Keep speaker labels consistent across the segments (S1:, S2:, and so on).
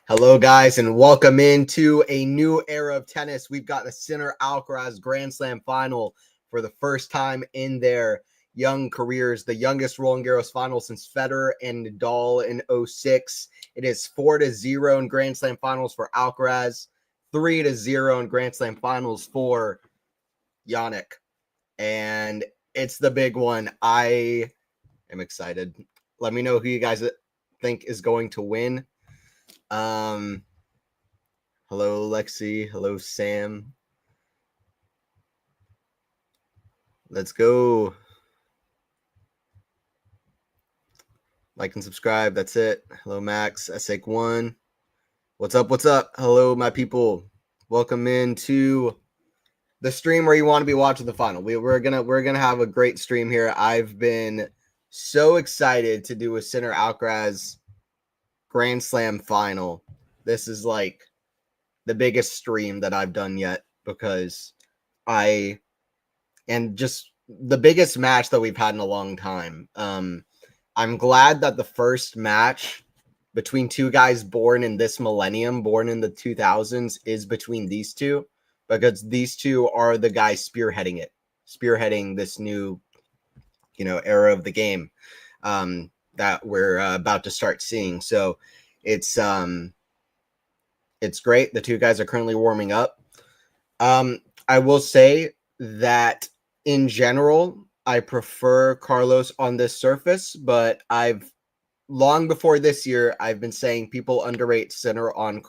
S1: Hello, guys, and welcome into a new era of tennis. We've got the Sinner Alcaraz Grand Slam final for the first time in their young careers, the youngest Roland Garros final since Federer and Nadal in 2006. It is 4-0 in Grand Slam finals for Alcaraz, 3-0 in Grand Slam finals for Jannik. And it's the big one. I am excited. Let me know who you guys think is going to win. Hello, Lexi. Hello, Sam. Let's go. Like and subscribe. That's it. Hello, Max. Sake1. What's up? What's up? Hello, my people. Welcome into the stream where you want to be watching the final. We're gonna have a great stream here. I've been so excited to do a Sinner Alcaraz Grand Slam final. This is like the biggest stream that I've done yet because just the biggest match that we've had in a long time. I'm glad that the first match between two guys born in this millennium, born in the 2000s, is between these two, because these two are the guys spearheading this new, era of the game that we're about to start seeing. So it's It's great. The two guys are currently warming up. I will say that in general, I prefer Carlos on this surface, but long before this year, I've been saying people underrate Sinner on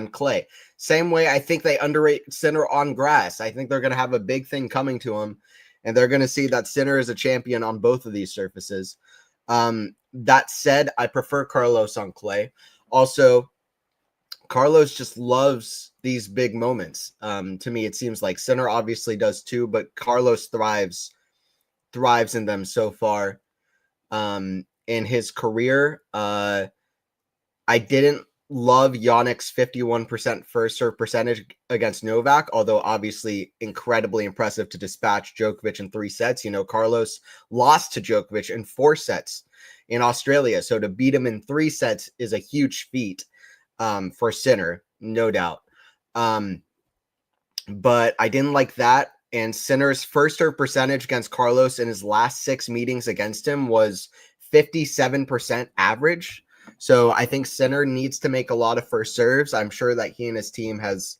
S1: clay. Same way I think they underrate Sinner on grass. I think they're going to have a big thing coming to him, and they're going to see that Sinner is a champion on both of these surfaces. That said, I prefer Carlos on clay. Also, Carlos just loves these big moments. To me, it seems like Sinner obviously does too, but Carlos thrives in them so far. In his career, I didn't love Yannick's 51% first serve percentage against Novak, although obviously incredibly impressive to dispatch Djokovic in 3 sets. You know, Carlos lost to Djokovic in 4 sets in Australia, so to beat him in 3 sets is a huge feat for Sinner, no doubt. But I didn't like that. And Sinner's first serve percentage against Carlos in his last 6 meetings against him was 57% average. So I think Sinner needs to make a lot of first serves. I'm sure that he and his team has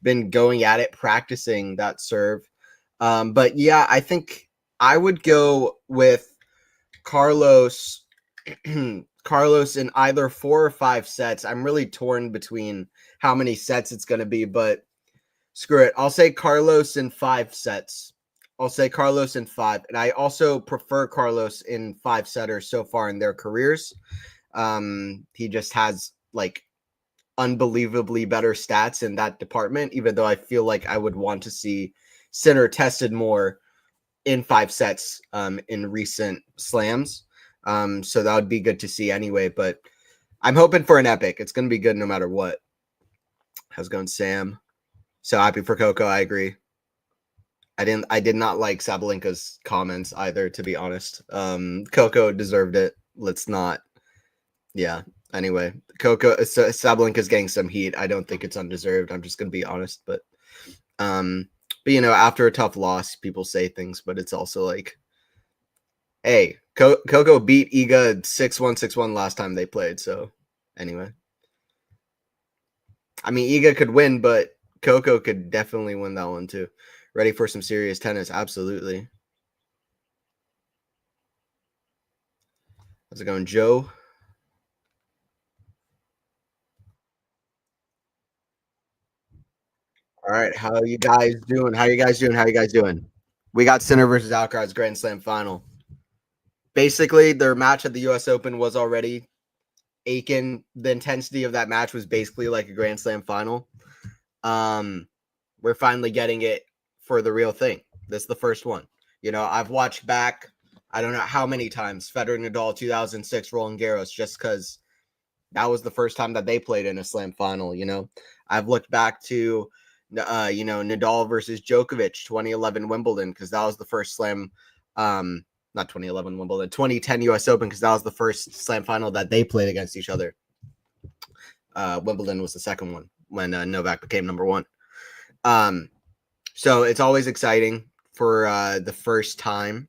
S1: been going at it, practicing that serve. But yeah, I think I would go with Carlos Carlos in either 4 or 5 sets. I'm really torn between how many sets it's going to be, but screw it. I'll say Carlos in 5 sets. I'll say Carlos in 5. And I also prefer Carlos in 5 setters so far in their careers. He just has like unbelievably better stats in that department, even though I feel like I would want to see Sinner tested more in 5 sets in recent slams. So that would be good to see anyway, but I'm hoping for an epic. It's going to be good no matter what. How's it going, Sam? So happy for Coco. I agree. I did not like Sabalenka's comments either, to be honest. Coco deserved it. Let's not. Yeah. Anyway, Sabalenka's getting some heat. I don't think it's undeserved. I'm just going to be honest, but you know, after a tough loss, people say things, but it's also like, hey, Coco beat Iga 6-1, 6-1 last time they played. So anyway, I mean, Iga could win, but Coco could definitely win that one too. Ready for some serious tennis? Absolutely. How's it going, Joe? All right, how are you guys doing? How you guys doing? We got Sinner versus Alcaraz Grand Slam final. Basically, their match at the U.S. Open was already aching. The intensity of that match was basically like a Grand Slam final. We're finally getting it for the real thing. This is the first one. You know, I've watched back, I don't know how many times, Federer Nadal 2006 Roland Garros, just because that was the first time that they played in a slam final. You know, I've looked back to, you know, Nadal versus Djokovic 2011 Wimbledon, because that was the first slam, not 2011 Wimbledon, 2010 US Open, because that was the first slam final that they played against each other. Wimbledon was the second one when Novak became number 1. So it's always exciting for the first time,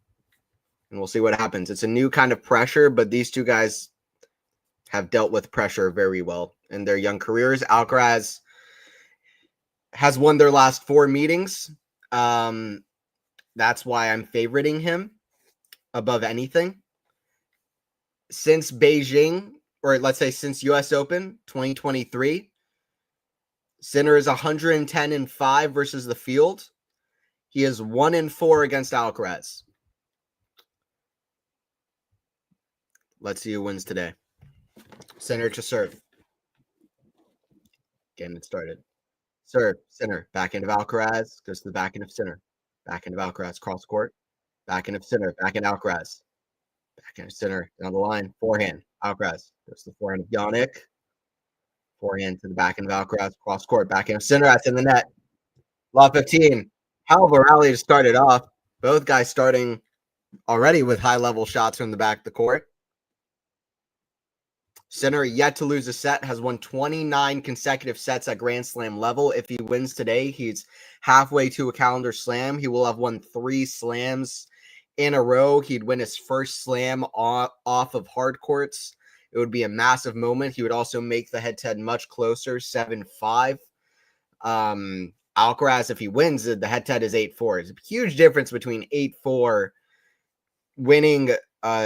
S1: and we'll see what happens. It's a new kind of pressure, but these two guys have dealt with pressure very well in their young careers. Alcaraz has won their last 4 meetings. That's why I'm favoriting him above anything. Since Beijing, or let's say since US Open 2023, Sinner is 110-5 versus the field. He is 1-4 against Alcaraz. Let's see who wins today. Sinner to serve. Getting it started. Serve, Sinner, back end of Alcaraz, goes to the back end of Sinner. Back end of Alcaraz, cross court. Back end of Sinner, back end Alcaraz. Back end of Sinner, down the line, forehand. Alcaraz goes to the forehand of Yannick. Forehand to the back end of Alcaraz, cross court. Back end of Sinner, that's in the net. Law 15. Hell of a rally to start it off. Both guys starting already with high-level shots from the back of the court. Sinner, yet to lose a set, has won 29 consecutive sets at Grand Slam level. If he wins today, he's halfway to a calendar slam. He will have won 3 slams in a row. He'd win his first slam off of hard courts. It It would be a massive moment. He would also make the head-to-head much closer, 7-5. Alcaraz, if he wins, the head-to-head is 8-4. It's a huge difference between 8-4 winning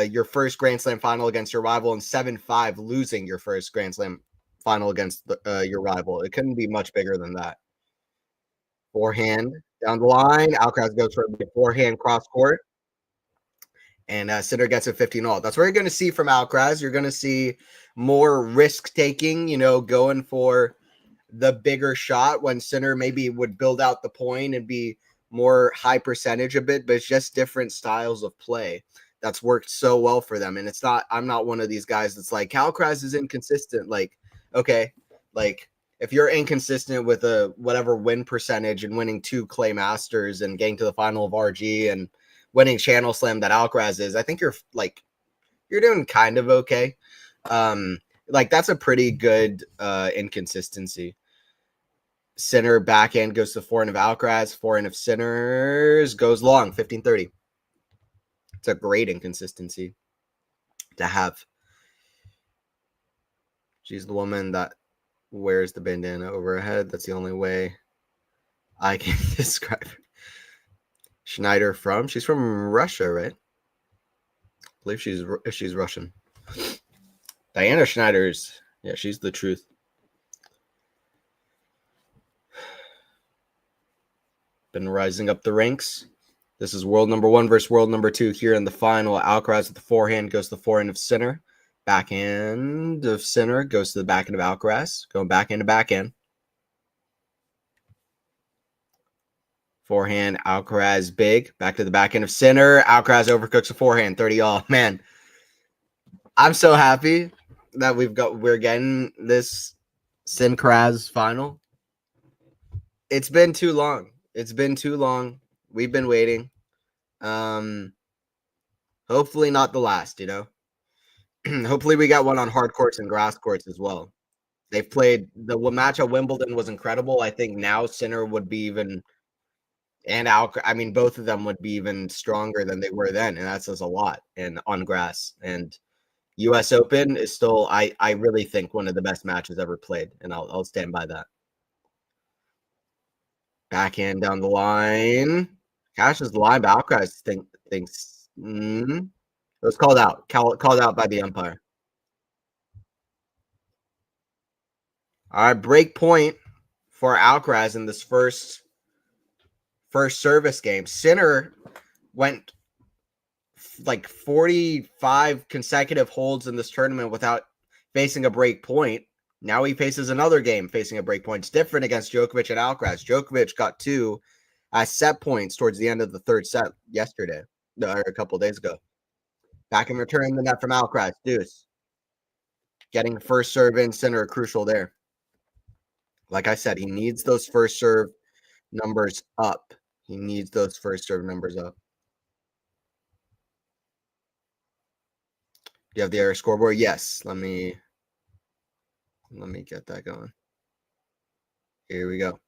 S1: your first Grand Slam final against your rival and 7-5 losing your first Grand Slam final against your rival. It couldn't be much bigger than that. Forehand down the line. Alcaraz goes for the forehand cross court. And Sinner gets a 15-all. That's what you're going to see from Alcaraz. You're going to see more risk-taking, going for the bigger shot when Sinner maybe would build out the point and be more high percentage a bit, but it's just different styles of play that's worked so well for them. And I'm not one of these guys that's like, Alcaraz is inconsistent. Like, okay, like if you're inconsistent with a whatever win percentage and winning 2 Clay Masters and getting to the final of RG and winning Channel Slam that Alcaraz is, I think you're doing kind of okay. That's a pretty good inconsistency. Sinner backhand goes to forehand of Alcaraz, forehand of Sinner's goes long, 15-30. It's a great inconsistency to have. She's the woman that wears the bandana over her head. That's the only way I can describe her. Schneider she's from Russia, right? I believe she's Russian. Diana Schneider's, yeah, she's the truth. Been rising up the ranks. This is world number 1 versus world number 2 here in the final. Alcaraz with the forehand goes to the forehand of Sinner. Backhand of Sinner goes to the backhand of Alcaraz. Going backhand to backhand. Forehand, Alcaraz big. Back to the backhand of Sinner. Alcaraz overcooks the forehand, 30-all. Man, I'm so happy that we're getting this Sincaraz final. It's been too long. We've been waiting. Hopefully not the last, Hopefully we got one on hard courts and grass courts as well. They've played the match at Wimbledon was incredible. I think now Sinner would be even, and both of them would be even stronger than they were then, and that says a lot. And on grass, and U.S. Open is still, I really think, one of the best matches ever played, and I'll stand by that. Backhand down the line. Cashes the line, but Alcaraz thinks it was called out. Called out by the umpire. All right, break point for Alcaraz in this first service game. Sinner went 45 consecutive holds in this tournament without facing a break point. Now he faces another game facing a break point. It's different against Djokovic and Alcaraz. Djokovic got 2 set points towards the end of the third set yesterday, or a couple days ago. Back and return the net from Alcaraz. Deuce. Getting first serve in, Sinner crucial there. Like I said, he needs those first serve numbers up. Do you have the error scoreboard? Yes. Let me get that going. Here we go.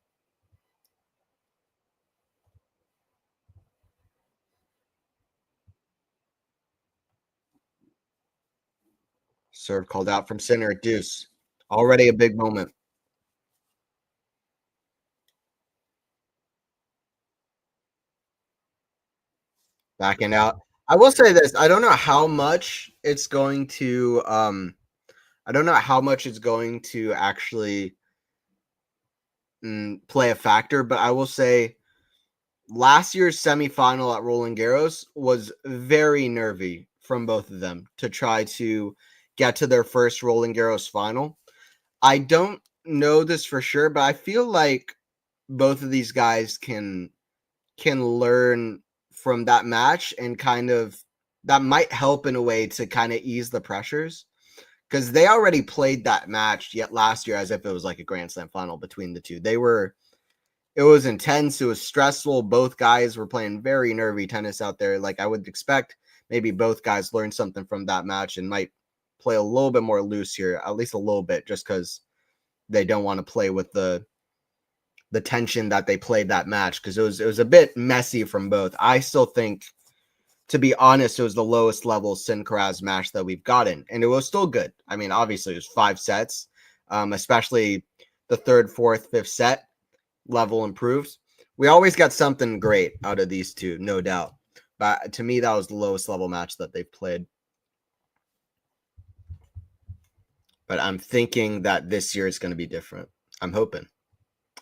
S1: Serve called out from Sinner. Deuce. Already a big moment. Backing out. I will say this. I don't know how much it's going to actually play a factor, but I will say last year's semifinal at Roland Garros was very nervy from both of them to try to get to their first Roland Garros final. I don't know this for sure, but I feel like both of these guys can learn from that match, and kind of that might help in a way to kind of ease the pressures, because they already played that match yet last year as if it was like a Grand Slam final between the two. It was intense. It was stressful. Both guys were playing very nervy tennis out there. Like, I would expect maybe both guys learned something from that match and might play a little bit more loose here, at least a little bit, just because they don't want to play with the tension that they played that match, because it was a bit messy from both. I still think to be honest, it was the lowest level Alcaraz match that we've gotten, and it was still good. I mean, obviously, it was 5 sets, especially the third, fourth, fifth set level improves. We always got something great out of these two, no doubt. But to me, that was the lowest level match that they've played. But I'm thinking that this year is going to be different. I'm hoping.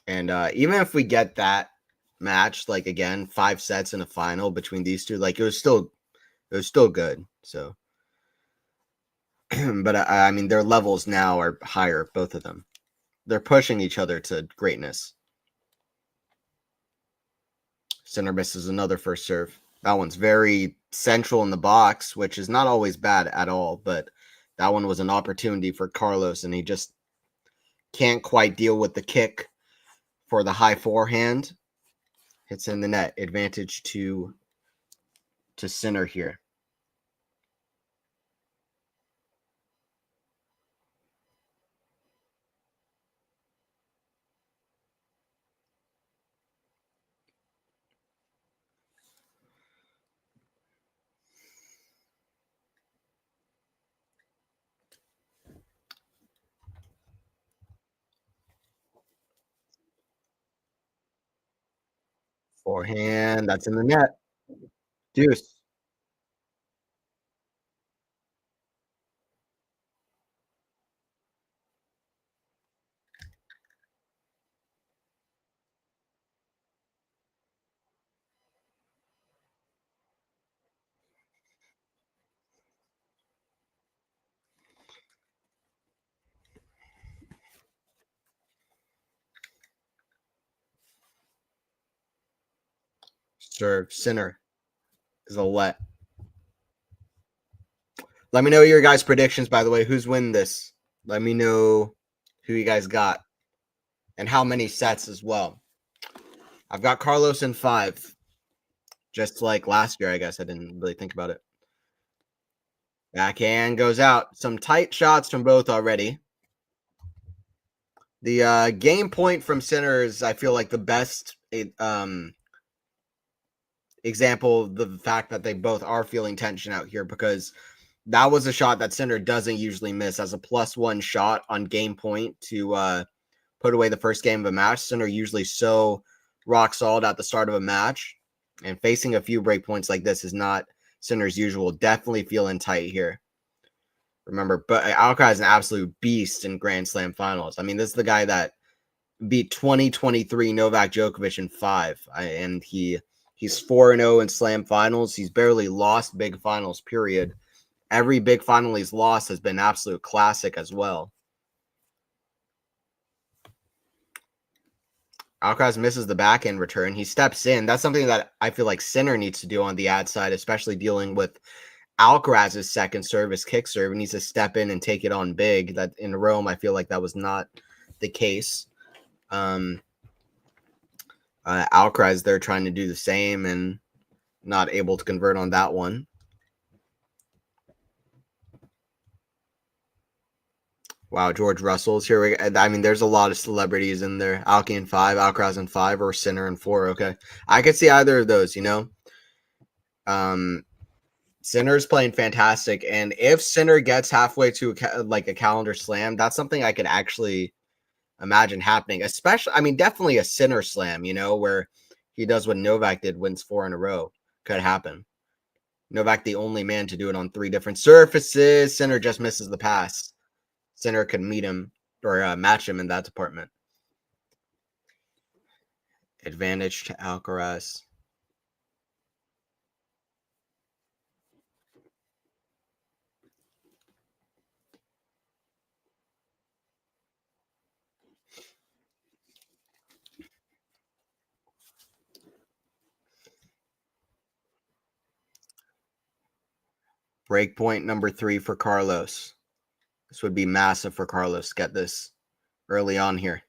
S1: And even if we get that match, like again, 5 sets in a final between these two, like it was still good. So, but I mean, their levels now are higher, both of them. They're pushing each other to greatness. Center misses another first serve. That one's very central in the box, which is not always bad at all, but that one was an opportunity for Carlos, and he just can't quite deal with the kick for the high forehand. Hits in the net. Advantage to Sinner here. Forehand, that's in the net. Deuce. Serve. Sinner is a let. Let me know your guys' predictions, by the way. Who's winning this? Let me know who you guys got and how many sets as well. I've got Carlos in 5. Just like last year, I guess. I didn't really think about it. Backhand goes out. Some tight shots from both already. The game point from Sinner is, I feel like, the best example of the fact that they both are feeling tension out here, because that was a shot that Sinner doesn't usually miss as a +1 shot on game point to put away the first game of a match. Sinner usually so rock solid at the start of a match, and facing a few break points like this is not Sinner's usual. Definitely feeling tight here. Remember, but Alcaraz is an absolute beast in Grand Slam finals. I mean, this is the guy that beat 2023 Novak Djokovic in 5, and he's 4-0 in Slam finals. He's barely lost big finals, period. Every big final he's lost has been absolute classic as well. Alcaraz misses the backhand return. He steps in. That's something that I feel like Sinner needs to do on the ad side, especially dealing with Alcaraz's second serve, his kick serve. He needs to step in and take it on big. That in Rome, I feel like that was not the case. Alcaraz, they're trying to do the same and not able to convert on that one. Wow, George Russell's here. I mean, there's a lot of celebrities in there. Alki in 5, Alcaraz in 5, or Sinner in 4. Okay, I could see either of those. Sinner's playing fantastic, and if Sinner gets halfway to a calendar slam, that's something I could actually imagine happening. Especially, I mean, definitely a Sinner slam. Where he does what Novak did, wins 4 in a row. Could happen. Novak, the only man to do it on 3 different surfaces. Sinner just misses the pass. Sinner could meet him or match him in that department. Advantage to Alcaraz. Breakpoint number 3 for Carlos. This would be massive for Carlos. Get this early on here.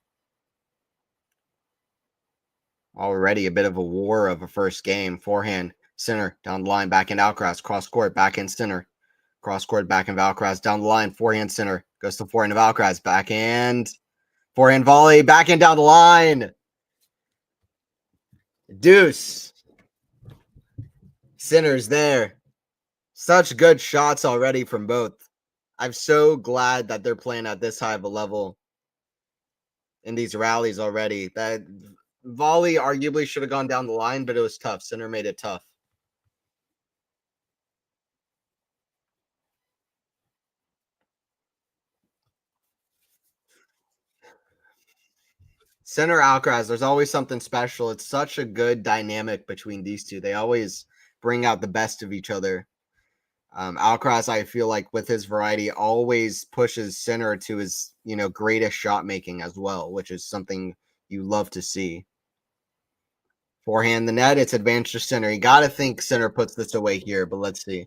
S1: Already a bit of a war of a first game. Forehand, Sinner, down the line, backhand Alcaraz, cross court, backhand Sinner. Cross court, backhand Alcaraz, down the line, forehand Sinner. Goes to forehand of Alcaraz, backhand. Forehand volley, backhand down the line. Deuce. Sinner's there. Such good shots already from both. I'm so glad that they're playing at this high of a level in these rallies already. That volley arguably should have gone down the line, but it was tough. Sinner made it tough. Sinner Alcaraz, there's always something special. It's such a good dynamic between these two. They always bring out the best of each other. Alcaraz, I feel like with his variety, always pushes Sinner to his, greatest shot making as well, which is something you love to see. Forehand the net, it's advantage to Sinner. You got to think Sinner puts this away here, but let's see.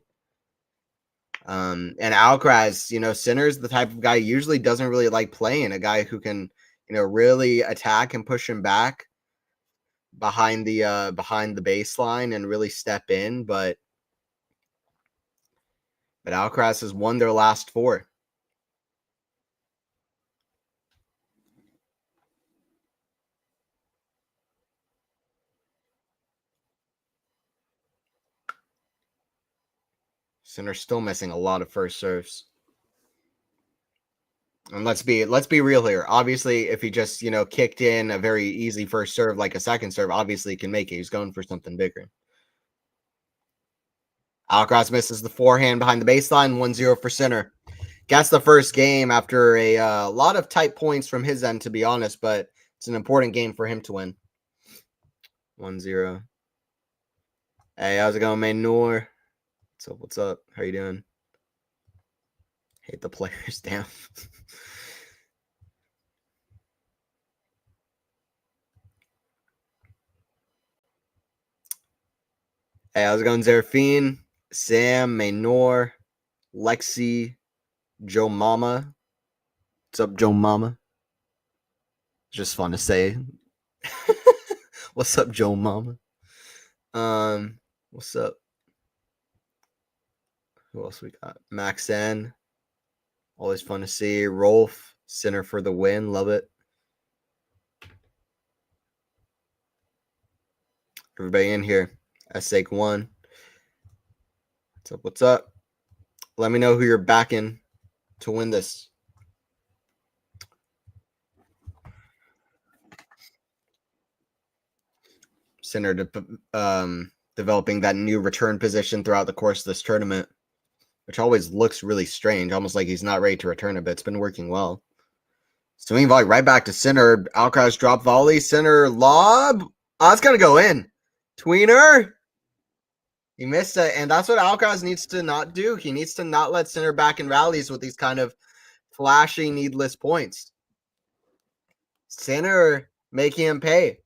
S1: And Alcaraz, Sinner's the type of guy usually doesn't really like playing a guy who can, really attack and push him back behind the baseline and really step in, but Alcaraz has won their last four. Sinner's still missing a lot of first serves. And let's be real here. Obviously, if he just, kicked in a very easy first serve like a second serve, obviously he can make it. He's going for something bigger. Alcaraz misses the forehand behind the baseline, 1-0 for Sinner. Gets the first game after a lot of tight points from his end, to be honest, but it's an important game for him to win. 1-0. Hey, how's it going, Maynor? What's up? How you doing? Hate the players down. Hey, how's it going, Zerafine? Sam, Maynor, Lexi, Joe Mama. What's up, Joe Mama? Just fun to say. What's up, Joe Mama? What's up? Who else we got? Max N. Always fun to see. Rolf, Sinner for the win. Love it. Everybody in here. Sake 1. What's up? What's up? Let me know who you're backing to win this. Sinner developing that new return position throughout the course of this tournament, which always looks really strange, almost like he's not ready to return it, but it's been working well. Swinging volley right back to Sinner. Alcaraz drop volley. Sinner lob. Oh, it's going to go in. Tweener. He missed it, and that's what Alcaraz needs to not do. He needs to not let Sinner back in rallies with these kind of flashy, needless points. Sinner making him pay.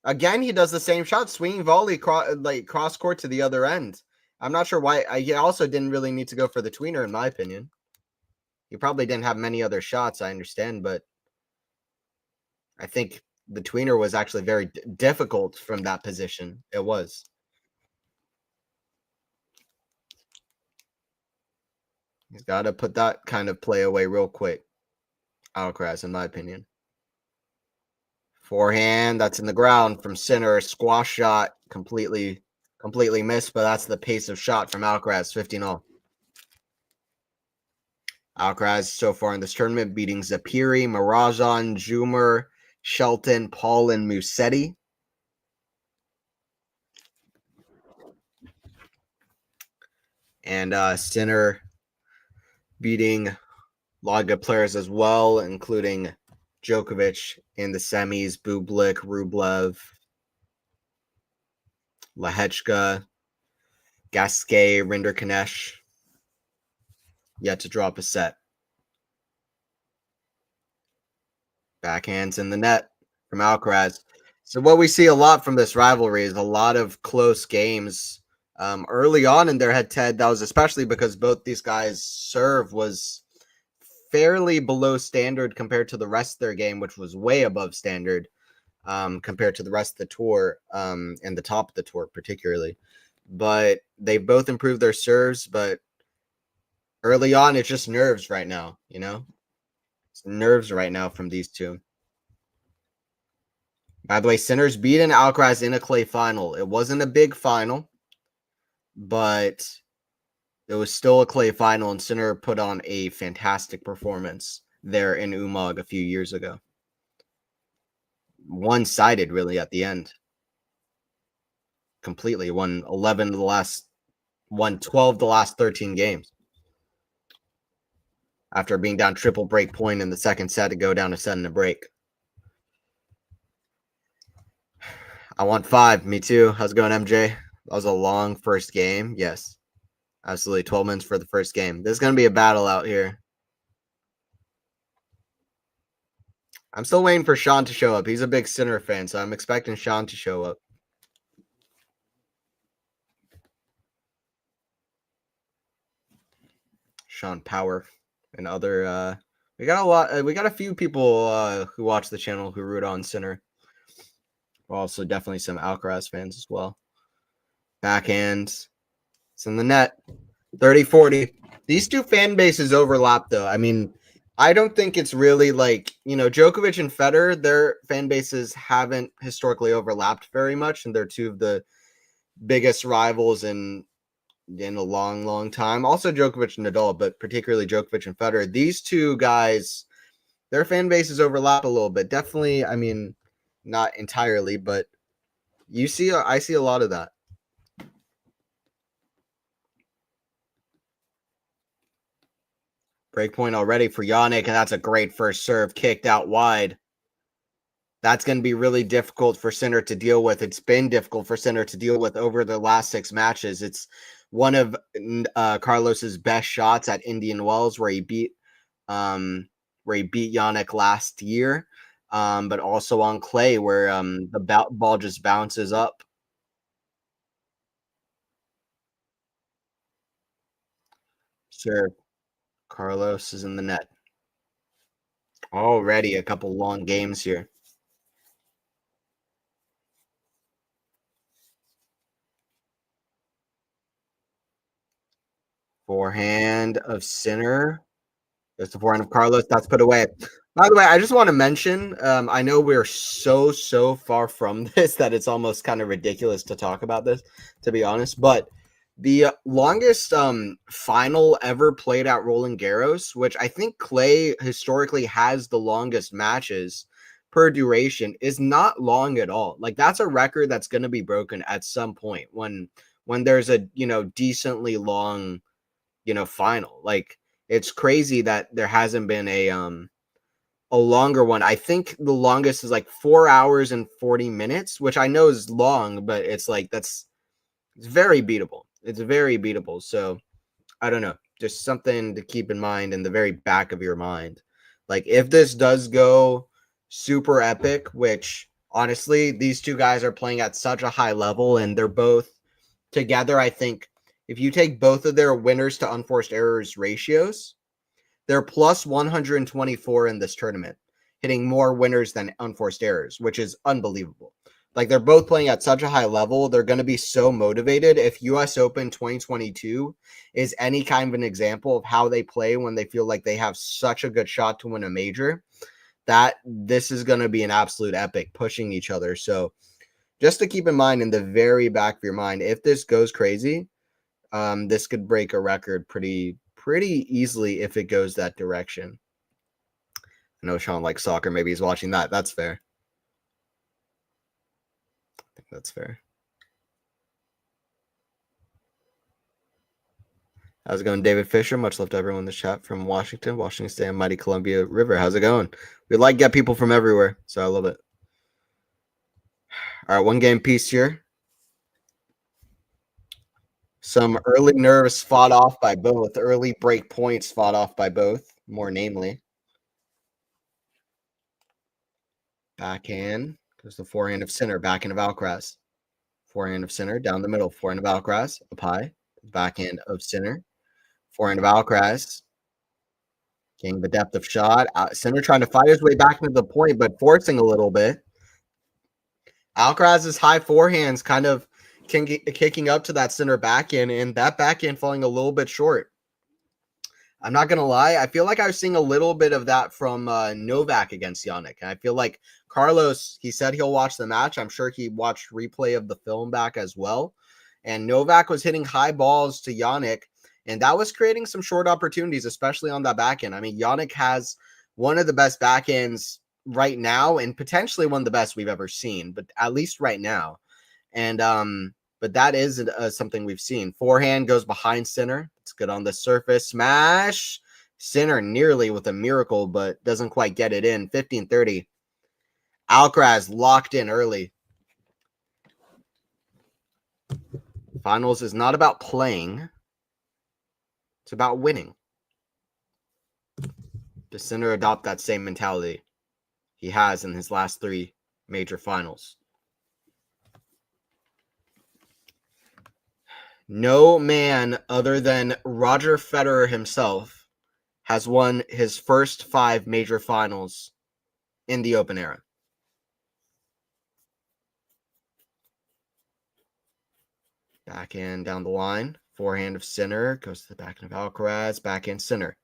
S1: Again, he does the same shot, swinging volley, cross court to the other end. I'm not sure why. He also didn't really need to go for the tweener, in my opinion. He probably didn't have many other shots, I understand, but I think the tweener was actually very difficult from that position. It was. He's got to put that kind of play away real quick. Alcaraz, in my opinion. Forehand, that's in the ground from Sinner. Squash shot, completely missed, but that's the pace of shot from Alcaraz, 15-all. Alcaraz so far in this tournament beating Zapiri, Marajan, Jumer, Shelton, Paul, and Musetti. And Sinner beating a lot of good players as well, including Djokovic in the semis, Bublik, Rublev, Lehechka, Gasquet, Rinderknecht. Yet to drop a set. Backhands in the net from Alcaraz. So what we see a lot from this rivalry is a lot of close games. Early on in their head-to-head, that was especially because both these guys' serve was fairly below standard compared to the rest of their game, which was way above standard compared to the rest of the tour and the top of the tour particularly. But they both improved their serves, but early on, it's just nerves right now, It's nerves right now from these two. By the way, Sinner's beaten Alcaraz in a clay final. It wasn't a big final. but it was still a clay final, and Sinner put on a fantastic performance there in Umag a few years ago. One-sided, really, at the end. Completely won 12 the last 13 games. After being down triple break point in the second set to go down a set and a break. I want 5. Me too. How's it going, MJ? That was a long first game. Yes. Absolutely. 12 minutes for the first game. There's going to be a battle out here. I'm still waiting for Sean to show up. He's a big Sinner fan, so I'm expecting Sean to show up. Sean Power and other we got a few people who watch the channel who root on Sinner. Also definitely some Alcaraz fans as well. Backhand. It's in the net. 30-40. These two fan bases overlap though. I mean, I don't think it's really like, Djokovic and Federer, their fan bases haven't historically overlapped very much, and they're two of the biggest rivals in a long, long time. Also Djokovic and Nadal, but particularly Djokovic and Federer. These two guys, their fan bases overlap a little bit. Definitely, I mean, not entirely, but I see a lot of that. Break point already for Yannick, and that's a great first serve, kicked out wide. That's going to be really difficult for Sinner to deal with. It's been difficult for Sinner to deal with over the last 6 matches. It's one of Carlos's best shots at Indian Wells, where he beat Yannick last year, but also on clay, where the ball just bounces up. Sure, Carlos is in the net. Already a couple long games here. Forehand of Sinner. There's the forehand of Carlos. That's put away. By the way, I just want to mention, I know we're so far from this that it's almost kind of ridiculous to talk about this, to be honest. But the longest final ever played at Roland Garros, which I think clay historically has the longest matches per duration, is not long at all. Like, that's a record that's going to be broken at some point when there's a decently long final. Like, it's crazy that there hasn't been a longer one. I think the longest is like 4 hours and 40 minutes, which I know is long, but it's like it's very beatable. It's very beatable. So I don't know, just something to keep in mind in the very back of your mind. Like, if this does go super epic, which honestly, these two guys are playing at such a high level, and they're both together. I think if you take both of their winners to unforced errors ratios, they're plus 124 in this tournament, hitting more winners than unforced errors, which is unbelievable. Like, they're both playing at such a high level. They're going to be so motivated. If US Open 2022 is any kind of an example of how they play when they feel like they have such a good shot to win a major, that this is going to be an absolute epic, pushing each other. So just to keep in mind in the very back of your mind, if this goes crazy, this could break a record pretty easily if it goes that direction. I know Sean likes soccer. Maybe he's watching that. That's fair. I think that's fair. How's it going, David Fisher? Much love to everyone in the chat from Washington State and mighty Columbia River. How's it going? We like get people from everywhere, so I love it. All right, one game piece here. Some early nerves fought off by both. Early break points fought off by both, more namely. Backhand. There's the forehand of Sinner. Backhand of Alcaraz. Forehand of Sinner. Down the middle. Forehand of Alcaraz. Up high. Backhand of Sinner. Forehand of Alcaraz. Getting the depth of shot. Sinner trying to fight his way back into the point, but forcing a little bit. Alcaraz's high forehands kind of kicking up to that Sinner backhand, and that backhand falling a little bit short. I'm not going to lie. I feel like I was seeing a little bit of that from Novak against Yannick. And I feel like Carlos, he said he'll watch the match. I'm sure he watched replay of the film back as well. And Novak was hitting high balls to Jannik, and that was creating some short opportunities, especially on that backhand. I mean, Jannik has one of the best backhands right now, and potentially one of the best we've ever seen, but at least right now. And but that is something we've seen. Forehand goes behind center. It's good on the surface. Smash. Center nearly with a miracle, but doesn't quite get it in. 15-30. Alcaraz locked in early. Finals is not about playing. It's about winning. Does Sinner adopt that same mentality he has in his last 3 major finals? No man other than Roger Federer himself has won his first 5 major finals in the Open era. Backhand down the line. Forehand of Sinner. Goes to the backhand of Alcaraz. Backhand Sinner.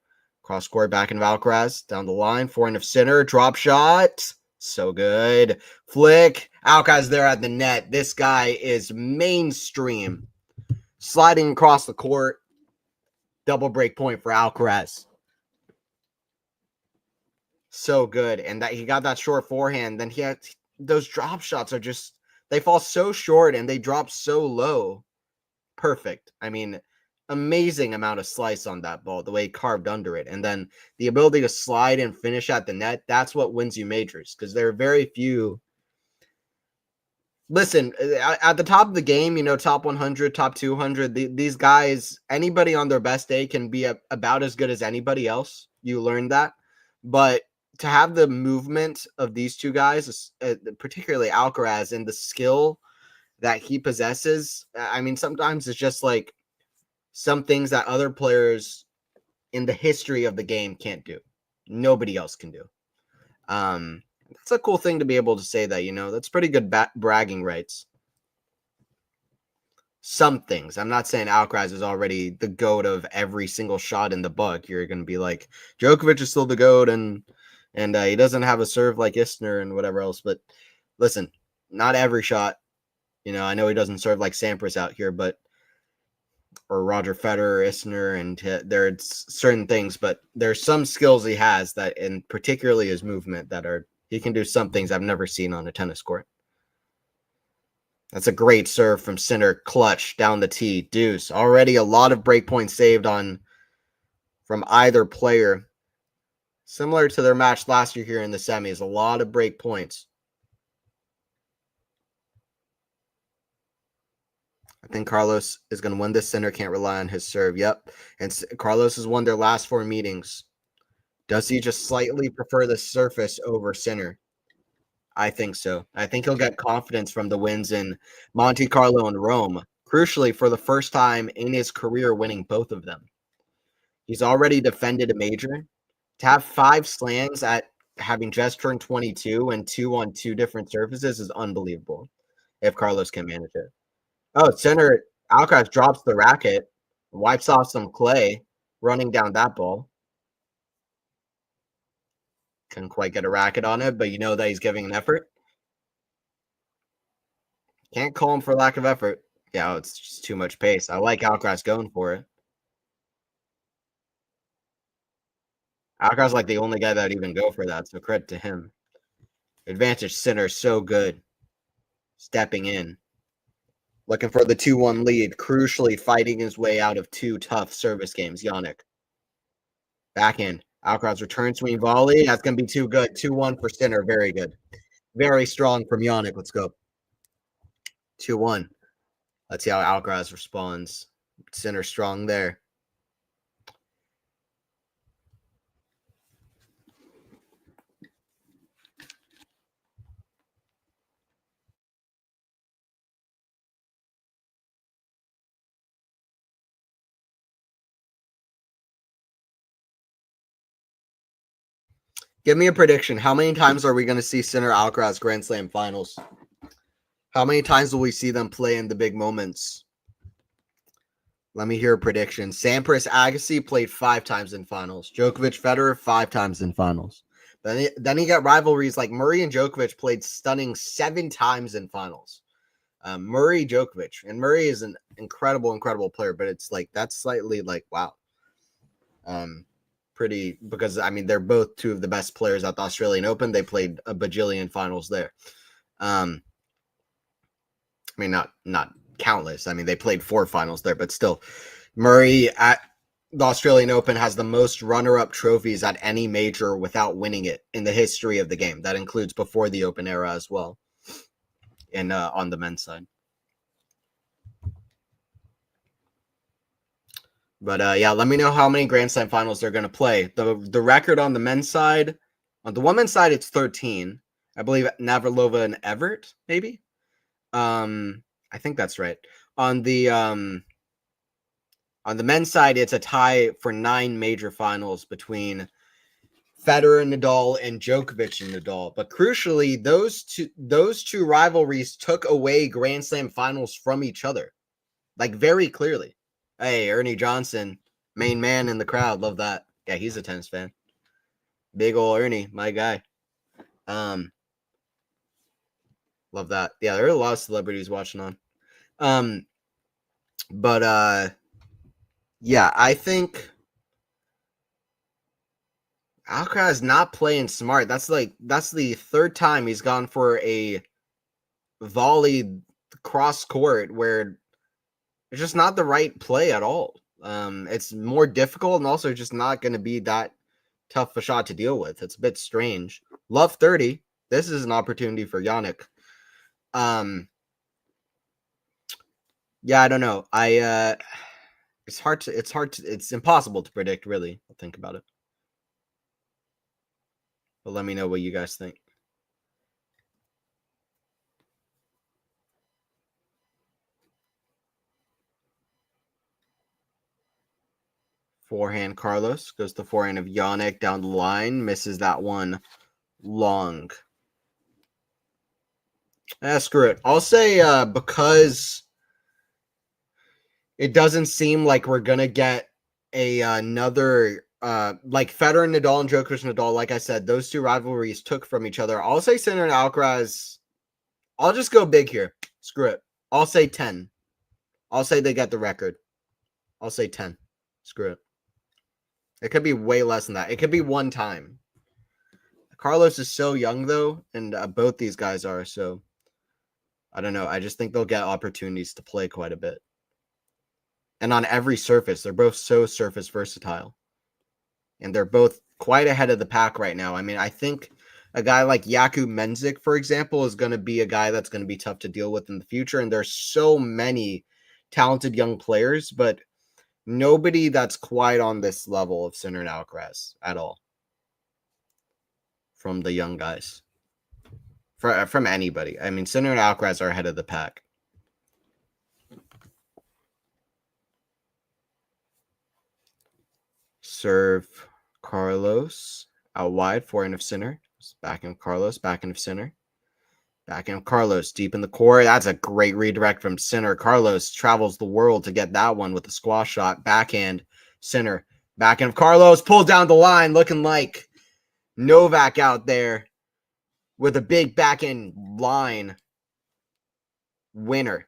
S1: Cross court backhand of Alcaraz. Down the line. Forehand of Sinner. Drop shot. So good. Flick. Alcaraz there at the net. This guy is mainstream. Sliding across the court. Double break point for Alcaraz. So good. And that he got that short forehand. Then he had those drop shots are just, they fall so short and they drop so low. Perfect. I mean, amazing amount of slice on that ball, the way he carved under it. And then the ability to slide and finish at the net, that's what wins you majors, because there are very few. Listen, at the top of the game, top 100, top 200, these guys, anybody on their best day can be about as good as anybody else. You learn that. But to have the movement of these two guys, particularly Alcaraz, and the skill that he possesses, I mean, sometimes it's just like some things that other players in the history of the game can't do. Nobody else can do. That's a cool thing to be able to say that, that's pretty good bragging rights. Some things. I'm not saying Alcaraz is already the GOAT of every single shot in the book. You're going to be like, Djokovic is still the GOAT and he doesn't have a serve like Isner and whatever else. But listen, not every shot. I know he doesn't serve like Sampras out here, or Roger Federer, Isner, and there's certain things, but there's some skills he has that, and particularly his movement, he can do some things I've never seen on a tennis court. That's a great serve from Sinner, clutch down the tee, deuce. Already a lot of break points saved from either player. Similar to their match last year here in the semis, a lot of break points. I think Carlos is going to win this. Sinner can't rely on his serve. Yep. And Carlos has won their last 4 meetings. Does he just slightly prefer the surface over Sinner? I think so. I think he'll get confidence from the wins in Monte Carlo and Rome. Crucially, for the first time in his career, winning both of them. He's already defended a major. To have 5 slams at having just turned 22 and 2 on 2 different surfaces is unbelievable if Carlos can manage it. Oh, Sinner, Alcaraz drops the racket, wipes off some clay, running down that ball. Couldn't quite get a racket on it, but you know that he's giving an effort. Can't call him for lack of effort. Yeah, it's just too much pace. I like Alcaraz going for it. Alcaraz like the only guy that would even go for that, so credit to him. Advantage Sinner, so good. Stepping in. Looking for the 2-1 lead, crucially fighting his way out of 2 tough service games. Jannik. Backhand. Alcaraz return swing volley. That's going to be too good. 2-1 for Sinner. Very good. Very strong from Jannik. Let's go. 2-1. Let's see how Alcaraz responds. Sinner strong there. Give me a prediction. How many times are we going to see Sinner Alcaraz Grand Slam finals? How many times will we see them play in the big moments? Let me hear a prediction. Sampras Agassi played 5 times in finals. Djokovic Federer 5 times in finals. Then you got rivalries like Murray and Djokovic played stunning 7 times in finals. Murray, Djokovic, and Murray is an incredible player, but it's like that's slightly like wow, pretty because I mean they're both two of the best players at the Australian Open. They played a bajillion finals there. I mean not countless. I mean they played 4 finals there, but still, Murray at the Australian Open has the most runner-up trophies at any major without winning it in the history of the game. That includes before the Open era as well, and on the men's side. But yeah, let me know how many Grand Slam finals they're going to play. The record on the men's side, on the women's side, it's 13. I believe Navratilova and Evert, maybe. I think that's right. On the men's side, it's a tie for 9 major finals between Federer and Nadal and Djokovic and Nadal. But crucially, those two rivalries took away Grand Slam finals from each other, like very clearly. Hey, Ernie Johnson, main man in the crowd. Love that. Yeah, he's a tennis fan. Big ol' Ernie, my guy. Love that. Yeah, there are a lot of celebrities watching on. Yeah, I think Alcaraz is not playing smart. That's the third time he's gone for a volley cross court where it's just not the right play at all. It's more difficult and also just not going to be that tough a shot to deal with. It's a bit strange. Love 30. This is an opportunity for Yannick. Yeah, I don't know. It's impossible to predict, really. I'll think about it. But let me know what you guys think. Forehand Carlos goes to forehand of Yannick down the line. Misses that one long. Screw it. I'll say because it doesn't seem like we're going to get another like Federer and Nadal and Djokovic and Nadal. Like I said, those two rivalries took from each other. I'll say Sinner and Alcaraz. I'll just go big here. Screw it. I'll say 10. I'll say they get the record. I'll say 10. Screw it. It could be way less than that. It could be one time. Carlos is so young, though, and both these guys are. So, I don't know. I just think they'll get opportunities to play quite a bit. And on every surface. They're both so surface versatile. And they're both quite ahead of the pack right now. I mean, I think a guy like Jakub Mensik, for example, is going to be a guy that's going to be tough to deal with in the future. And there's so many talented young players, but nobody that's quite on this level of Sinner and Alcaraz at all. From the young guys. From anybody. I mean, Sinner and Alcaraz are ahead of the pack. Serve Carlos out wide, forehand of Sinner. Backhand of Carlos, backhand of Sinner. Backhand of Carlos deep in the court. That's a great redirect from Sinner. Carlos travels the world to get that one with a squash shot. Backhand, Sinner. Backhand of Carlos, pulled down the line, looking like Novak out there with a big backhand line. Winner.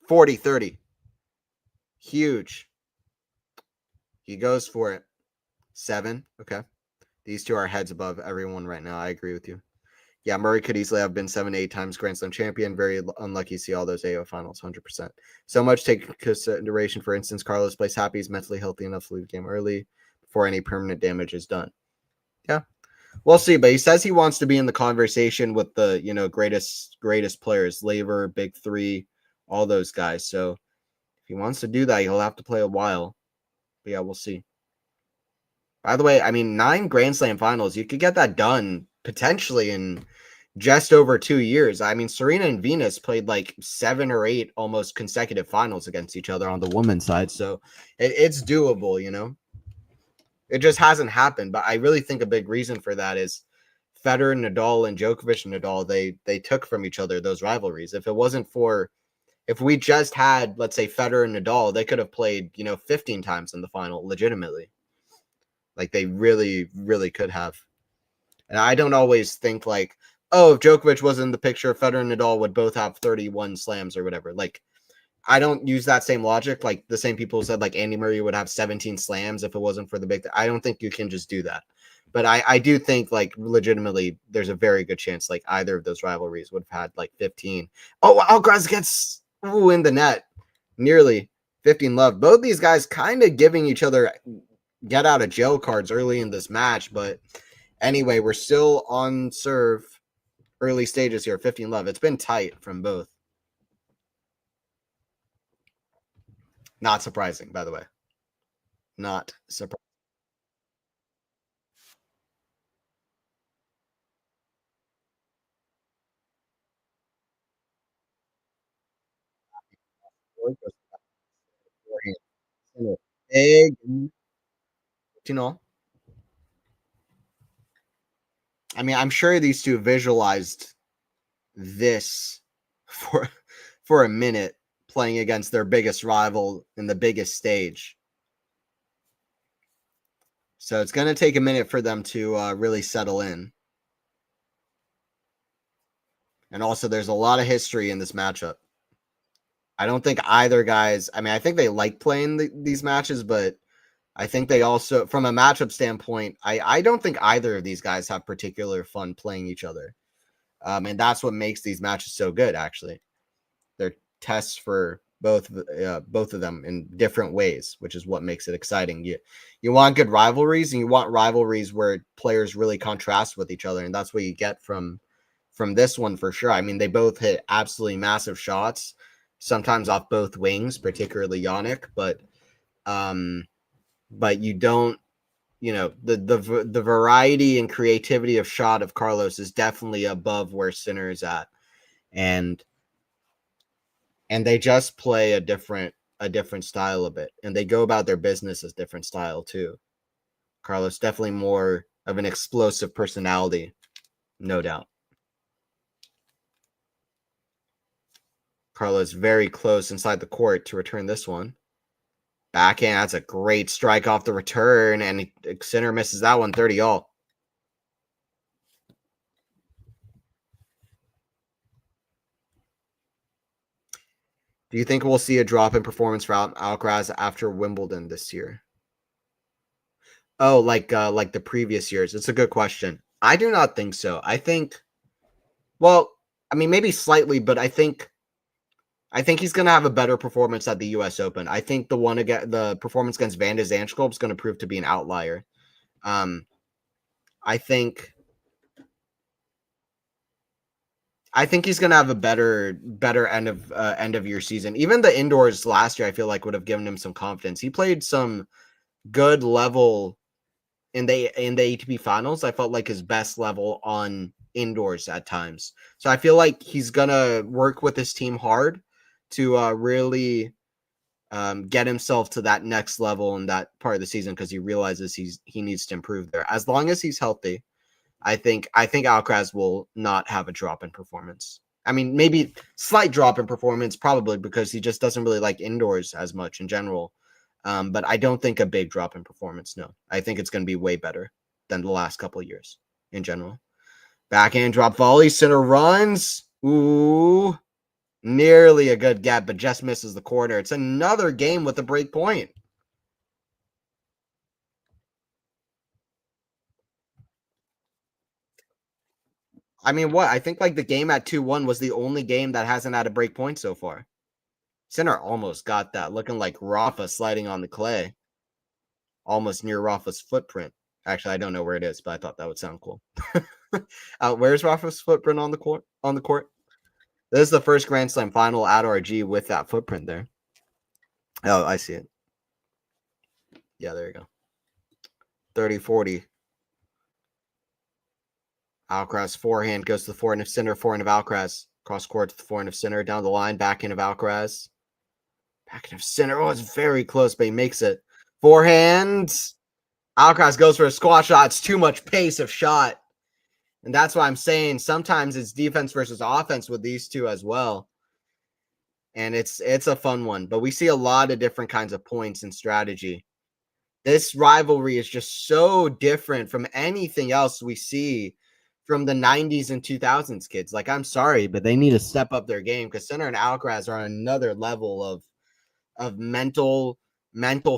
S1: 40-30. Huge. He goes for it. 7. Okay. These two are heads above everyone right now. I agree with you. Yeah, Murray could easily have been 7 to 8 times Grand Slam champion. Very unlucky to see all those AO finals, 100%. So much take consideration. For instance, Carlos plays happy. He's mentally healthy enough to leave the game early before any permanent damage is done. Yeah, we'll see. But he says he wants to be in the conversation with the greatest players, Laver, Big Three, all those guys. So if he wants to do that, he'll have to play a while. But yeah, we'll see. By the way, I mean, 9 Grand Slam finals, you could get that done potentially in just over 2 years. I mean, Serena and Venus played like 7 or 8 almost consecutive finals against each other on the women's side. So it's doable, It just hasn't happened. But I really think a big reason for that is Federer, Nadal, and Djokovic and Nadal, they took from each other those rivalries. If we just had, let's say, Federer and Nadal, they could have played, 15 times in the final legitimately. Like they really, really could have. And I don't always think like, oh, if Djokovic was in the picture, Federer and Nadal would both have 31 slams or whatever. Like, I don't use that same logic. Like the same people who said like Andy Murray would have 17 slams if it wasn't for the big. I don't think you can just do that. But I do think like legitimately there's a very good chance like either of those rivalries would have had like 15. Oh, Alcaraz gets in the net. Nearly 15 love. Both these guys kind of giving each other get out of jail cards early in this match. But anyway, we're still on serve early stages here. 15 love. It's been tight from both. Not surprising, by the way. Not surprising. Big, you know. I mean, I'm sure these two visualized this for a minute playing against their biggest rival in the biggest stage. So it's going to take a minute for them to really settle in. And also, there's a lot of history in this matchup. I don't think either guys. I mean, I think they like playing these matches, but I think they also, from a matchup standpoint, I don't think either of these guys have particular fun playing each other. And that's what makes these matches so good, actually. They're tests for both of them in different ways, which is what makes it exciting. You want good rivalries, and you want rivalries where players really contrast with each other, and that's what you get from this one for sure. I mean, they both hit absolutely massive shots, sometimes off both wings, particularly Yannick, but you don't, the variety and creativity of shot of Carlos is definitely above where Sinner is at, and they just play a different style a bit, and they go about their business as different style too. Carlos definitely more of an explosive personality, no doubt. Carlos very close inside the court to return this one. Backhand, that's a great strike off the return, and Sinner misses that one, 30 all. Do you think we'll see a drop in performance for Alcaraz after Wimbledon this year? Oh, like the previous years. It's a good question. I do not think so. I think, well, I mean, maybe slightly, but I think he's going to have a better performance at the U.S. Open. I think the performance against Van de Zandschulp is going to prove to be an outlier. I think he's going to have a better end of year season. Even the indoors last year, I feel like would have given him some confidence. He played some good level in the ATP finals. I felt like his best level on indoors at times. So I feel like he's going to work with his team hard to really get himself to that next level in that part of the season, because he realizes he needs to improve there. As long as he's healthy, I think Alcaraz will not have a drop in performance. I mean, maybe slight drop in performance, probably because he just doesn't really like indoors as much in general. But I don't think a big drop in performance. No, I think it's going to be way better than the last couple of years in general. Backhand drop volley, Sinner runs. Ooh, nearly a good get, but just misses the corner. It's another game with a break point. I mean, what? I think like the game at 2-1 was the only game that hasn't had a break point so far. Sinner almost got that, looking like Rafa sliding on the clay. Almost near Rafa's footprint. Actually, I don't know where it is, but I thought that would sound cool. Where's Rafa's footprint on the court? This is the first Grand Slam final at RG with that footprint there. Oh, I see it. Yeah, there you go. 30-40. Alcaraz forehand goes to the forehand of Sinner, forehand of Alcaraz. Cross court to the forehand of Sinner, down the line, backhand of Alcaraz. Backhand of Sinner. Oh, it's very close, but he makes it. Forehand. Alcaraz goes for a squat shot. It's too much pace of shot. And that's why I'm saying sometimes it's defense versus offense with these two as well. And it's a fun one. But we see a lot of different kinds of points and strategy. This rivalry is just so different from anything else we see from the 90s and 2000s kids. Like, I'm sorry, but they need to step up their game because Sinner and Alcaraz are on another level of mental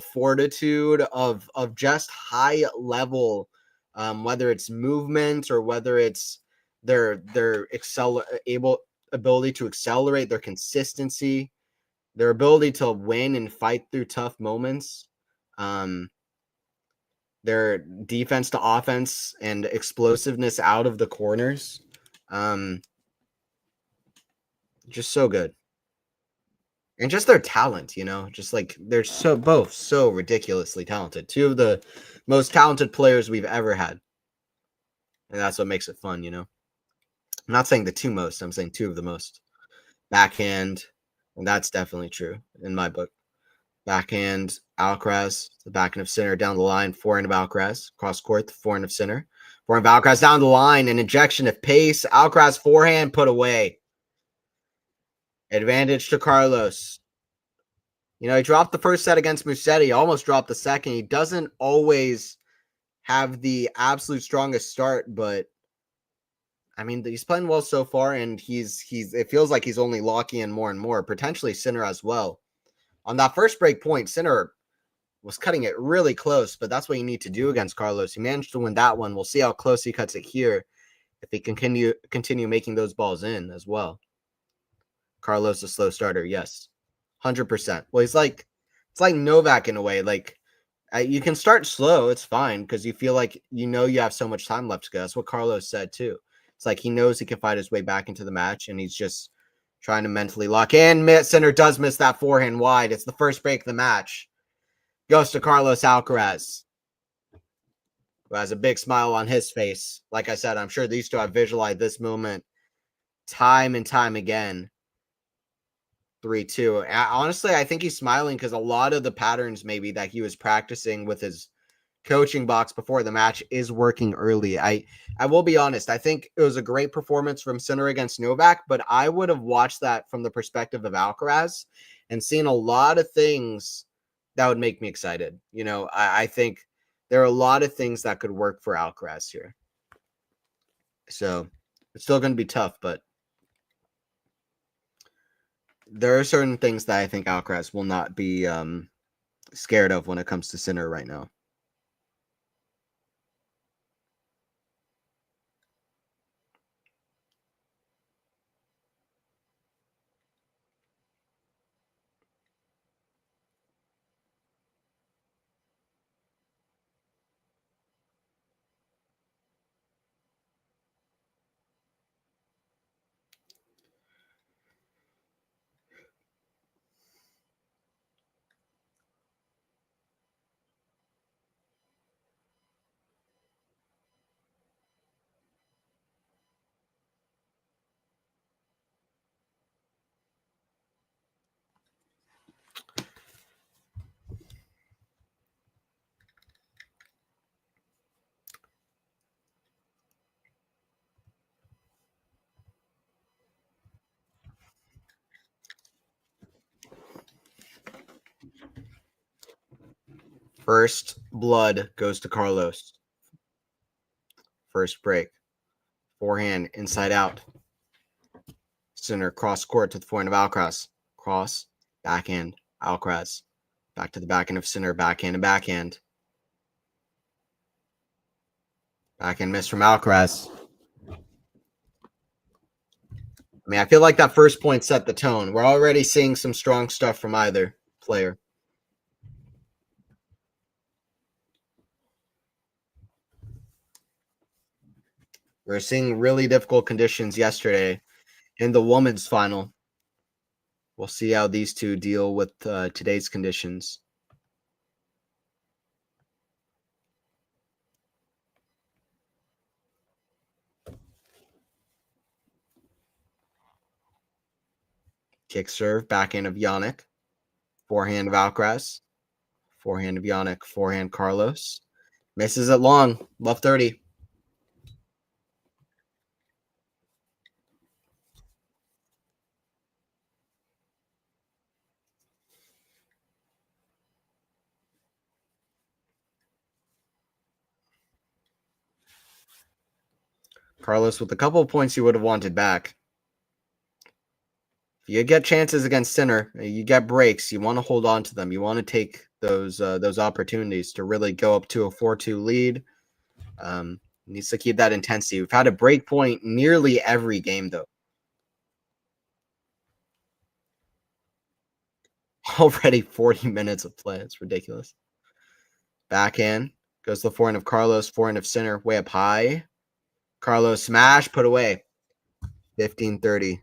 S1: fortitude, of just high level, whether it's movement or whether it's their ability to accelerate, their consistency, their ability to win and fight through tough moments, um, their defense to offense and explosiveness out of the corners. Um, just so good. And just their talent, just like they're both so ridiculously talented. Two of the most talented players we've ever had. And that's what makes it fun. I'm not saying the two most, I'm saying two of the most. Backhand, and that's definitely true in my book. Backhand, Alcaraz, the backhand of Sinner down the line, forehand of Alcaraz, cross court, the forehand of Sinner. Forehand of Alcaraz down the line, an injection of pace. Alcaraz forehand put away. Advantage to Carlos. He dropped the first set against Musetti, almost dropped the second. He doesn't always have the absolute strongest start, but I mean, he's playing well so far, and it feels like he's only locking in more and more, potentially Sinner as well. On that first break point, Sinner was cutting it really close, but that's what you need to do against Carlos. He managed to win that one. We'll see how close he cuts it here if he can continue making those balls in as well. Carlos a slow starter, yes. 100%. Well, it's like Novak in a way. Like, you can start slow, it's fine, because you feel like you have so much time left to go. That's what Carlos said too. It's like he knows he can fight his way back into the match, and he's just trying to mentally lock in. Sinner does miss that forehand wide. It's the first break of the match. Goes to Carlos Alcaraz, who has a big smile on his face. Like I said, I'm sure these two have visualized this moment time and time again. 3-2. Honestly, I think he's smiling because a lot of the patterns maybe that he was practicing with his coaching box before the match is working early. I will be honest. I think it was a great performance from Sinner against Novak, but I would have watched that from the perspective of Alcaraz and seen a lot of things that would make me excited. I think there are a lot of things that could work for Alcaraz here. So it's still going to be tough, but there are certain things that I think Alcaraz will not be scared of when it comes to Sinner right now. First blood goes to Carlos. First break. Forehand, inside out. Sinner, cross court to the forehand of Alcaraz. Cross, backhand, Alcaraz. Back to the backhand of Sinner, backhand and backhand. Backhand miss from Alcaraz. I mean, I feel like that first point set the tone. We're already seeing some strong stuff from either player. We're seeing really difficult conditions yesterday in the women's final. We'll see how these two deal with today's conditions. Kick serve, backhand of Yannick. Forehand of Alcaraz. Forehand of Yannick. Forehand Carlos. Misses it long. Left 30. Carlos with a couple of points you would have wanted back. If you get chances against Sinner, you get breaks, you want to hold on to them. You want to take those opportunities to really go up to a 4-2 lead. Needs to keep that intensity. We've had a break point nearly every game, though. Already 40 minutes of play. It's ridiculous. Backhand. Goes to the forehand of Carlos. Forehand of Sinner. Way up high. Carlos smash. Put away. 15-30.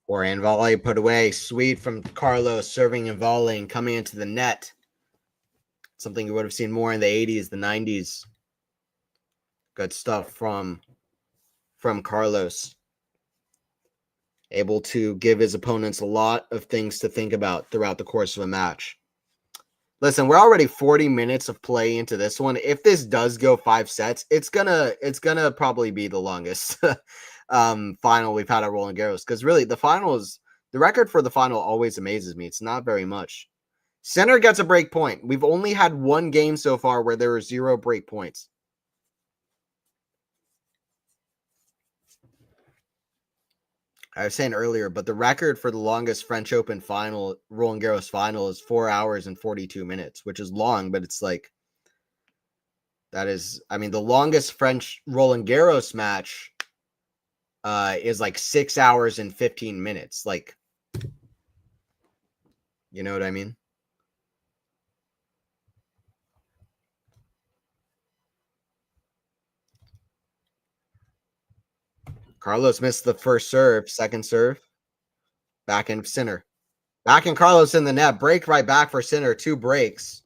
S1: Forehand volley put away. Sweet from Carlos, serving and volleying, coming into the net. Something you would have seen more in the 80s, the 90s. Good stuff from Carlos. Able to give his opponents a lot of things to think about throughout the course of a match. Listen, we're already 40 minutes of play into this one. If this does go 5 sets, it's gonna probably be the longest final we've had at Roland Garros, because really the record for the final always amazes me. It's not very much. Sinner gets a break point. We've only had one game so far where there were 0 break points. I was saying earlier, but the record for the longest French Open final, Roland Garros final, is 4 hours and 42 minutes, which is long, but it's like, that is, I mean, the longest French Roland Garros match is like 6 hours and 15 minutes. Like, you know what I mean? Carlos missed the first serve, second serve. Back in Sinner. Back in Carlos in the net. Break right back for Sinner. 2 breaks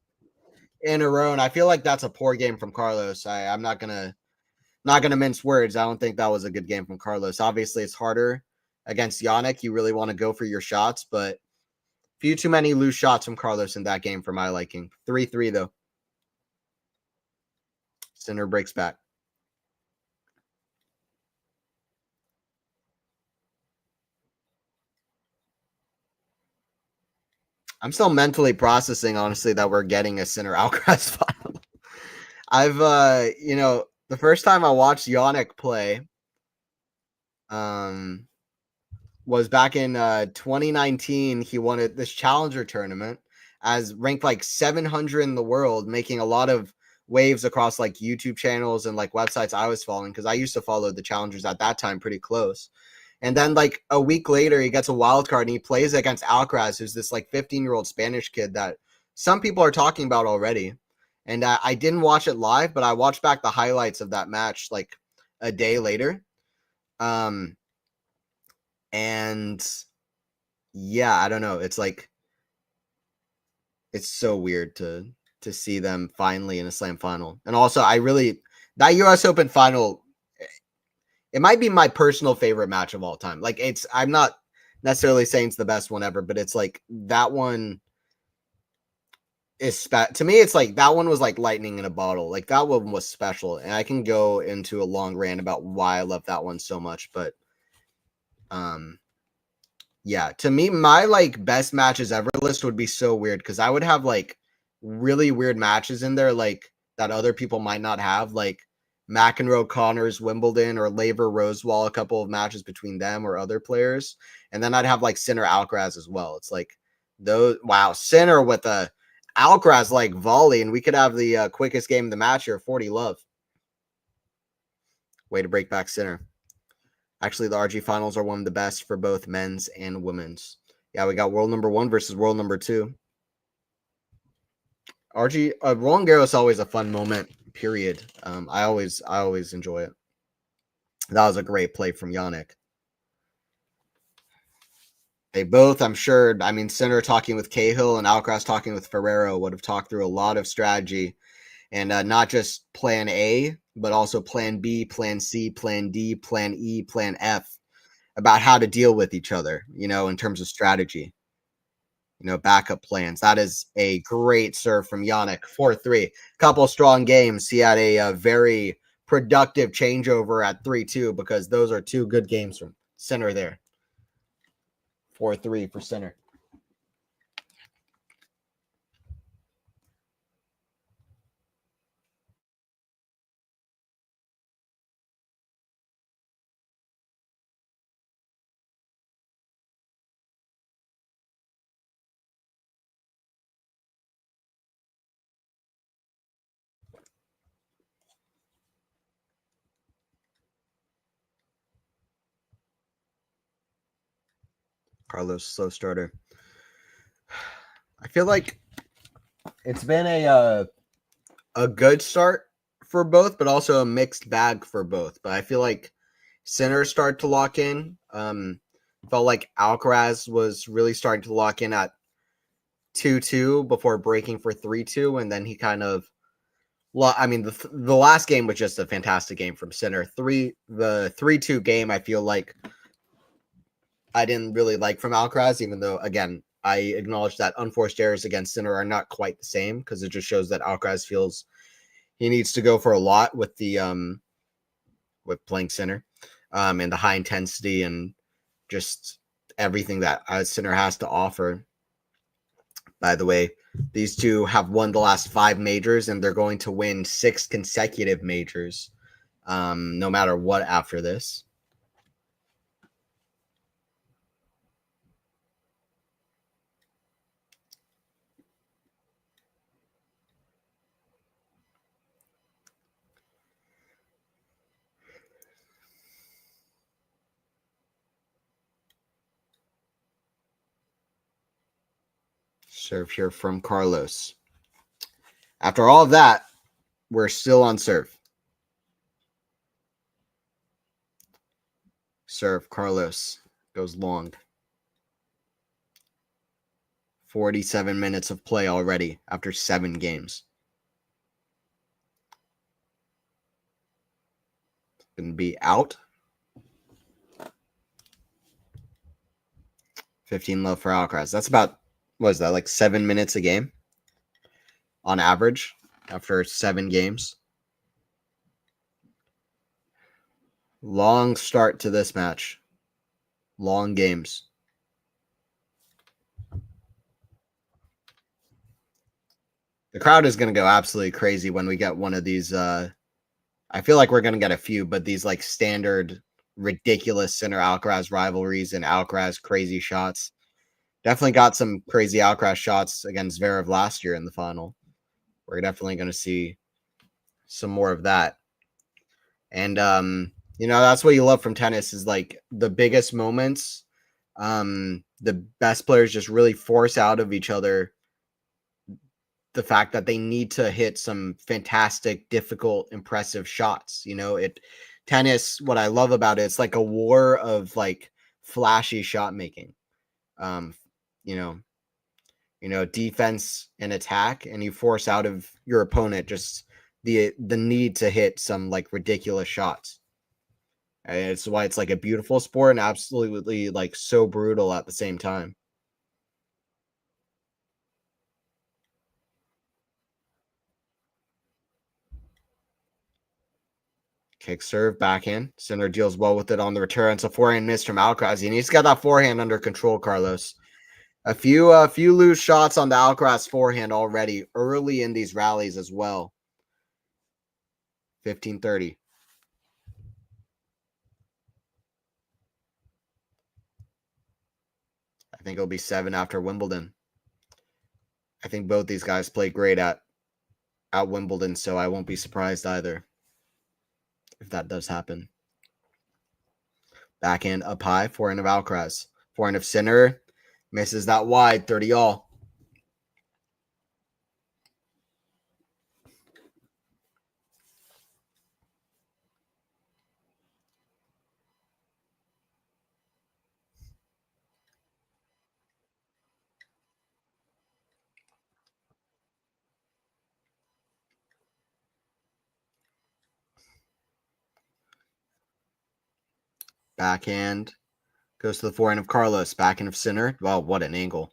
S1: in a row. And I feel like that's a poor game from Carlos. I'm not gonna mince words. I don't think that was a good game from Carlos. Obviously, it's harder against Yannick. You really want to go for your shots, but few too many loose shots from Carlos in that game for my liking. 3-3 though. Sinner breaks back. I'm still mentally processing, honestly, that we're getting a Sinner Alcaraz final. I've the first time I watched Yannick play was back in 2019. He won this Challenger tournament as ranked like 700 in the world, making a lot of waves across like YouTube channels and like websites I was following, because I used to follow the Challengers at that time pretty close. And then like a week later, he gets a wild card and he plays against Alcaraz, who's this like 15-year-old Spanish kid that some people are talking about already. And I didn't watch it live, but I watched back the highlights of that match like a day later. And yeah, I don't know. It's like, it's so weird to see them finally in a slam final. And also, that US Open final, it might be my personal favorite match of all time. Like, I'm not necessarily saying it's the best one ever, but it's like that one is to me, it's like that one was like lightning in a bottle. Like, that one was special. And I can go into a long rant about why I love that one so much, but yeah, to me, my like best matches ever list would be so weird, because I would have like really weird matches in there, like that other people might not have, like McEnroe Connors Wimbledon, or Laver Rosewall, a couple of matches between them or other players, and then I'd have like Sinner Alcaraz as well. It's like those, wow, Sinner with a Alcaraz like volley, and we could have the quickest game of the match here, 40 love. Way to break back Sinner. Actually, the RG finals are one of the best for both men's and women's. Yeah, we got world number 1 versus world number 2. RG Roland Garros is always a fun moment. Period. I always enjoy it. That was a great play from Yannick. They both, I'm sure. I mean, Sinner talking with Cahill and Alcaraz talking with Ferrero would have talked through a lot of strategy and not just plan A, but also plan B, plan C, plan D, plan E, plan F about how to deal with each other, in terms of strategy, backup plans. That is a great serve from Yannick, 4-3. Couple strong games. He had a very productive changeover at 3-2 because those are two good games from center there. 4-3 for center. Carlos, slow starter. I feel like it's been a good start for both, but also a mixed bag for both. But I feel like center start to lock in. Felt like Alcaraz was really starting to lock in at 2-2 before breaking for 3-2, and then he kind of. Well, I mean, the last game was just a fantastic game from center. The 3-2 game, I feel like I didn't really like from Alcaraz, even though, again, I acknowledge that unforced errors against center are not quite the same because it just shows that Alcaraz feels he needs to go for a lot with the with playing center, and the high intensity and just everything that center has to offer. By the way, these two have won the last 5 majors, and they're going to win 6 consecutive majors, no matter what after this. Serve here from Carlos. After all of that, we're still on serve. Serve, Carlos goes long. 47 minutes of play already after 7 games. Going to be out. 15 love for Alcaraz. That's about, what is that, like 7 minutes a game on average after 7 games? Long start to this match. Long games. The crowd is going to go absolutely crazy when we get one of these. I feel like we're going to get a few, but these like standard, ridiculous center Alcaraz rivalries and Alcaraz crazy shots. Definitely got some crazy Alcaraz shots against Zverev last year in the final. We're definitely going to see some more of that. And that's what you love from tennis is like the biggest moments. The best players just really force out of each other the fact that they need to hit some fantastic, difficult, impressive shots. Tennis, what I love about it's like a war of like flashy shot making. Um, you know, defense and attack, and you force out of your opponent just the need to hit some like ridiculous shots. And it's why it's like a beautiful sport and absolutely like so brutal at the same time. Kick serve, backhand. Center deals well with it on the return. It's a forehand miss from Alcaraz. He needs to get that forehand under control, Carlos. A few loose shots on the Alcaraz forehand already early in these rallies as well. 15-30. I think it'll be 7 after Wimbledon. I think both these guys play great at Wimbledon, so I won't be surprised either if that does happen. Backhand up high, forehand of Alcaraz. Forehand of Sinner. Misses that wide, 30 all. Backhand. Goes to the forehand of Carlos. Backhand of Sinner. Well, what an angle.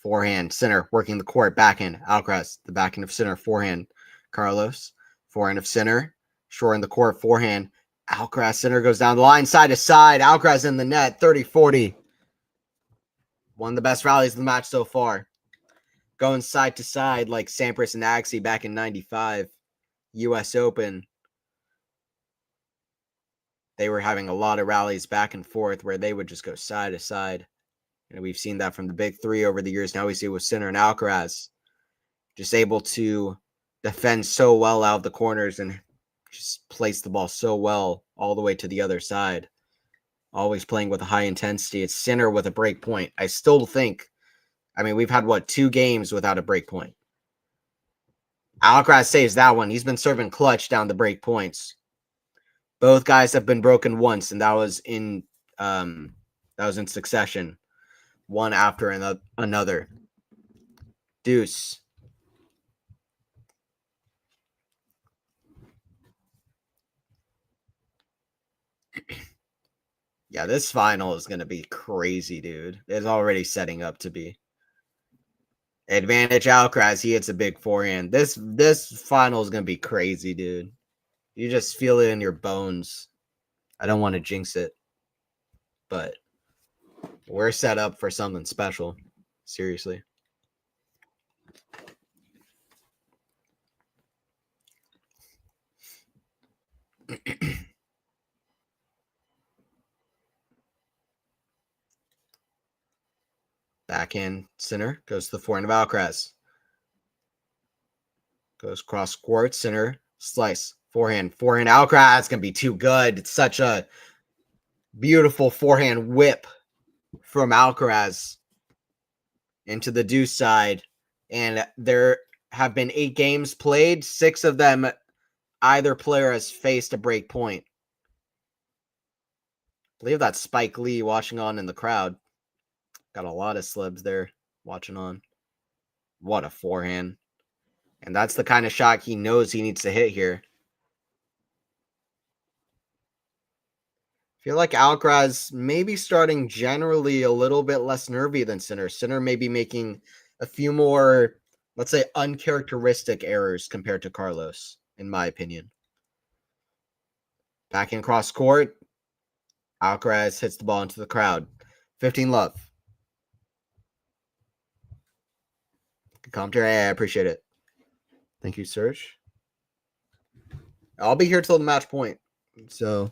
S1: Forehand. Sinner working the court. Backhand. Alcaraz. The backhand of Sinner. Forehand. Carlos. Forehand of Sinner. Short in the court. Forehand. Alcaraz. Sinner goes down the line. Side to side. Alcaraz in the net. 30-40. One of the best rallies of the match so far. Going side to side like Sampras and Agassi back in 95. U.S. Open. They were having a lot of rallies back and forth where they would just go side to side. And we've seen that from the big three over the years. Now we see it with Sinner and Alcaraz. Just able to defend so well out of the corners and just place the ball so well all the way to the other side. Always playing with a high intensity. It's Sinner with a break point. I still think, we've had, 2 games without a break point. Alcaraz saves that one. He's been serving clutch down the break points. Both guys have been broken once, and that was in succession, one after another. Deuce. Yeah, this final is going to be crazy, dude. It's already setting up to be. Advantage Alcaraz. He hits a big forehand. This final is going to be crazy, dude. You just feel it in your bones. I don't want to jinx it, but we're set up for something special. Seriously. Backhand Sinner goes to the forehand of Alcaraz. Goes cross court. Sinner slice. Forehand. Alcaraz. It's going to be too good. It's such a beautiful forehand whip from Alcaraz into the deuce side. And there have been 8 games played. 6 of them, either player has faced a break point. I believe that's Spike Lee watching on in the crowd. Got a lot of slibs there watching on. What a forehand. And that's the kind of shot he knows he needs to hit here. I feel like Alcaraz maybe starting generally a little bit less nervy than Sinner. Sinner may be making a few more, let's say, uncharacteristic errors compared to Carlos, in my opinion. Backhand cross court. Alcaraz hits the ball into the crowd. 15-love. Good commentary. I appreciate it. Thank you, Serge. I'll be here till the match point. So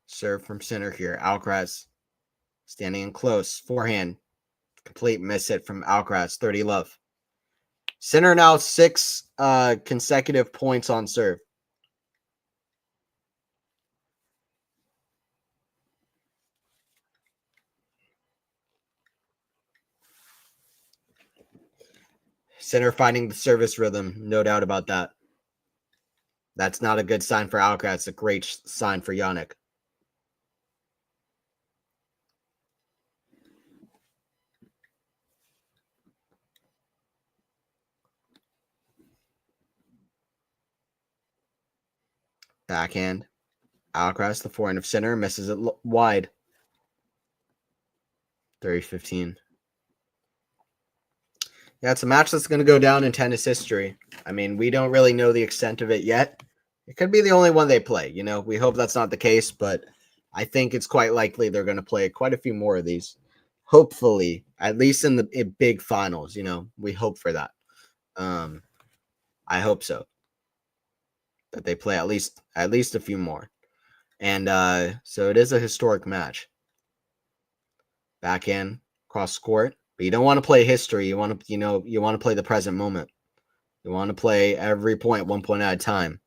S1: serve from Sinner here. Alcaraz standing in close. Forehand. Complete miss hit from Alcaraz. 30-love. Sinner now 6 consecutive points on serve. Sinner finding the service rhythm. No doubt about that. That's not a good sign for Alcaraz. It's a great sign for Yannick. Backhand. Alcaraz, the forehand of Sinner, misses it wide. 30-15. Yeah, it's a match that's going to go down in tennis history. We don't really know the extent of it yet. It could be the only one they play. We hope that's not the case, but I think it's quite likely they're going to play quite a few more of these. Hopefully, at least in the big finals. We hope for that. I hope so. That they play at least a few more. And so it is a historic match. Backhand, cross court. But you don't want to play history. You want to play the present moment. You want to play every point 1 point at a time.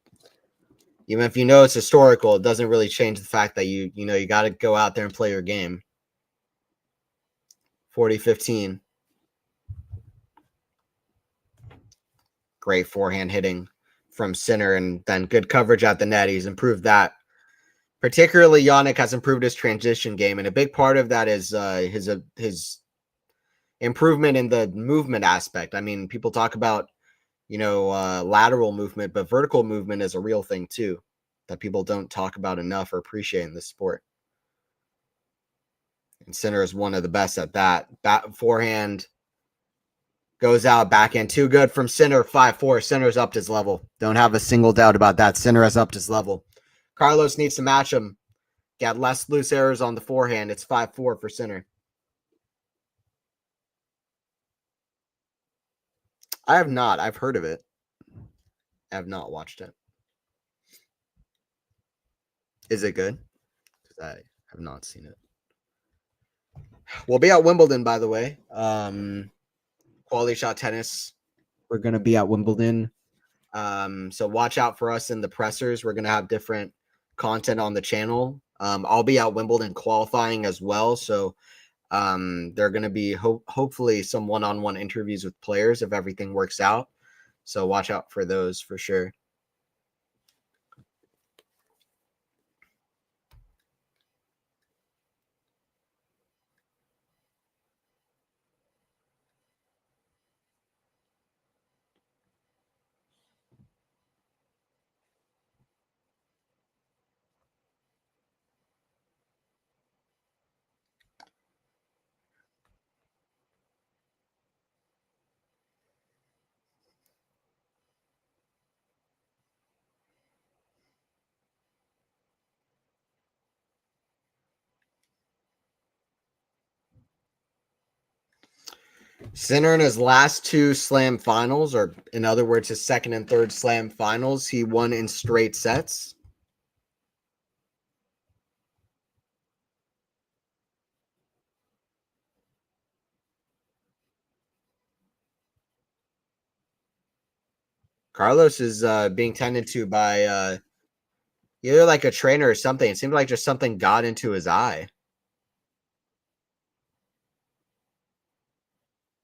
S1: Even if it's historical, it doesn't really change the fact that you got to go out there and play your game. 40-15. Great forehand hitting from Sinner, and then good coverage at the net. He's improved that. Particularly, Yannick has improved his transition game, and a big part of that is his improvement in the movement aspect. I mean, people talk about lateral movement, but vertical movement is a real thing too that people don't talk about enough or appreciate in this sport. And Sinner is one of the best at that. Forehand goes out, backhand too good from Sinner. 5-4. Sinner's upped his level. Don't have a single doubt about that. Sinner has upped his level. Carlos needs to match him. Got less loose errors on the forehand. It's 5-4 for Sinner. I have not. I've heard of it. I have not watched it. Is it good? I have not seen it. We'll be at Wimbledon, by the way. Quality Shot Tennis. We're going to be at Wimbledon. So watch out for us in the pressers. We're going to have different content on the channel. I'll be at Wimbledon qualifying as well. So there are going to be hopefully some one-on-one interviews with players if everything works out. So watch out for those for sure. Sinner in his last two slam finals, or in other words, his second and third slam finals, he won in straight sets. Carlos is being tended to by either like a trainer or something. It seemed like just something got into his eye.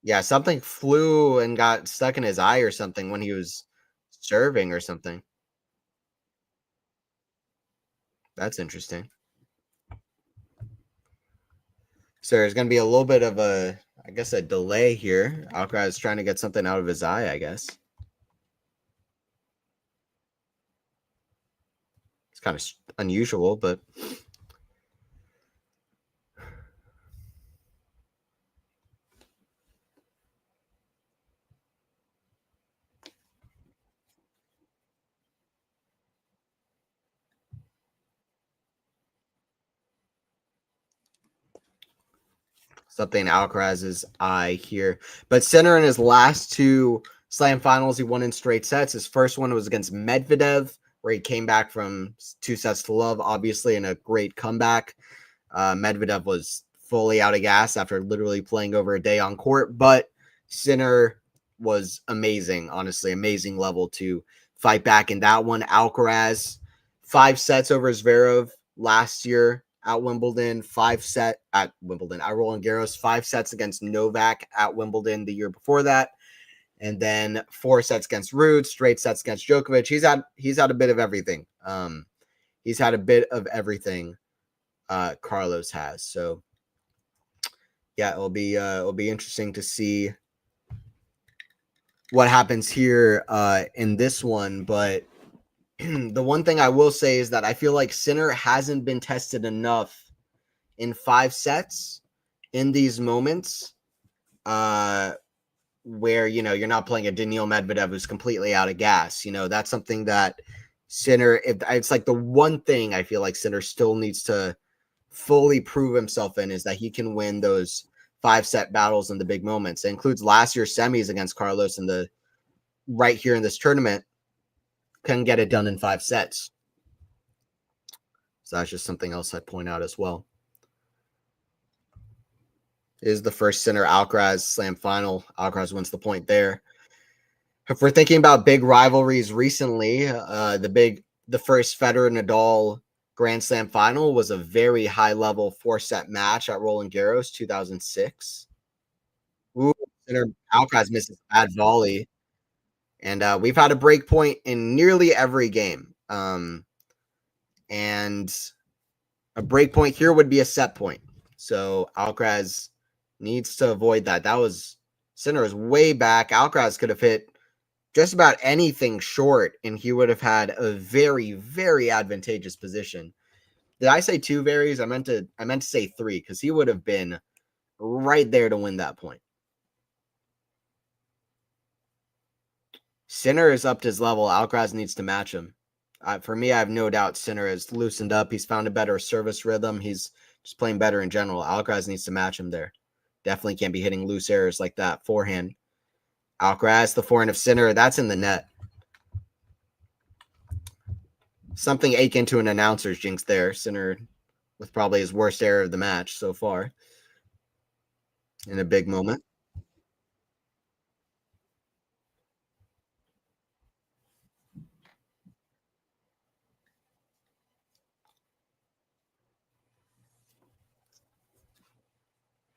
S1: Yeah, something flew and got stuck in his eye or something when he was serving or something. That's interesting. So there's going to be a little bit of I guess, a delay here. Alcaraz is trying to get something out of his eye, I guess. It's kind of unusual, but something Alcaraz's eye here. But Sinner in his last two slam finals, he won in straight sets. His first one was against Medvedev, where he came back from 2-0, obviously, in a great comeback. Medvedev was fully out of gas after literally playing over a day on court, but Sinner was amazing, honestly, amazing level to fight back in that one. Alcaraz, 5 sets over Zverev last year at Wimbledon, 5 set at Wimbledon, at Roland Garros, 5 sets against Novak at Wimbledon the year before that, and then 4 sets against Ruud, straight sets against Djokovic. He's had a bit of everything. He's had a bit of everything. Carlos has. So yeah, it'll be interesting to see what happens here in this one. But the one thing I will say is that I feel like Sinner hasn't been tested enough in 5 sets in these moments where you're not playing a Daniil Medvedev who's completely out of gas. That's something that Sinner, it's like the one thing I feel like Sinner still needs to fully prove himself in, is that he can win those 5-set battles in the big moments. It includes last year's semis against Carlos in the right here in this tournament. Couldn't get it done in 5 sets. So that's just something else I'd point out as well. Is the first Sinner Alcaraz slam final. Alcaraz wins the point there. If we're thinking about big rivalries recently, the first Federer Nadal Grand Slam final was a very high level 4-set match at Roland Garros 2006. Ooh, Alcaraz misses a bad volley. And we've had a break point in nearly every game. And a break point here would be a set point. So Alcaraz needs to avoid that. That was Sinner is way back. Alcaraz could have hit just about anything short, and he would have had a very, very advantageous position. Did I say two varies? I meant to say three, because he would have been right there to win that point. Sinner is upped his level. Alcaraz needs to match him. For me, I have no doubt Sinner has loosened up. He's found a better service rhythm. He's just playing better in general. Alcaraz needs to match him there. Definitely can't be hitting loose errors like that. Forehand. Alcaraz, the forehand of Sinner, that's in the net. Something akin to an announcer's jinx there. Sinner with probably his worst error of the match so far. In a big moment.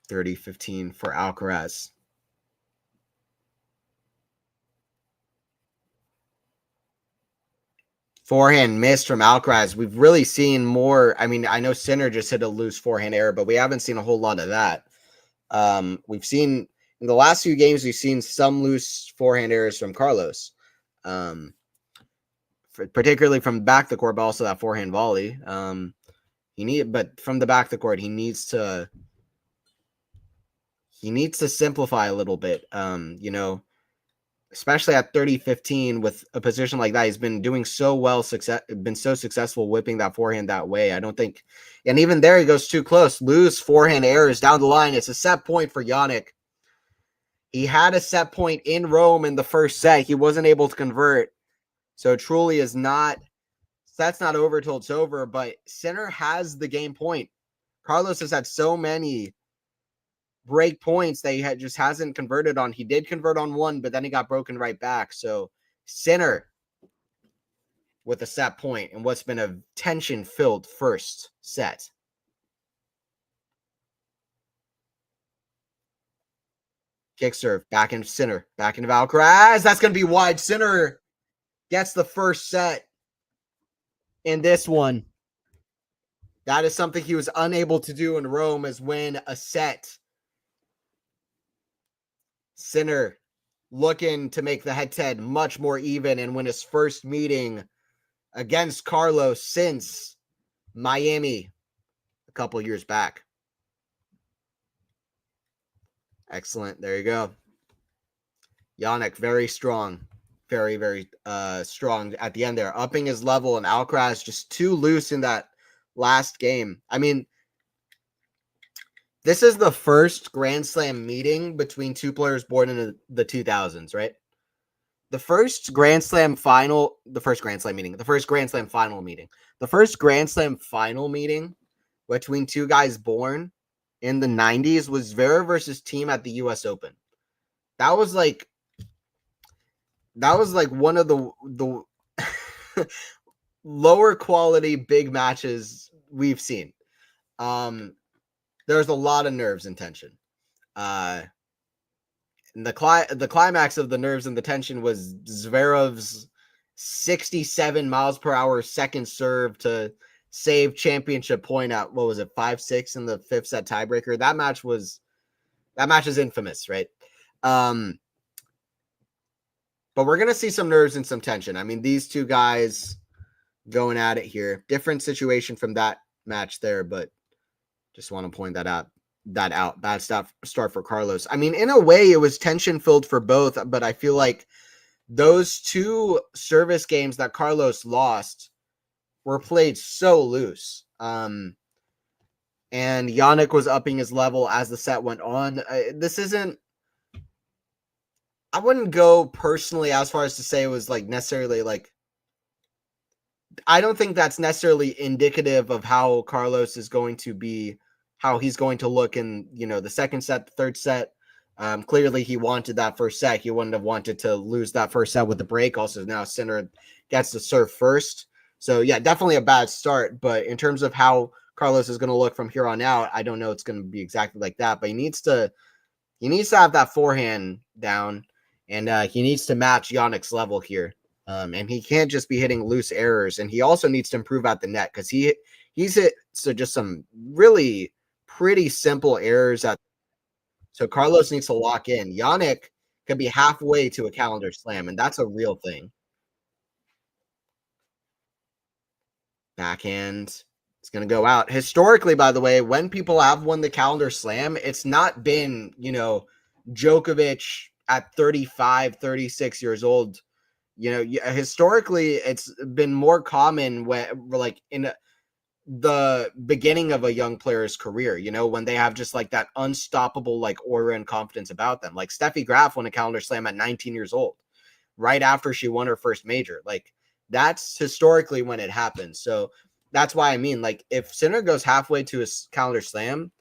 S1: $30-15 for Alcaraz. Forehand missed from Alcaraz. We've really seen more. I mean, I know Sinner just hit a loose forehand error, but we haven't seen a whole lot of that. We've seen in the last few games, we've seen some loose forehand errors from Carlos, particularly from back the court, but also that forehand volley. But from the back the court, he needs to simplify a little bit. Especially at 30-15 with a position like that. He's been doing so well, been so successful whipping that forehand that way. I don't think, and even there he goes too close. Lose forehand errors down the line. It's a set point for Jannik. He had a set point in Rome in the first set. He wasn't able to convert. So it truly is not, that's not over till it's over, but Sinner has the game point. Carlos has had so many break points that he just hasn't converted on. He did convert on one, but then he got broken right back. So Sinner with a set point and what's been a tension-filled first set. Kick serve, back into Sinner, back into Alcaraz. That's going to be wide. Sinner gets the first set in this one. That is something he was unable to do in Rome, is win a set. Sinner looking to make the head-to-head much more even and win his first meeting against Carlos since Miami a couple years back. Excellent. There you go. Jannik, very strong. Very, very strong at the end there. Upping his level, and Alcaraz just too loose in that last game. I mean, this is the first Grand Slam meeting between two players born in the 2000s, right? The first Grand Slam final meeting between two guys born in the 90s was Vera versus Thiem at the US Open. That was like one of the lower quality big matches we've seen. There's a lot of nerves and tension. And the climax of the nerves and the tension was Zverev's 67 miles per hour second serve to save championship point at, what was it, 5-6 in the fifth set tiebreaker. That match is infamous, right? But we're going to see some nerves and some tension. I mean, these two guys going at it here. Different situation from that match there, but just want to point that out. Bad start for Carlos. I mean, in a way, it was tension-filled for both, but I feel like those two service games that Carlos lost were played so loose. And Jannik was upping his level as the set went on. I wouldn't go personally as far as to say it was like necessarily like, I don't think that's necessarily indicative of how Carlos is going to be, how he's going to look in, the second set, the third set. Clearly he wanted that first set. He wouldn't have wanted to lose that first set with the break. Also, now Sinner gets to serve first. So yeah, definitely a bad start. But in terms of how Carlos is going to look from here on out, I don't know it's going to be exactly like that. But he needs to have that forehand down. and he needs to match Yannick's level here. And he can't just be hitting loose errors, and he also needs to improve at the net because he's hit so just some really pretty simple errors at. So Carlos needs to lock in. Yannick could be halfway to a calendar slam, and that's a real thing. Backhand. It's going to go out. Historically, by the way, when people have won the calendar slam, it's not been, Djokovic at 35, 36 years old. Historically, it's been more common when, like, in the beginning of a young player's career, when they have just like that unstoppable, like, aura and confidence about them. Like Steffi Graf won a calendar slam at 19 years old, right after she won her first major. Like, that's historically when it happens. So that's why I mean, like, if Sinner goes halfway to a calendar slam,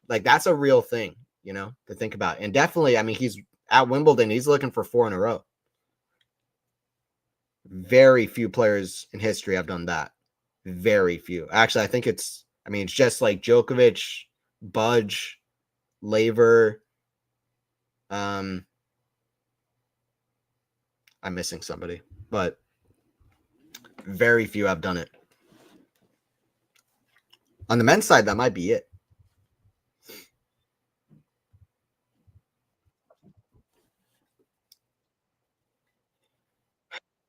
S1: like, that's a real thing, to think about. And definitely, I mean, he's at Wimbledon, he's looking for 4 in a row. Very few players in history have done that. Very few. Actually, I think it's just like Djokovic, Budge, Laver. I'm missing somebody, but very few have done it. On the men's side, that might be it.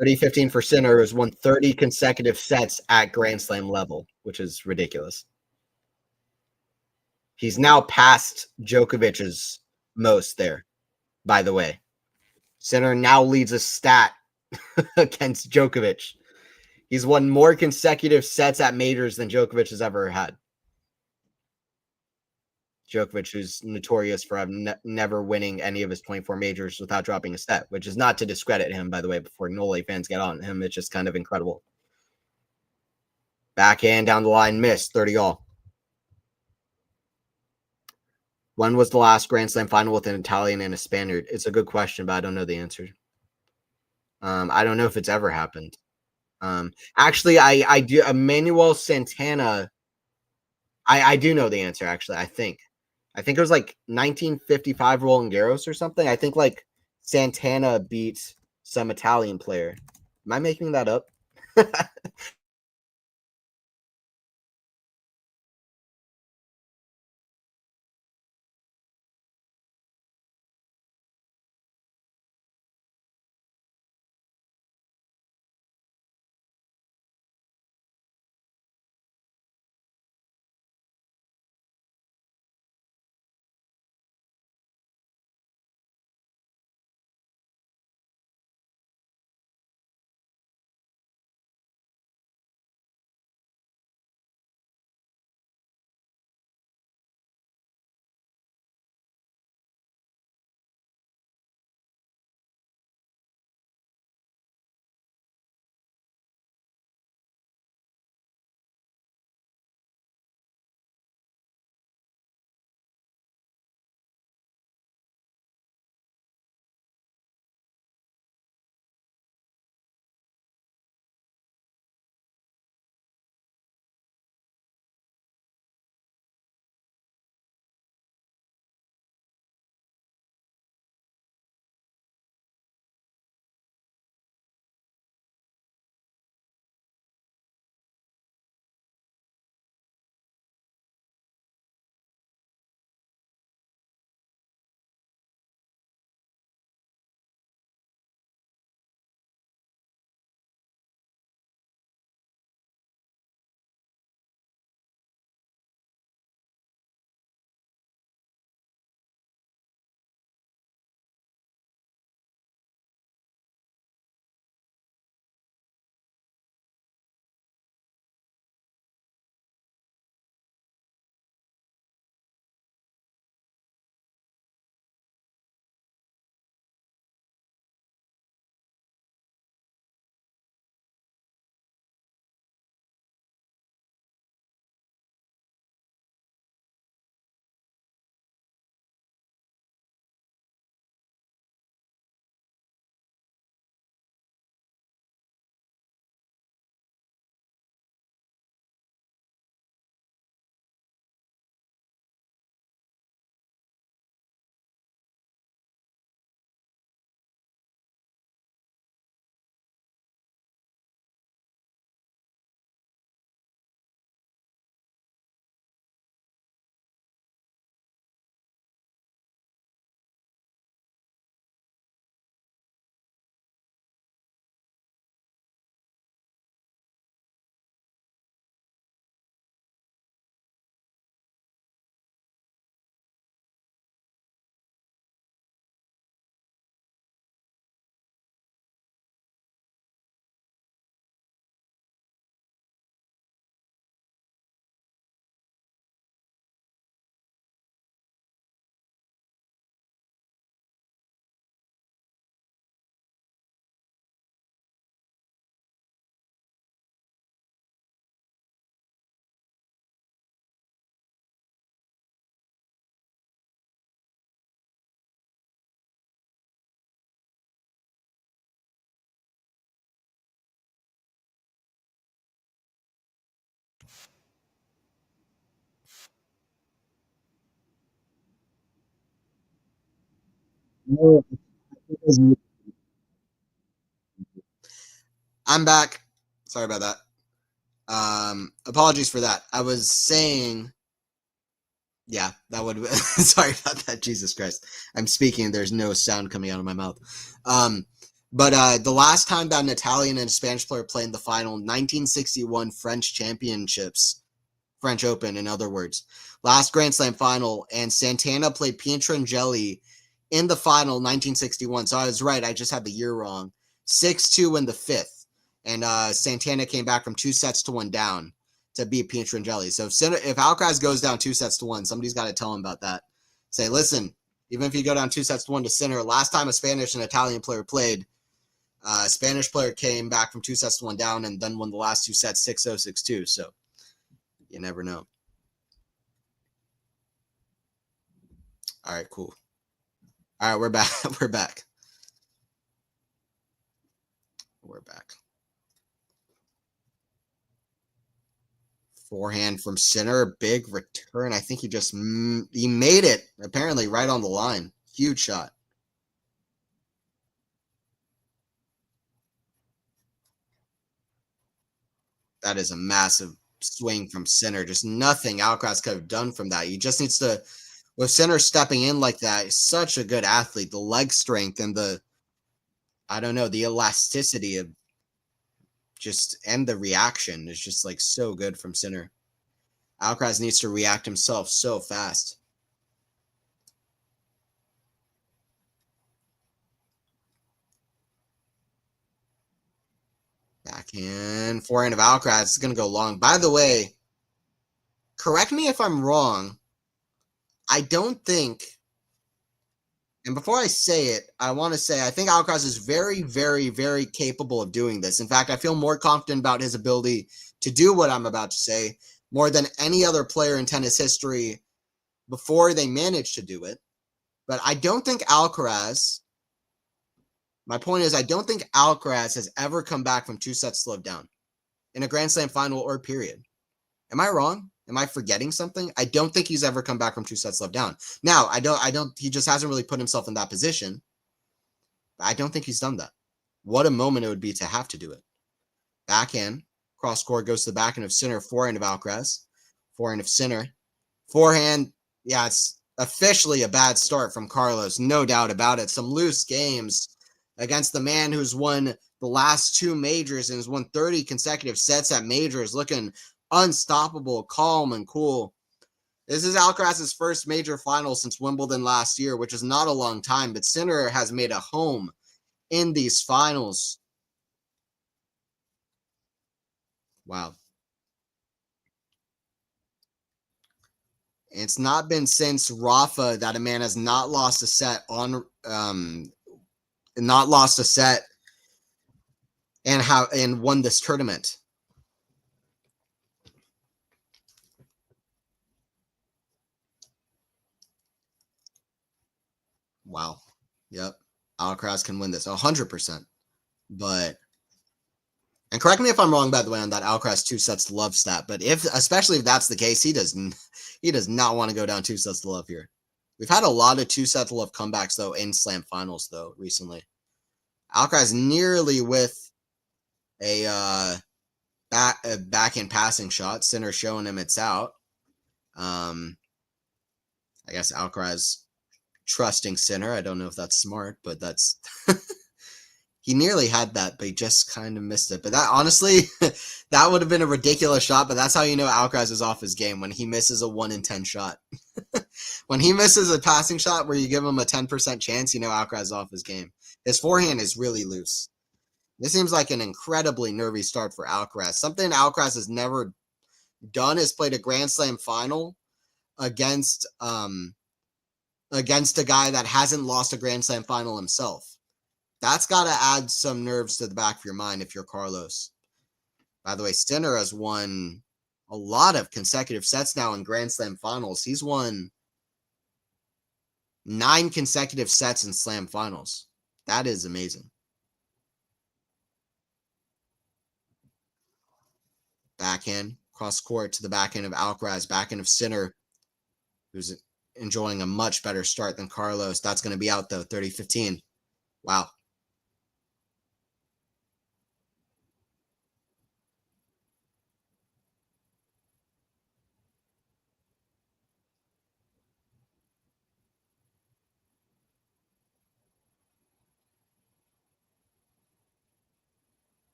S1: 30-15 for Sinner has won 30 consecutive sets at Grand Slam level, which is ridiculous. He's now past Djokovic's most there, by the way. Sinner now leads a stat against Djokovic. He's won more consecutive sets at majors than Djokovic has ever had. Djokovic, who's notorious for never winning any of his 24 majors without dropping a set, which is not to discredit him, by the way, before Nole fans get on him. It's just kind of incredible. Backhand down the line, missed, 30 all. When was the last Grand Slam final with an Italian and a Spaniard? It's a good question, but I don't know the answer. I don't know if it's ever happened. Actually, I do. Emmanuel Santana. I do know the answer. Actually, I think it was like 1955 Roland Garros or something. I think like Santana beat some Italian player. Am I making that up? I'm back. Sorry about that. Apologies for that. I was saying, yeah, that would. Sorry about that. Jesus Christ, I'm speaking. There's no sound coming out of my mouth. Um, but the last time that an Italian and a Spanish player played in the final, 1961 French Championships, French Open, in other words, last Grand Slam final, and Santana played Pietrangeli in the final, 1961. So I was right. I just had the year wrong. 6-2 in the fifth, and Santana came back from 2-1 down to beat Pietrangeli. So if Alcaraz goes down 2-1, somebody's got to tell him about that. Say, listen, even if you go down 2-1 to Sinner, last time a Spanish and Italian player played, a Spanish player came back from 2-1 down and then won the last two sets 6-0, 6-2. So you never know. All right, cool. All right, we're back. We're back. We're back. Forehand from Sinner, big return. I think he just he made it. Apparently, right on the line. Huge shot. That is a massive swing from Sinner. Just nothing Alcaraz could have done from that. He just needs to, with Sinner stepping in like that, he's such a good athlete. The leg strength and I don't know, the elasticity of just, and the reaction is just like so good from Sinner. Alcaraz needs to react himself so fast. Backhand, forehand of Alcaraz is going to go long. By the way, correct me if I'm wrong. I don't think, and before I say it, I want to say I think Alcaraz is very, very, very capable of doing this. In fact, I feel more confident about his ability to do what I'm about to say more than any other player in tennis history before they managed to do it. But I don't think Alcaraz, my point is, I don't think Alcaraz has ever come back from 2 sets slowed down in a Grand Slam final or period. Am I wrong? Am I forgetting something? I don't think he's ever come back from 2 sets love down. Now, he just hasn't really put himself in that position. I don't think he's done that. What a moment it would be to have to do it. Backhand, cross court goes to the backhand of Sinner, forehand of Alcaraz, forehand of Sinner. Forehand, yeah, it's officially a bad start from Carlos, no doubt about it. Some loose games against the man who's won the last two majors and has won 30 consecutive sets at majors, looking unstoppable, calm, and cool. This is Alcaraz's first major final since Wimbledon last year, which is not a long time, but Sinner has made a home in these finals. Wow. It's not been since Rafa that a man has not lost a set not lost a set and won this tournament. Wow. Yep. Alcaraz can win this 100%. But, and correct me if I'm wrong, by the way, on that Alcaraz 2 sets to love stat, but especially if that's the case, he does not want to go down 2 sets to love here. We've had a lot of 2 sets to love comebacks, though, in slam finals, though, recently. Alcaraz nearly with a backhand passing shot. Sinner showing him it's out. I guess Alcaraz trusting Sinner. I don't know if that's smart, but that's he nearly had that, but he just kind of missed it. But that honestly, that would have been a ridiculous shot. But that's how you know Alcaraz is off his game, when he misses a 1 in 10 shot. When he misses a passing shot where you give him a 10% chance, you know Alcaraz is off his game. His forehand is really loose. This seems like an incredibly nervy start for Alcaraz. Something Alcaraz has never done is played a Grand Slam final against a guy that hasn't lost a Grand Slam final himself. That's got to add some nerves to the back of your mind if you're Carlos. By the way, Sinner has won a lot of consecutive sets now in Grand Slam finals. He's won 9 consecutive sets in Slam finals. That is amazing. Backhand, cross court to the backhand of Alcaraz, backhand of Sinner, who's enjoying a much better start than Carlos. That's going to be out though, 30-15. Wow.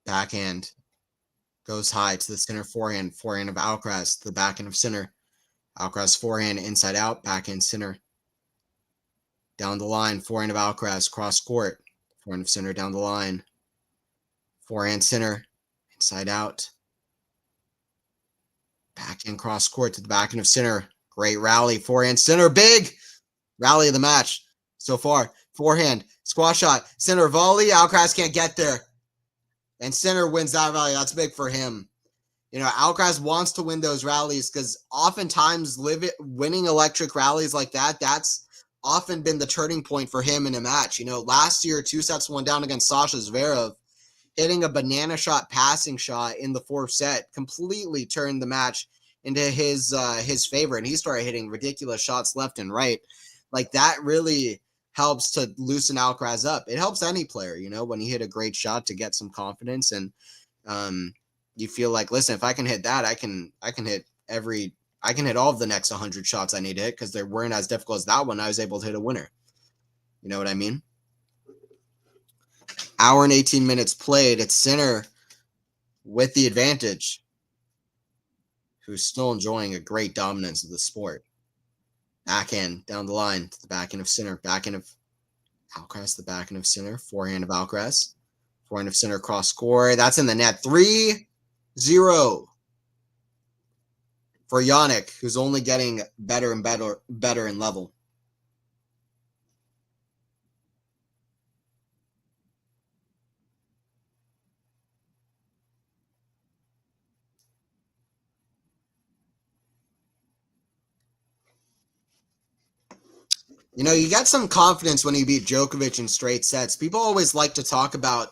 S1: Backhand goes high to the center forehand. Forehand of Alcaraz to the backhand of center. Alcaraz forehand inside out. Backhand center. Down the line. Forehand of Alcaraz cross court. Forehand of center down the line. Forehand center. Inside out. Backhand cross court to the backhand of center. Great rally. Forehand center. Big rally of the match so far. Forehand. Squash shot. Center volley. Alcaraz can't get there. And center wins that rally. That's big for him. You know, Alcaraz wants to win those rallies because oftentimes winning electric rallies like that, that's often been the turning point for him in a match. You know, last year, 2-1 down against Sasha Zverev, hitting a banana shot passing shot in the fourth set completely turned the match into his favor, and he started hitting ridiculous shots left and right. Like that really helps to loosen Alcaraz up. It helps any player, you know, when you hit a great shot to get some confidence and you feel like, listen, if I can hit that, I can hit all of the next 100 shots I need to hit because they weren't as difficult as that one. I was able to hit a winner. You know what I mean? Hour and 18 minutes played. It's center with the advantage, who's still enjoying a great dominance of the sport. Backhand down the line to the backhand of center. Backhand of Alcaraz, the backhand of center. Forehand of Alcaraz. Forehand of center cross score. That's in the net. 3-0 for Jannik, who's only getting better and better in level. You know, you got some confidence when you beat Djokovic in straight sets. People always like to talk about,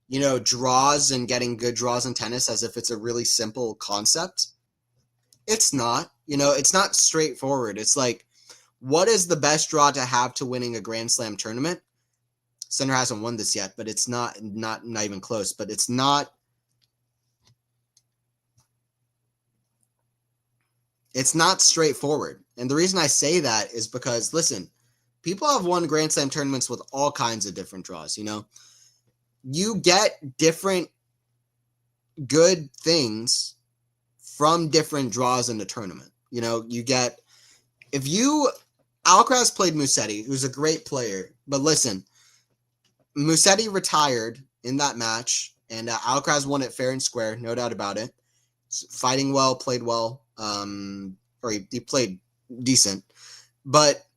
S1: you know, draws and getting good draws in tennis as if it's a really simple concept. It's not. You know, it's not straightforward. It's like, what is the best draw to have to winning a Grand Slam tournament? Sinner hasn't won this yet, but it's not even close. But it's not straightforward. And the reason I say that is because, listen, people have won Grand Slam tournaments with all kinds of different draws, you know. You get different good things from different draws in the tournament. You know, you get, Alcaraz played Musetti, who's a great player, but listen, Musetti retired in that match, and Alcaraz won it fair and square, no doubt about it. Fighting well, played well, or he played decent, but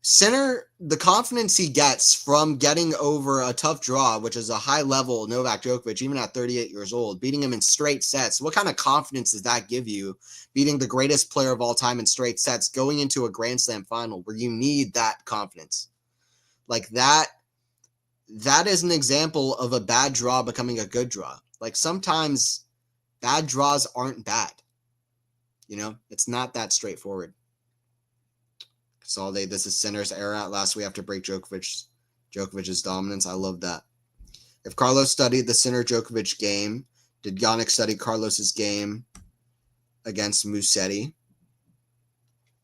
S1: Sinner, the confidence he gets from getting over a tough draw, which is a high-level Novak Djokovic, even at 38 years old, beating him in straight sets, what kind of confidence does that give you, beating the greatest player of all time in straight sets, going into a Grand Slam final where you need that confidence? Like that is an example of a bad draw becoming a good draw. Like sometimes bad draws aren't bad. You know, it's not that straightforward. Solday, this is Sinner's era. At last, we have to break Djokovic's dominance. I love that. If Carlos studied the Sinner Djokovic game, did Jannik study Carlos's game against Musetti?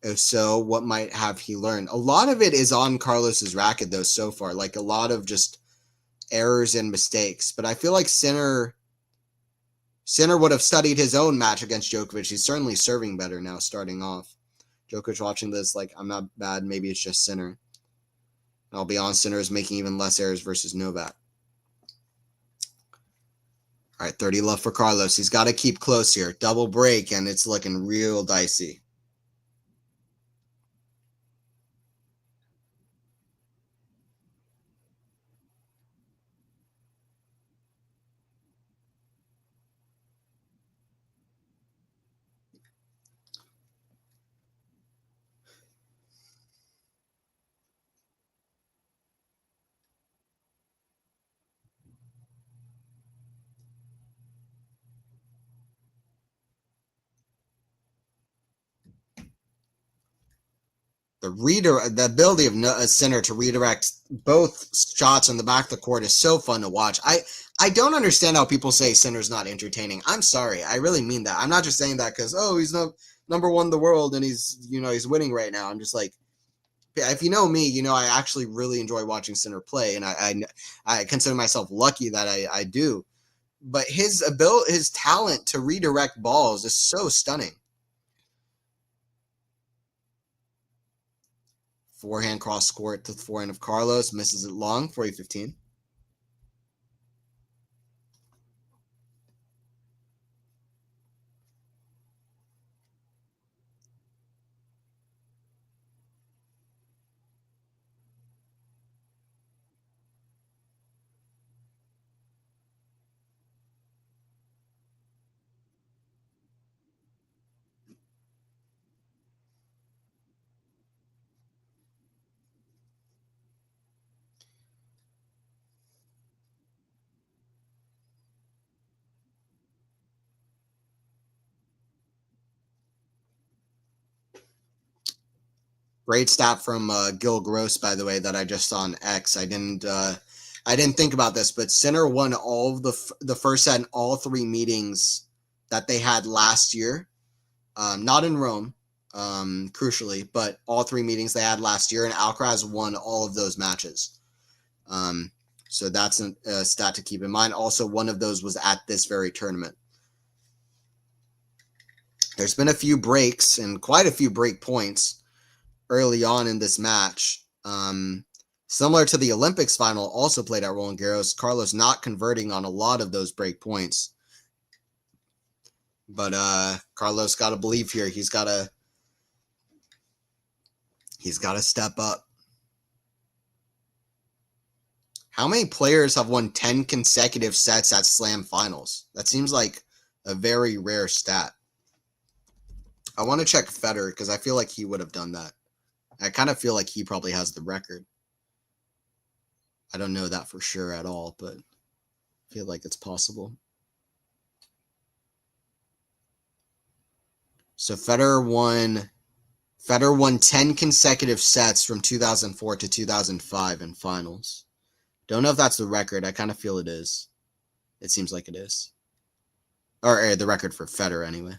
S1: If so, what might have he learned? A lot of it is on Carlos's racket, though, so far. Like a lot of just errors and mistakes. But I feel like Sinner would have studied his own match against Djokovic. He's certainly serving better now, starting off. Djokovic watching this, like, I'm not bad. Maybe it's just Sinner. I'll be honest, Sinner is making even less errors versus Novak. All right, 30 left for Carlos. He's got to keep close here. Double break, and it's looking real dicey. the ability of a Sinner to redirect both shots on the back of the court is so fun to watch. I don't understand how people say Sinner's not entertaining. I'm sorry. I really mean that. I'm not just saying that because, oh, he's number one in the world and he's winning right now. I'm just like, if you know me, I actually really enjoy watching Sinner play, and I consider myself lucky that I do. But his talent to redirect balls is so stunning. Forehand cross court to the forehand of Carlos, misses it long, 40-15. Great stat from Gil Gross, by the way, that I just saw on X. I didn't think about this, but Sinner won all of the first set in all three meetings that they had last year. Not in Rome, crucially, but all three meetings they had last year, and Alcaraz won all of those matches. So that's a stat to keep in mind. Also, one of those was at this very tournament. There's been a few breaks and quite a few break points early on in this match. Similar to the Olympics final, also played at Roland Garros, Carlos not converting on a lot of those break points. But Carlos got to believe here. He's got to step up. How many players have won 10 consecutive sets at Slam finals? That seems like a very rare stat. I want to check Federer because I feel like he would have done that. I kind of feel like he probably has the record. I don't know that for sure at all, but I feel like it's possible. So Federer won 10 consecutive sets from 2004 to 2005 in finals. Don't know if that's the record. I kind of feel it is. It seems like it is. Or the record for Federer anyway.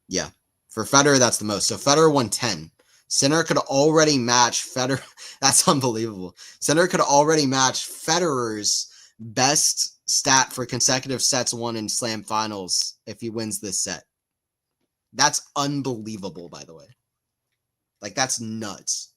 S1: Yeah. For Federer, that's the most. So Federer won 10. Sinner could already match Federer. That's unbelievable. Sinner could already match Federer's best stat for consecutive sets won in Slam finals if he wins this set. That's unbelievable, by the way. Like, that's nuts.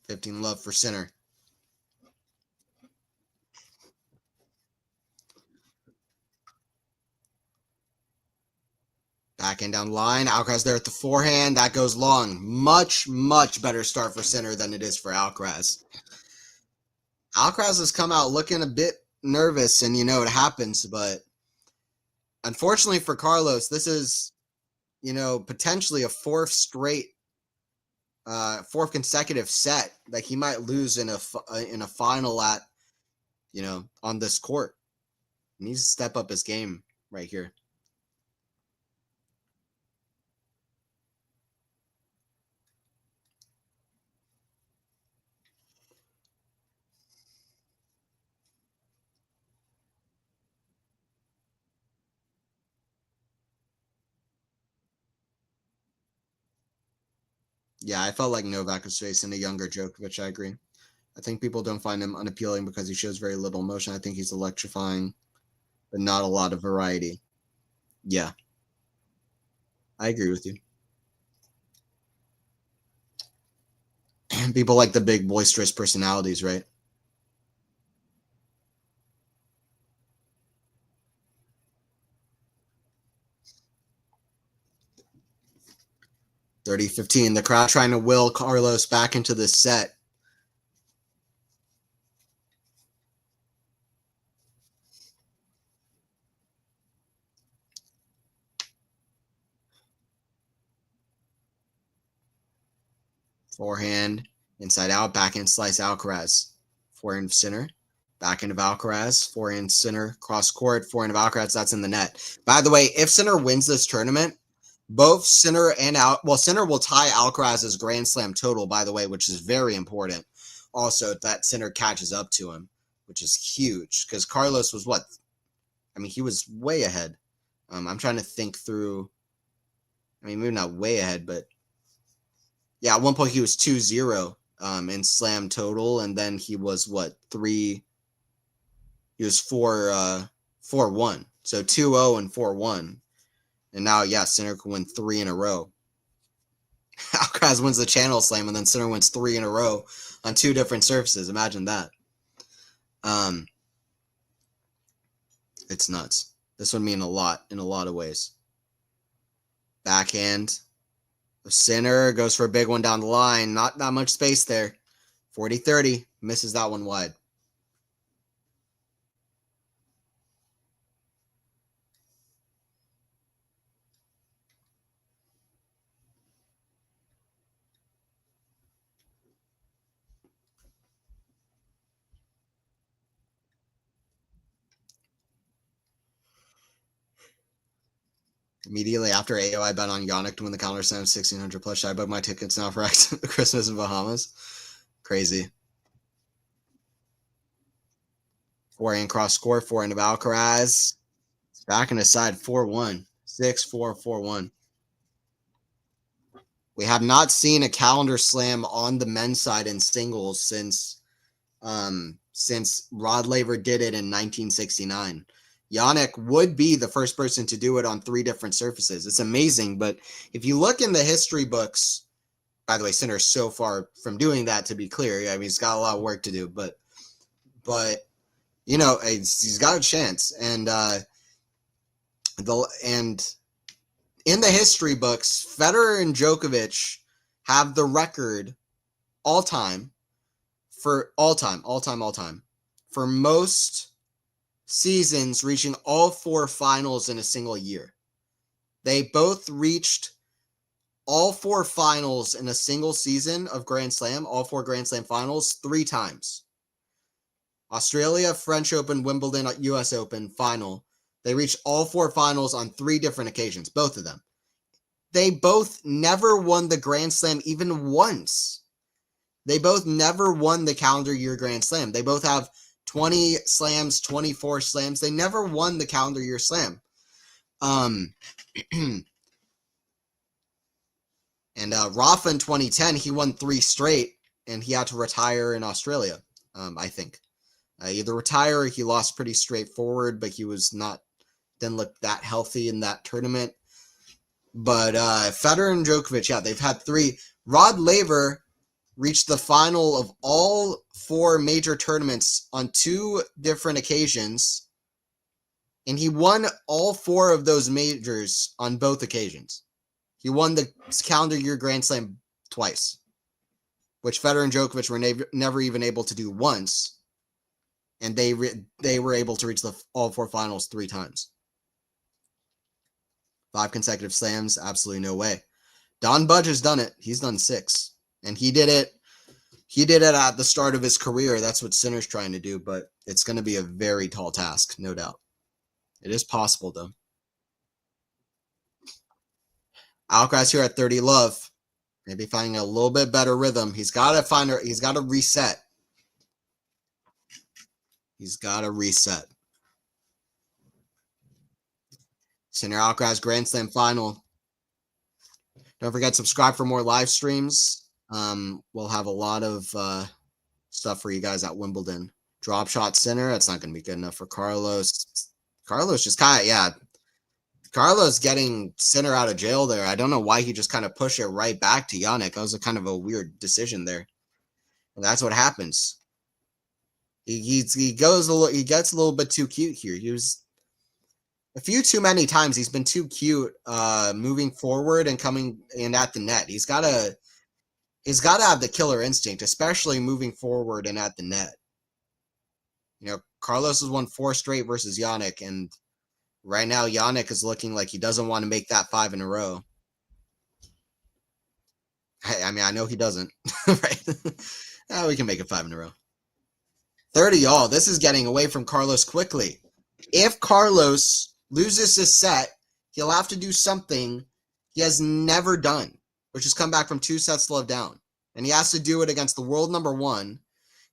S1: $15 love for Sinner. Backhand down the line. Alcaraz there at the forehand. That goes long. Much, much better start for Sinner than it is for Alcaraz. Alcaraz has come out looking a bit nervous, and it happens, but unfortunately for Carlos, this is, potentially a fourth consecutive set that he might lose in a final at, on this court. He needs to step up his game right here. Yeah, I felt like Novak was facing a younger Djokovic. I agree. I think people don't find him unappealing because he shows very little emotion. I think he's electrifying, but not a lot of variety. Yeah, I agree with you. People like the big boisterous personalities, right? 30-15. The crowd trying to will Carlos back into this set. Forehand, inside out, backhand slice Alcaraz. Forehand center, backhand of Alcaraz, forehand center, cross court, forehand of Alcaraz, that's in the net. By the way, if Sinner wins this tournament, both Sinner and Sinner will tie Alcaraz's Grand Slam total, by the way, which is very important. Also, that Sinner catches up to him, which is huge, because Carlos was what? I mean, he was way ahead. I'm trying to think through. I mean, maybe not way ahead, but yeah, at one point he was 2-0 in slam total, and then he was what, 3? He was 4-1. So 2-0 and 4-1. And now, yeah, Sinner can win 3 in a row. Alcaraz wins the Channel Slam, and then Sinner wins 3 in a row on 2 different surfaces. Imagine that. It's nuts. This would mean a lot in a lot of ways. Backhand. Sinner goes for a big one down the line. Not that much space there. 40-30. Misses that one wide. Immediately after AO, I bet on Yannick to win the Calendar Slam 1600 plus. Should I book my tickets now for Christmas in Bahamas? Crazy. Forehand cross score, forehand of Alcaraz. Back and aside, 4-1. 6-4, 4-1. We have not seen a Calendar Slam on the men's side in singles since Rod Laver did it in 1969. Yannick would be the first person to do it on 3 different surfaces. It's amazing, but if you look in the history books, by the way, Sinner's so far from doing that, to be clear. I mean, he's got a lot of work to do, but you know, he's got a chance. And in the history books, Federer and Djokovic have the record all time for most seasons reaching all 4 finals in a single year. They both reached all 4 finals in a single season of Grand Slam, all 4 Grand Slam finals, 3 times. Australia, French Open, Wimbledon, US Open final. They reached all 4 finals on 3 different occasions, both of them. They both never won the Grand Slam even once. They both never won the calendar year Grand Slam. They both have 20 slams, 24 slams. They never won the calendar year slam. And Rafa in 2010, he won 3 straight, and he had to retire in Australia, I think. Either retire or he lost pretty straightforward, but he didn't look that healthy in that tournament. But Federer and Djokovic, yeah, they've had 3. Rod Laver reached the final of all 4 major tournaments on 2 different occasions, and he won all 4 of those majors on both occasions. He won the calendar year Grand Slam twice, which Federer and Djokovic were never even able to do once, and they were able to reach all 4 finals 3 times. 5 consecutive slams, absolutely no way. Don Budge has done it. He's done 6. And he did it at the start of his career. That's what Sinner's trying to do, but it's going to be a very tall task, no doubt. It is possible, though. Alcaraz here at 30 love. Maybe finding a little bit better rhythm. He's got to reset. He's got to reset. Sinner Alcaraz Grand Slam final. Don't forget, subscribe for more live streams. We'll have a lot of stuff for you guys at Wimbledon. Drop shot Sinner. That's not going to be good enough for Carlos. Carlos just Carlos getting Sinner out of jail there. I don't know why he just kind of pushed it right back to Yannick. That was a kind of a weird decision there. And that's what happens. He gets a little bit too cute here. A few too many times. He's been too cute, moving forward and coming in at the net. He's got to have the killer instinct, especially moving forward and at the net. Carlos has won 4 straight versus Yannick, and right now Yannick is looking like he doesn't want to make that 5 in a row. I mean, I know he doesn't, right? We can make it 5 in a row. 30 all. This is getting away from Carlos quickly. If Carlos loses this set, he'll have to do something he has never done, which is come back from 2 sets love down. And he has to do it against the world number 1,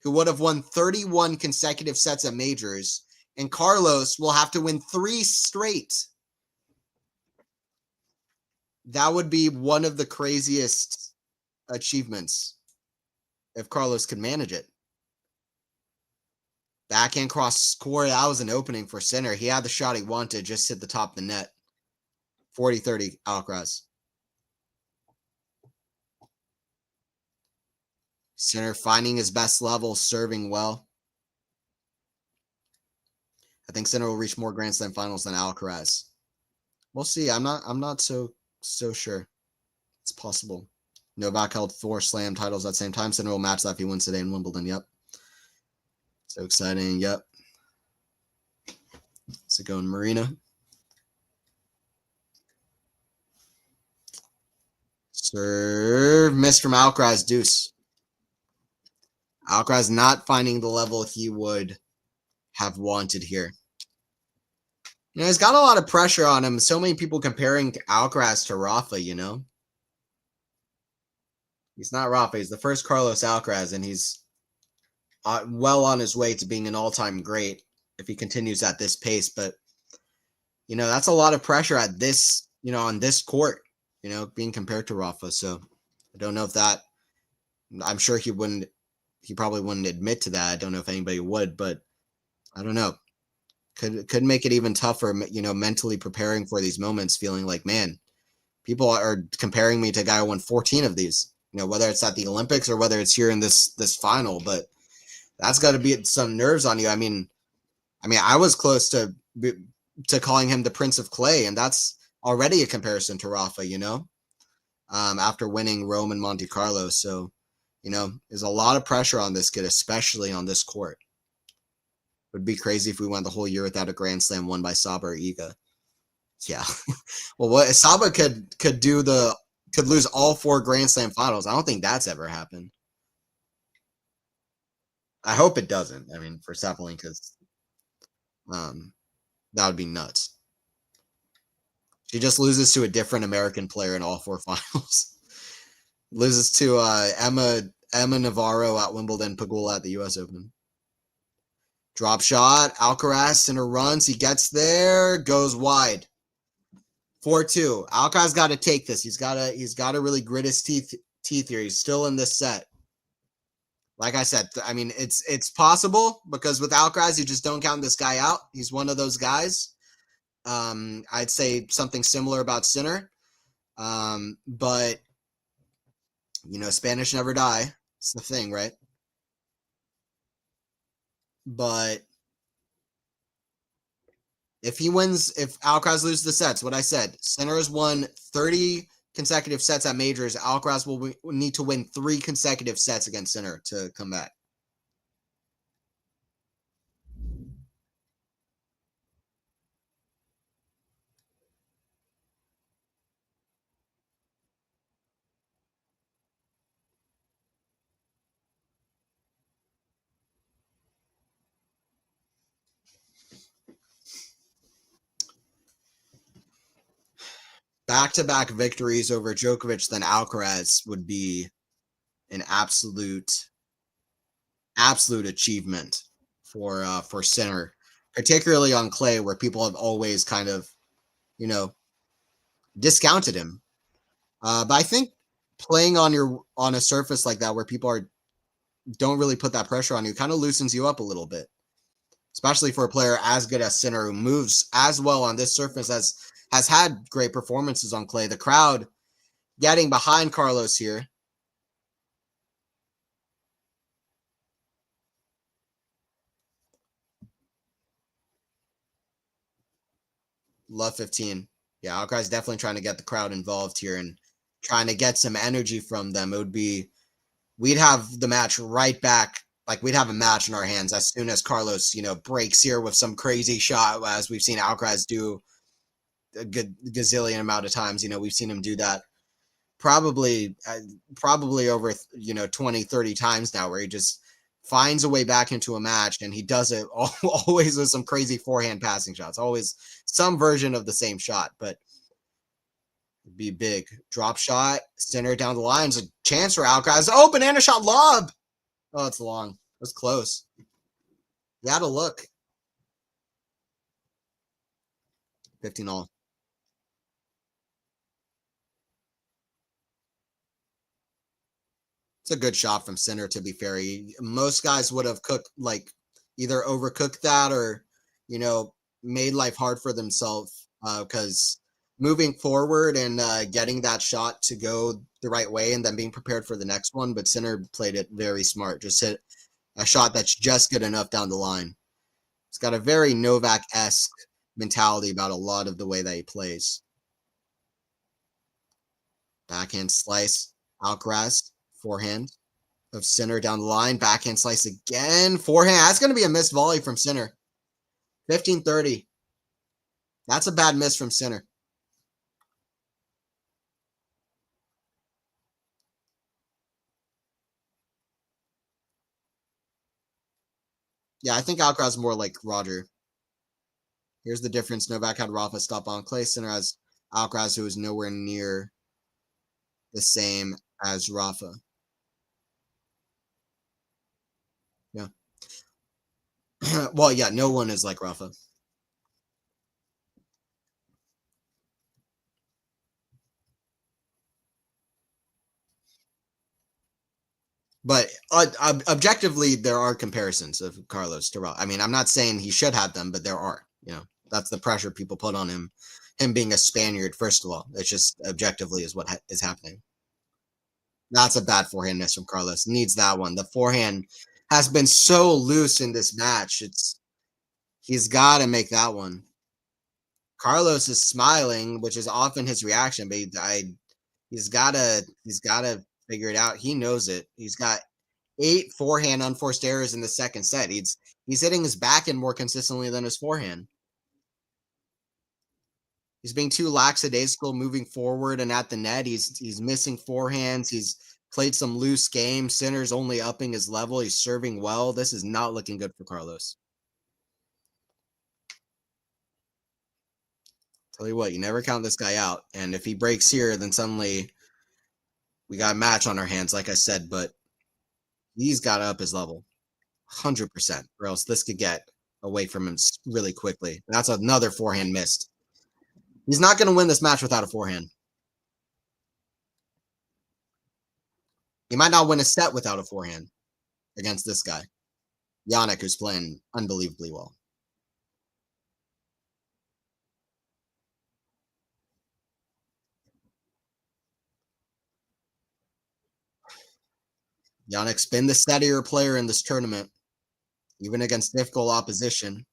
S1: who would have won 31 consecutive sets at majors. And Carlos will have to win 3 straight. That would be one of the craziest achievements if Carlos could manage it. Backhand cross court. That was an opening for Sinner. He had the shot he wanted, just hit the top of the net. 40-30 Alcaraz. Sinner finding his best level, serving well. I think Sinner will reach more Grand Slam finals than Alcaraz. We'll see. I'm not so sure. It's possible. Novak held 4 slam titles at the same time. Sinner will match that if he wins today in Wimbledon. Yep. So exciting. Yep. So going Marina. Serve. Missed from Alcaraz. Deuce. Alcaraz not finding the level he would have wanted here. He's got a lot of pressure on him. So many people comparing Alcaraz to Rafa, He's not Rafa. He's the first Carlos Alcaraz, and he's well on his way to being an all-time great if he continues at this pace. But, that's a lot of pressure at this, on this court, being compared to Rafa. So I don't know if that, I'm sure he probably wouldn't admit to that. I don't know if anybody would, but I don't know. Could make it even tougher, mentally preparing for these moments, feeling like, man, people are comparing me to a guy who won 14 of these, whether it's at the Olympics or whether it's here in this final, but that's got to be some nerves on you. I mean, I was close to calling him the Prince of Clay, and that's already a comparison to Rafa, after winning Rome and Monte Carlo. So, there's a lot of pressure on this kid, especially on this court. It would be crazy if we went the whole year without a Grand Slam won by Saba or Iga. Yeah. Well, what Saba could lose all 4 Grand Slam finals. I don't think that's ever happened. I hope it doesn't. I mean, for Sabalenka's, that would be nuts. She just loses to a different American player in all 4 finals. Loses to Emma Navarro at Wimbledon, Pagula at the U.S. Open. Drop shot, Alcaraz in a runs. He gets there, goes wide. 4-2. Alcaraz got to take this. He's got to really grit his teeth here. He's still in this set. Like I said, it's possible because with Alcaraz, you just don't count this guy out. He's one of those guys. I'd say something similar about Sinner. But Spanish never die. It's the thing, right? But if Alcaraz loses the sets, what I said, Sinner has won 30 consecutive sets at majors. Alcaraz will need to win 3 consecutive sets against Sinner to come back. Back-to-back victories over Djokovic than Alcaraz would be an absolute achievement for Sinner, particularly on clay, where people have always kind of, discounted him. But I think playing on a surface like that where people don't really put that pressure on you kind of loosens you up a little bit, especially for a player as good as Sinner who moves as well on this surface as has had great performances on clay. The crowd getting behind Carlos here. Love 15. Yeah, Alcaraz definitely trying to get the crowd involved here and trying to get some energy from them. It would be we'd have the match right back. Like we'd have a match in our hands as soon as Carlos, breaks here with some crazy shot, as we've seen Alcaraz do a good gazillion amount of times. We've seen him do that probably over 20, 30 times now, where he just finds a way back into a match, and he does it always with some crazy forehand passing shots, always some version of the same shot, but it'd be big. Drop shot, center down the line. It's a chance for Alcaraz. Oh, banana shot lob. Oh, it's long. It was close. You had to look. 15 all. It's a good shot from center, to be fair. Most guys would have cooked, like, either overcooked that or, made life hard for themselves, because moving forward and getting that shot to go the right way and then being prepared for the next one. But center played it very smart. Just hit a shot that's just good enough down the line. It's got a very Novak-esque mentality about a lot of the way that he plays. Backhand slice, Alcaraz, forehand of center down the line, backhand slice again, forehand. That's going to be a missed volley from center. 15-30. That's a bad miss from center. Yeah, I think Alcaraz is more like Roger. Here's the difference. Novak had Rafa stop on clay. Center has Alcaraz, who is nowhere near the same as Rafa. Yeah. Well, yeah, no one is like Rafa. But objectively, there are comparisons of Carlos to Rafa. I mean, I'm not saying he should have them, but there are. That's the pressure people put on him. Him being a Spaniard, first of all, it's just objectively is what is happening. That's a bad forehand miss from Carlos. Needs that one. The forehand has been so loose in this match. He's got to make that one. Carlos is smiling, which is often his reaction, but he's gotta figure it out. He knows it. He's got 8 forehand unforced errors in the second set. He's hitting his backhand more consistently than his forehand. He's being too lackadaisical moving forward and at the net. He's missing forehands. He's played some loose games. Sinner's only upping his level. He's serving well. This is not looking good for Carlos. Tell you what, you never count this guy out. And if he breaks here, then suddenly we got a match on our hands, like I said, but he's got to up his level 100%, or else this could get away from him really quickly. That's another forehand missed. He's not going to win this match without a forehand. He might not win a set without a forehand against this guy, Yannick, who's playing unbelievably well. Yannick's been the steadier player in this tournament, even against difficult opposition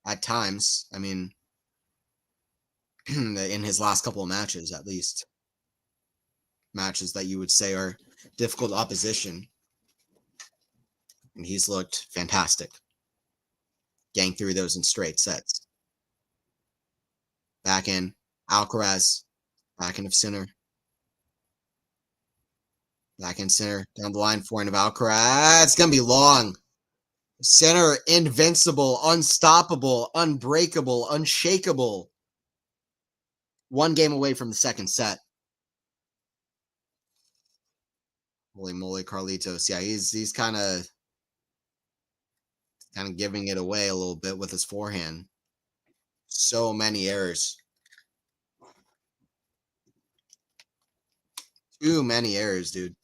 S1: at times. I mean, in his last couple of matches, at least. Matches that you would say are difficult opposition. And he's looked fantastic. Getting through those in straight sets. Back in Alcaraz, back in of center. Back in center, down the line, forehand of Alcaraz. It's going to be long. Center, invincible, unstoppable, unbreakable, unshakable. One game away from the second set. Holy moly, Carlitos. Yeah, he's kind of giving it away a little bit with his forehand. So many errors. Too many errors, dude.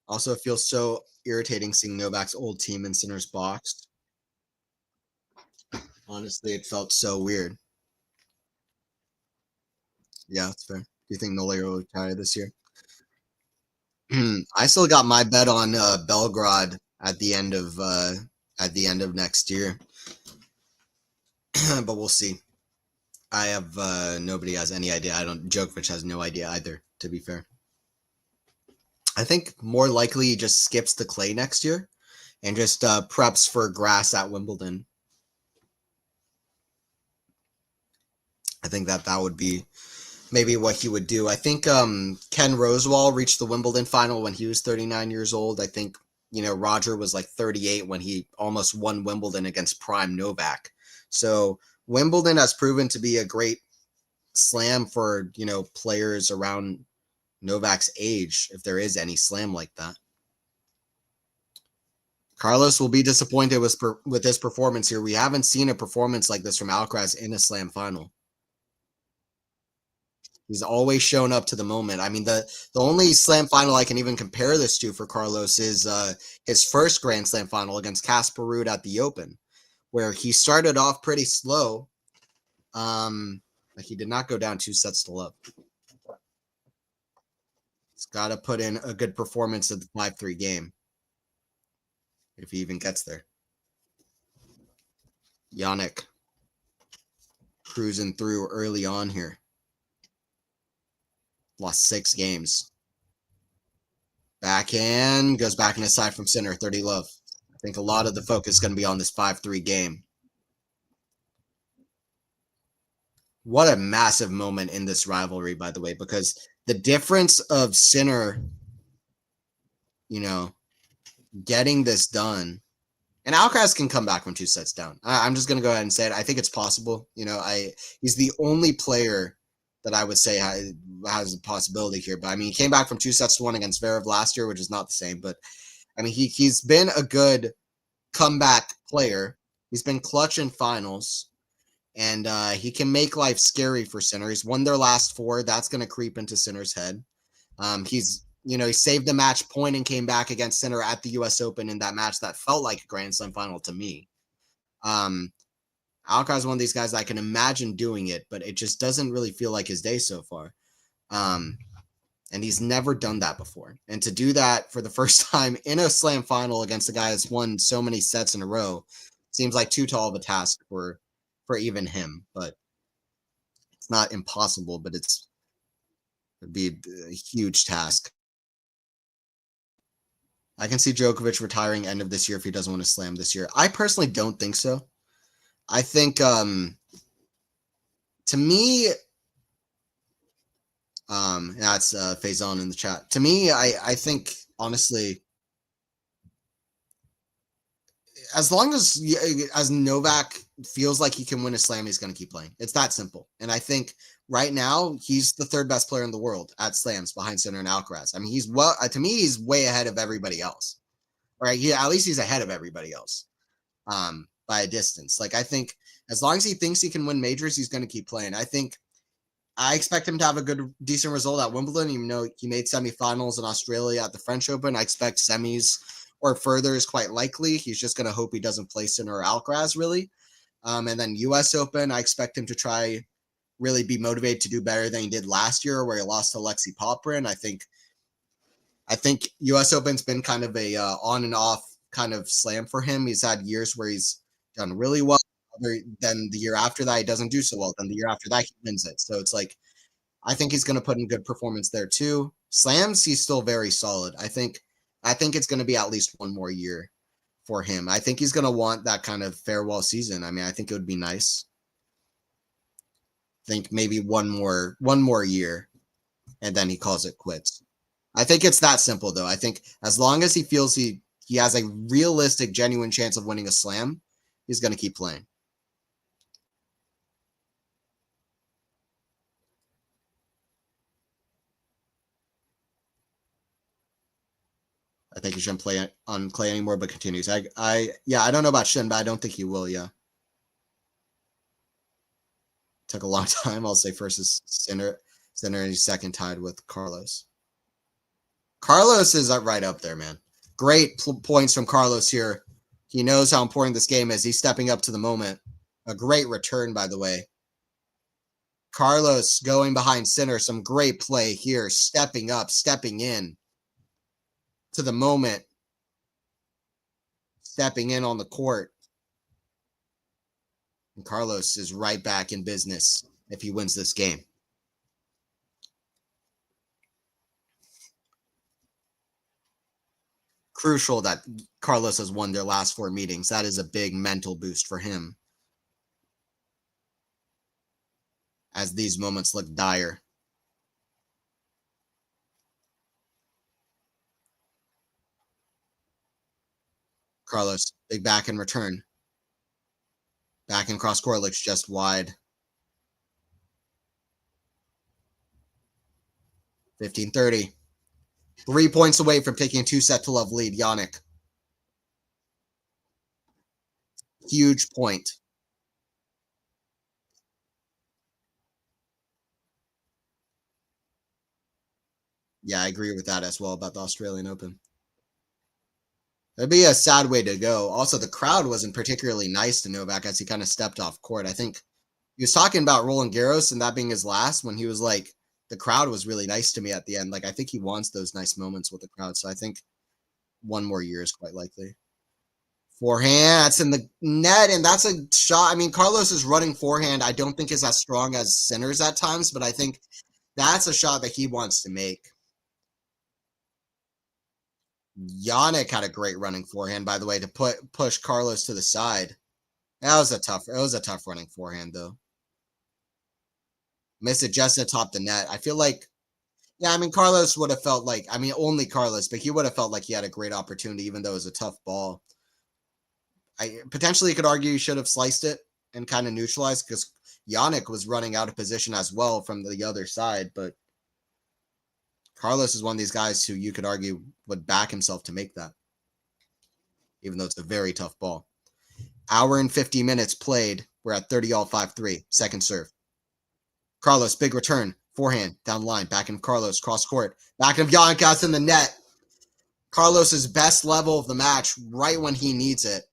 S1: Also, it feels so irritating seeing Novak's old team in Sinner's box. Honestly, it felt so weird. Yeah, that's fair. you think Nole will retire this year? I still got my bet on Belgrade at the end of next year, but we'll see. I have nobody has any idea. I don't. Djokovic has no idea either. To be fair, I think more likely he just skips the clay next year and just preps for grass at Wimbledon. I think that would be maybe what he would do. I think Ken Rosewall reached the Wimbledon final when he was 39 years old. I think, Roger was like 38 when he almost won Wimbledon against prime Novak. So Wimbledon has proven to be a great slam for, players around Novak's age, if there is any slam like that. Carlos will be disappointed with this performance here. We haven't seen a performance like this from Alcaraz in a slam final. He's always shown up to the moment. I mean, the only slam final I can even compare this to for Carlos is his first Grand Slam final against Casper Ruud at the Open, where he started off pretty slow. But he did not go down 2-0. He's got to put in a good performance at the 5-3 game if he even gets there. Jannik cruising through early on here. Lost 6 games. Backhand goes back in his side from center, 30 love. I think a lot of the focus is going to be on this 5-3 game. What a massive moment in this rivalry, by the way, because the difference of Sinner, getting this done, and Alcaraz can come back from 2 sets down. I'm just going to go ahead and say it. I think it's possible. He's the only player that I would say has a possibility here. But I mean, he came back from 2-1 against Zverev last year, which is not the same. But I mean, he's been a good comeback player. He's been clutch in finals, and he can make life scary for Sinner. He's won their last 4. That's going to creep into Sinner's head. He saved the match point and came back against Sinner at the U.S. Open in that match that felt like a Grand Slam final to me. Alcaraz is one of these guys that I can imagine doing it, but it just doesn't really feel like his day so far. And he's never done that before. And to do that for the first time in a slam final against a guy that's won so many sets in a row seems like too tall of a task for even him. But it's not impossible, but it'd be a huge task. I can see Djokovic retiring end of this year if he doesn't want to slam this year. I personally don't think so. I think, to me, that's Faison in the chat. To me, I think, honestly, as long as Novak feels like he can win a slam, he's going to keep playing. It's that simple. And I think right now, he's the 3rd best player in the world at slams behind Sinner and Alcaraz. I mean, to me, he's way ahead of everybody else. Right? At least he's ahead of everybody else. By a distance. Like, I think as long as he thinks he can win majors, he's going to keep playing. I expect him to have a decent result at Wimbledon, even though he made semifinals in Australia at the French Open. I expect semis or further is quite likely. He's just going to hope he doesn't play Sinner or Alcaraz, really. And then U.S. Open, I expect him to try really be motivated to do better than he did last year, where he lost to Alexei Popyrin. I think U.S. Open's been kind of a on and off kind of slam for him. He's had years where he's done really well. Then the year after that, he doesn't do so well. Then the year after that, he wins it. So it's like, I think he's going to put in good performance there too. Slams, he's still very solid. I think it's going to be at least one more year for him. I think he's going to want that kind of farewell season. I mean, I think it would be nice. I think maybe one more year, and then he calls it quits. I think it's that simple, though. I think as long as he feels he has a realistic, genuine chance of winning a slam, he's going to keep playing. I think he shouldn't play on clay anymore, but continues. I don't know about Shin, but I don't think he will. Yeah. Took a long time. I'll say first is Sinner, and he's second tied with Carlos. Carlos is right up there, man. Great points from Carlos here. He knows how important this game is. He's stepping up to the moment. A great return, by the way. Carlos going behind center. Some great play here. Stepping up, stepping in to the moment. Stepping in on the court. And Carlos is right back in business if he wins this game. Crucial that Carlos has won their last 4 meetings. That is a big mental boost for him, as these moments look dire. Carlos, big back in return. Back in cross court looks just wide. 15-30. 3 points away from taking a 2-set-to-love lead. Yannick. Huge point. Yeah, I agree with that as well about the Australian Open. That'd be a sad way to go. Also, the crowd wasn't particularly nice to Novak as he kind of stepped off court. I think he was talking about Roland Garros and that being his last, when he was like, the crowd was really nice to me at the end. Like, I think he wants those nice moments with the crowd. So I think one more year is quite likely. Forehand, that's in the net, and that's a shot. I mean, Carlos' running forehand, I don't think is as strong as Sinner's at times, but I think that's a shot that he wants to make. Yannick had a great running forehand, by the way, to push Carlos to the side. That was a tough running forehand, though. Missed it just atop the net. I feel like, yeah, I mean, Carlos would have felt like, I mean, only Carlos, but he would have felt like he had a great opportunity, even though it was a tough ball. I potentially could argue he should have sliced it and kind of neutralized, because Yannick was running out of position as well from the other side, but Carlos is one of these guys who you could argue would back himself to make that, even though it's a very tough ball. Hour and 50 minutes played. We're at 30-all, 5-3. Second serve. Carlos, big return. Forehand, down the line. Back in Carlos, cross court. Back of Yannick in the net. Carlos's best level of the match right when he needs it.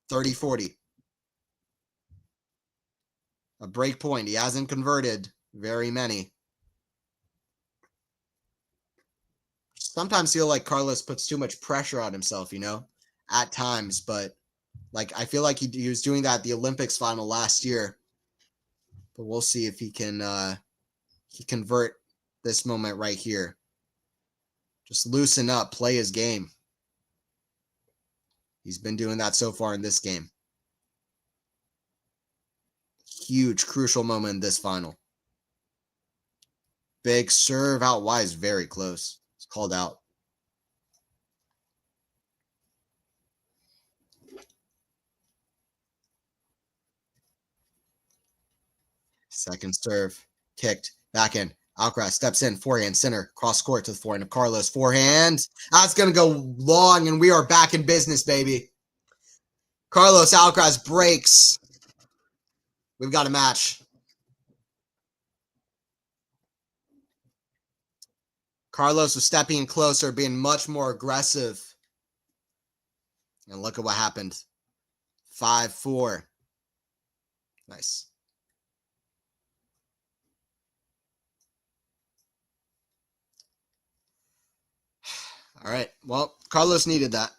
S1: 30-40. A break point. He hasn't converted very many. Sometimes feel like Carlos puts too much pressure on himself, you know, at times. But like, I feel like he was doing that at the Olympics final last year. But we'll see if he can convert this moment right here. Just loosen up, play his game. He's been doing that so far in this game. Huge, crucial moment in this final. Big serve out wide is very close. It's called out. Second serve, kicked, back in. Alcaraz steps in, forehand, center, cross court to the forehand of Carlos. Forehand. That's going to go long, and we are back in business, baby. Carlos Alcaraz breaks. We've got a match. Carlos was stepping closer, being much more aggressive. And look at what happened. 5-4. Nice. All right. Well, Carlos needed that.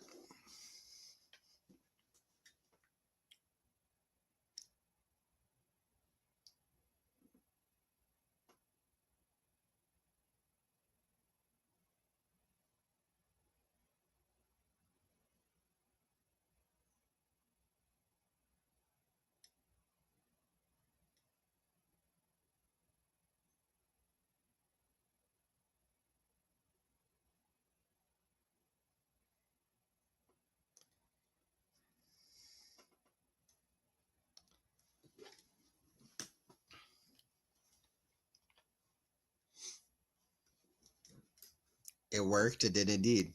S1: It worked. It did indeed.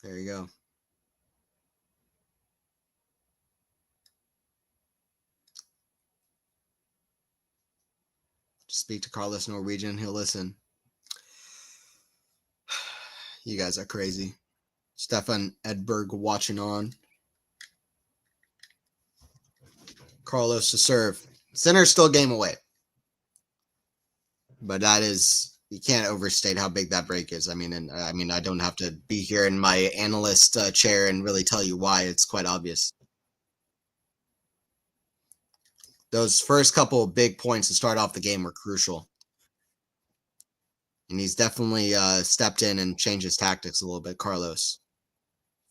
S1: There you go. Just speak to Carlos Norwegian. He'll listen. You guys are crazy. Stefan Edberg watching on. Carlos to serve. Center still game away. But that is, you can't overstate how big that break is. I mean, I don't have to be here in my analyst chair and really tell you why. It's quite obvious. Those first couple of big points to start off the game were crucial. And he's definitely stepped in and changed his tactics a little bit, Carlos.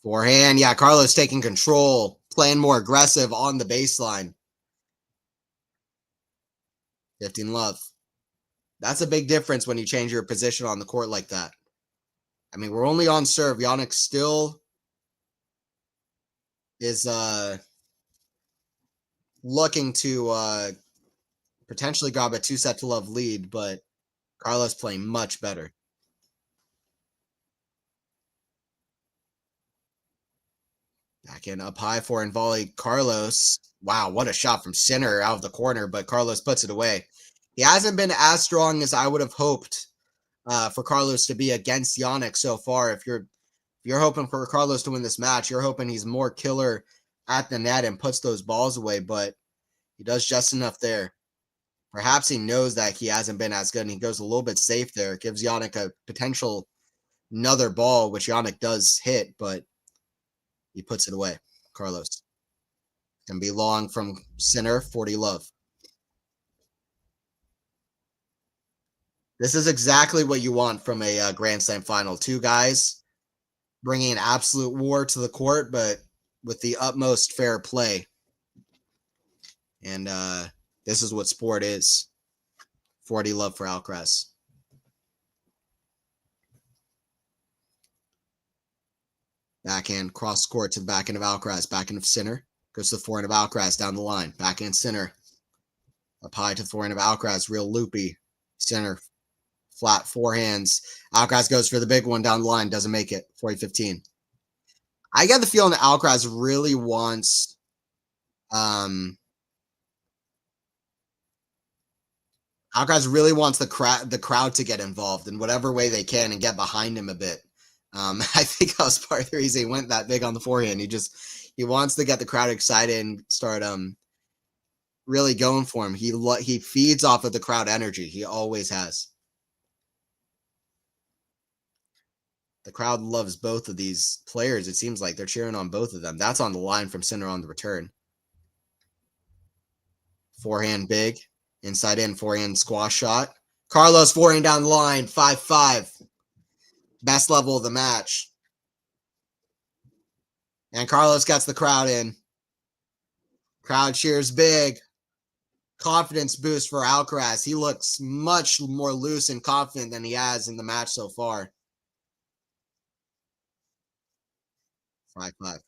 S1: Forehand, yeah, Carlos taking control, playing more aggressive on the baseline. 15 love. That's a big difference when you change your position on the court like that. I mean, we're only on serve. Yannick still is looking to potentially grab a 2-set-to-love lead, but Carlos playing much better. Backhand up high, forehand volley. Carlos, wow, what a shot from center out of the corner, but Carlos puts it away. He hasn't been as strong as I would have hoped for Carlos to be against Yannick so far. If you're hoping for Carlos to win this match, you're hoping he's more killer at the net and puts those balls away, but he does just enough there. Perhaps he knows that he hasn't been as good, and he goes a little bit safe there. It gives Yannick a potential another ball, which Yannick does hit, but he puts it away. Carlos. Can be long from center, 40 love. This is exactly what you want from a Grand Slam final. Two guys bringing an absolute war to the court, but with the utmost fair play. And this is what sport is. 40 love for Alcaraz. Backhand, cross court to the backhand of Alcaraz. Backhand of center. Goes to the forehand of Alcaraz down the line. Backhand center. Up high to the forehand of Alcaraz. Real loopy. Center. Flat forehands. Alcaraz goes for the big one down the line. Doesn't make it. 40-15. I get the feeling that Alcaraz really wants the crowd to get involved in whatever way they can and get behind him a bit. I think that was part of the reason he went that big on the forehand. He wants to get the crowd excited and start really going for him. He feeds off of the crowd energy. He always has. The crowd loves both of these players. It seems like they're cheering on both of them. That's on the line from center on the return. Forehand big. Inside in, forehand squash shot. Carlos forehand down the line, 5-5. Best level of the match. And Carlos gets the crowd in. Crowd cheers big. Confidence boost for Alcaraz. He looks much more loose and confident than he has in the match so far. 5-5.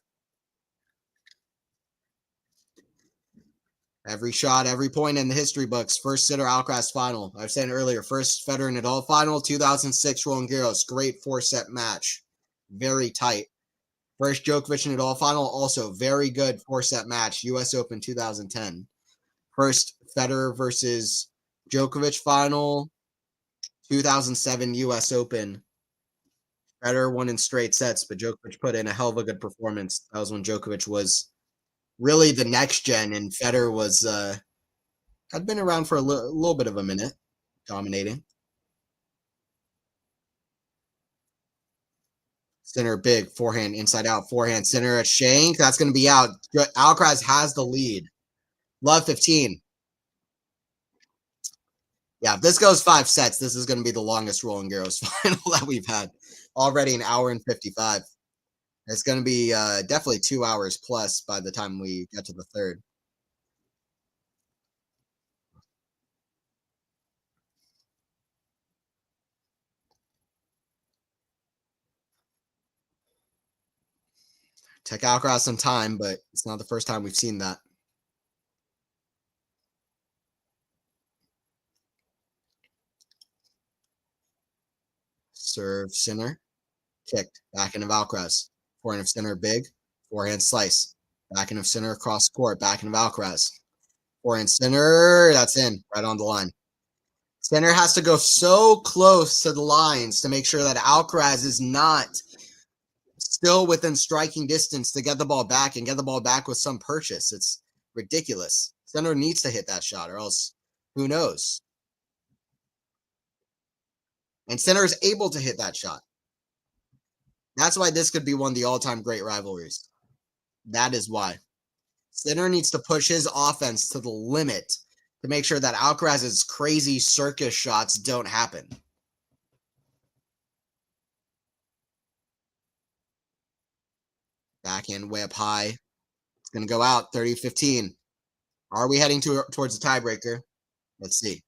S1: Every shot, every point in the history books. First sitter Alcaraz final. I was saying earlier, first Federer Nadal final, 2006 Roland Garros. Great 4-set match. Very tight. First Djokovic Nadal final, also very good 4-set match. US Open 2010. First Federer versus Djokovic final, 2007 US Open. Federer won in straight sets, but Djokovic put in a hell of a good performance. That was when Djokovic was really the next gen, and Federer was had been around for a little bit of a minute, dominating. Center big, forehand, inside out, forehand, center at shank. That's going to be out. Alcaraz has the lead. Love 15. Yeah, if this goes 5 sets, this is going to be the longest Roland Garros final that we've had. Already an hour and 55. It's going to be definitely 2 hours plus by the time we get to the third. Took Alcaraz some time, but it's not the first time we've seen that. Serve center. Kicked. Backhand of Alcaraz. Forehand of center big. Forehand slice. Backhand of center across court. Backhand of Alcaraz. Forehand center. That's in. Right on the line. Center has to go so close to the lines to make sure that Alcaraz is not still within striking distance to get the ball back and get the ball back with some purchase. It's ridiculous. Center needs to hit that shot, or else who knows? And center is able to hit that shot. That's why this could be one of the all-time great rivalries. That is why. Center needs to push his offense to the limit to make sure that Alcaraz's crazy circus shots don't happen. Backhand way up high. It's going to go out 30-15. Are we heading towards the tiebreaker? Let's see.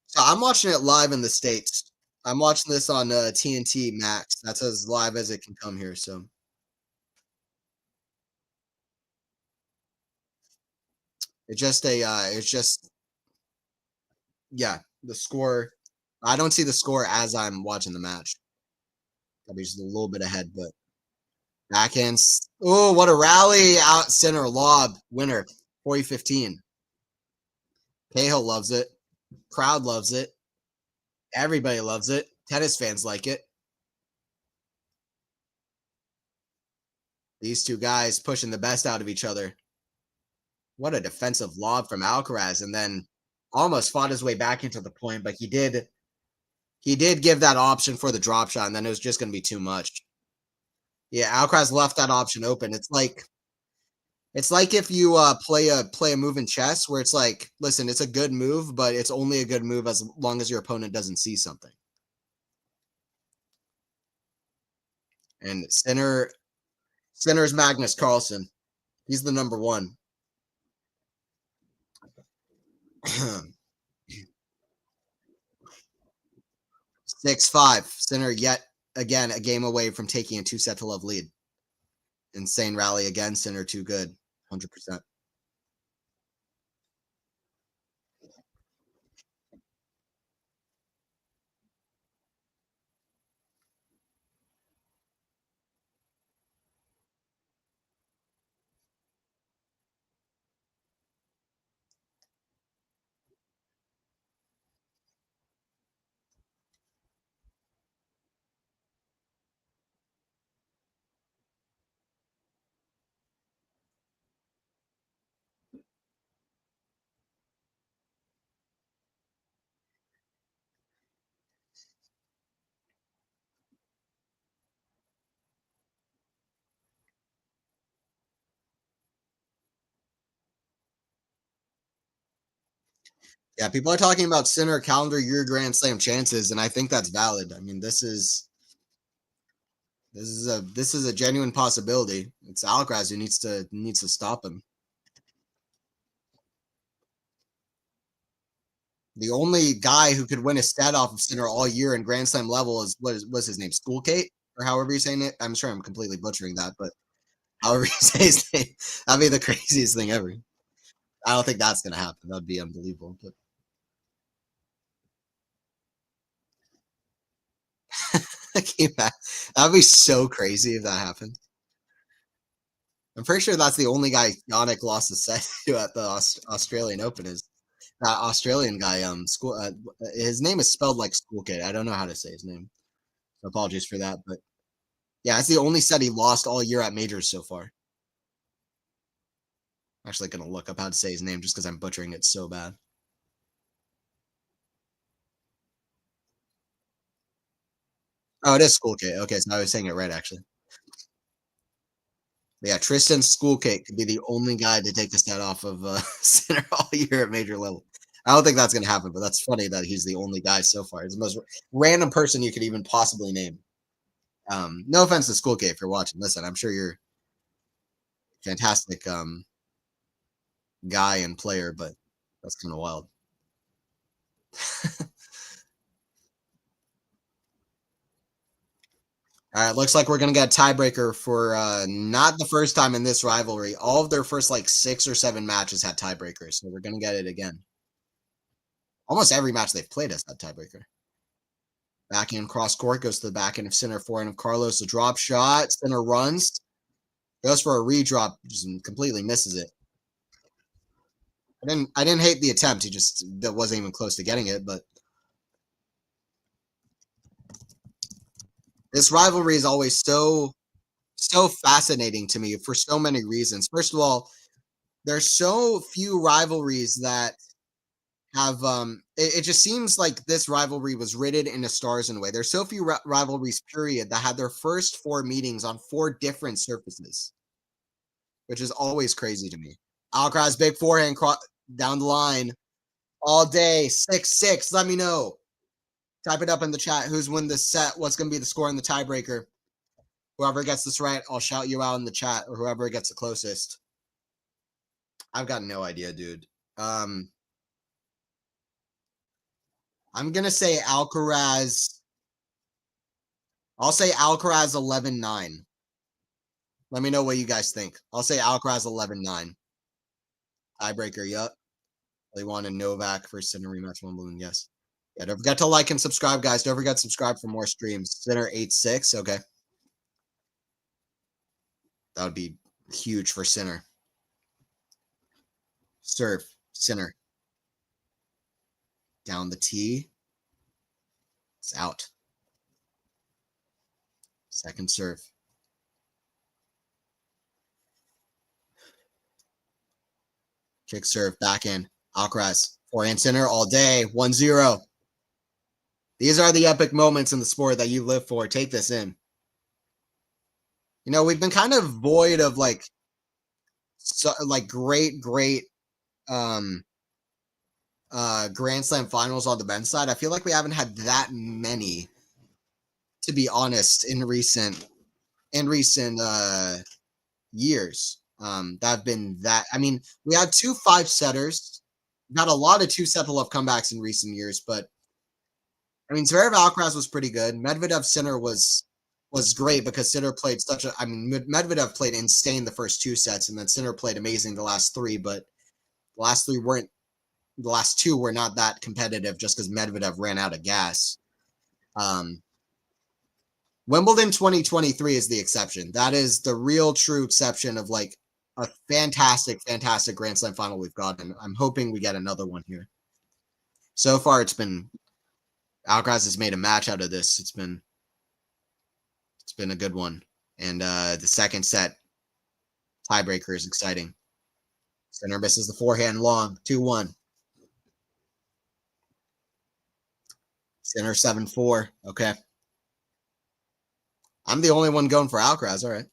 S1: So I'm watching it live in the States. I'm watching this on TNT Max. That's as live as it can come here. So it's just yeah, the score. I don't see the score as I'm watching the match. I'll be just a little bit ahead, but backhands. Oh, what a rally out center lob winner. 40-15. Cahill loves it. Crowd loves it. Everybody loves it. Tennis fans like it. These two guys pushing the best out of each other. What a defensive lob from Alcaraz, and then almost fought his way back into the point, but he did give that option for the drop shot, and then it was just going to be too much. Yeah, Alcaraz left that option open. It's like if you play a move in chess where it's like, listen, it's a good move, but it's only a good move as long as your opponent doesn't see something. And center's Magnus Carlsen. He's the number one. 6-5. Center yet again a game away from taking a 2-set-to-love lead. Insane rally again. Center too good. 100%. Yeah, people are talking about center calendar year Grand Slam chances, and I think that's valid. I mean, this is a genuine possibility. It's Alcaraz who needs to stop him. The only guy who could win a stat off of center all year in Grand Slam level is what's his name? Schoolkate, or however you're saying it. I'm sure I'm completely butchering that, but however you say his name, that'd be the craziest thing ever. I don't think that's gonna happen. That'd be unbelievable. But that'd be so crazy if that happened. I'm pretty sure that's the only guy Yannick lost a set to at the Australian Open is that Australian guy. School. His name is spelled like School Kid. I don't know how to say his name. So apologies for that, but yeah, it's the only set he lost all year at majors so far. I'm actually gonna look up how to say his name just because I'm butchering it so bad. Oh, it is School Kid. Okay, so I was saying it right actually. But yeah, Tristan Schoolcake could be the only guy to take the set off of center all year at major level. I don't think that's going to happen, but that's funny that he's the only guy so far. He's the most random person you could even possibly name. No offense to Schoolcake if you're watching. Listen, I'm sure you're a fantastic guy and player, but that's kind of wild. All right, looks like we're gonna get a tiebreaker for not the first time in this rivalry. All of their first like 6 or 7 matches had tiebreakers, so we're gonna get it again. Almost every match they've played has had tiebreaker. Backhand cross court goes to the backhand of center, forehand of Carlos. The drop shot, center runs, goes for a redrop, just completely misses it. I didn't hate the attempt. He just that wasn't even close to getting it, but This rivalry is always so fascinating to me for so many reasons. First of all, there's so few rivalries that have it just seems like this rivalry was written in the stars in a way. There's so few rivalries period that had their first 4 meetings on 4 different surfaces, which is always crazy to me. Alcaraz big forehand down the line all day 6-6. Let me know. Type it up in the chat. Who's win this set? What's going to be the score in the tiebreaker? Whoever gets this right, I'll shout you out in the chat, or whoever gets the closest. I've got no idea, dude. I'm going to say Alcaraz. I'll say Alcaraz 11-9. Let me know what you guys think. I'll say Alcaraz 11-9. Tiebreaker, yup. They want a Novak for Sinner rematch Wimbledon, yes. Yeah, don't forget to like and subscribe, guys. Don't forget to subscribe for more streams. Sinner 8-6, okay. That would be huge for Sinner. Serve, Sinner. Down the tee. It's out. Second serve. Kick serve, backhand. Alcaraz. Forehand Sinner all day. 1-0. These are the epic moments in the sport that you live for. Take this in. You know, we've been kind of void of like great Grand Slam finals on the men's side. I feel like we haven't had that many, to be honest, in recent years. That have been that. I mean, we had 2 5-setters. Got a lot of 2-set love comebacks in recent years, but I mean, Zverev Alcaraz was pretty good. Medvedev Sinner was great because Sinner played Medvedev played insane the first 2 sets, and then Sinner played amazing the last 3, but the last 2 were not that competitive just because Medvedev ran out of gas. Wimbledon 2023 is the exception. That is the real true exception of like a fantastic Grand Slam final we've gotten. I'm hoping we get another one here. So far, it's been Alcaraz has made a match out of this. It's been a good one. And the second set tiebreaker is exciting. Sinner misses the forehand long, 2-1. Sinner 7-4. Okay. I'm the only one going for Alcaraz. All right.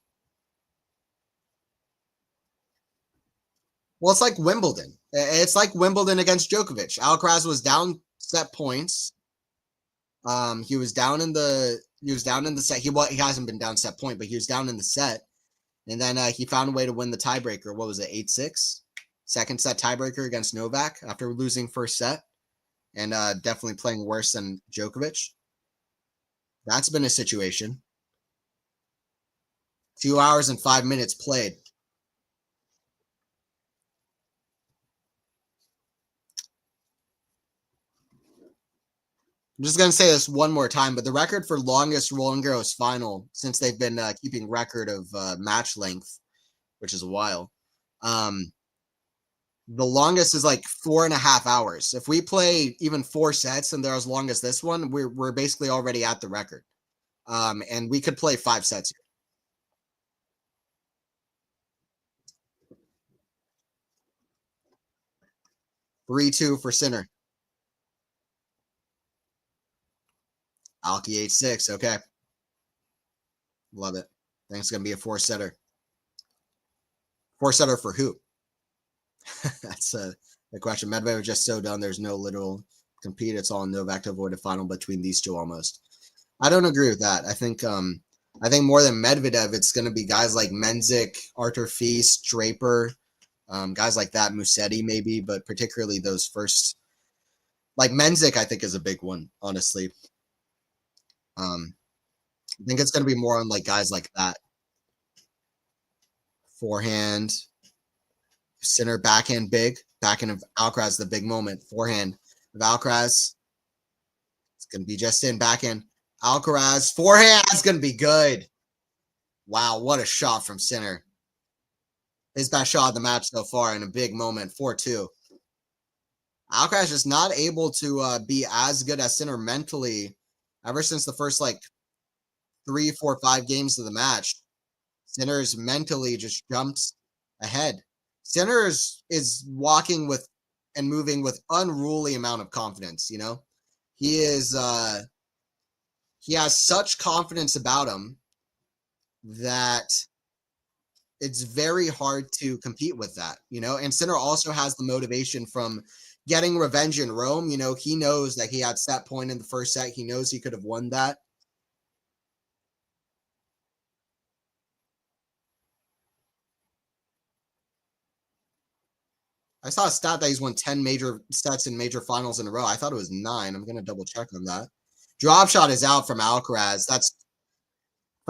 S1: Well, it's like Wimbledon. It's like Wimbledon against Djokovic. Alcaraz was down set points. He was down in the set. He hasn't been down set point, but he was down in the set. And then he found a way to win the tiebreaker. What was it? 8-6? Second set tiebreaker against Novak after losing first set. And definitely playing worse than Djokovic. That's been a situation. 2 hours and 5 minutes played. I'm just going to say this one more time, but the record for longest Roland Garros final, since they've been keeping record of match length, which is a while, the longest is like 4.5 hours. If we play even 4 sets and they're as long as this one, we're basically already at the record. And we could play 5 sets here. Three 2 for Sinner. Alki 8-6. Okay. Love it. I think it's going to be a 4-setter. 4-setter for who? That's the question. Medvedev just so done. There's no literal compete. It's all Novak to avoid a final between these two almost. I don't agree with that. I think more than Medvedev, it's going to be guys like Menzik, Arthur Feast, Draper, guys like that, Musetti maybe, but particularly those first. Like Menzik, I think is a big one, honestly. I think it's going to be more on like guys like that. Forehand, Sinner, backhand big. Backhand of Alcaraz, the big moment. Forehand of Alcaraz. It's going to be just in. Backhand. Alcaraz. Forehand. It's going to be good. Wow, what a shot from Sinner. His best shot of the match so far in a big moment. 4-2. Alcaraz is not able to be as good as Sinner mentally ever since the first like 3, 4, 5 games of the match, Sinner's mentally just jumped ahead. Sinner's is walking with and moving with unruly amount of confidence, you know? He is he has such confidence about him that it's very hard to compete with that, you know? And Sinner also has the motivation from getting revenge in Rome. You know, he knows that he had set point in the first set. He knows he could have won that. I saw a stat that he's won 10 major sets in major finals in a row. I thought it was 9. I'm going to double check on that. Drop shot is out from Alcaraz. That's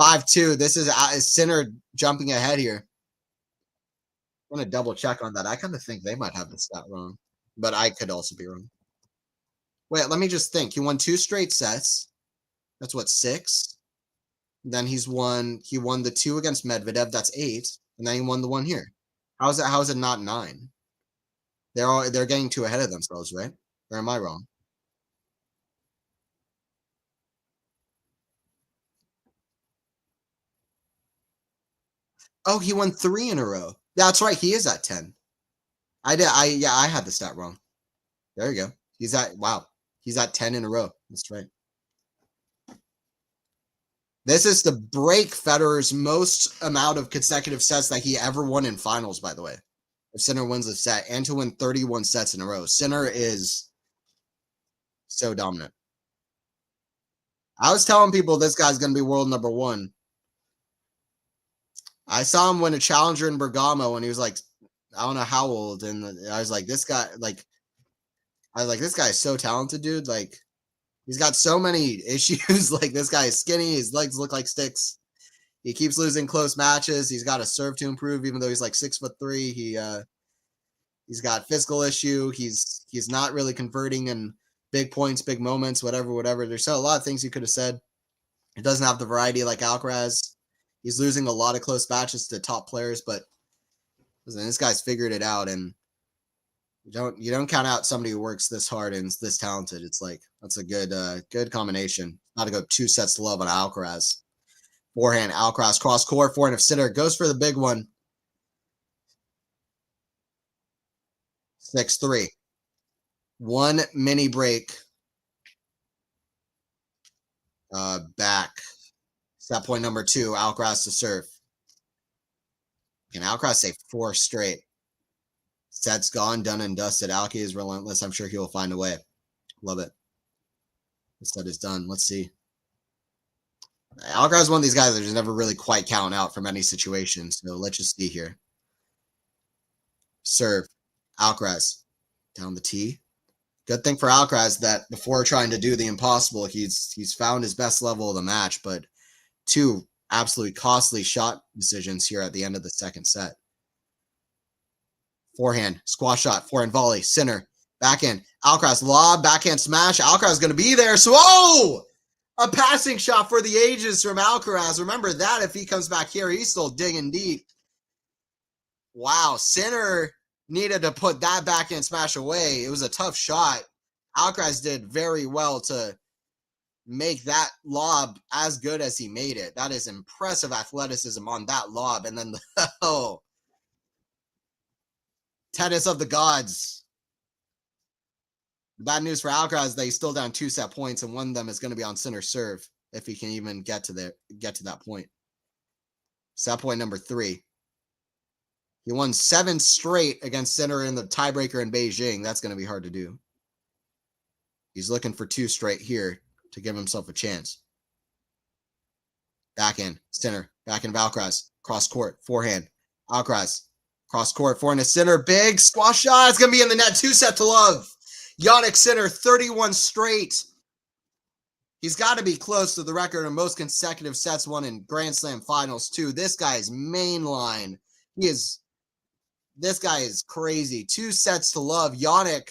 S1: 5-2. This is Sinner jumping ahead here. I'm going to double check on that. I kind of think they might have the stat wrong, but I could also be wrong. Wait, let me just think. He won 2 straight sets. That's what, 6? Then he won the 2 against Medvedev. That's 8. And then he won the 1 here. How is it not 9? They're getting too ahead of themselves, right? Or am I wrong? Oh, he won 3 in a row. That's right. He is at 10. I had the stat wrong. There you go. He's at 10 in a row. That's right. This is to break Federer's most amount of consecutive sets that he ever won in finals, by the way. If Sinner wins a set, and to win 31 sets in a row. Sinner is so dominant. I was telling people this guy's going to be world number 1. I saw him win a challenger in Bergamo when he was like, I don't know how old, and I was like, this guy is so talented, dude. Like, he's got so many issues. Like, this guy is skinny. His legs look like sticks. He keeps losing close matches. He's got a serve to improve, even though he's like 6'3". He's got physical issue. He's not really converting in big points, big moments, whatever. There's a lot of things he could have said. He doesn't have the variety like Alcaraz. He's losing a lot of close matches to top players, but listen, this guy's figured it out, and you don't count out somebody who works this hard and is this talented. It's like that's a good combination. Not to go 2 sets to love on Alcaraz. Forehand, Alcaraz cross court, forehand of Sinner goes for the big one. 6-3. 1 mini break. Back. Set point number 2, Alcaraz to serve. Can Alcaraz say 4 straight? Set's gone, done and dusted. Alki is relentless. I'm sure he will find a way. Love it. The set is done. Let's see. Alcaraz is one of these guys that just never really quite count out from any situation. So let's just see here. Serve. Alcaraz. Down the tee. Good thing for Alcaraz that before trying to do the impossible, he's found his best level of the match, but 2 absolutely costly shot decisions here at the end of the second set. Forehand, squash shot, forehand volley, Sinner, backhand, Alcaraz lob, backhand smash. Alcaraz is going to be there. So, a passing shot for the ages from Alcaraz. Remember that if he comes back here, he's still digging deep. Wow, Sinner needed to put that backhand smash away. It was a tough shot. Alcaraz did very well to make that lob as good as he made it. That is impressive athleticism on that lob. And then tennis of the gods. The bad news for Alcaraz is that he's still down 2 set points, and one of them is going to be on Sinner serve if he can even get to that point. Set point number 3. He won 7 straight against Sinner in the tiebreaker in Beijing. That's going to be hard to do. He's looking for 2 straight here to give himself a chance. Backhand, Sinner, backhand of Alcaraz, cross court, forehand, Alcaraz, cross court, forehand to Sinner, big squash shot. It's going to be in the net. 2 set to love. Jannik Sinner, 31 straight. He's got to be close to the record of most consecutive sets won in Grand Slam finals, too. This guy's mainline. This guy is crazy. 2 sets to love. Jannik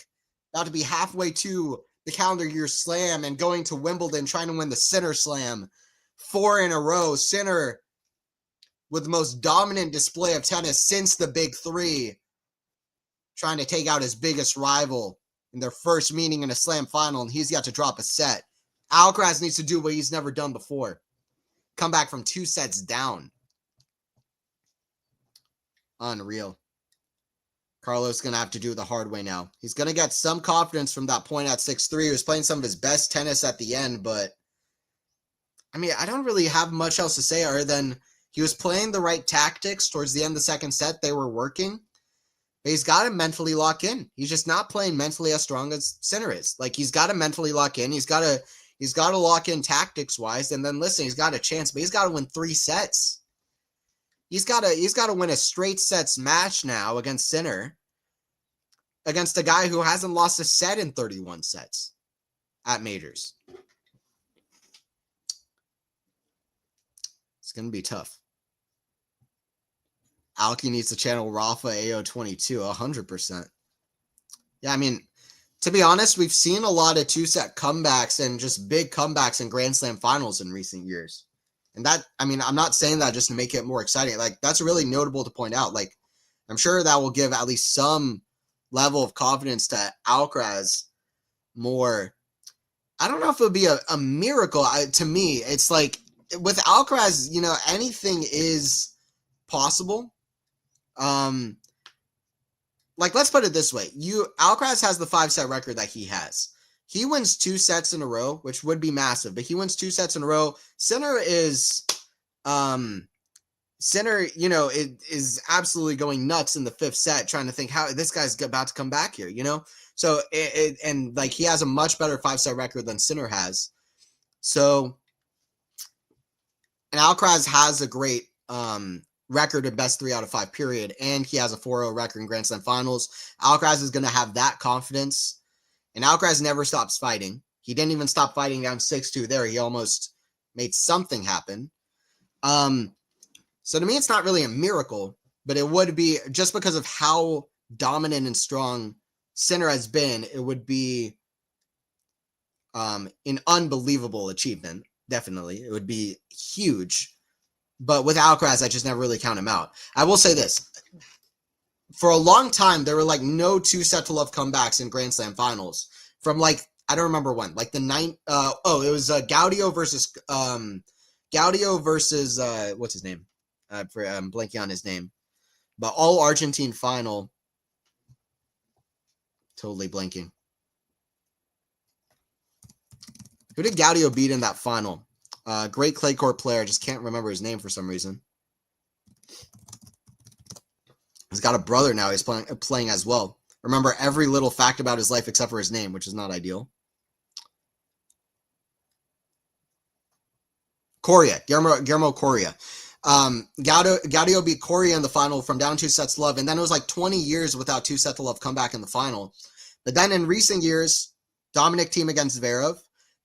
S1: about to be halfway to the calendar year slam and going to Wimbledon trying to win the Sinner Slam. 4 in a row. Sinner with the most dominant display of tennis since the Big 3, trying to take out his biggest rival in their first meeting in a slam final, and he's got to drop a set. Alcaraz needs to do what he's never done before. come back from 2 sets down. Unreal. Carlos is going to have to do it the hard way now. He's going to get some confidence from that point at 6-3. He was playing some of his best tennis at the end, but I mean, I don't really have much else to say other than he was playing the right tactics towards the end of the second set. They were working. But he's got to mentally lock in. He's just not playing mentally as strong as Sinner is. Like, he's got to mentally lock in. He's got to lock in tactics-wise. And then, listen, he's got a chance, but he's got to win 3 sets. He's got to win a straight sets match now against Sinner, against a guy who hasn't lost a set in 31 sets at majors. It's going to be tough. Alki needs to channel Rafa AO22, 100%. Yeah, I mean, to be honest, we've seen a lot of 2-set comebacks and just big comebacks in Grand Slam finals in recent years. And that, I mean, I'm not saying that just to make it more exciting. Like, that's really notable to point out. Like, I'm sure that will give at least some level of confidence to Alcaraz more. I don't know if it would be a miracle. To me, it's like, with Alcaraz, you know, anything is possible. Like, let's put it this way. Alcaraz has the 5-set record that he has. He wins 2 sets in a row, which would be massive, but he wins 2 sets in a row. Sinner, you know, is absolutely going nuts in the 5th set, trying to think how this guy's about to come back here, you know? So, and like, he has a much better 5-set record than Sinner has. So, and Alcaraz has a great, record of best 3 out of 5 period, and he has a 4-0 record in Grand Slam finals. Alcaraz is going to have that confidence, and Alcaraz never stops fighting. He didn't even stop fighting down 6-2 there. He almost made something happen. So to me, it's not really a miracle, but it would be, just because of how dominant and strong Sinner has been, it would be an unbelievable achievement. Definitely. It would be huge. But with Alcaraz, I just never really count him out. I will say this. For a long time, there were like no 2-set-to-love comebacks in Grand Slam finals. From like, I don't remember when. Like the it was Gaudio versus, what's his name? I'm blanking on his name. But all Argentine final. Totally blanking. Who did Gaudio beat in that final? Great clay court player. Just can't remember his name for some reason. He's got a brother now. He's playing as well. Remember every little fact about his life except for his name, which is not ideal. Coria. Guillermo Coria. Gaudio beat Coria in the final from down 2 sets to love. And then it was like 20 years without 2-set-to-love comeback in the final. But then in recent years, Dominic Thiem against Zverev,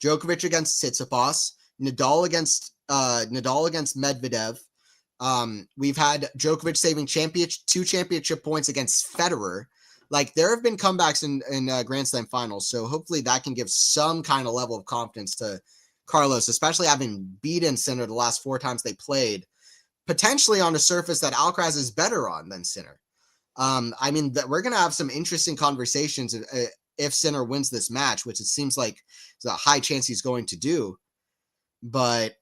S1: Djokovic against Tsitsipas, Nadal against Medvedev. We've had Djokovic saving 2 championship points against Federer. Like, there have been comebacks in Grand Slam finals, so hopefully that can give some kind of level of confidence to Carlos, especially having beaten Sinner the last 4 times they played, potentially on a surface that Alcaraz is better on than Sinner. I mean, we're going to have some interesting conversations if Sinner wins this match, which it seems like there's a high chance he's going to do. But,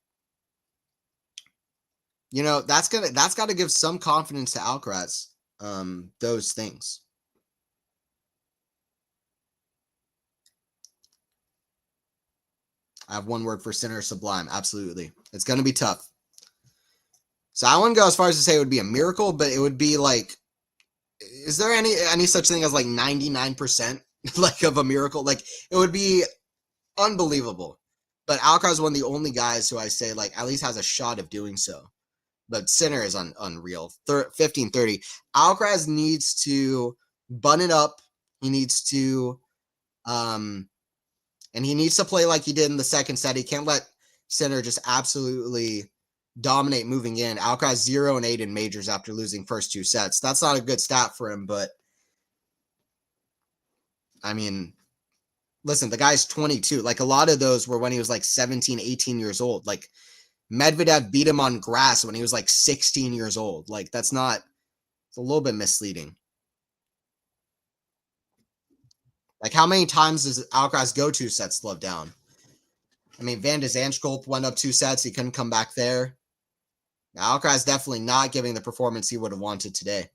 S1: you know, that's got to give some confidence to Alcaraz, those things. I have one word for Sinner: sublime. Absolutely. It's going to be tough. So I wouldn't go as far as to say it would be a miracle, but it would be like, is there any such thing as like 99% like of a miracle? Like, it would be unbelievable. But Alcaraz is one of the only guys who I say like at least has a shot of doing so. But Sinner is unreal. 15-30. Alcaraz needs to bun it up. He needs to and he needs to play like he did in the second set. He can't let Sinner just absolutely dominate moving in. Alcaraz 0-8 in majors after losing first 2 sets. That's not a good stat for him, but I mean, listen, the guy's 22. Like, a lot of those were when he was like 17, 18 years old. Like, Medvedev beat him on grass when he was like 16 years old. Like, it's a little bit misleading. Like, how many times does Alcaraz go 2 sets to love down? I mean, Van de Zandschulp went up 2 sets. He couldn't come back there. Now, Alcaraz definitely not giving the performance he would have wanted today.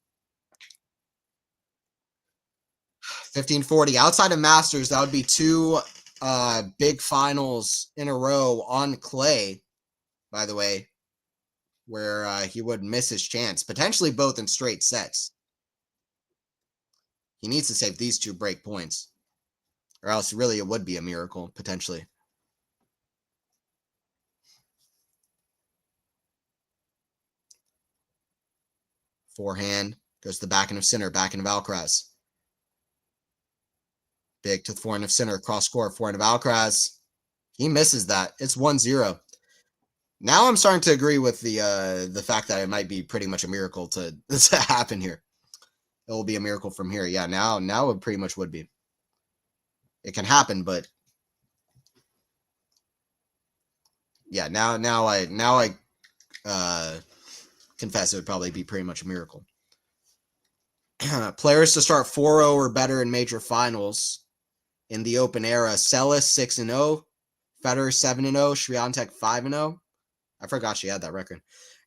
S1: 1540. Outside of Masters, that would be 2 big finals in a row on clay, by the way, where he would miss his chance. Potentially both in straight sets. He needs to save these 2 break points. Or else really it would be a miracle, potentially. Forehand. Goes to the backhand of center. Backhand of Alcaraz. Big to the forehand of center. Cross court. Forehand of Alcaraz. He misses that. It's 1-0. Now I'm starting to agree with the fact that it might be pretty much a miracle to happen here. It will be a miracle from here. Yeah, now it pretty much would be. It can happen, but yeah, now I confess it would probably be pretty much a miracle. Players to start 4-0 or better in major finals in the Open era: Celis 6-0, Federer 7-0, Swiatek 5-0. I forgot she had that record.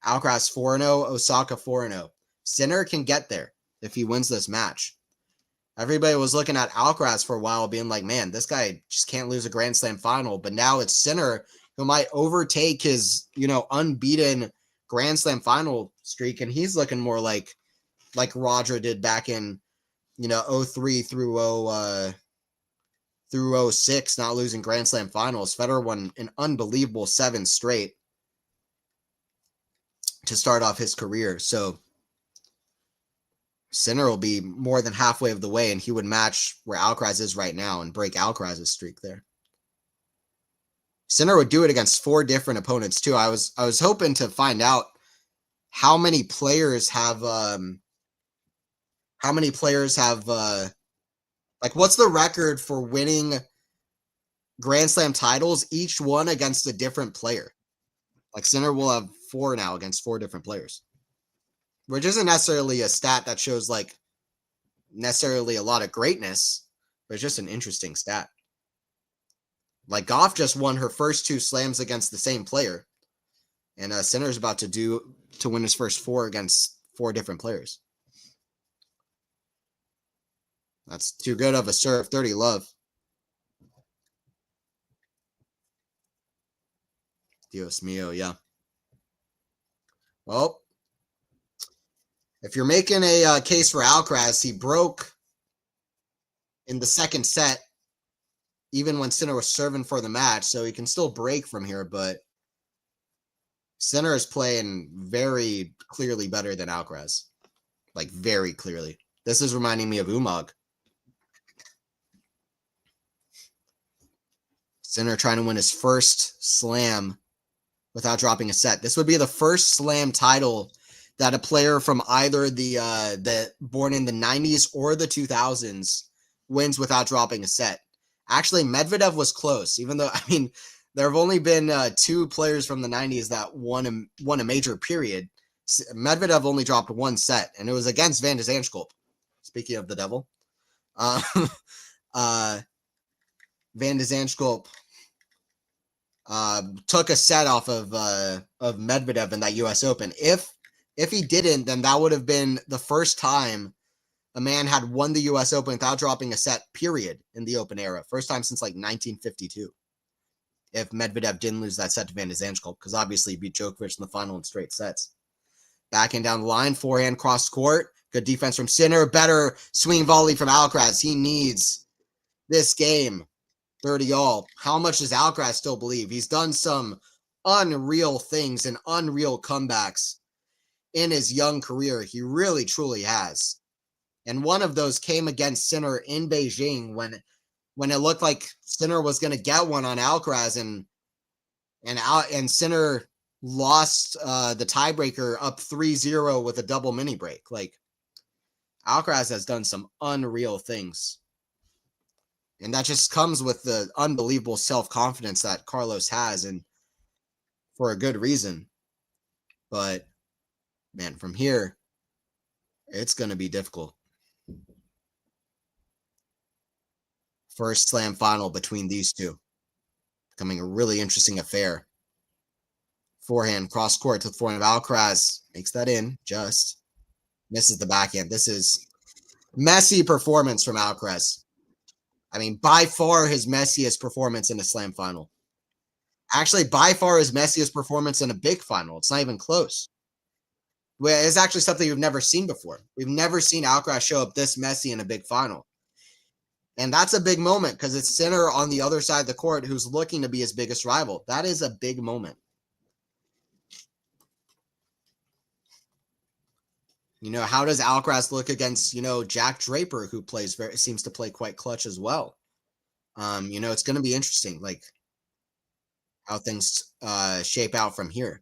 S1: Alcaraz 4-0, Osaka 4-0. Sinner can get there if he wins this match. Everybody was looking at Alcaraz for a while, being like, man, this guy just can't lose a Grand Slam final. But now it's Sinner who might overtake his, unbeaten Grand Slam final streak. And he's looking more like Roger did back in, 03 through 06, not losing Grand Slam finals. Federer won an unbelievable 7 straight to start off his career. So Sinner will be more than halfway of the way, and he would match where Alcaraz is right now and break Alcaraz's streak there. Sinner would do it against 4 different opponents too. I was hoping to find out how many players have what's the record for winning Grand Slam titles, each one against a different player. Like Sinner will have 4 now against 4 different players, which isn't necessarily a stat that shows necessarily a lot of greatness, but it's just an interesting stat. Like Goff just won her first 2 slams against the same player, and Sinner's about to win his first 4 against 4 different players. That's too good of a serve. 30 love. Dios mío, yeah. Well, if you're making a case for Alcaraz, he broke in the second set, even when Sinner was serving for the match, so he can still break from here, but Sinner is playing very clearly better than Alcaraz. Like, very clearly. This is reminding me of Umag. Sinner trying to win his first slam without dropping a set. This would be the first slam title that a player from either the born in the 90s or the 2000s wins without dropping a set. Actually, Medvedev was close, even though, there have only been 2 players from the 90s that won a major period. Medvedev only dropped 1 set, and it was against Van de Zandschulp. Speaking of the devil. Van de Zandschulp took a set off of Medvedev in that U.S. Open. If he didn't, then that would have been the first time a man had won the U.S. Open without dropping a set, period, in the Open era. First time since 1952. If Medvedev didn't lose that set to Van de Zandschulp, because obviously he beat Djokovic in the final in straight sets. Backhand down the line, forehand cross court. Good defense from Sinner. Better swing volley from Alcaraz. He needs this game. 30 all. How much does Alcaraz still believe? He's done some unreal things and unreal comebacks in his young career. He really, truly has. And one of those came against Sinner in Beijing when it looked like Sinner was going to get one on Alcaraz, and Sinner lost the tiebreaker up 3-0 with a double mini break. Like, Alcaraz has done some unreal things. And that just comes with the unbelievable self-confidence that Carlos has, and for a good reason. But, man, from here, it's going to be difficult. First slam final between these two. Becoming a really interesting affair. Forehand, cross court to the forehand of Alcaraz. Makes that in, just. Misses the backhand. This is messy performance from Alcaraz. I mean, by far his messiest performance in a slam final. Actually, by far his messiest performance in a big final. It's not even close. It's actually something we've never seen before. We've never seen Alcaraz show up this messy in a big final. And that's a big moment because it's Sinner on the other side of the court who's looking to be his biggest rival. That is a big moment. You know, how does Alcaraz look against, you know, Jack Draper, who seems to play quite clutch as well? You know, it's going to be interesting, like how things shape out from here.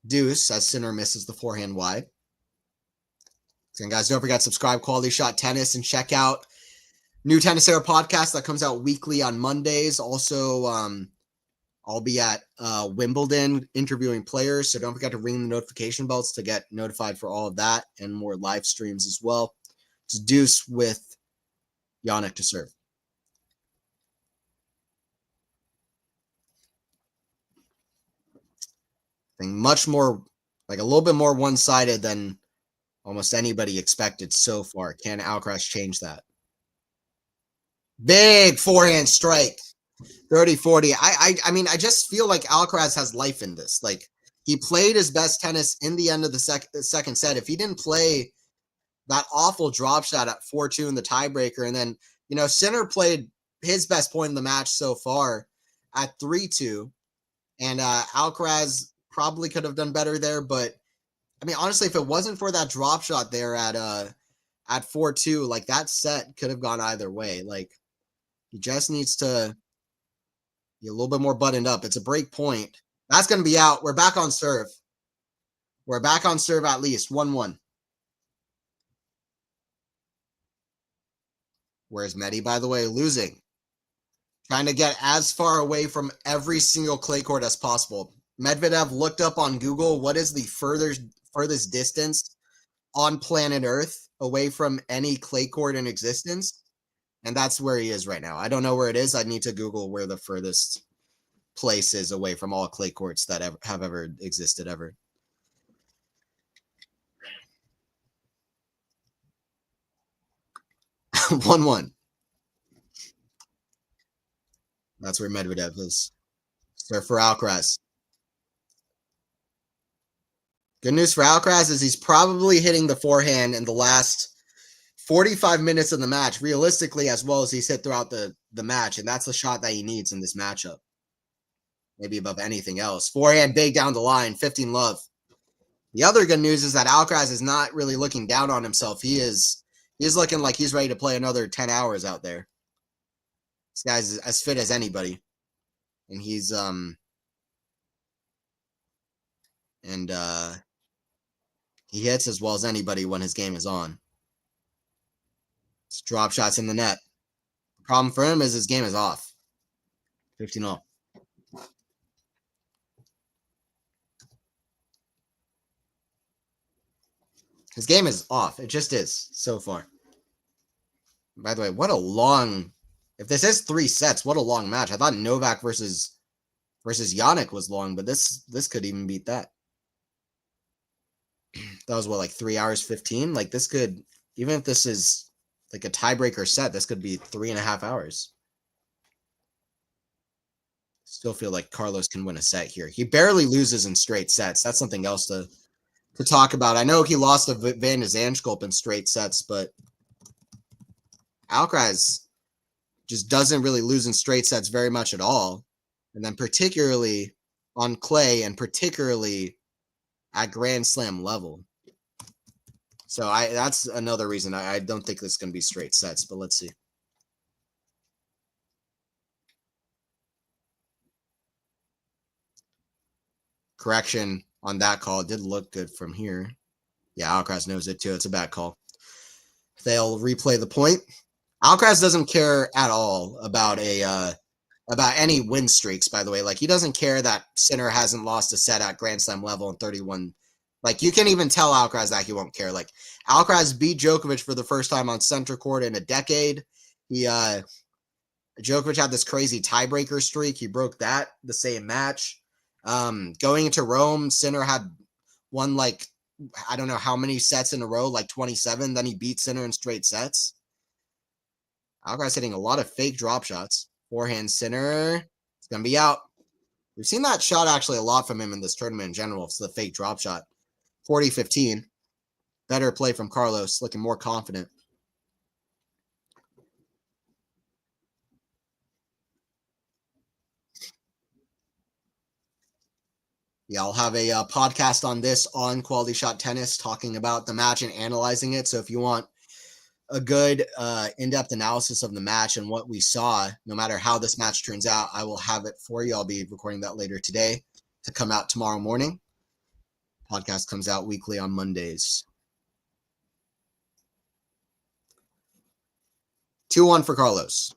S1: Deuce as Sinner misses the forehand wide. And guys, don't forget to subscribe, Quality Shot Tennis, and check out new Tennis Era podcast that comes out weekly on Mondays. Also, I'll be at Wimbledon interviewing players, so don't forget to ring the notification bells to get notified for all of that and more live streams as well. It's Deuce with Yannick to serve. I think much more, like a little bit more one-sided than almost anybody expected so far. Can Alcaraz change that? Big forehand strike. 30-40. I mean, I just feel like Alcaraz has life in this. Like, he played his best tennis in the end of the second set. If he didn't play that awful drop shot at 4-2 in the tiebreaker, and then, you know, Sinner played his best point in the match so far at 3-2, and Alcaraz probably could have done better there, but I mean, honestly, if it wasn't for that drop shot there at 4-2, like, that set could have gone either way. Like, he just needs to be a little bit more buttoned up. It's a break point. That's going to be out. We're back on serve. We're back on serve at least. 1-1. Where's Medi, by the way? Losing. Trying to get as far away from every single clay court as possible. Medvedev looked up on Google what is the furthest distance on planet Earth away from any clay court in existence, and that's where he is right now. I don't know where it is. I need to Google where the furthest place is away from all clay courts that have ever existed ever. One. That's where Medvedev is. Serve for Alcaraz. Good news for Alcaraz is he's probably hitting the forehand in the last 45 minutes of the match, realistically, as well as he's hit throughout the match, and that's the shot that he needs in this matchup. Maybe above anything else. Forehand big down the line, 15-love. The other good news is that Alcaraz is not really looking down on himself. He's looking like he's ready to play another 10 hours out there. This guy's as fit as anybody. And he's he hits as well as anybody when his game is on. It's drop shots in the net. The problem for him is his game is off. 15-0. His game is off. It just is so far. By the way, what a long... If this is 3 sets, what a long match. I thought Novak versus Yannick was long, but this could even beat that. That was, what, like 3 hours 15? Like, this could... Even if this is like a tiebreaker set, this could be 3.5 hours. Still feel like Carlos can win a set here. He barely loses in straight sets. That's something else to talk about. I know he lost to Van de Zandschulp in straight sets, but Alcaraz just doesn't really lose in straight sets very much at all. And then particularly on clay and particularly at Grand Slam level. So that's another reason I don't think this is going to be straight sets, but let's see. Correction on that call. It did look good from here. Yeah, Alcaraz knows it too. It's a bad call. They'll replay the point. Alcaraz doesn't care at all about any win streaks, by the way. Like, he doesn't care that Sinner hasn't lost a set at Grand Slam level in 31. Like, you can even tell Alcaraz that he won't care. Like, Alcaraz beat Djokovic for the first time on center court in a decade. He Djokovic had this crazy tiebreaker streak. He broke that the same match. Going into Rome, Sinner had won like, I don't know how many sets in a row, like 27. Then he beat Sinner in straight sets. Alcaraz hitting a lot of fake drop shots. Forehand Sinner. It's going to be out. We've seen that shot actually a lot from him in this tournament in general. It's the fake drop shot. 40-15. Better play from Carlos, looking more confident. Yeah, I'll have a podcast on this on Quality Shot Tennis, talking about the match and analyzing it. So if you want a good in-depth analysis of the match and what we saw, no matter how this match turns out, I will have it for you. I'll be recording that later today to come out tomorrow morning. Podcast comes out weekly on Mondays. 2-1 for Carlos.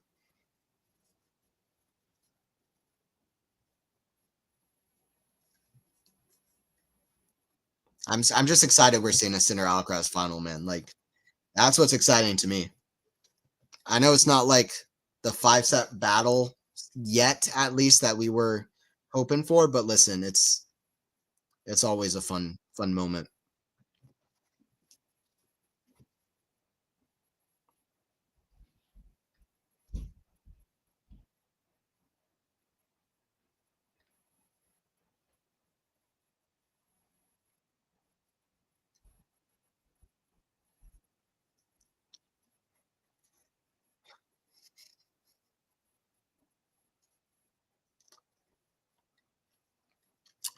S1: I'm just excited we're seeing a Sinner Alcaraz final, man. Like, that's what's exciting to me. I know it's not like the 5-set battle yet, at least, that we were hoping for, but listen, it's always a fun moment.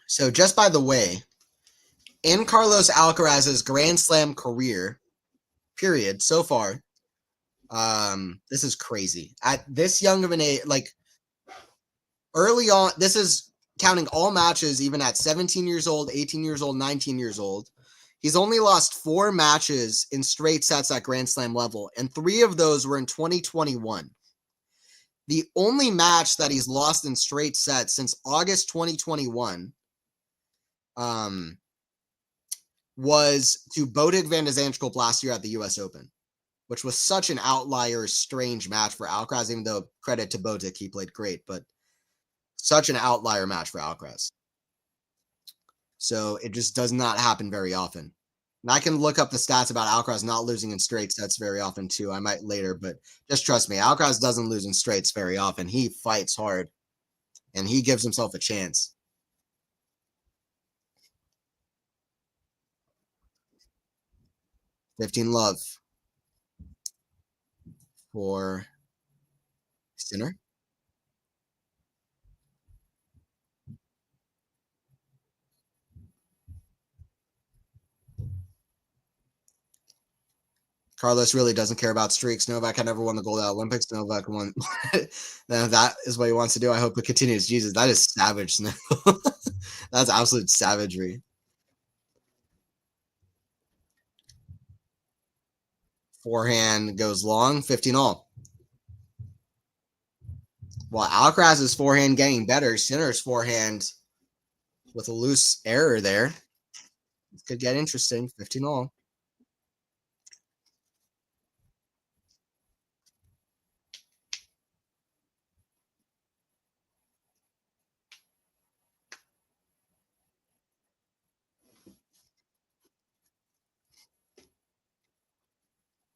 S1: So just by the way, in Carlos Alcaraz's Grand Slam career, period, so far, this is crazy. At this young of an age, like early on, this is counting all matches, even at 17 years old, 18 years old, 19 years old. He's only lost 4 matches in straight sets at Grand Slam level, and 3 of those were in 2021. The only match that he's lost in straight sets since August 2021 was to Botic van de Zandschulp last year at the US Open, which was such an outlier, strange match for Alcaraz, even though credit to Botic, he played great, but such an outlier match for Alcaraz. So it just does not happen very often. And I can look up the stats about Alcaraz not losing in straight sets very often too. I might later, but just trust me, Alcaraz doesn't lose in straights very often. He fights hard and he gives himself a chance. $15 love for Sinner. Carlos really doesn't care about streaks. Novak had never won the gold at Olympics. Novak won. That is what he wants to do. I hope it continues. Jesus, that is savage. That's absolute savagery. Forehand goes long, 15-all. While Alcaraz's forehand getting better, Sinner's forehand with a loose error there. It could get interesting. 15-all.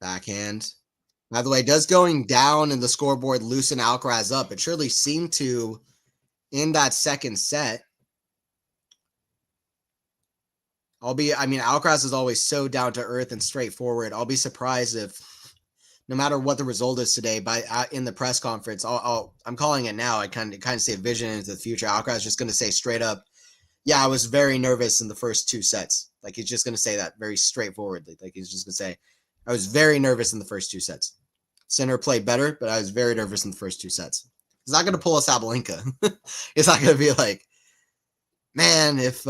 S1: Backhand. By the way, does going down in the scoreboard loosen Alcaraz up? It surely seemed to in that second set. Alcaraz is always so down to earth and straightforward. I'll be surprised if, no matter what the result is today, in the press conference, I'm calling it now. I kind of see a vision into the future. Alcaraz is just going to say straight up, "Yeah, I was very nervous in the first 2 sets." Like, he's just going to say that very straightforwardly. Like, he's just going to say, "I was very nervous in the first 2 sets. Sinner played better, but I was very nervous in the first 2 sets." He's not going to pull a Sabalenka. It's not going to be like, "Man, if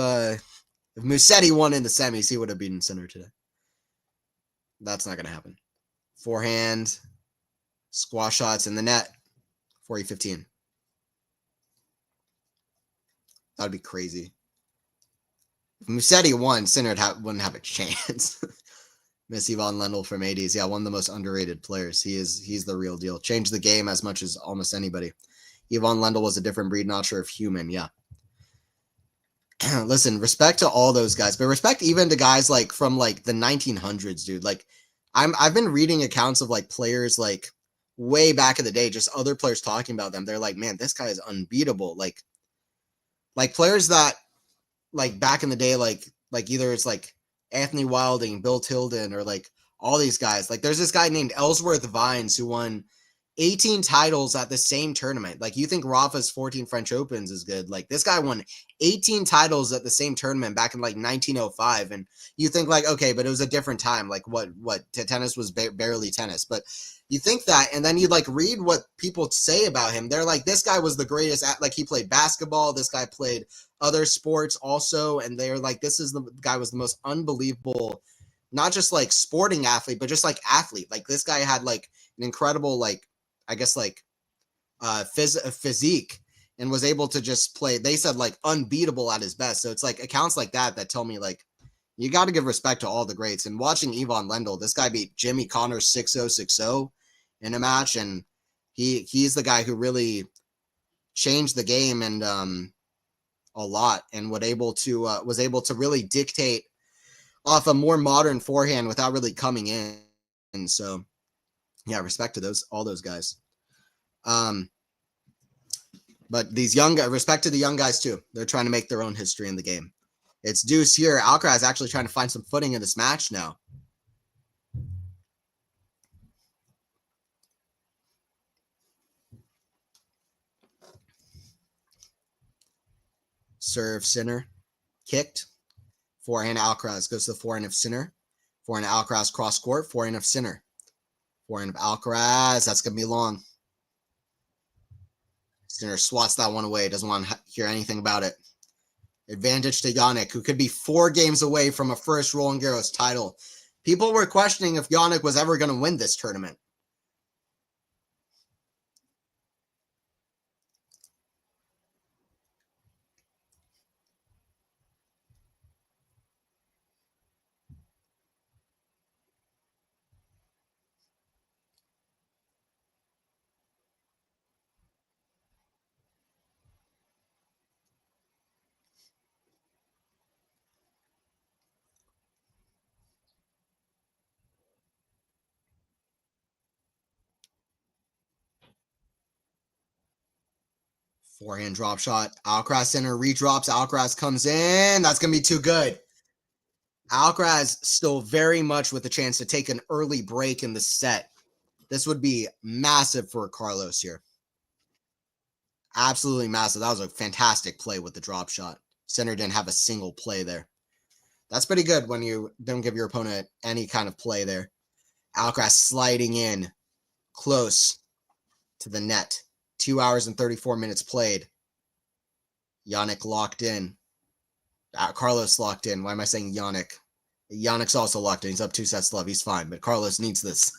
S1: Musetti won in the semis, he would have beaten Sinner today." That's not going to happen. Forehand, squash shots in the net, 40-15. That would be crazy. If Musetti won, Sinner wouldn't have a chance. Miss Yvonne Lendl from 80s. Yeah, one of the most underrated players. He's the real deal. Changed the game as much as almost anybody. Yvonne Lendl was a different breed, not sure if human. Yeah. Listen, respect to all those guys, but respect even to guys like from like the 1900s, dude. Like I've been reading accounts of like players like way back in the day, just other players talking about them. They're like, man, this guy is unbeatable. Like players that like back in the day, like either it's like Anthony Wilding, Bill Tilden, or like all these guys. Like there's this guy named Ellsworth Vines who won 18 titles at the same tournament. Like you think Rafa's 14 French Opens is good. Like this guy won 18 titles at the same tournament back in like 1905. And you think like, okay, but it was a different time. Like what tennis was barely tennis, but you think that, and then you like read what people say about him. They're like, this guy was the greatest like he played basketball. This guy played other sports also. And they're like, this is the guy was the most unbelievable, not just like sporting athlete, but just like athlete. Like this guy had like an incredible, like, I guess like physique and was able to just play. They said like unbeatable at his best. So it's like accounts like that tell me like you got to give respect to all the greats. And watching Yvonne Lendl, this guy beat Jimmy Connors 6-0, 6-0 in a match, and he's the guy who really changed the game and a lot, and was able to really dictate off a more modern forehand without really coming in. And so yeah, respect to all those guys. But these young guys, respect to the young guys too. They're trying to make their own history in the game. It's deuce here. Alcaraz actually trying to find some footing in this match now. Serve Sinner, kicked. Forehand Alcaraz goes to the forehand of Sinner. Forehand Alcaraz cross court. Forehand of Sinner. Forehand of Alcaraz. That's going to be long. Sinner swats that one away. Doesn't want to hear anything about it. Advantage to Jannik, who could be 4 games away from a first Roland Garros title. People were questioning if Jannik was ever going to win this tournament. Forehand drop shot. Alcaraz Sinner redrops. Alcaraz comes in. That's going to be too good. Alcaraz still very much with the chance to take an early break in the set. This would be massive for Carlos here. Absolutely massive. That was a fantastic play with the drop shot. Sinner didn't have a single play there. That's pretty good when you don't give your opponent any kind of play there. Alcaraz sliding in close to the net. 2 hours and 34 minutes played. Jannik locked in. Carlos locked in. Why am I saying Jannik? Jannik's also locked in. He's up 2 sets to love. He's fine, but Carlos needs this.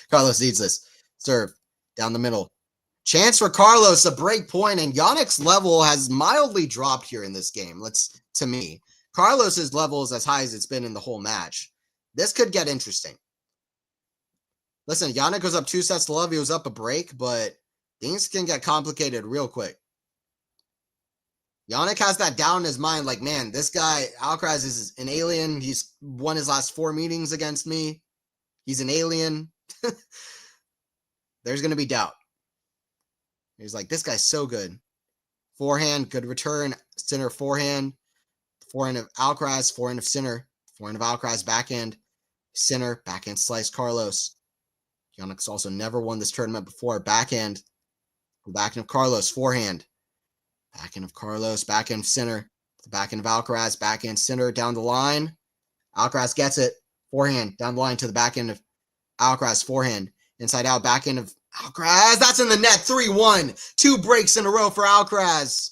S1: Carlos needs this. Serve down the middle. Chance for Carlos, a break point, and Jannik's level has mildly dropped here in this game. To me, Carlos's level is as high as it's been in the whole match. This could get interesting. Listen, Jannik goes up 2 sets to love. He was up a break, but things can get complicated real quick. Jannik has that down in his mind, like, man, this guy, Alcaraz, is an alien. He's won his last 4 meetings against me. He's an alien. There's going to be doubt. He's like, this guy's so good. Forehand, good return. Sinner forehand. Forehand of Alcaraz, forehand of Sinner. Forehand of Alcaraz, backhand. Sinner, backhand slice Carlos. Jannik's also never won this tournament before. Backhand. Backhand of Carlos, forehand. Backhand of Carlos, backhand of Sinner. The backhand of Alcaraz, backhand Sinner down the line. Alcaraz gets it. Forehand down the line to the backhand of Alcaraz, forehand. Inside out, backhand of Alcaraz. That's in the net. 3-1. 2 breaks in a row for Alcaraz.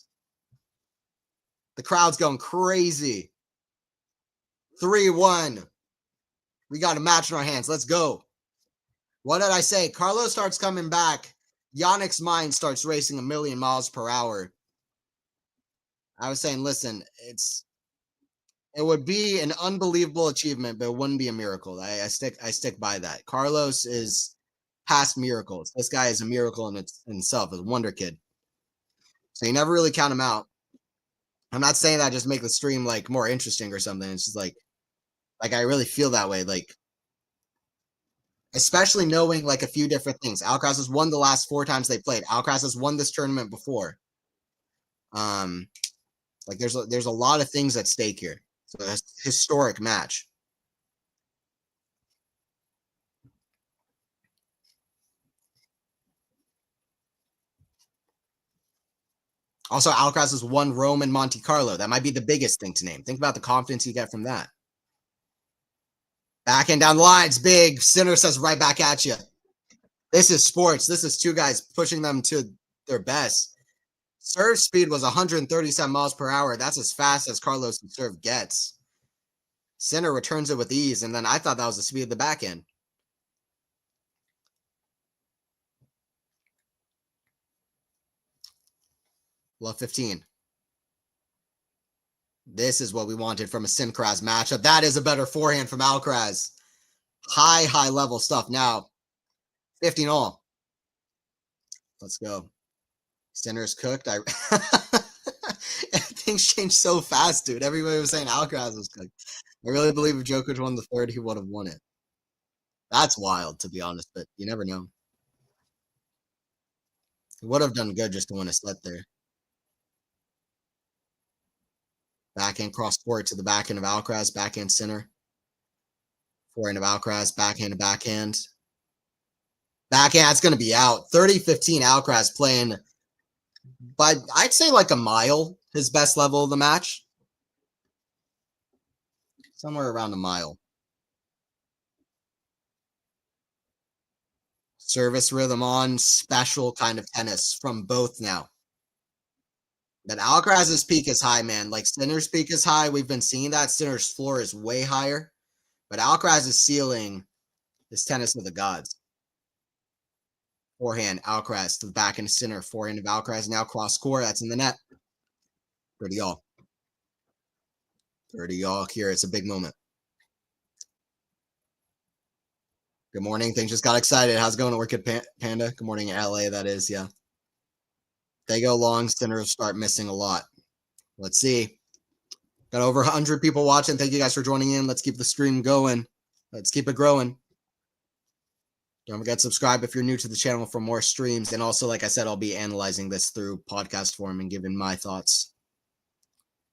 S1: The crowd's going crazy. 3-1. We got a match in our hands. Let's go. What did I say? Carlos starts coming back. Jannik's mind starts racing 1,000,000 miles per hour. I was saying, listen, It would be an unbelievable achievement, but it wouldn't be a miracle. I stick by that. Carlos is past miracles. This guy is a miracle in himself, a wonder kid. So you never really count him out. I'm not saying that just make the stream like more interesting or something. It's just like I really feel that way. Like, especially knowing like a few different things. Alcaraz has won the last 4 times they played. Alcaraz has won this tournament before. Like there's a lot of things at stake here. So a historic match. Also, Alcaraz has won Rome and Monte Carlo. That might be the biggest thing to name. Think about the confidence you get from that. Backhand down the line, it's big. Sinner says right back at you. This is sports. This is 2 guys pushing them to their best. Serve speed was 137 miles per hour. That's as fast as Carlos' serve gets. Sinner returns it with ease, and then I thought that was the speed of the backhand. Love 15. This is what we wanted from a Alcaraz matchup. That is a better forehand from Alcaraz. High level stuff. Now, 15 all. Let's go. Sinner's cooked. Things changed so fast, dude. Everybody was saying Alcaraz was cooked. I really believe if Djokovic won the third, he would have won it. That's wild, to be honest, but you never know. He would have done good just to win a set there. Backhand cross court to the backhand of Alcaraz, backhand Sinner. Forehand of Alcaraz, backhand to backhand. Backhand, it's going to be out. 30-15 Alcaraz playing, but I'd say like a mile, his best level of the match. Somewhere around a mile. Service rhythm on, special kind of tennis from both now. But Alcaraz's peak is high, man. Like Sinner's peak is high. We've been seeing that. Sinner's floor is way higher. But Alcaraz's ceiling is tennis of the gods. Forehand, Alcaraz to the back and Sinner. Forehand of Alcaraz now cross court. That's in the net. 30 all. 30 all here. It's a big moment. Good morning. Things just got excited. How's it going at work at Panda? Good morning, LA. That is, yeah. They go long. Sinner start missing a lot. Let's see. Got over 100 people watching. Thank you guys for joining in. Let's keep the stream going. Let's keep it growing. Don't forget to subscribe if you're new to the channel for more streams. And also, like I said, I'll be analyzing this through podcast form and giving my thoughts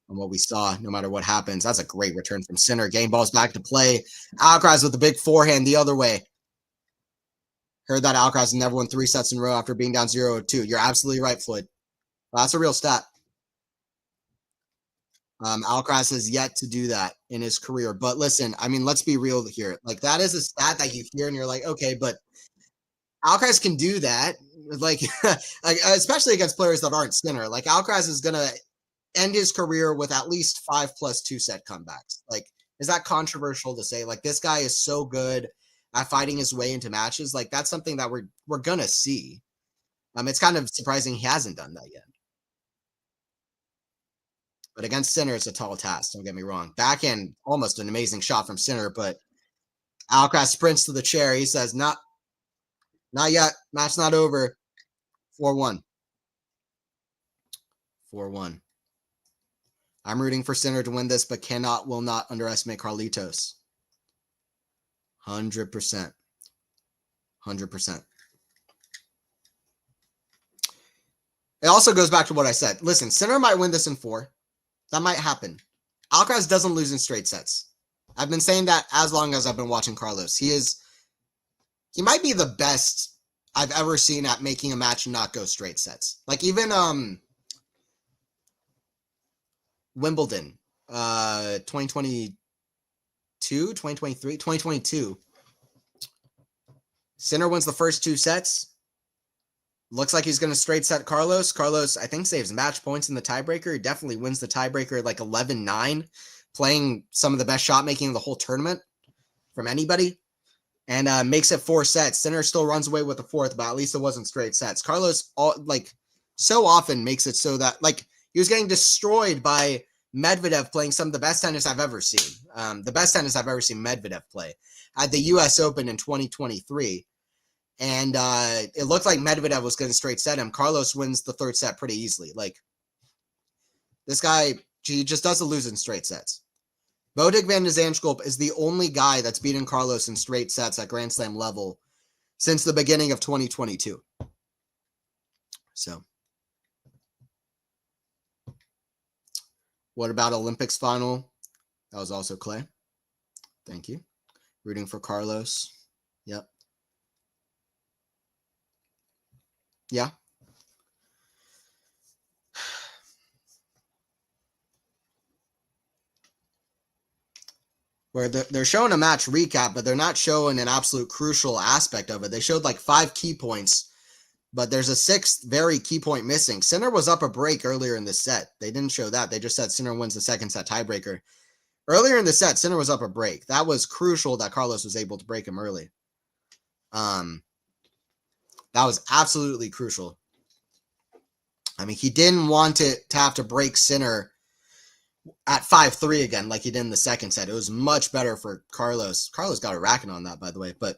S1: on what we saw, no matter what happens. That's a great return from Sinner. Game ball's back to play. Alcaraz with the big forehand the other way. Heard that Alcaraz never won 3 sets in a row after being down 0-2. You're absolutely right, Floyd. Well, that's a real stat. Alcaraz has yet to do that in his career. But listen, I mean, let's be real here. Like, that is a stat that you hear and you're like, okay, but Alcaraz can do that. Like, especially against players that aren't Sinner. Like, Alcaraz is going to end his career with at least 5+ 2-set comebacks. Like, is that controversial to say? Like, this guy is so good at fighting his way into matches. Like, that's something that we're going to see. It's kind of surprising he hasn't done that yet. But against Sinner, it's a tall task. Don't get me wrong. Backhand, almost an amazing shot from Sinner, but Alcaraz sprints to the chair. He says, not yet. Match not over. 4-1. 4-1. I'm rooting for Sinner to win this, but will not underestimate Carlitos. 100%. 100%. It also goes back to what I said. Listen, Sinner might win this in 4. That might happen. Alcaraz doesn't lose in straight sets. I've been saying that as long as I've been watching Carlos. He might be the best I've ever seen at making a match not go straight sets. Like even Wimbledon, 2022, 2023, 2022. Sinner wins the first 2 sets. Looks like he's going to straight set Carlos. Carlos, I think, saves match points in the tiebreaker. He definitely wins the tiebreaker like 11-9, playing some of the best shot making of the whole tournament from anybody, and makes it 4 sets. Sinner still runs away with the 4th, but at least it wasn't straight sets. Carlos, so often makes it so that, like, he was getting destroyed by Medvedev playing some of the best tennis I've ever seen. The best tennis I've ever seen Medvedev play at the U.S. Open in 2023. And it looked like Medvedev was going to straight set him. Carlos wins the third set pretty easily. Like, this guy, he just doesn't lose in straight sets. Botic van de Zandschulp is the only guy that's beaten Carlos in straight sets at Grand Slam level since the beginning of 2022. So, what about Olympics final? That was also Clay. Thank you. Rooting for Carlos. Yep. Yeah. Where they're showing a match recap, but they're not showing an absolute crucial aspect of it. They showed like 5 key points, but there's a 6th very key point missing. Sinner was up a break earlier in the set. They didn't show that. They just said Sinner wins the second set tiebreaker. Earlier in the set, Sinner was up a break. That was crucial that Carlos was able to break him early. That was absolutely crucial. I mean, he didn't want it to have to break Sinner at 5-3 again like he did in the second set. It was much better for Carlos. Carlos got a racket on that, by the way, but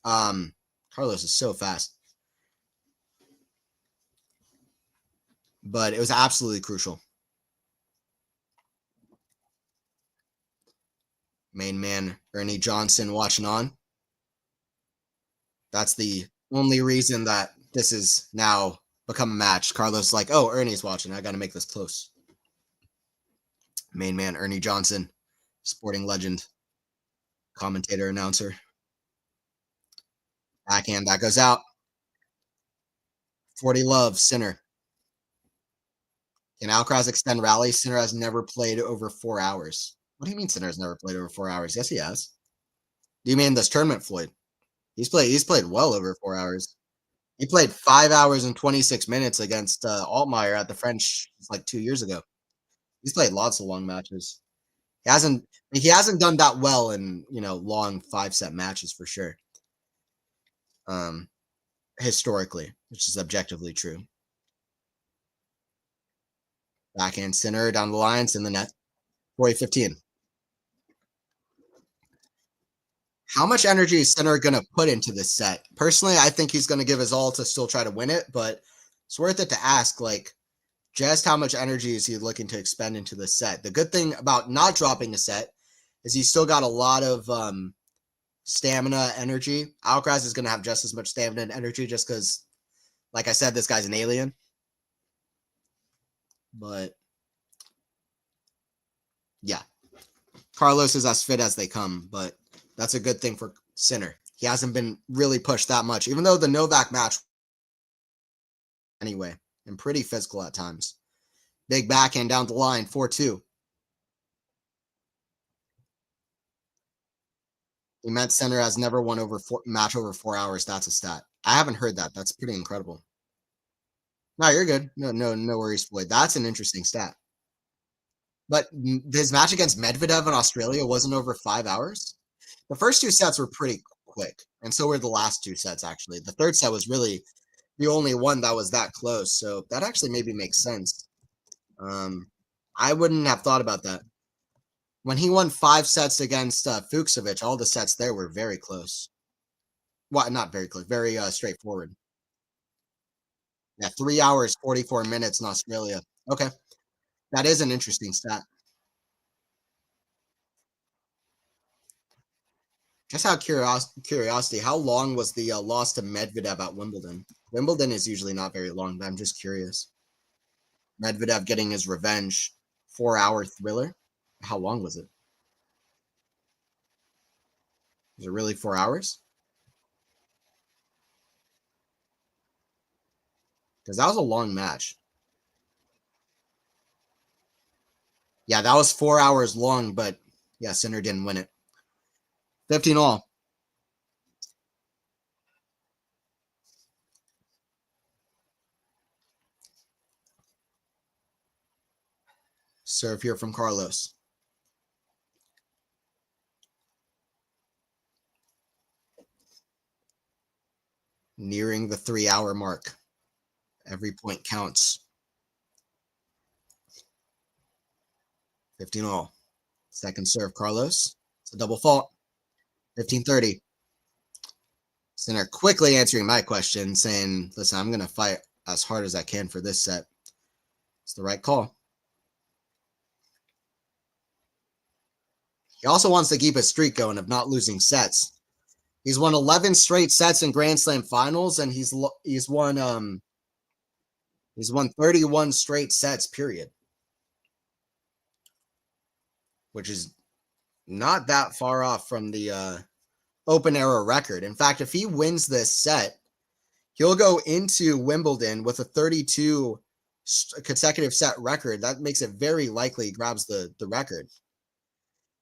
S1: Carlos is so fast. But it was absolutely crucial. Main man, Ernie Johnson watching on. That's the only reason that this is now become a match. Carlos like, oh, Ernie's watching. I got to make this close. Main man, Ernie Johnson, sporting legend, commentator, announcer. Backhand, that goes out. 40 love, Sinner. Can Alcaraz extend rally? Sinner has never played over 4 hours. What do you mean Sinner has never played over 4 hours? Yes, he has. Do you mean this tournament, Floyd? He's played well over 4 hours. He played 5 hours and 26 minutes against Altmaier at the French like 2 years ago. He's played lots of long matches. He hasn't done that well in, long 5-set matches for sure. Historically, which is objectively true. Backhand Sinner down the lines in the net. 40-15. How much energy is Sinner going to put into this set? Personally, I think he's going to give his all to still try to win it, but it's worth it to ask, like, just how much energy is he looking to expend into this set? The good thing about not dropping a set is he's still got a lot of stamina, energy. Alcaraz is going to have just as much stamina and energy just because, like I said, this guy's an alien. But, yeah. Carlos is as fit as they come, but that's a good thing for Sinner. He hasn't been really pushed that much, even though the Novak match anyway, and pretty physical at times. Big backhand down the line, 4-2. He meant Sinner has never won match over 4 hours. That's a stat. I haven't heard that. That's pretty incredible. No, you're good. No worries, Floyd. That's an interesting stat. But his match against Medvedev in Australia wasn't over 5 hours. The first 2 sets were pretty quick, and so were the last 2 sets, actually. The third set was really the only one that was that close, so that actually maybe makes sense. I wouldn't have thought about that. When he won 5 sets against Fucsovic, all the sets there were very close. Well, not very close, very straightforward. Yeah, 3 hours, 44 minutes in Australia. Okay, that is an interesting stat. Just out of curiosity, how long was the loss to Medvedev at Wimbledon? Wimbledon is usually not very long, but I'm just curious. Medvedev getting his revenge, 4-hour thriller. How long was it? Was it really 4 hours? Because that was a long match. Yeah, that was 4 hours long, but yeah, Sinner didn't win it. 15 all. Serve here from Carlos. Nearing the 3-hour mark. Every point counts. 15 all. Second serve, Carlos. It's a double fault. 15-30. Sinner quickly answering my question, saying, listen, I'm going to fight as hard as I can for this set. It's the right call. He also wants to keep a streak going of not losing sets. He's won 11 straight sets in Grand Slam finals, and he's won 31 straight sets, period. Which is not that far off from the Open Era record. In fact, if he wins this set, he'll go into Wimbledon with a 32 consecutive set record. That makes it very likely he grabs the record.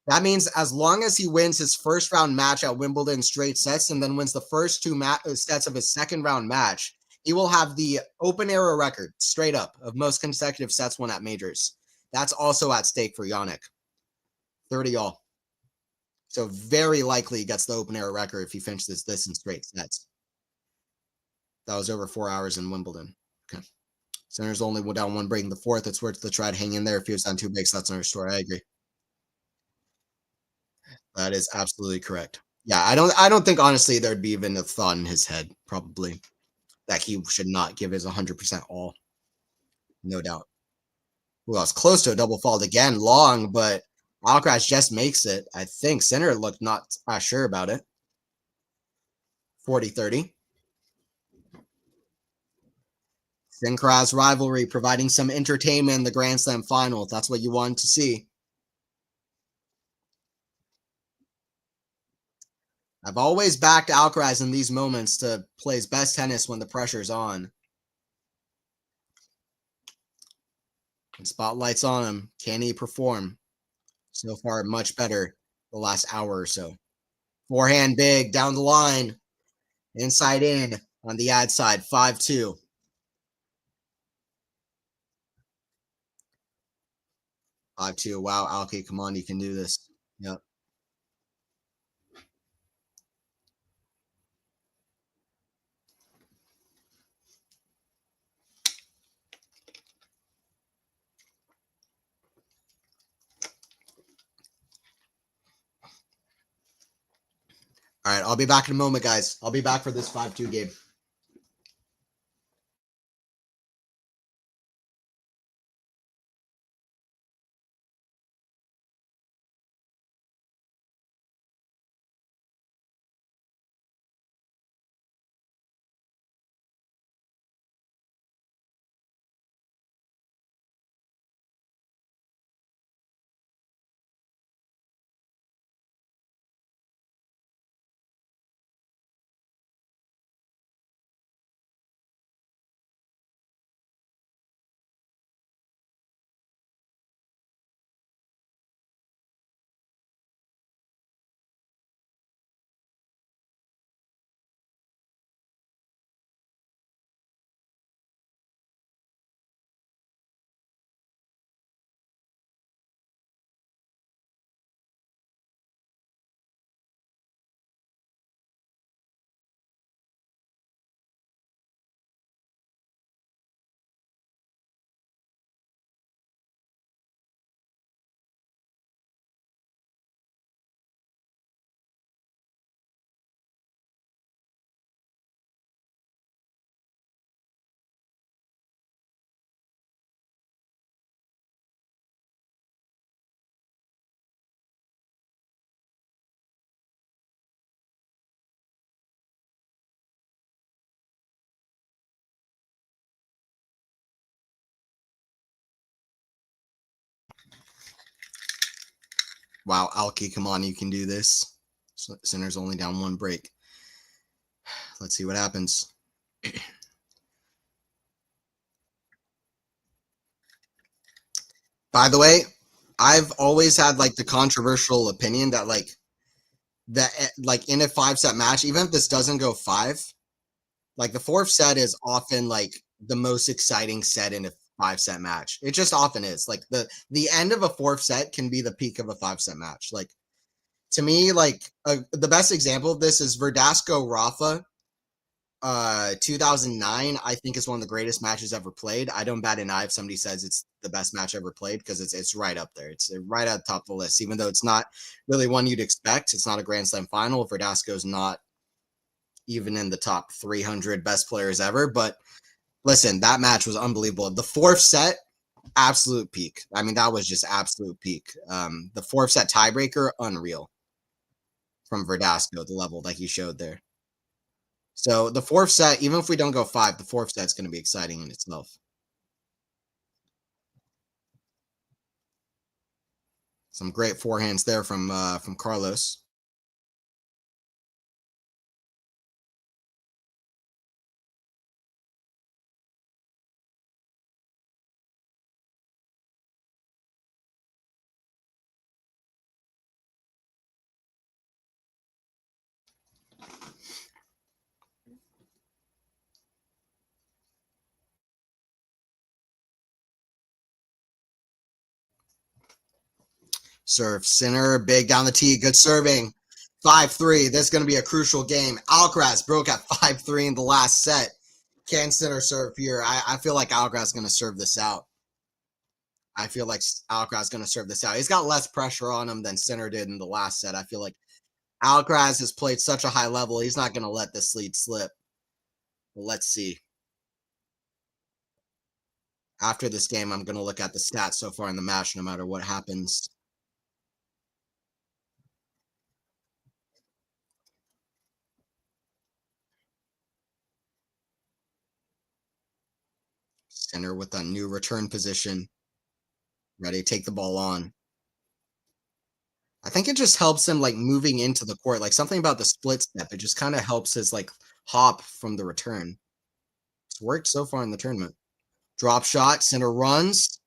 S1: That means as long as he wins his first round match at Wimbledon straight sets and then wins the first two sets of his second round match, he will have the Open Era record straight up of most consecutive sets won at majors. That's also at stake for Jannik. 30 all. So very likely he gets the Open Era record if he finishes this in straight sets. That was over 4 hours in Wimbledon. Okay. Sinner's only down one break in the fourth. It's worth the try to hang in there. If he was down two breaks, that's another story. I agree. That is absolutely correct. Yeah, I don't think honestly there'd be even a thought in his head probably that he should not give his 100% all. No doubt. Well, it's close to a double fault again, long, but Alcaraz just makes it. I think Sinner looked not sure about it. 40-30. Alcaraz rivalry providing some entertainment in the Grand Slam final. That's what you wanted to see. I've always backed Alcaraz in these moments to play his best tennis when the pressure's on. And spotlight's on him. Can he perform? So far, much better the last hour or so. Forehand big, down the line. Inside in on the ad side, 5-2. Wow, Alki, come on, you can do this. Yep. All right, I'll be back in a moment, guys. I'll be back for this 5-2 game. Wow, Alki, come on, you can do this. Sinner's only down one break. Let's see what happens. By the way, I've always had like the controversial opinion that like in a 5-set match, even if this doesn't go 5, like the fourth set is often like the most exciting set in a 5-set match. It just often is. Like the end of a fourth set can be the peak of a 5-set match. Like to me, like the best example of this is Verdasco Rafa 2009, I think, is one of the greatest matches ever played. I don't bat an eye if somebody says it's the best match ever played, because it's right up there. It's right at the top of the list, even though it's not really one you'd expect. It's not a Grand Slam final. Verdasco's not even in the top 300 best players ever. But listen, that match was unbelievable. The fourth set, absolute peak. I mean, that was just absolute peak. The fourth set tiebreaker, unreal from Verdasco, the level that he showed there. So the fourth set, even if we don't go 5, the fourth set's going to be exciting in itself. Some great forehands there from Carlos. Serve center, big down the tee, good serving. 5-3. This is going to be a crucial game. Alcaraz broke at 5-3 in the last set. Can center serve here? I feel like Alcaraz is going to serve this out. I feel like Alcaraz is going to serve this out. He's got less pressure on him than Sinner did in the last set. I feel like Alcaraz has played such a high level. He's not going to let this lead slip. But let's see. After this game, I'm going to look at the stats so far in the match, no matter what happens. Sinner with a new return position. Ready to take the ball on. I think it just helps him like moving into the court, like something about the split step. It just kind of helps his like hop from the return. It's worked so far in the tournament. Drop shot, center runs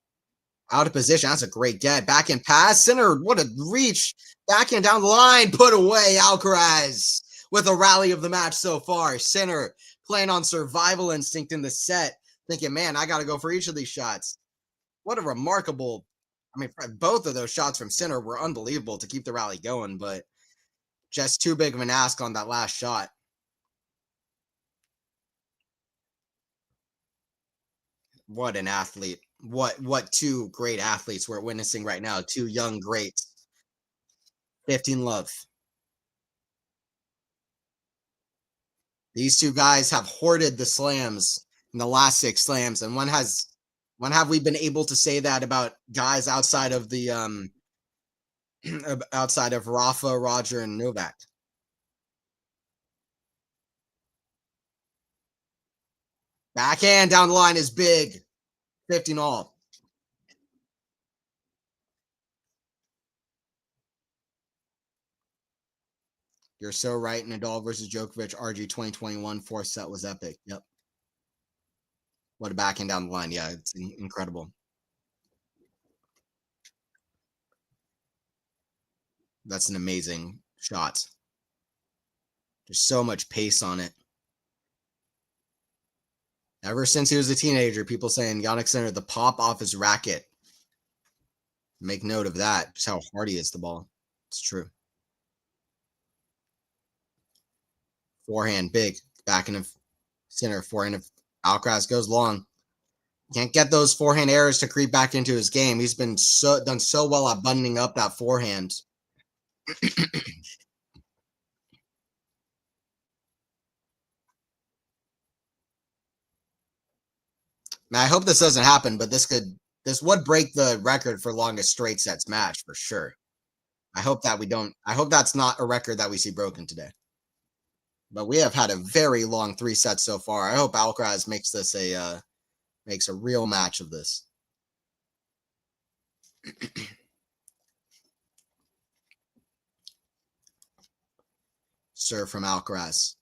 S1: out of position. That's a great get. Backhand pass, center. What a reach! Backhand down the line, put away. Alcaraz with a rally of the match so far. Center playing on survival instinct in the set, thinking, man, I got to go for each of these shots. What a remarkable, I mean, both of those shots from center were unbelievable to keep the rally going, but just too big of an ask on that last shot. What an athlete. What two great athletes we're witnessing right now. Two young greats. 15 love. These two guys have hoarded the slams in the last 6 slams, and when have we been able to say that about guys outside of the outside of Rafa, Roger, and Novak? Backhand down the line is big. 15 all. You're so right. Nadal versus Djokovic, RG 2021, fourth set was epic. Yep. What a backhand down the line. Yeah, it's incredible. That's an amazing shot. There's so much pace on it. Ever since he was a teenager, people saying Yannick Sinner, the pop off his racket. Make note of that, just how hard he hits the ball. It's true. Forehand, big. Backhand of Sinner. Forehand of Alcaraz goes long. Can't get those forehand errors to creep back into his game. He's been done so well at buttoning up that forehand. Now, I hope this doesn't happen, but this would break the record for longest straight sets match for sure. I hope that's not a record that we see broken today. But we have had a very long 3 sets so far. I hope Alcaraz makes this makes a real match of this. Serve from Alcaraz.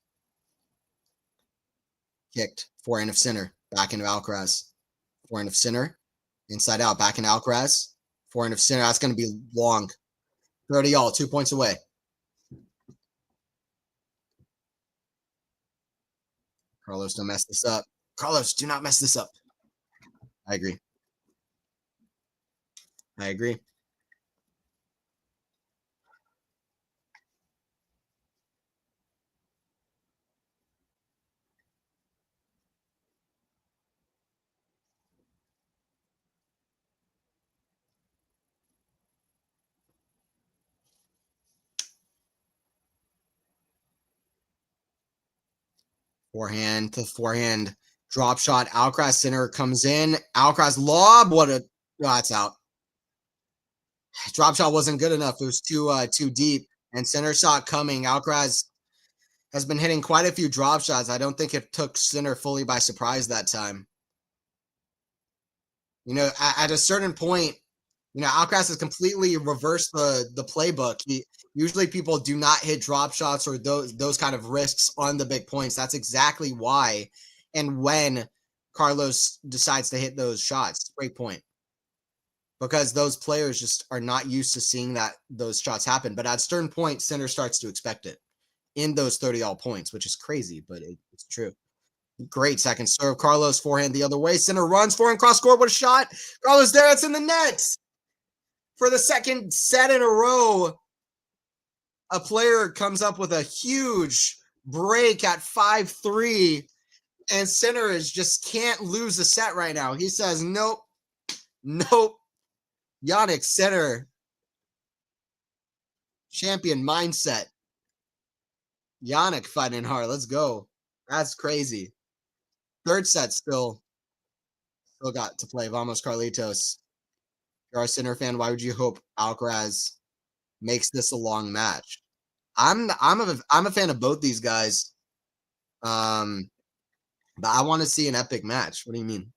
S1: Kicked. Forehand of Sinner. Back into Alcaraz. Forehand of Sinner. Inside out. Back into Alcaraz. Forehand of Sinner. That's going to be long. 30 all. 2 points away. Carlos, don't mess this up. Carlos, do not mess this up. I agree. I agree. Forehand to forehand. Drop shot. Alcaraz center comes in. Alcaraz lob. What a. Oh, it's out. Drop shot wasn't good enough. It was too deep. And center shot coming. Alcaraz has been hitting quite a few drop shots. I don't think it took center fully by surprise that time. You know, at a certain point, you know, Alcaraz has completely reversed the playbook. Usually people do not hit drop shots or those kind of risks on the big points. That's exactly why and when Carlos decides to hit those shots. Great point. Because those players just are not used to seeing those shots happen. But at a certain point, center starts to expect it in those 30-all points, which is crazy, but it's true. Great second serve. Carlos forehand the other way. Center runs, forehand cross court. What a shot. Carlos there. It's in the net. For the second set in a row, a player comes up with a huge break at 5-3, and center just can't lose the set right now. He says, nope, nope. Yannick, center. Champion mindset. Yannick fighting hard. Let's go. That's crazy. Third set still got to play. Vamos, Carlitos. You're a center fan. Why would you hope Alcaraz makes this a long match? I'm a fan of both these guys. But I want to see an epic match. What do you mean?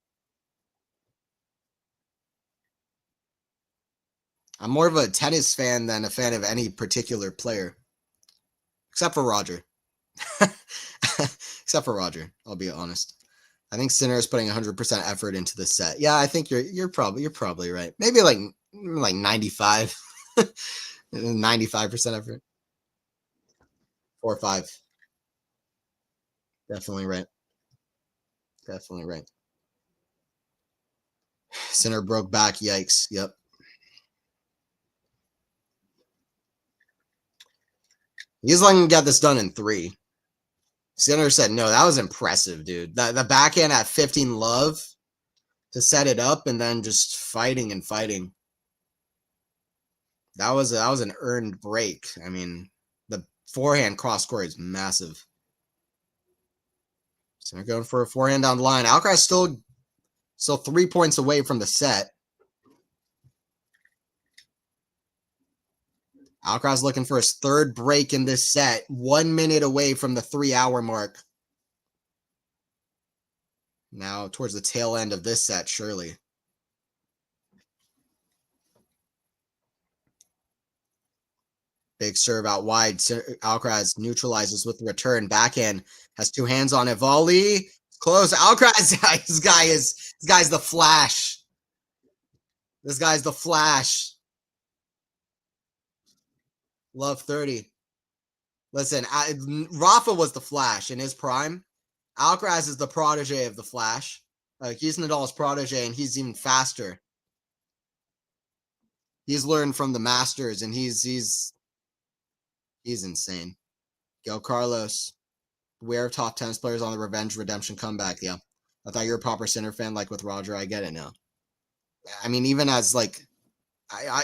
S1: I'm more of a tennis fan than a fan of any particular player. Except for Roger. Except for Roger, I'll be honest. I think Sinner is putting 100% effort into this set. Yeah, I think you're probably right. Maybe like 95. 95% effort. 4 or 5. Definitely right. Definitely right. Sinner broke back. Yikes. Yep. He's letting him get this done in 3. Sinner said, no, that was impressive, dude. The backhand at 15 love to set it up and then just fighting and fighting. That was an earned break. I mean, the forehand cross court is massive. So they're going for a forehand down the line. Alcaraz still 3 points away from the set. Alcaraz looking for his third break in this set. 1 minute away from the 3-hour mark. Now towards the tail end of this set, surely. Big serve out wide. Alcaraz neutralizes with the return. Backhand has 2 hands on it. Volley. Close. Alcaraz. This guy's the Flash. This guy's the Flash. Love 30. Listen, Rafa was the Flash in his prime. Alcaraz is the protege of the Flash. He's Nadal's protege, and he's even faster. He's learned from the masters, and he's insane. Go Carlos. Beware of top tennis players on the revenge redemption comeback. Yeah, I thought you were a proper center fan, like with Roger. I get it now. I mean, even as like,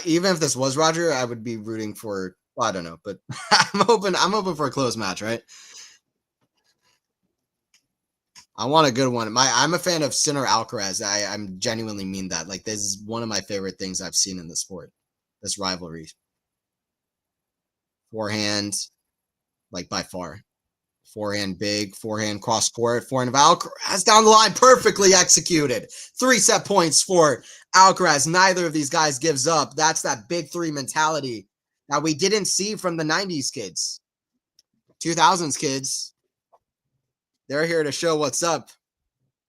S1: even if this was Roger, I would be rooting for. Well, I don't know, but I'm hoping for a close match, right? I want a good one. I'm a fan of Sinner Alcaraz. I'm genuinely mean that. Like, this is one of my favorite things I've seen in the sport. This rivalry. Forehand, like by far. Forehand big, forehand cross court, forehand of Alcaraz down the line, perfectly executed. 3 set points for Alcaraz. Neither of these guys gives up. That's that big 3 mentality that we didn't see from the 90s kids. 2000s kids. They're here to show what's up.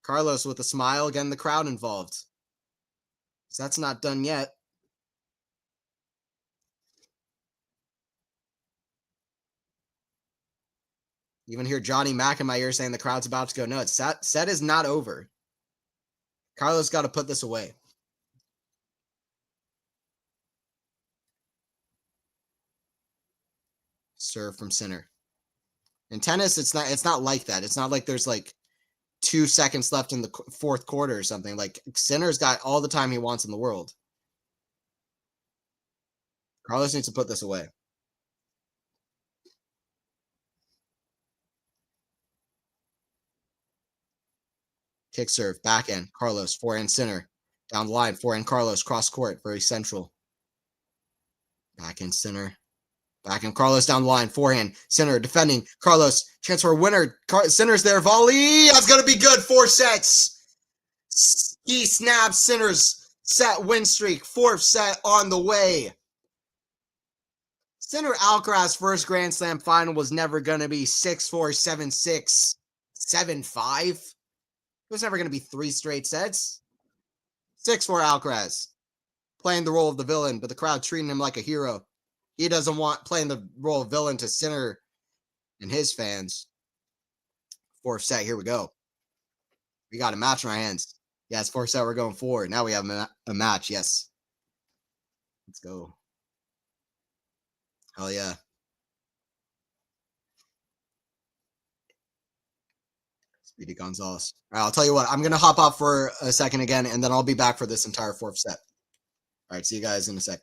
S1: Carlos with a smile, getting the crowd involved. So that's not done yet. Even hear Johnny Mack in my ear saying the crowd's about to go nuts. Set is not over. Carlos got to put this away. Serve from center. In tennis, it's not like that. It's not like there's like 2 seconds left in the 4th quarter or something. Like, center's got all the time he wants in the world. Carlos needs to put this away. Kick serve, backhand, Carlos, forehand center. Down the line, forehand Carlos, cross court, very central. Backhand center. Backhand Carlos down the line, forehand, center, defending. Carlos, chance for a winner. Center's there, volley. That's going to be good. 4 sets. He snaps Center's set win streak. 4th set on the way. Center Alcaraz first Grand Slam final was never going to be 6-4, 7-6, 7-5. It was never going to be 3 straight sets. 6-4 Alcaraz. Playing the role of the villain, but the crowd treating him like a hero. He doesn't want playing the role of villain to Sinner and his fans. 4th set, here we go. We got a match in our hands. Yes, 4th set, we're going forward. Now we have a match, yes. Let's go. Hell yeah. Speedy Gonzalez. All right, I'll tell you what. I'm going to hop off for a second again, and then I'll be back for this entire 4th set. All right, see you guys in a sec.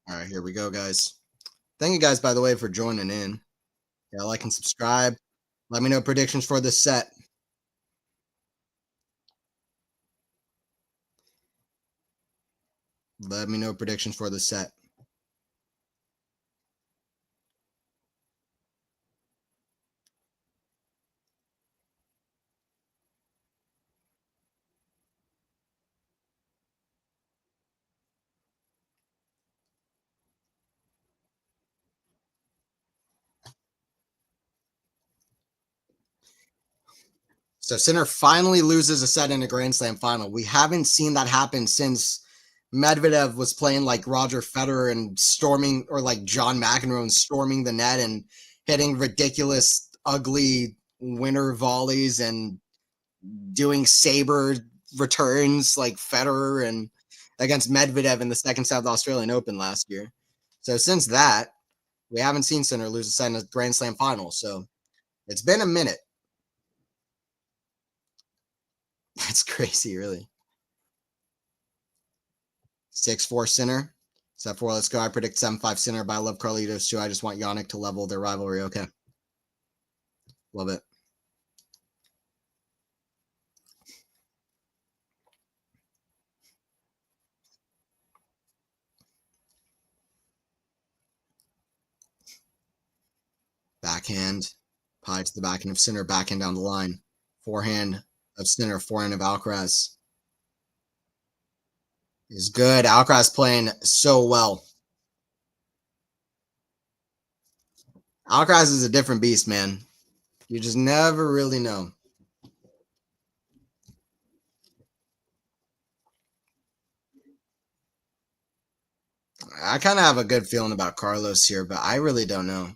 S1: All right, here we go, guys. Thank you guys, by the way, for joining in. Yeah, like and subscribe. Let me know predictions for this set. Let me know predictions for this set. So Sinner finally loses a set in a Grand Slam final. We haven't seen that happen since Medvedev was playing like Roger Federer and storming, or like John McEnroe and storming the net and hitting ridiculous, ugly winner volleys and doing saber returns like Federer and against Medvedev in the second set of the Australian Open last year. So since that, we haven't seen Sinner lose a set in a Grand Slam final. So it's been a minute. That's crazy, really. 6-4 Sinner. 7-4, let's go. I predict 7-5 Sinner, but I love Carlitos too. I just want Yannick to level their rivalry. Okay. Love it. Backhand. Pie to the backhand of Sinner. Backhand down the line. Forehand of Sinner. Forehand of Alcaraz. Is good. Alcaraz playing so well. Alcaraz is a different beast, man. You just never really know. I kind of have a good feeling about Carlos here, but I really don't know.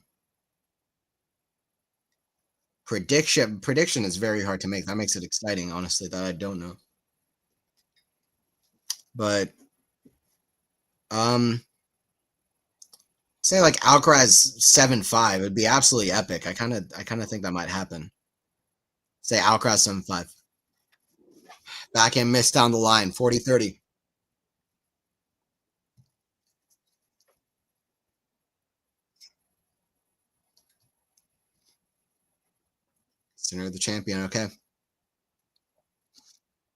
S1: Prediction is very hard to make. That makes it exciting, honestly, that I don't know. But say like Alcaraz 7-5. It would be absolutely epic. I kind of think that might happen. Say Alcaraz 7-5. Backhand miss down the line, 40-30. Sinner the champion, okay.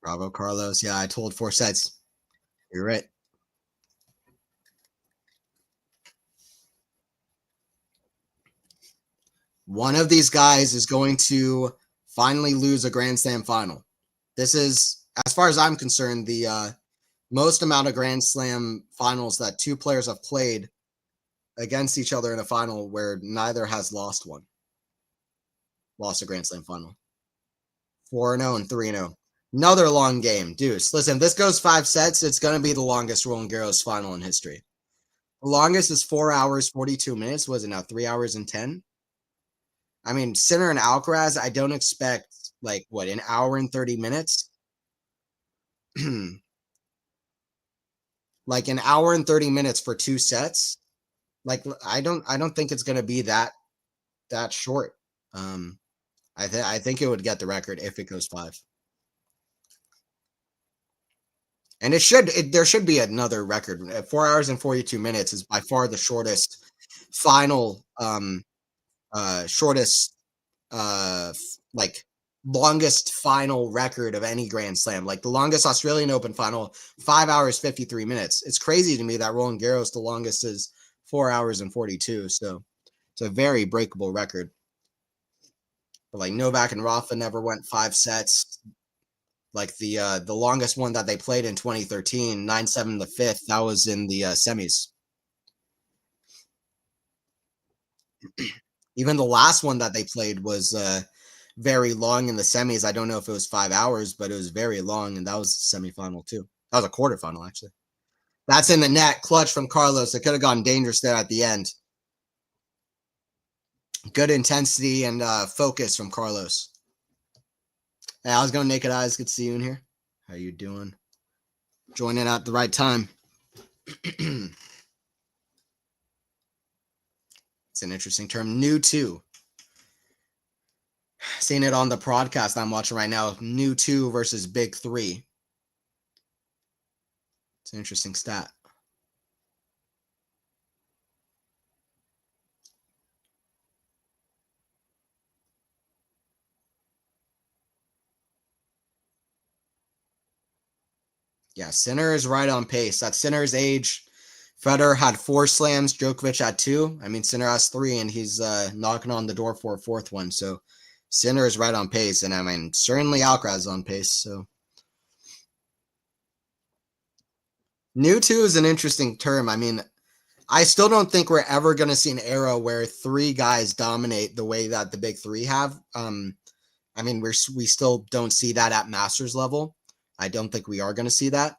S1: Bravo, Carlos. Yeah, I told 4 sets. You're right. One of these guys is going to finally lose a Grand Slam final. This is, as far as I'm concerned, the most amount of Grand Slam finals that 2 players have played against each other in a final where neither has lost one. Lost a Grand Slam final. 4-0 and 3-0. Another long game. Deuce. Listen, if this goes 5 sets, it's going to be the longest Roland Garros final in history. The longest is 4 hours, 42 minutes. Was it now 3 hours and 10? I mean, Sinner and Alcaraz, I don't expect like what, an hour and 30 minutes? Like an hour and 30 minutes for 2 sets. Like I don't think it's going to be that short. I think it would get the record if it goes 5. And there should be another record. 4 hours and 42 minutes is by far the shortest final shortest like longest final record of any Grand Slam. Like the longest Australian Open final, 5 hours 53 minutes. It's crazy to me that Roland Garros the longest is 4 hours and 42. So it's a very breakable record. But like Novak and Rafa never went 5 sets. Like the longest one that they played in 2013, 9-7 the 5th, that was in the semis. Even the last one that they played was very long in the semis. I don't know if it was 5 hours, but it was very long, and that was semifinal too. That was a quarterfinal, actually. That's in the net. Clutch from Carlos. It could have gone dangerous there at the end. Good intensity and focus from Carlos. Hey, I was going Naked Eyes. Good to see you in here. How you doing? Joining at the right time. It's an interesting term. New 2. Seeing it on the podcast I'm watching right now. New 2 versus Big 3. It's an interesting stat. Yeah, Sinner is right on pace. At Sinner's age, Federer had 4 slams, Djokovic had 2. I mean, Sinner has 3, and he's knocking on the door for a 4th one. So Sinner is right on pace, and I mean, certainly Alcaraz is on pace. So new 2 is an interesting term. I mean, I still don't think we're ever going to see an era where 3 guys dominate the way that the big 3 have. I mean, we still don't see that at Masters level. I don't think we are going to see that.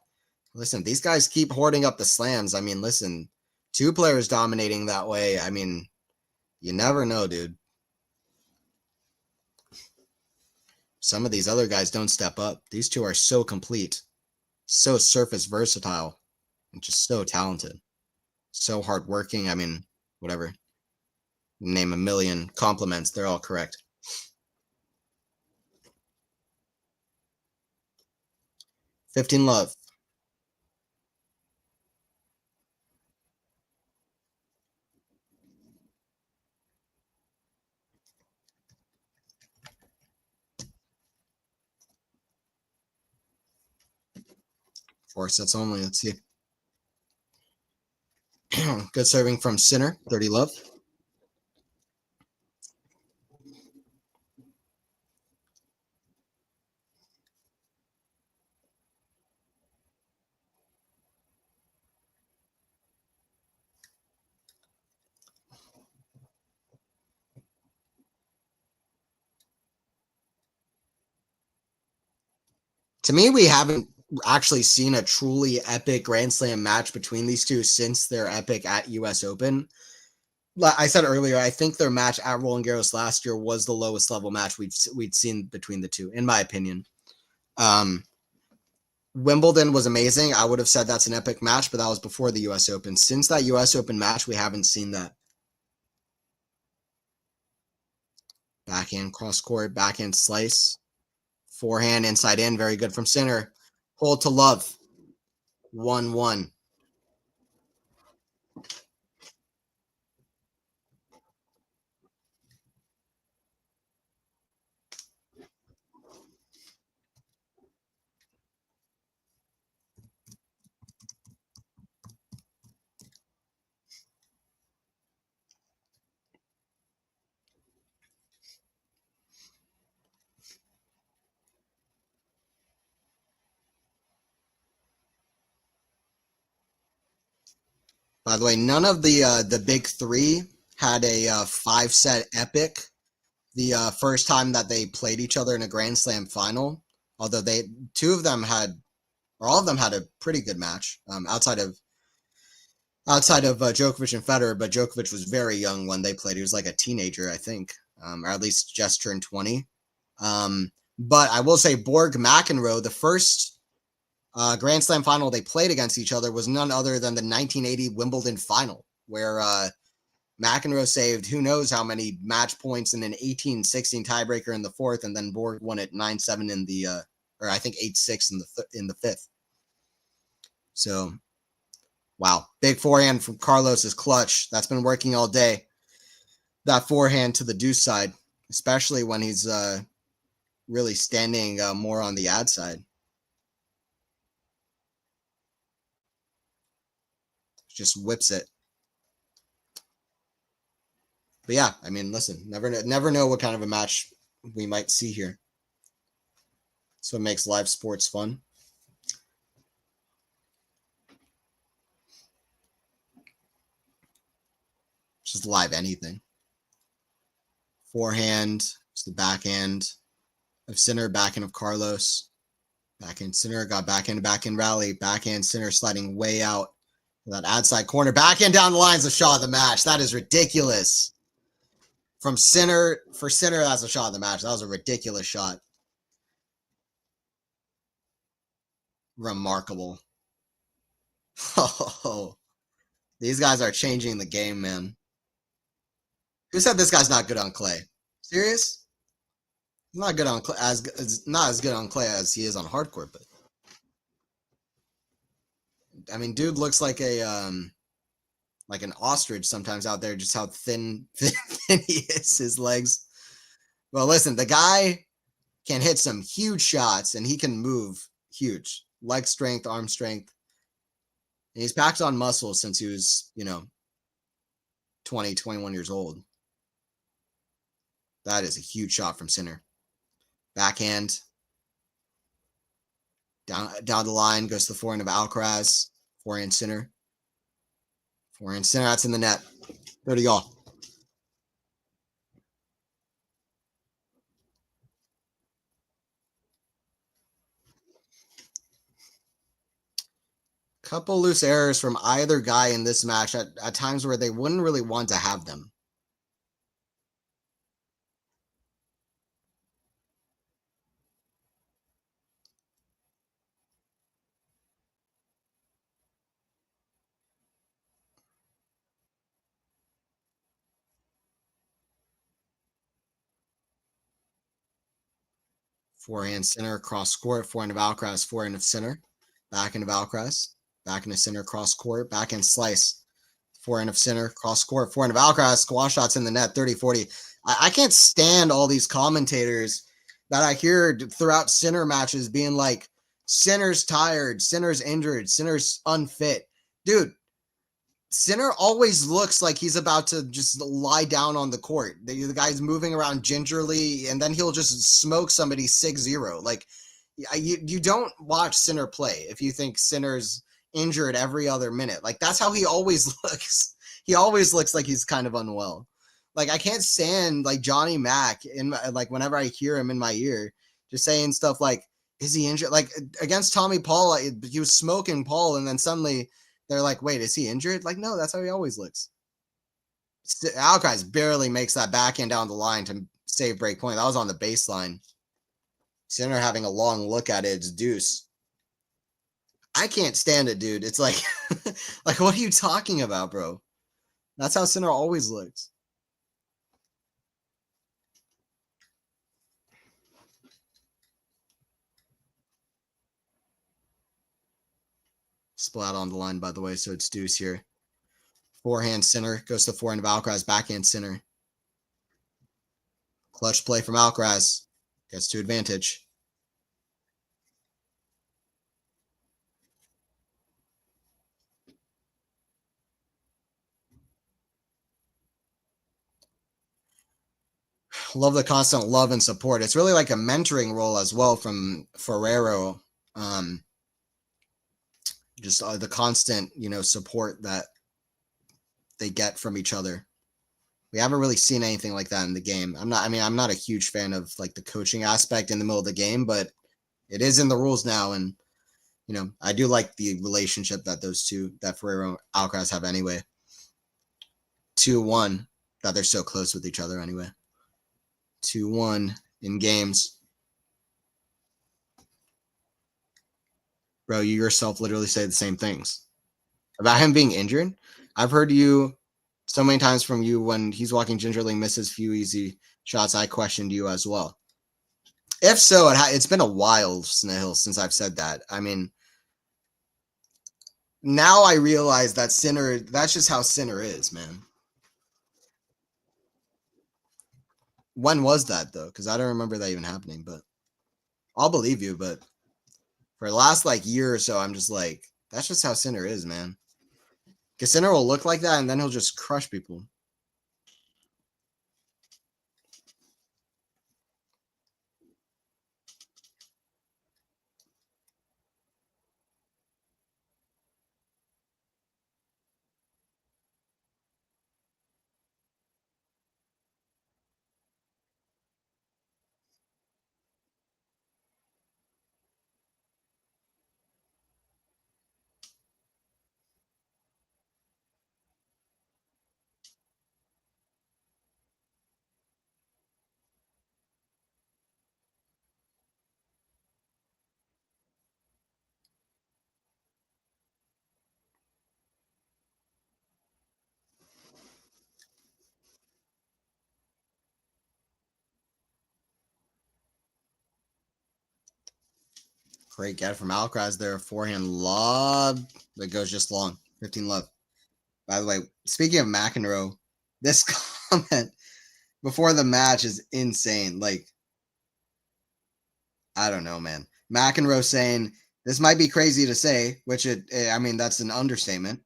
S1: Listen, these guys keep hoarding up the slams. I mean, listen, 2 players dominating that way. I mean, you never know, dude. some of these other guys don't step up. These two are so complete, so surface versatile, and just so talented, so hardworking. I mean, whatever. Name a million compliments, they're all correct. 15 love. Four sets only. Let's see. Good serving from Sinner. 30 love. To me, we haven't actually seen a truly epic Grand Slam match between these two since their epic at US Open. Like I said earlier, I think their match at Roland Garros last year was the lowest level match we'd seen between the two, in my opinion. Wimbledon was amazing. I would have said that's an epic match, but that was before the US Open. Since that US Open match, we haven't seen that. Backhand cross court, backhand slice, forehand inside in, very good from Sinner. Hold to love. 1-1. By the way, none of the big three had a 5-set epic the first time that they played each other in a Grand Slam final. Although two of them had, or all of them had a pretty good match outside of Djokovic and Federer. But Djokovic was very young when they played. He was like a teenager, I think, or at least just turned 20. But I will say Borg McEnroe, the first Grand Slam final they played against each other was none other than the 1980 Wimbledon final, where McEnroe saved who knows how many match points in an 18-16 tiebreaker in the fourth, and then Borg won it 9-7 in the, or I think 8-6 in the fifth. So, wow, big forehand from Carlos is clutch. That's been working all day. That forehand to the deuce side, especially when he's really standing more on the ad side. Just whips it. But yeah, I mean, listen, never know what kind of a match we might see here. That's what makes live sports fun. Just live anything. Forehand, it's the backhand of Sinner, backhand of Carlos. Backhand Sinner, got backhand rally, backhand Sinner sliding way out. That ad side corner, backhand down the line is a shot of the match. That is ridiculous. From Sinner, for Sinner, that's a shot of the match. That was a ridiculous shot. Remarkable. Oh, these guys are changing the game, man. Who said this guy's not good on clay? Serious? Not good on clay, not as good on clay as he is on hardcourt, but I mean, dude looks like an ostrich sometimes out there, just how thin he is, his legs. Well, listen, the guy can hit some huge shots and he can move huge. Leg strength, arm strength. And he's packed on muscle since he was, 20, 21 years old. That is a huge shot from Sinner. Backhand. Down the line goes to the forehand of Alcaraz. Forehand Sinner. Forehand Sinner, that's in the net. 30 all. Couple loose errors from either guy in this match at times where they wouldn't really want to have them. Forehand center, cross court, forehand of Alcaraz, forehand of center, backhand of Alcaraz, backhand of center, cross court, backhand slice, forehand of center, cross court, forehand of Alcaraz, squash shots in the net, 30-40. I can't stand all these commentators that I hear throughout center matches being like, center's tired, center's injured, center's unfit. Dude, center always looks like he's about to just lie down on the court. The guy's moving around gingerly, and then he'll just smoke somebody 6-0. Like, you don't watch center play if you think center's injured every other minute. Like, that's how he always looks. He always looks like he's kind of unwell. Like, I can't stand like Johnny Mac in my, like whenever I hear him in my ear, just saying stuff like, "Is he injured?" Like against Tommy Paul, he was smoking Paul, and then suddenly they're like, "Wait, is he injured?" Like, no, that's how he always looks. Alcaraz barely makes that backhand down the line to save break point. That was on the baseline. Center having a long look at it. It's deuce. I can't stand it, dude. It's like, like, what are you talking about, bro? That's how center always looks. Splat on the line, by the way, so it's deuce here. Forehand center goes to forehand of Alcaraz, backhand center. Clutch play from Alcaraz. Gets to advantage. Love the constant love and support. It's really like a mentoring role as well from Ferrero. Just the constant, support that they get from each other. We haven't really seen anything like that in the game. I'm not a huge fan of like the coaching aspect in the middle of the game, but it is in the rules now. And, I do like the relationship that those two, that Ferrero and Alcaraz have anyway. 2-1, that they're so close with each other anyway. 2-1 in games. Bro, you yourself literally say the same things about him being injured. I've heard you so many times from you when he's walking gingerly, misses few easy shots. I questioned you as well. If so, it's been a while, Snahill, since I've said that. I mean, now I realize that Sinner, that's just how Sinner is, man. When was that, though? Because I don't remember that even happening, but I'll believe you. But for the last, like, year or so, I'm just like, that's just how Sinner is, man. Because Sinner will look like that, and then he'll just crush people. Great get from Alcaraz there. Forehand lob that goes just long. 15 love. By the way, speaking of McEnroe, this comment before the match is insane. Like, I don't know, man. McEnroe saying, this might be crazy to say, which that's an understatement.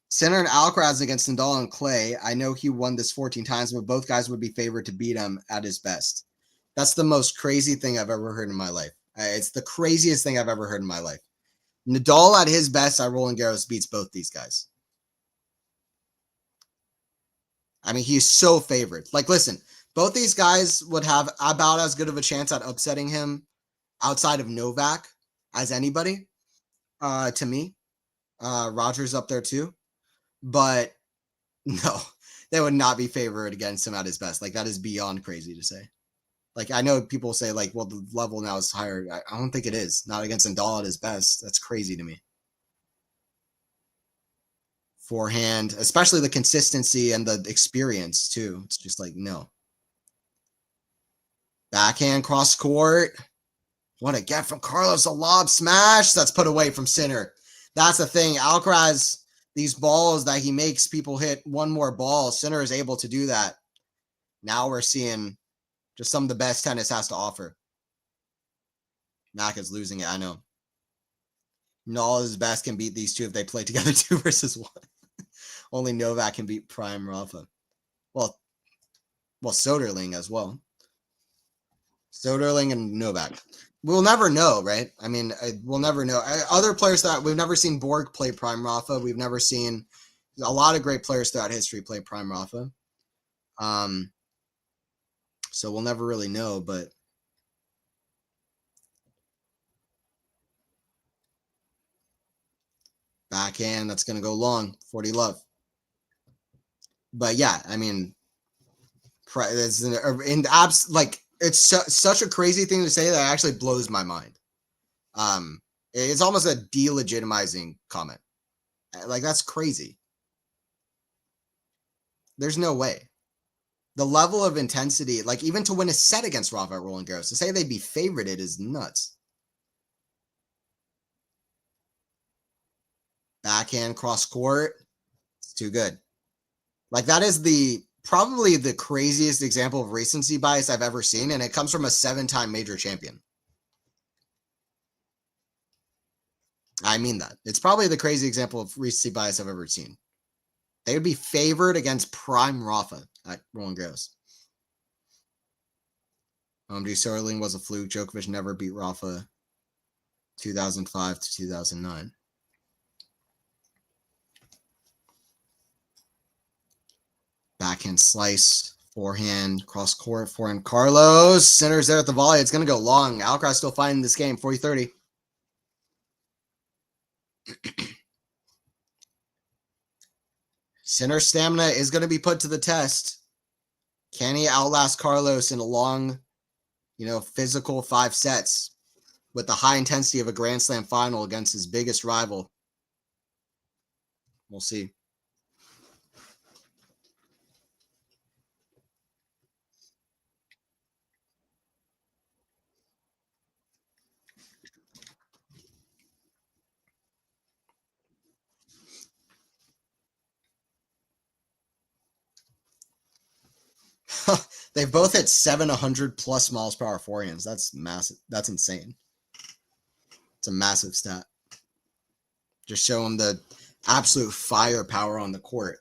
S1: Sinner and Alcaraz against Nadal and Clay. I know he won this 14 times, but both guys would be favored to beat him at his best. That's the most crazy thing I've ever heard in my life. It's the craziest thing I've ever heard in my life. Nadal at his best at Roland Garros beats both these guys. I mean, he's so favored. Like, listen, both these guys would have about as good of a chance at upsetting him outside of Novak as anybody, to me. Rogers up there too. But no, they would not be favored against him at his best. Like, that is beyond crazy to say. Like, I know people say, like, well, the level now is higher. I don't think it is. Not against Nadal at his best. That's crazy to me. Forehand, especially the consistency and the experience, too. It's just like, no. Backhand cross court. What a get from Carlos, a lob smash that's put away from Sinner. That's the thing. Alcaraz, these balls that he makes people hit one more ball, Sinner is able to do that. Now we're seeing just some of the best tennis has to offer. Mac is losing it, I know. All his best can beat these two if they play together 2-1. Only Novak can beat Prime Rafa. Well, Soderling as well. Soderling and Novak. We'll never know, right? I mean, we'll never know. Other players that we've never seen Borg play Prime Rafa. We've never seen a lot of great players throughout history play Prime Rafa. So we'll never really know, but backhand, that's going to go long, 40 love. But yeah, I mean, it's such a crazy thing to say that actually blows my mind. It's almost a delegitimizing comment. Like, that's crazy. There's no way. The level of intensity, like even to win a set against Rafa at Roland Garros, to say they'd be favorited is nuts. Backhand cross court, it's too good. Like, that is probably the craziest example of recency bias I've ever seen, and it comes from a 7-time major champion. I mean that. It's probably the crazy example of recency bias I've ever seen. They would be favored against Prime Rafa at Roland Garros. Soderling was a fluke. Djokovic never beat Rafa 2005 to 2009. Backhand slice, forehand, cross court, forehand. Carlos, Sinner's there at the volley. It's going to go long. Alcaraz still fighting this game, 40-30. Sinner's stamina is going to be put to the test. Can he outlast Carlos in a long, physical 5 sets with the high intensity of a Grand Slam final against his biggest rival? We'll see. They've both hit 700 plus miles per hour forehands. That's massive. That's insane. It's a massive stat. Just showing the absolute firepower on the court.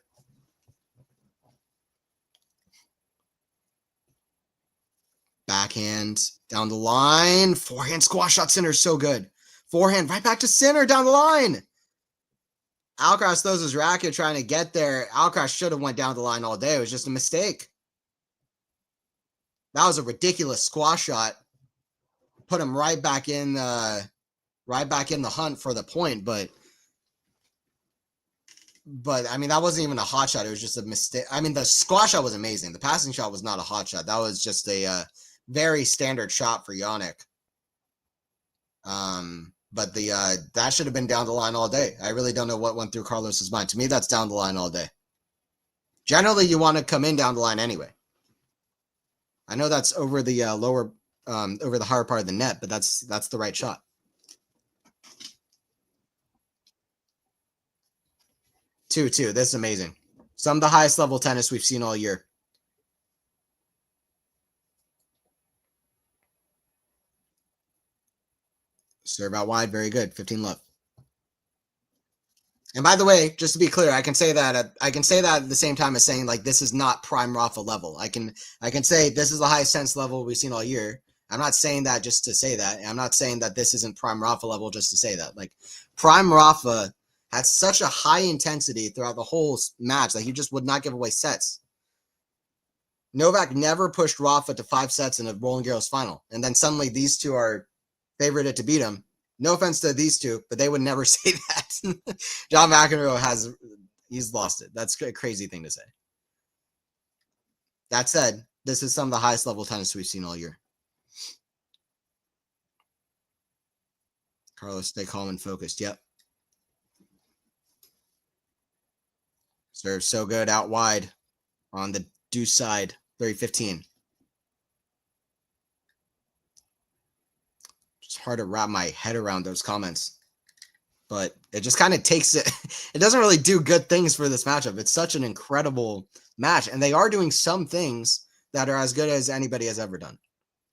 S1: Backhand down the line. Forehand squash shot. Sinner so good. Forehand right back to Sinner down the line. Alcaraz throws his racket trying to get there. Alcaraz should have went down the line all day. It was just a mistake. That was a ridiculous squash shot. Put him right back in the hunt for the point, but I mean, that wasn't even a hot shot. It was just a mistake. I mean, the squash shot was amazing. The passing shot was not a hot shot. That was just a very standard shot for Yannick. But that should have been down the line all day. I really don't know what went through Carlos's mind. To me, that's down the line all day. Generally, you want to come in down the line anyway. I know that's over the over the higher part of the net, but that's the right shot. Two. This is amazing. Some of the highest level tennis we've seen all year. Serve out wide, very good. 15 love. And by the way, just to be clear, I can say that at the same time as saying, like, this is not Prime Rafa level. I can say this is the highest tennis level we've seen all year. I'm not saying that just to say that. I'm not saying that this isn't Prime Rafa level just to say that. Like, Prime Rafa had such a high intensity throughout the whole match that he just would not give away sets. Novak never pushed Rafa to 5 sets in a Roland Garros final. And then suddenly these two are favorited to beat him. No offense to these two, but they would never say that. John McEnroe he's lost it. That's a crazy thing to say. That said, this is some of the highest level tennis we've seen all year. Carlos, stay calm and focused. Yep. Serve so good out wide on the deuce side. 30-15. Just hard to wrap my head around those comments, but it just kind of takes it. It doesn't really do good things for this matchup. It's such an incredible match, and they are doing some things that are as good as anybody has ever done.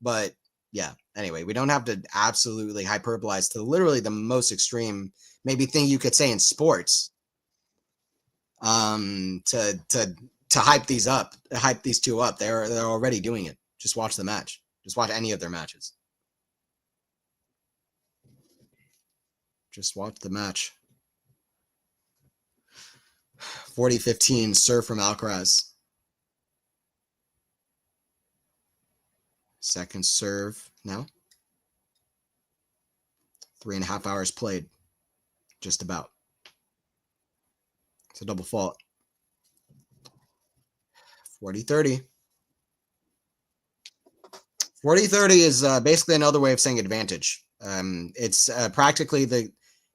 S1: But yeah, anyway, we don't have to absolutely hyperbolize to literally the most extreme maybe thing you could say in sports to hype these up, hype these two up. They're already doing it. Just watch the match. Just watch any of their matches. Just watch the match. 40-15 serve from Alcaraz. Second serve now. 3.5 hours played. Just about. It's a double fault. 40-30. 40-30 is basically another way of saying advantage. It's practically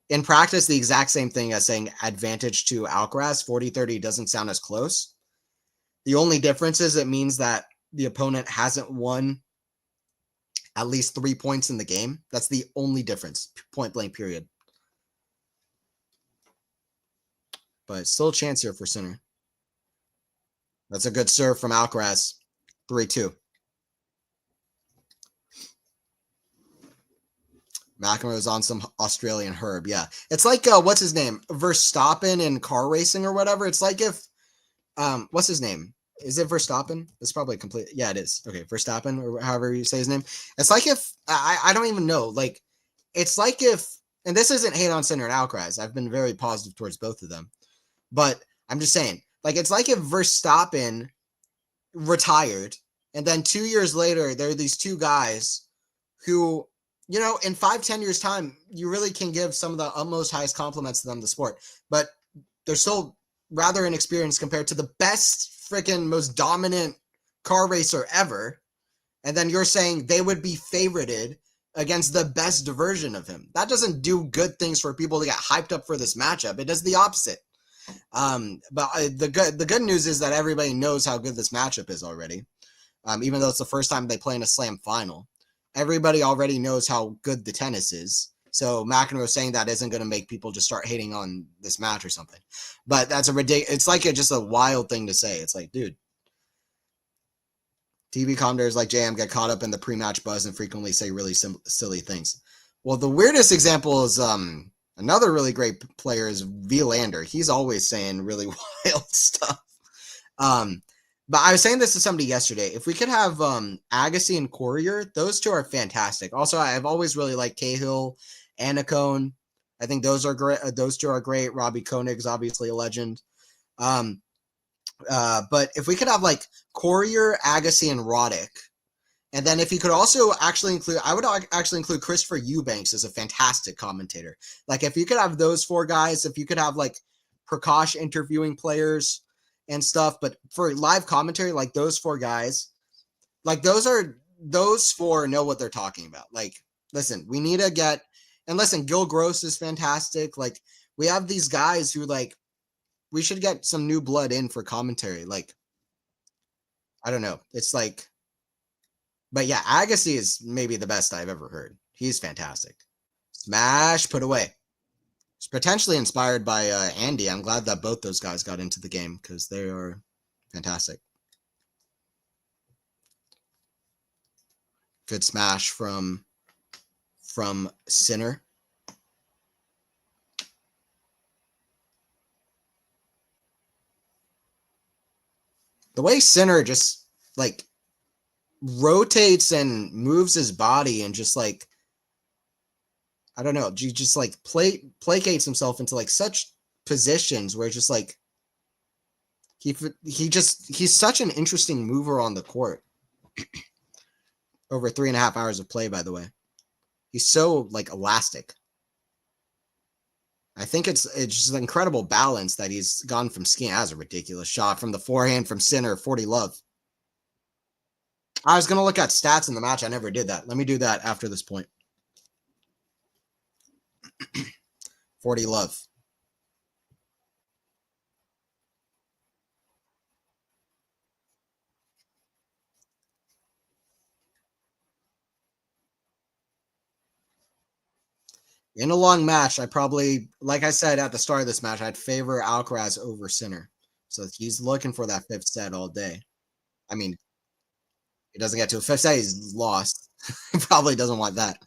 S1: in practice, the exact same thing as saying advantage to Alcaraz. 40-30 doesn't sound as close. The only difference is it means that the opponent hasn't won at least 3 points in the game. That's the only difference, point blank period. But still a chance here for Sinner. That's a good serve from Alcaraz. 3-2. McEnroe's on some Australian herb. Yeah. It's like, what's his name? Verstappen in car racing or whatever. It's like if, what's his name? Is it Verstappen? It's probably complete. Yeah, it is. Okay. Verstappen or however you say his name. It's like if, I don't even know. Like, it's like if, and this isn't hate on Sinner and Alcaraz. I've been very positive towards both of them. But I'm just saying, like, it's like if Verstappen retired and then 2 years later, there are these two guys who, you know, in 5-10 years time, you really can give some of the utmost highest compliments to them, the sport, but they're still rather inexperienced compared to the best freaking most dominant car racer ever. And then you're saying they would be favorited against the best version of him. That doesn't do good things for people to get hyped up for this matchup. It does the opposite. But the good news is that everybody knows how good this matchup is already. Even though it's the first time they play in a slam final. Everybody already knows how good the tennis is. So McEnroe saying that isn't going to make people just start hating on this match or something. But that's a ridiculous. It's like just a wild thing to say. It's like, dude, TV commentators like JM get caught up in the pre-match buzz and frequently say really silly things. Well, the weirdest example is another really great player is Villander. He's always saying really wild stuff. But I was saying this to somebody yesterday. If we could have Agassi and Courier, those two are fantastic. Also, I've always really liked Cahill, Anacone. I think those are great. Those two are great. Robbie Koenig is obviously a legend. But if we could have like Courier, Agassi, and Roddick, and then if you could also actually include, I would actually include Christopher Eubanks as a fantastic commentator. Like if you could have those four guys, if you could have like Prakash interviewing players and stuff, but for live commentary, like those four guys, like those four know what they're talking about. Like, listen, we need to get, and listen, Gil Gross is fantastic. Like we have these guys who like, we should get some new blood in for commentary. Like, I don't know. It's like, but yeah, Agassi is maybe the best I've ever heard. He's fantastic. Smash, put away. It's potentially inspired by Andy. I'm glad that both those guys got into the game because they are fantastic. Good smash from Sinner. The way Sinner just like rotates and moves his body and just like, I don't know, just like placates himself into like such positions where just like he's such an interesting mover on the court. Over 3.5 hours of play, by the way. He's so like elastic. I think it's just an incredible balance that he's gone from skiing. That was a ridiculous shot from the forehand from Sinner, 40 love. I was going to look at stats in the match. I never did that. Let me do that after this point. 40 love. In a long match, I probably, like I said at the start of this match, I'd favor Alcaraz over Sinner. So he's looking for that fifth set all day. I mean, he doesn't get to a fifth set, he's lost. He probably doesn't want that.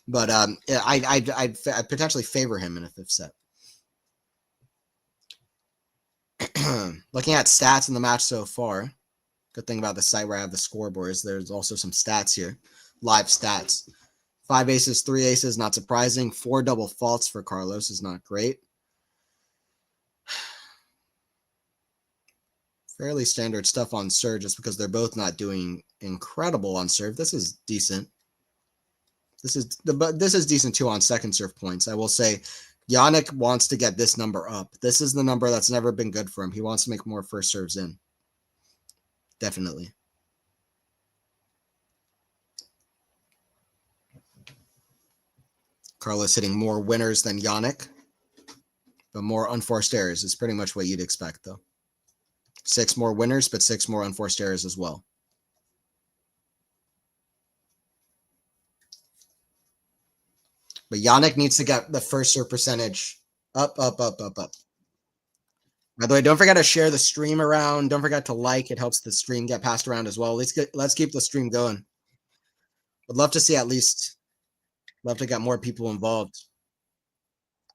S1: But yeah, I'd potentially favor him in a fifth set. Looking at stats in the match so far, good thing about the site where I have the scoreboard is there's also some stats here, live stats. 5 aces, 3 aces, not surprising. 4 double faults for Carlos is not great. Fairly standard stuff on serve just because they're both not doing incredible on serve. This is decent. This is decent too on second serve points. I will say Yannick wants to get this number up. This is the number that's never been good for him. He wants to make more first serves in. Definitely. Carlos hitting more winners than Yannick, but more unforced errors is pretty much what you'd expect, though. 6 more winners, but 6 more unforced errors as well. But Yannick needs to get the first serve percentage up. By the way, don't forget to share the stream around. Don't forget to like. It helps the stream get passed around as well. Let's keep the stream going. Would love to see at least, love to get more people involved.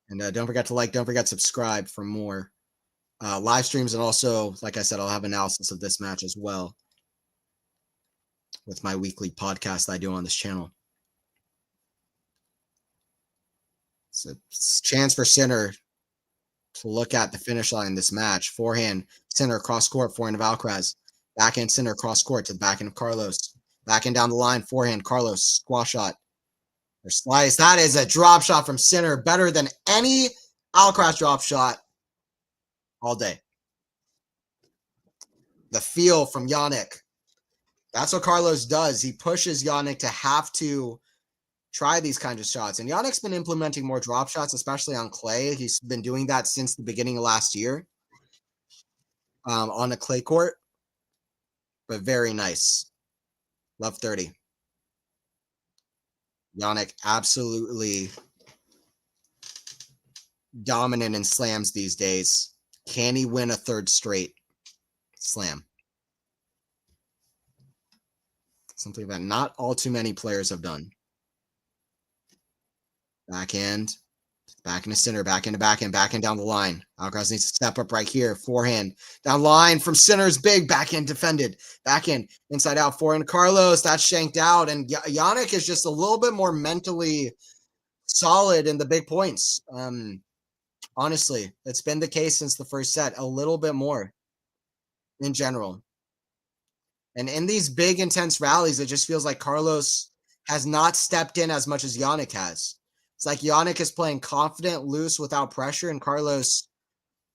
S1: And don't forget to like, don't forget to subscribe for more live streams. And also, like I said, I'll have analysis of this match as well with my weekly podcast that I do on this channel. It's a chance for Sinner to look at the finish line in this match. Forehand, Sinner cross court, forehand of Alcaraz. Backhand, Sinner cross court to the backhand of Carlos. Backhand down the line, forehand, Carlos, squash shot. Or slice. That is a drop shot from Sinner, better than any Alcaraz drop shot all day. The feel from Yannick. That's what Carlos does. He pushes Yannick to have to try these kinds of shots. And Yannick's been implementing more drop shots, especially on clay. He's been doing that since the beginning of last year on a clay court. But very nice. Love 30. Yannick absolutely dominant in slams these days. Can he win a third straight slam? Something that not all too many players have done. Backhand, back into Sinner, back into backhand down the line. Alcaraz needs to step up right here. Forehand down the line from Sinner's big. Backhand defended. Backhand inside out. Forehand Carlos. That's shanked out. And Yannick is just a little bit more mentally solid in the big points. Honestly, it's been the case since the first set. A little bit more in general. And in these big, intense rallies, it just feels like Carlos has not stepped in as much as Yannick has. It's like Yannick is playing confident, loose, without pressure, and Carlos,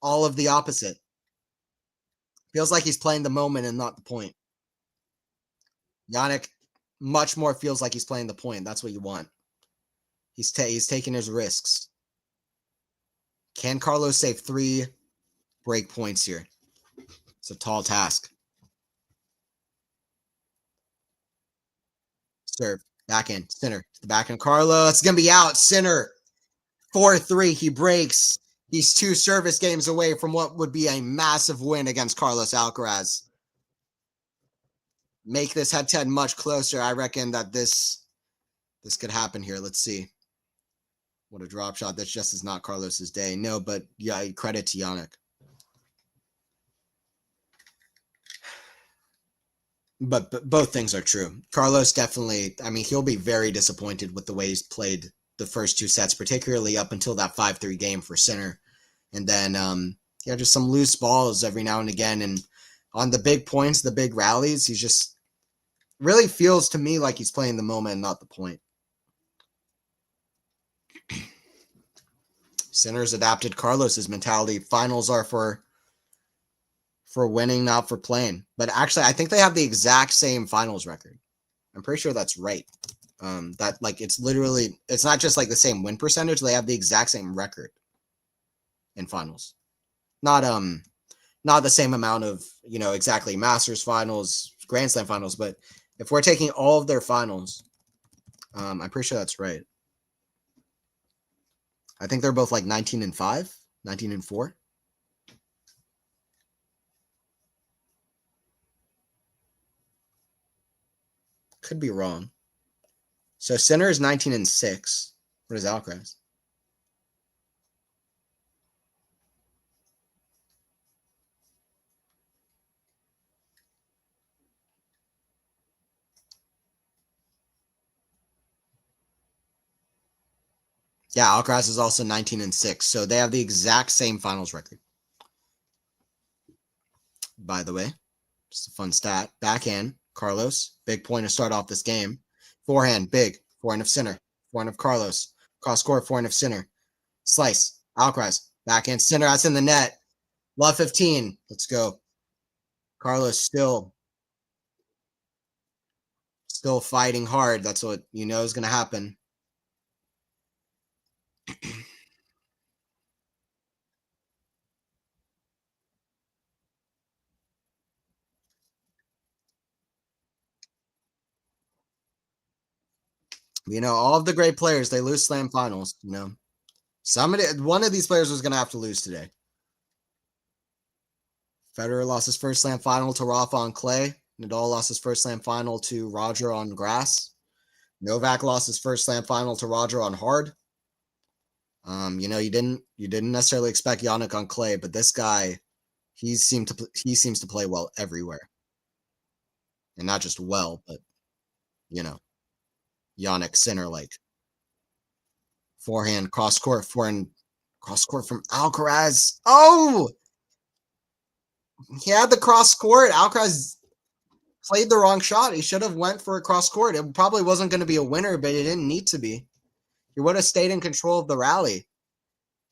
S1: all of the opposite. Feels like he's playing the moment and not the point. Yannick much more feels like he's playing the point. That's what you want. He's taking his risks. Can Carlos save 3 break points here? It's a tall task. Serve. Backhand. Sinner. The backhand. Carlos. It's going to be out. Sinner. 4-3. He breaks. He's 2 service games away from what would be a massive win against Carlos Alcaraz. Make this head-to-head much closer. I reckon that this could happen here. Let's see. What a drop shot. That just is not Carlos's day. No, but yeah, credit to Yannick. But both things are true. Carlos definitely, I mean, he'll be very disappointed with the way he's played the first 2 sets, particularly up until that 5-3 game for Sinner. And then, just some loose balls every now and again. And on the big points, the big rallies, he just really feels to me like he's playing the moment and not the point. Sinner's adapted Carlos's mentality. Finals are for winning, not for playing. But actually, I think they have the exact same finals record. I'm pretty sure that's right. That like it's not just like the same win percentage. They have the exact same record in finals. Not the same amount of, exactly Masters finals, Grand Slam finals, but if we're taking all of their finals, I'm pretty sure that's right. I think they're both like 19-5, 19-4. Could be wrong. So Sinner is 19-6. What is Alcaraz? Yeah, Alcaraz is also 19-6. So they have the exact same finals record. By the way, just a fun stat. Backhand, Carlos, big point to start off this game. Forehand, big. Forehand of Sinner. Forehand of Carlos. Cross court, forehand of Sinner. Slice, Alcaraz. Backhand, Sinner. That's in the net. Love 15. Let's go. Carlos still fighting hard. That's what you know is going to happen. You know, all of the great players, they lose slam finals, you know. One of these players was going to have to lose today. Federer lost his first slam final to Rafa on clay. Nadal lost his first slam final to Roger on grass. Novak lost his first slam final to Roger on hard. You know, you didn't necessarily expect Yannick on clay, but this guy, he seems to play well everywhere. And not just well, but you know, Yannick Sinner like forehand cross court from Alcaraz. Oh, he had the cross court. Alcaraz played the wrong shot. He should have went for a cross court. It probably wasn't going to be a winner, but it didn't need to be. He would have stayed in control of the rally.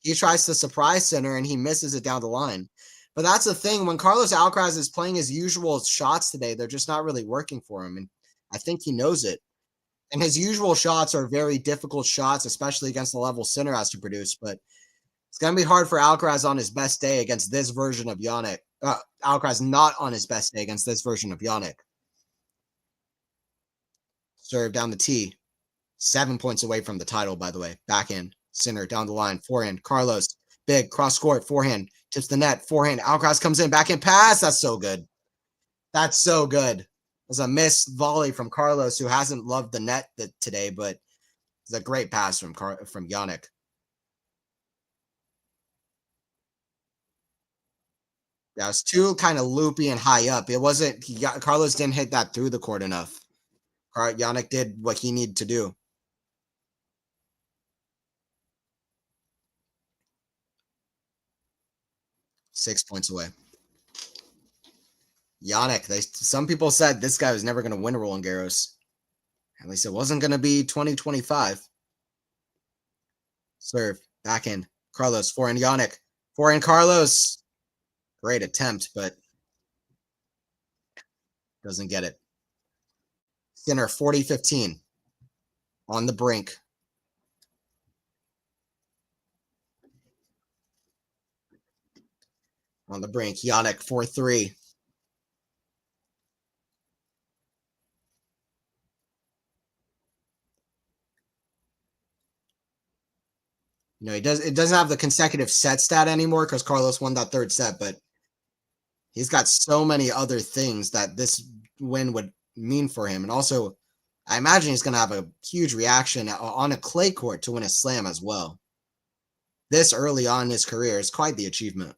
S1: He tries to surprise Sinner and he misses it down the line. But that's the thing. When Carlos Alcaraz is playing his usual shots today, they're just not really working for him. And I think he knows it. And his usual shots are very difficult shots, especially against the level Sinner has to produce. But it's going to be hard for Alcaraz on his best day against this version of Yannick. Alcaraz not on his best day against this version of Yannick. Serve down the tee. 7 points away from the title, by the way. Backhand. Sinner down the line. Forehand. Carlos. Big. Cross court. Forehand. Tips the net. Forehand. Alcaraz comes in. Backhand pass. That's so good. That's so good. There's a missed volley from Carlos, who hasn't loved the net today, but it's a great pass from Yannick. Yeah, it was too kind of loopy and high up. It wasn't. Carlos didn't hit that through the court enough. Yannick did what he needed to do. Six points away. Yannick. Some people said this guy was never going to win Roland Garros. At least it wasn't going to be 2025. Serve. Backhand. Carlos. Forehand Yannick. Forehand Carlos. Great attempt, but doesn't get it. Sinner 40-15. On the brink. On the brink. Yannick 4-3. You know, it doesn't have the consecutive set stat anymore because Carlos won that third set, but he's got so many other things that this win would mean for him. And also, I imagine he's going to have a huge reaction on a clay court to win a slam as well. This early on in his career is quite the achievement.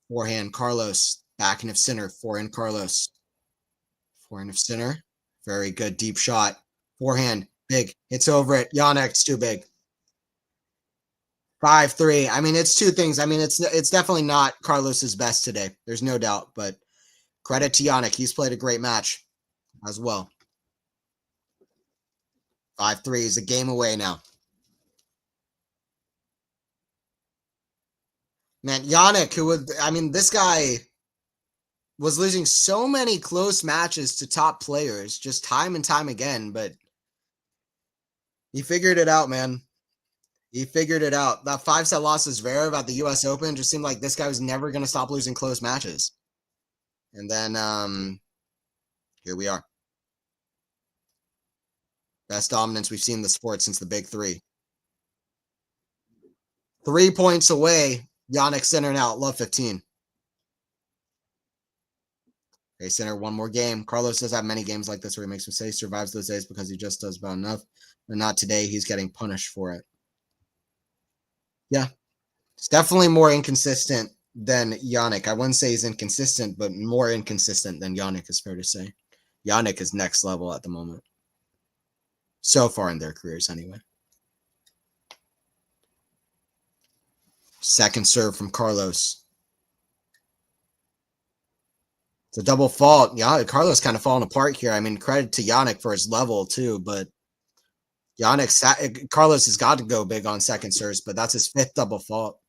S1: Forehand Carlos, backhand of Sinner, forehand Carlos. Forehand of Sinner, very good deep shot. Forehand, big, hits over it. Yannick's too big. 5-3. I mean, it's two things. I mean, it's definitely not Carlos's best today. There's no doubt, but credit to Yannick. He's played a great match as well. 5-3 is a game away now. Man, Yannick, this guy was losing so many close matches to top players just time and time again, but he figured it out, man. He figured it out. That 5-set loss to Zverev at the U.S. Open just seemed like this guy was never going to stop losing close matches. And then here we are. Best dominance we've seen in the sport since the big three. 3 points away. Yannick center now. Love 15. Okay, center, one more game. Carlos does have many games like this where he makes mistakes, survives those days because he just does about enough. But not today. He's getting punished for it. Yeah. It's definitely more inconsistent than Yannick. I wouldn't say he's inconsistent, but more inconsistent than Yannick is fair to say. Yannick is next level at the moment. So far in their careers, anyway. Second serve from Carlos. It's a double fault. Yeah, Carlos kind of falling apart here. I mean, credit to Yannick for his level too, but Carlos has got to go big on second serves, but that's his fifth double fault.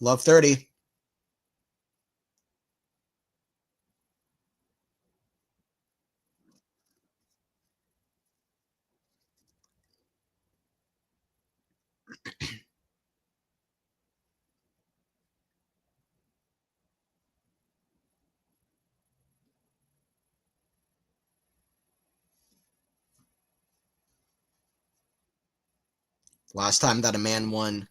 S1: Love 30. Last time that a man won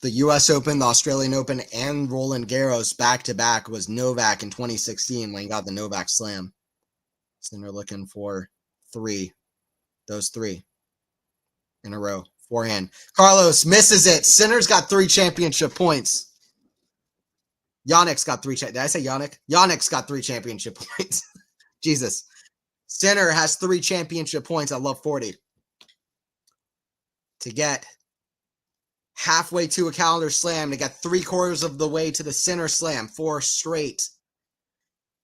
S1: the U.S. Open, the Australian Open, and Roland Garros back-to-back was Novak in 2016 when he got the Novak Slam. So they're looking for those three in a row. Forehand. Carlos misses it. Sinner's got 3 championship points. Yannick's got 3. Did I say Yannick? Yannick's got 3 championship points. Jesus. Sinner has 3 championship points at love 40. To get halfway to a calendar slam, to get 3/4 of the way to the Sinner Slam, 4 straight,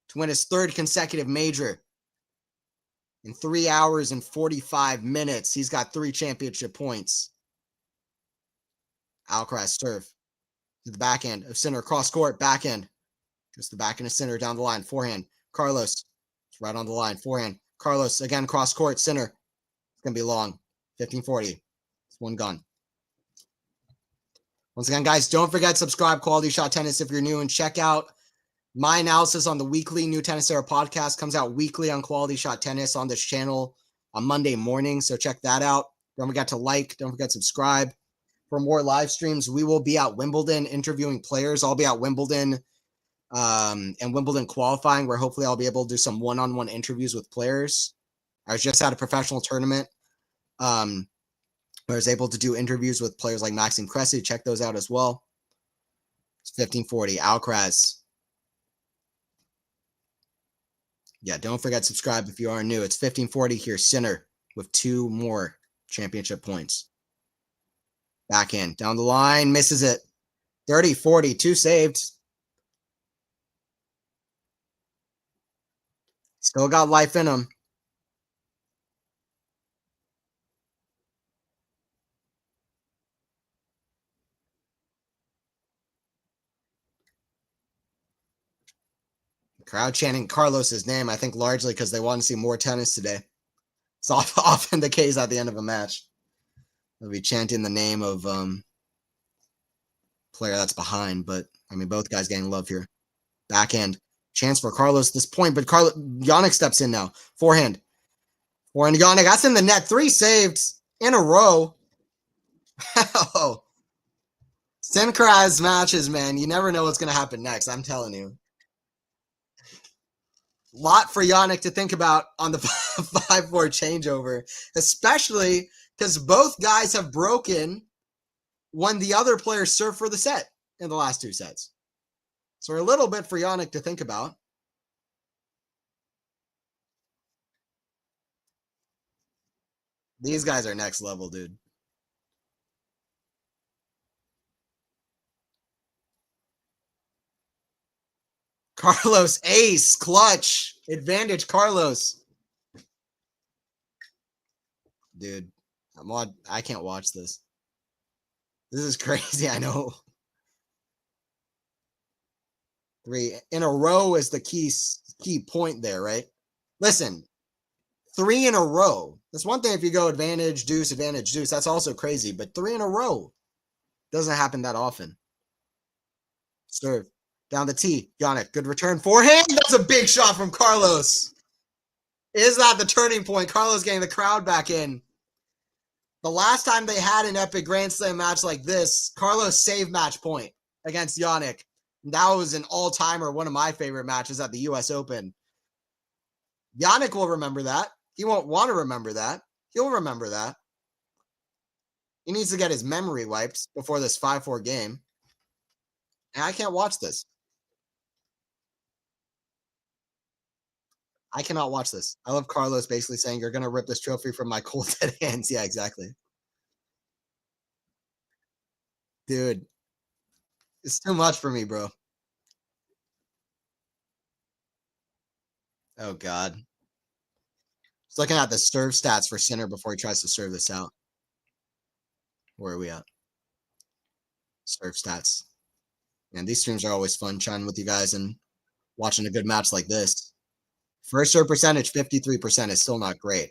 S1: to win his 3rd consecutive major in 3 hours and 45 minutes. He's got 3 championship points. Alcaraz serve to the backhand of Sinner, cross court, backhand. Goes to the backhand of Sinner down the line, forehand. Carlos, it's right on the line, forehand. Carlos, again, cross court, Sinner. It's going to be long. 15-40. It's one gone. Once again, guys, don't forget to subscribe Quality Shot Tennis if you're new, and check out my analysis on the weekly New Tennis Era podcast. Comes out weekly on Quality Shot Tennis on this channel on Monday morning, so check that out. Don't forget to like. Don't forget to subscribe. For more live streams, we will be at Wimbledon interviewing players. I'll be at Wimbledon and Wimbledon qualifying, where hopefully I'll be able to do some one-on-one interviews with players. I was just at a professional tournament where I was able to do interviews with players like Maxime Cressy. Check those out as well. It's 15-40. Alcaraz. Yeah, don't forget to subscribe if you are new. It's 15-40 here. Sinner with 2 more championship points. Backhand. Down the line. Misses it. 30-40. 2 saved. Still got life in him. Crowd chanting Carlos's name, I think largely because they want to see more tennis today. It's often the case at the end of a match. They'll be chanting the name of player that's behind, but I mean, both guys getting love here. Backhand. Chance for Carlos at this point, but Yannick steps in now. Forehand. Forehand Yannick. That's in the net. 3 saved in a row. Oh. Alcaraz matches, man. You never know what's going to happen next. I'm telling you. Lot for Yannick to think about on the 5-4 changeover, especially because both guys have broken when the other player served for the set in the last 2 sets. So a little bit for Yannick to think about. These guys are next level, dude. Carlos ace, clutch, advantage Carlos. Dude, I can't watch this. This is crazy, I know. 3 in a row is the key point there, right? Listen, 3 in a row. That's one thing if you go advantage, deuce, that's also crazy. But 3 in a row doesn't happen that often. Serve. Down the tee. Yannick, good return. Forehand. That's a big shot from Carlos. Is that the turning point? Carlos getting the crowd back in. The last time they had an epic Grand Slam match like this, Carlos saved match point against Yannick. That was an all-timer, one of my favorite matches at the U.S. Open. Yannick will remember that. He won't want to remember that. He'll remember that. He needs to get his memory wiped before this 5-4 game. And I can't watch this. I cannot watch this. I love Carlos basically saying, you're going to rip this trophy from my cold dead hands. Yeah, exactly. Dude, it's too much for me, bro. Oh, God. Just looking at the serve stats for Sinner before he tries to serve this out. Where are we at? Serve stats. And these streams are always fun, chatting with you guys and watching a good match like this. First serve percentage, 53% is still not great.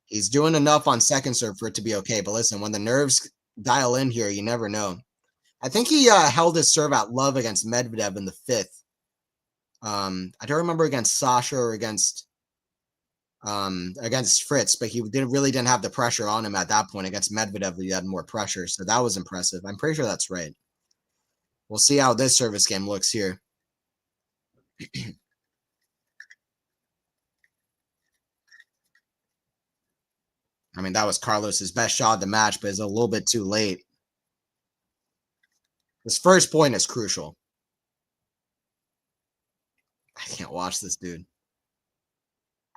S1: He's doing enough on second serve for it to be okay. But listen, when the nerves dial in here, you never know. I think he held his serve at love against Medvedev in the 5th. I don't remember against Sasha or against Fritz, but he really didn't have the pressure on him at that point. Against Medvedev, he had more pressure, so that was impressive. I'm pretty sure that's right. We'll see how this service game looks here. I mean, that was Carlos's best shot of the match, but it's a little bit too late. This first point is crucial. I can't watch this, dude.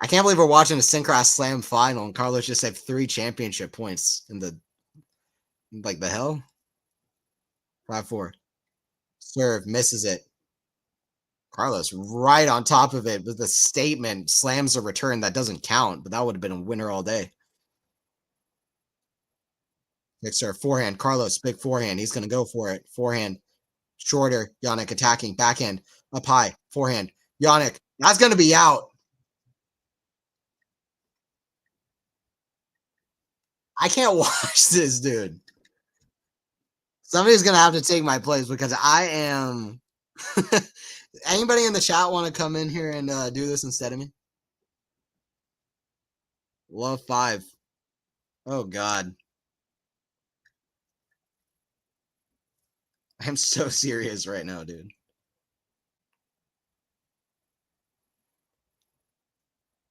S1: I can't believe we're watching a Synchros Slam final and Carlos just had 3 championship points in the, like, the hell? 5-4. Serve, misses it. Carlos right on top of it with the statement, slams a return that doesn't count, but that would have been a winner all day. Big serve, forehand. Carlos, big forehand. He's going to go for it. Forehand, shorter. Yannick attacking, backhand, up high, forehand. Yannick, that's going to be out. I can't watch this, dude. Somebody's going to have to take my place because I am... Anybody in the chat want to come in here and do this instead of me? Love 5. Oh, God. I'm so serious right now, dude.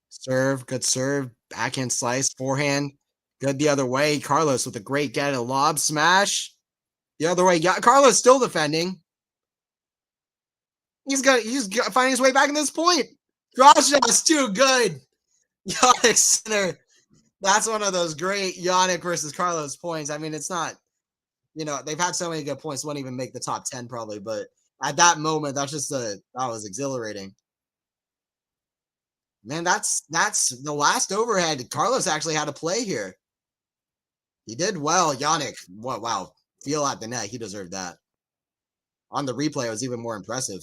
S1: Serve, good serve. Backhand slice, forehand. Good the other way. Carlos with a great get, a lob smash. The other way. Yeah, Carlos still defending. He's finding his way back in this point. Draw shot's too good. Yannick Sinner. That's one of those great Yannick versus Carlos points. I mean, it's not, they've had so many good points, won't even make the top 10 probably, but at that moment, that was exhilarating. Man, that's the last overhead. Carlos actually had a play here. He did well. Yannick, wow. Feel at the net. He deserved that. On the replay, it was even more impressive.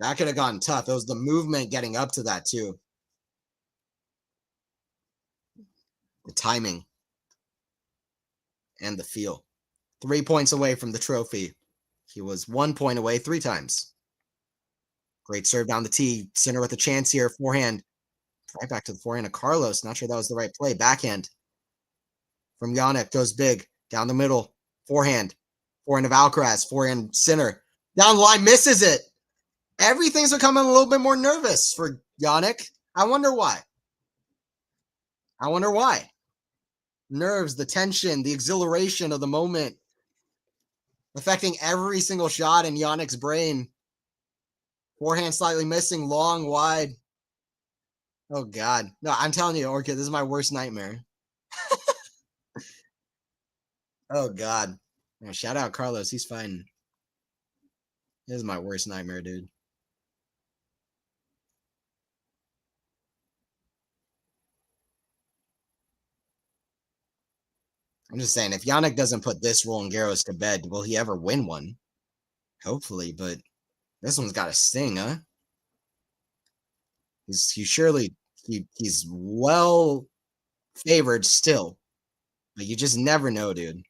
S1: That could have gone tough. It was the movement getting up to that, too. The timing. And the feel. 3 points away from the trophy. He was 1 point away 3 times. Great serve down the tee. Sinner with a chance here. Forehand. Right back to the forehand of Carlos. Not sure that was the right play. Backhand. From Yannick. Goes big. Down the middle. Forehand. Forehand of Alcaraz. Forehand Sinner. Down the line. Misses it. Everything's becoming a little bit more nervous for Yannick. I wonder why. Nerves, the tension, the exhilaration of the moment affecting every single shot in Yannick's brain. Forehand slightly missing, long, wide. Oh, God. No, I'm telling you, Orchid, this is my worst nightmare. Oh, God. Man, shout out Carlos. He's fine. This is my worst nightmare, dude. I'm just saying, if Yannick doesn't put this Roland Garros to bed, will he ever win one? Hopefully, but this one's got a sting, huh? He's well favored still, but you just never know, dude.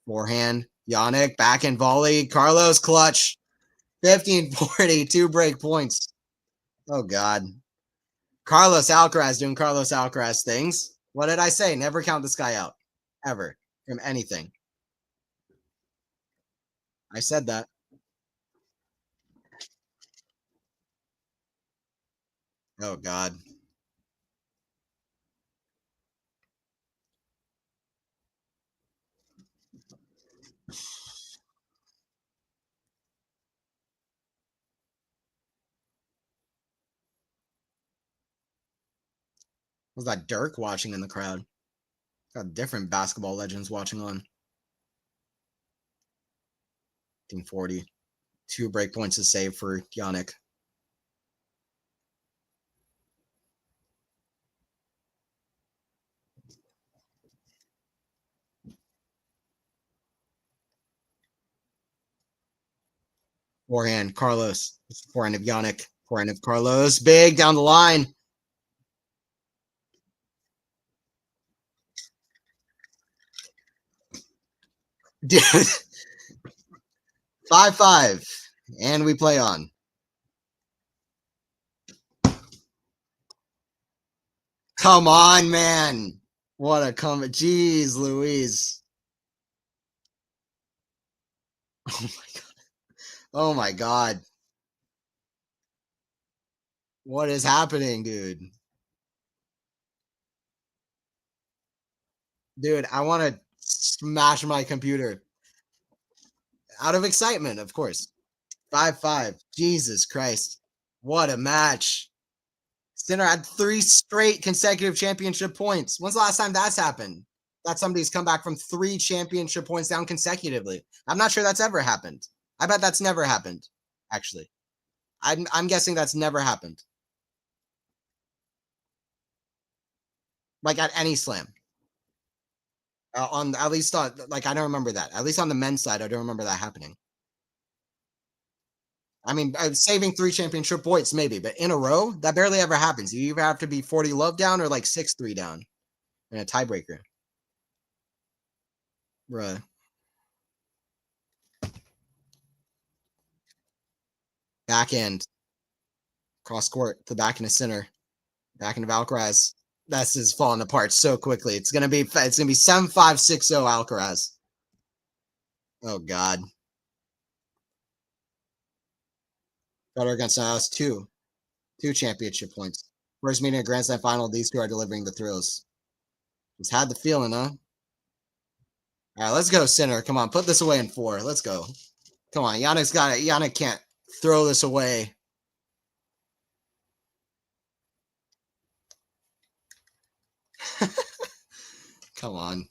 S1: Forehand, Yannick, backhand volley. Carlos, clutch. 15-40, 2 break points. Oh, God. Carlos Alcaraz doing Carlos Alcaraz things. What did I say? Never count this guy out. Ever. From anything. I said that. Oh, God. Was that Dirk watching in the crowd? Got different basketball legends watching on. 15-40. 2 break points to save for Yannick. Forehand, Carlos. Forehand of Yannick. Forehand of Carlos. Big down the line. Dude. 5-5. And we play on. Come on, man. What a comment. Jeez, Louise. Oh, my God. Oh, my God. What is happening, dude? Dude, I want to smash my computer. Out of excitement, of course. 5-5. Jesus Christ. What a match. Sinner had 3 straight consecutive championship points. When's the last time that's happened? That somebody's come back from 3 championship points down consecutively. I'm not sure that's ever happened. I bet that's never happened, actually. I'm guessing that's never happened. Like at any slam. On at least on like I don't remember that. At least on the men's side, I don't remember that happening. I mean, saving 3 championship points maybe, but in a row, that barely ever happens. You either have to be 40 love down or like 6-3 down in a tiebreaker. Bruh. Backhand. Cross court. The back in the center. Back into Alcaraz. This is falling apart so quickly. It's gonna be 7-5, 6-0 Alcaraz. Oh God. Federer against us 2 championship points. First meeting a Grand Slam final. These two are delivering the thrills. Just had the feeling, huh? All right, let's go, Sinner. Come on, put this away in 4. Let's go. Come on, Yannick's got it. Yannick can't throw this away. Come on.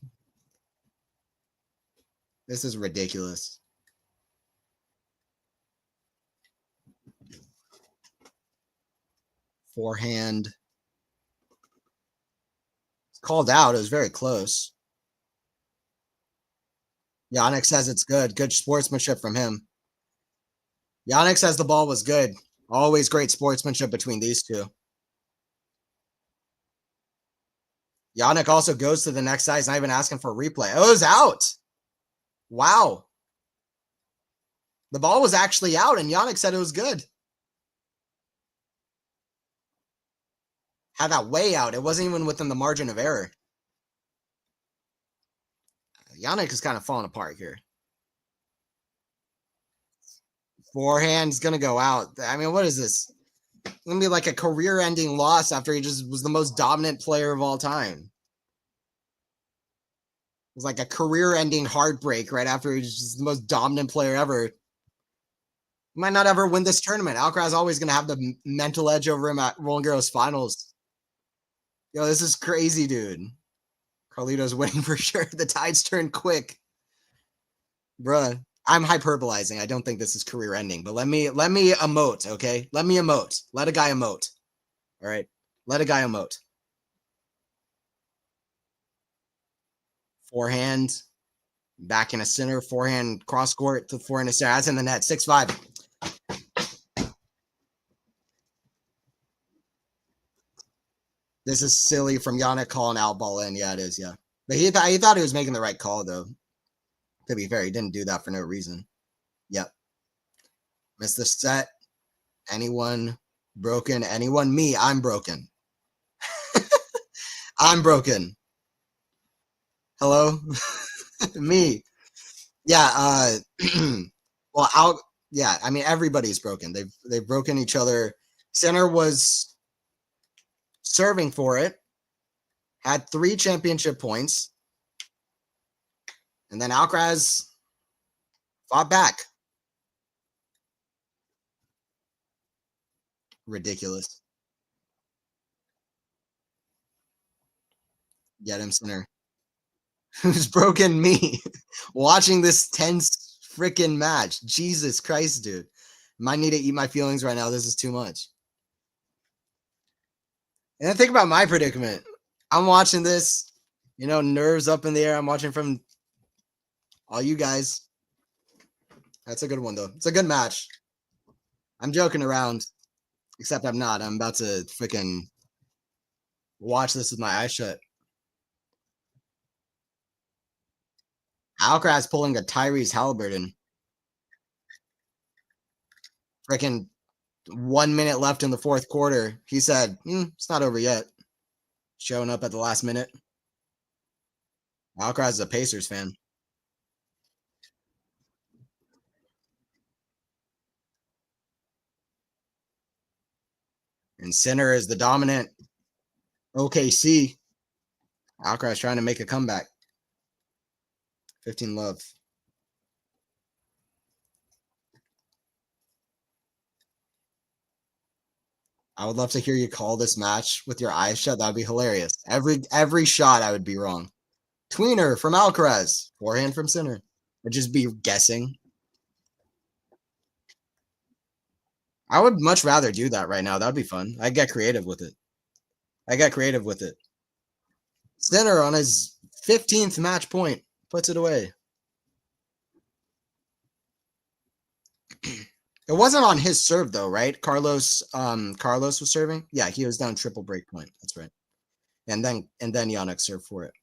S1: This is ridiculous. Forehand. It's called out. It was very close. Yannick says it's good. Good sportsmanship from him. Yannick says the ball was good. Always great sportsmanship between these two. Yannick also goes to the next side. He's not even asking for a replay. Oh, it was out. Wow. The ball was actually out, and Yannick said it was good. Had that way out. It wasn't even within the margin of error. Yannick is kind of falling apart here. Forehand's going to go out. I mean, what is this? It's going to be like a career-ending loss after he just was the most dominant player of all time. It was like a career-ending heartbreak right after he was just the most dominant player ever. He might not ever win this tournament. Alcaraz is always going to have the mental edge over him at Roland Garros finals. Yo, this is crazy, dude. Carlito's winning for sure. The tides turn quick. Bruh, I'm hyperbolizing. I don't think this is career ending, but let me emote, okay? Let me emote. Let a guy emote. All right. Let a guy emote. Forehand. Back in a center. Forehand cross court to forehand to center. That's in the net. 6-5. This is silly from Yannick calling out ball in. Yeah, it is. Yeah. But he thought he was making the right call, though. To be fair, he didn't do that for no reason. Yep. Missed the set. Anyone broken? Anyone? Me. I'm broken. I'm broken. Hello? Me. Yeah, well, yeah, I mean everybody's broken. They've broken each other. Center was serving for it, had 3 championship points, and then Alcaraz fought back. Ridiculous. Get him, Center. Who's broken me? Watching this tense freaking match. Jesus Christ, dude. Might need to eat my feelings right now. This is too much. And then think about my predicament. I'm watching this, nerves up in the air. I'm watching from all you guys. That's a good one, though. It's a good match. I'm joking around, except I'm not. I'm about to freaking watch this with my eyes shut. Alcaraz pulling a Tyrese Halliburton. Freaking 1 minute left in the fourth quarter. He said, it's not over yet. Showing up at the last minute. Alcaraz is a Pacers fan. And Center is the dominant OKC. Alcaraz trying to make a comeback. 15 love. I would love to hear you call this match with your eyes shut. That would be hilarious. Every shot I would be wrong. Tweener from Alcaraz. Forehand from Center. I'd just be guessing. I would much rather do that right now. That would be fun. I'd get creative with it. Center on his 15th match point. Puts it away. It wasn't on his serve though, right? Carlos was serving. Yeah, he was down triple break point. That's right. And then Yannick served for it.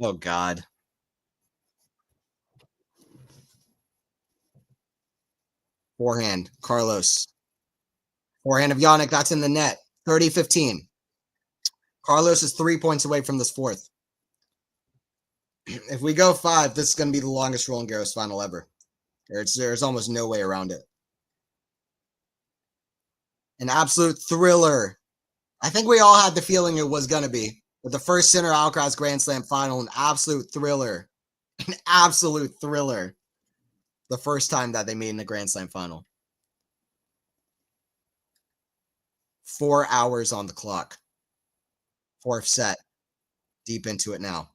S1: Oh God. Forehand, Carlos. Forehand of Yannick, that's in the net. 30-15. Carlos is 3 points away from this fourth. If we go 5, this is going to be the longest Roland Garros final ever. There's almost no way around it. An absolute thriller. I think we all had the feeling it was going to be. But the first Center Alcaraz Grand Slam final, an absolute thriller. An absolute thriller. The first time that they made in the Grand Slam final. 4 hours on the clock. Fourth set. Deep into it now.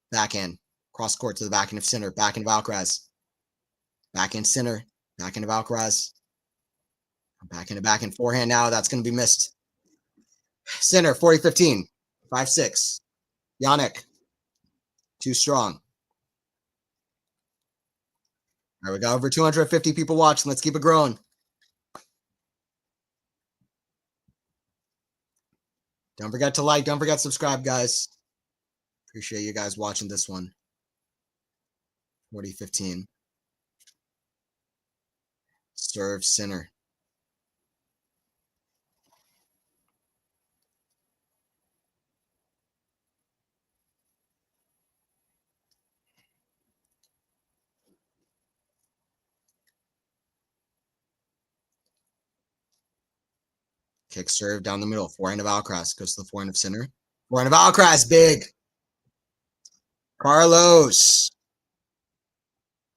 S1: Backhand. Cross court to the backhand of Center. Backhand of Alcaraz. Backhand Center. Backhand of Alcaraz. Backhand forehand now. That's going to be missed. Center, 40-15. 5-6. Yannick. Too strong. All right, we got over 250 people watching. Let's keep it growing. Don't forget to like. Don't forget to subscribe, guys. Appreciate you guys watching this one. 40-15. Serve Center. Kick serve down the middle. Forehand of Alcaraz. Goes to the forehand of Center. Forehand of Alcaraz. Big. Carlos.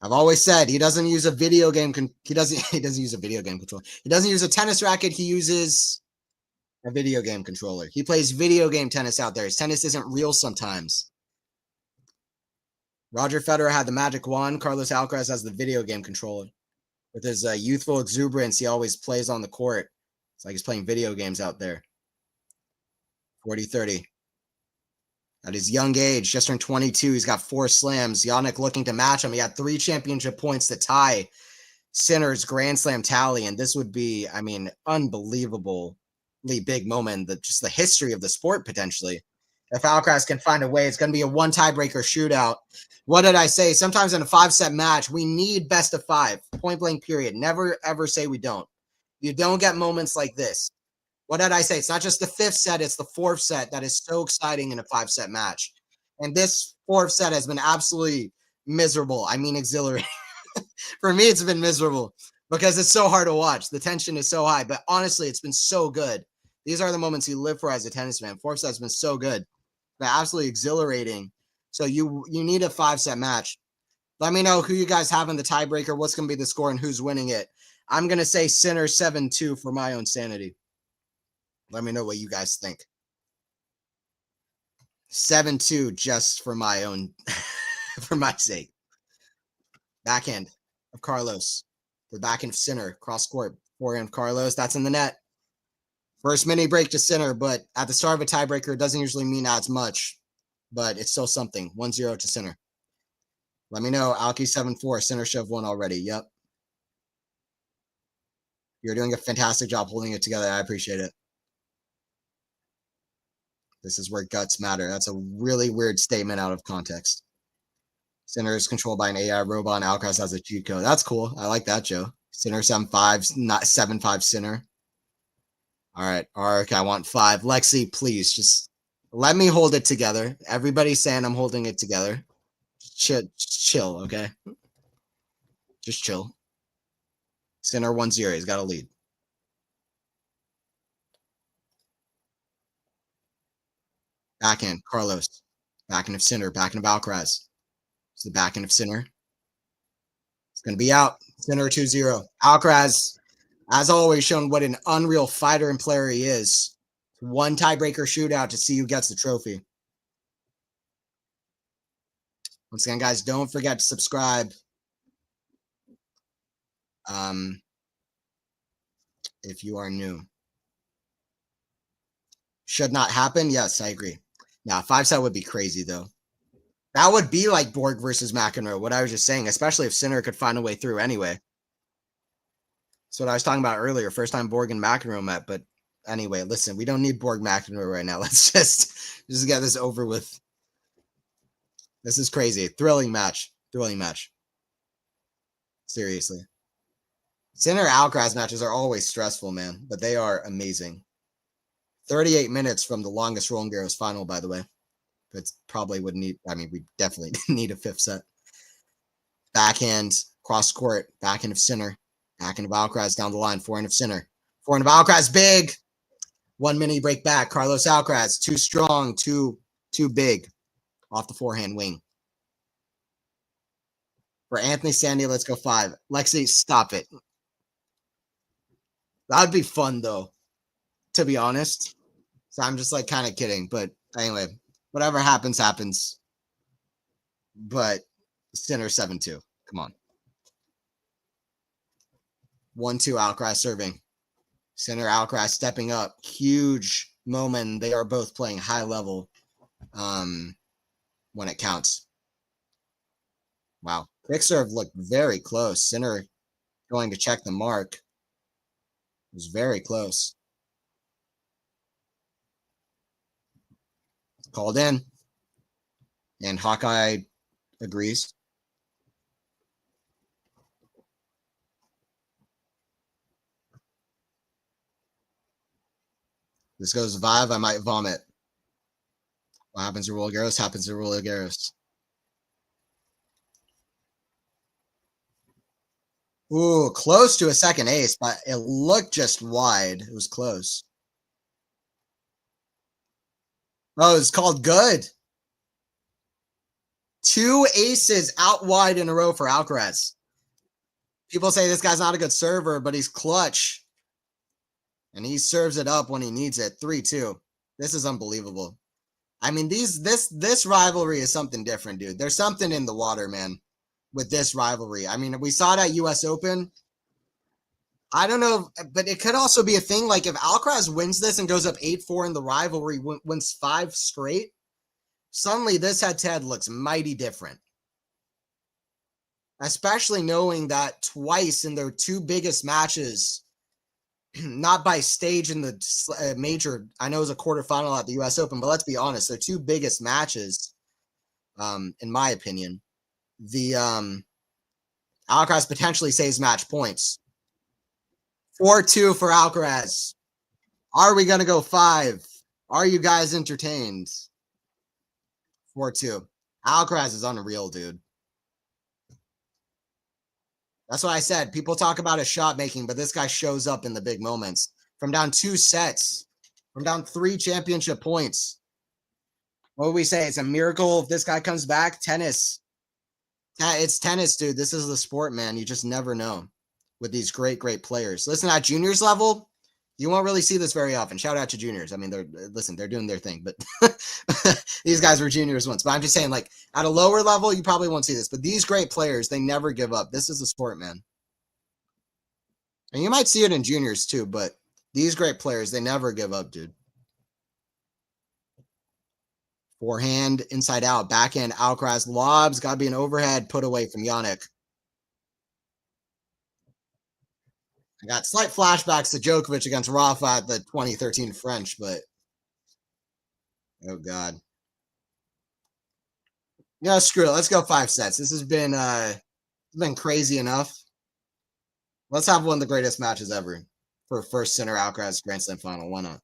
S1: I've always said he doesn't use a video game. He doesn't use a video game controller. He doesn't use a tennis racket. He uses a video game controller. He plays video game tennis out there. His tennis isn't real sometimes. Roger Federer had the magic wand. Carlos Alcaraz has the video game controller. With his youthful exuberance, he always plays on the court. It's like he's playing video games out there. 40-30. At his young age, just turned 22, he's got 4 slams. Yannick looking to match him. He had 3 championship points to tie Center's Grand Slam tally, and this would be, I mean, unbelievably big moment. Just the history of the sport, potentially. If Alcaraz can find a way, it's going to be a one tiebreaker shootout. What did I say? Sometimes in a 5-set match, we need best of 5. Point blank, period. Never, ever say we don't. You don't get moments like this. What did I say? It's not just the 5th set, it's the 4th set that is so exciting in a 5-set match. And this 4th set has been absolutely miserable. I mean, exhilarating. For me, it's been miserable because it's so hard to watch. The tension is so high. But honestly, it's been so good. These are the moments you live for as a tennis fan. 4th set's been so good. They're absolutely exhilarating. So you need a 5-set match. Let me know who you guys have in the tiebreaker, what's going to be the score, and who's winning it. I'm going to say Sinner 7-2 for my own sanity. Let me know what you guys think. 7-2 just for my own, for my sake. Backhand of Carlos. The backhand of Sinner. Cross court. Forehand of Carlos. That's in the net. First mini break to Sinner, but at the start of a tiebreaker, it doesn't usually mean as much, but it's still something. 1-0 to Sinner. Let me know. Alki 7-4. Sinner should have won already. Yep. You're doing a fantastic job holding it together. I appreciate it. This is where guts matter. That's a really weird statement out of context. Sinner is controlled by an AI robot, and Alcaraz has a cheat code. That's cool. I like that, Joe. Sinner 7-5, not 7-5 Sinner. All right, Ark, I want 5. Lexi, please just let me hold it together. Everybody's saying I'm holding it together. Chill, okay? Just chill. Sinner 1-0. He's got a lead. Backhand, Carlos. Backhand of Sinner. Backhand of Alcaraz. It's the backhand of Sinner. It's going to be out. Sinner 2-0. Alcaraz, as always, shown what an unreal fighter and player he is. One tiebreaker shootout to see who gets the trophy. Once again, guys, don't forget to subscribe. If you are new. Should not happen? Yes, I agree. Now, 5-set would be crazy, though. That would be like Borg versus McEnroe, what I was just saying, especially if Sinner could find a way through anyway. That's what I was talking about earlier. First time Borg and McEnroe met. But anyway, listen, we don't need Borg McEnroe right now. Let's just get this over with. This is crazy. Thrilling match. Thrilling match. Seriously. Sinner Alcaraz matches are always stressful, man, but they are amazing. 38 minutes from the longest Roland Garros final, by the way. But probably would need, I mean, we definitely need a 5th set. Backhand, cross court, backhand of Sinner. Backhand of Alcaraz down the line, forehand of Sinner. Forehand of Alcaraz, big. 1 mini break back. Carlos Alcaraz, too strong, too big. Off the forehand wing. For Anthony Sandy, let's go 5. Lexi, stop it. That would be fun, though, to be honest. So I'm just like kind of kidding. But anyway, whatever happens, happens. But Sinner 7-2. Come on. 1-2 Alcaraz serving. Sinner Alcaraz stepping up. Huge moment. They are both playing high level when it counts. Wow. Quick serve looked very close. Sinner going to check the mark. It was very close. Called in. And Hawkeye agrees. This goes Vive, I might vomit. What happens to Roland Garros happens to Roland Garros. Ooh, close to a second ace, but it looked just wide. It was close. Oh, it's called good. 2 aces out wide in a row for Alcaraz. People say this guy's not a good server, but he's clutch. And he serves it up when he needs it. 3-2. This is unbelievable. I mean, this rivalry is something different, dude. There's something in the water, man, with this rivalry. I mean, we saw it at US Open. I don't know, but it could also be a thing. Like if Alcaraz wins this and goes up 8-4 in the rivalry, wins 5 straight, suddenly this head-to-head looks mighty different. Especially knowing that twice in their 2 biggest matches, not by stage in the major. I know it was a quarterfinal at the U.S. Open, but let's be honest, their two biggest matches, in my opinion, the Alcaraz potentially saves match points. 4-2 for Alcaraz. Are we gonna go 5? Are you guys entertained? 4-2. Alcaraz is unreal, dude. That's what I said. People talk about his shot making, but this guy shows up in the big moments. From down 2 sets, from down 3 championship points. What would we say? It's a miracle if this guy comes back. Tennis. It's tennis, dude. This is the sport, man. You just never know with these great, great players. Listen, at juniors level, you won't really see this very often. Shout out to juniors. I mean, they're doing their thing, but these guys were juniors once. But I'm just saying, like, at a lower level, you probably won't see this. But these great players, they never give up. This is the sport, man. And you might see it in juniors too, but these great players, they never give up, dude. Forehand, inside out, backhand, Alcaraz, lobs, got to be an overhead, put away from Yannick. I got slight flashbacks to Djokovic against Rafa at the 2013 French, but oh god. Yeah, screw it. Let's go 5 sets. This has been crazy enough. Let's have one of the greatest matches ever for first Sinner Alcaraz Grand Slam final. Why not?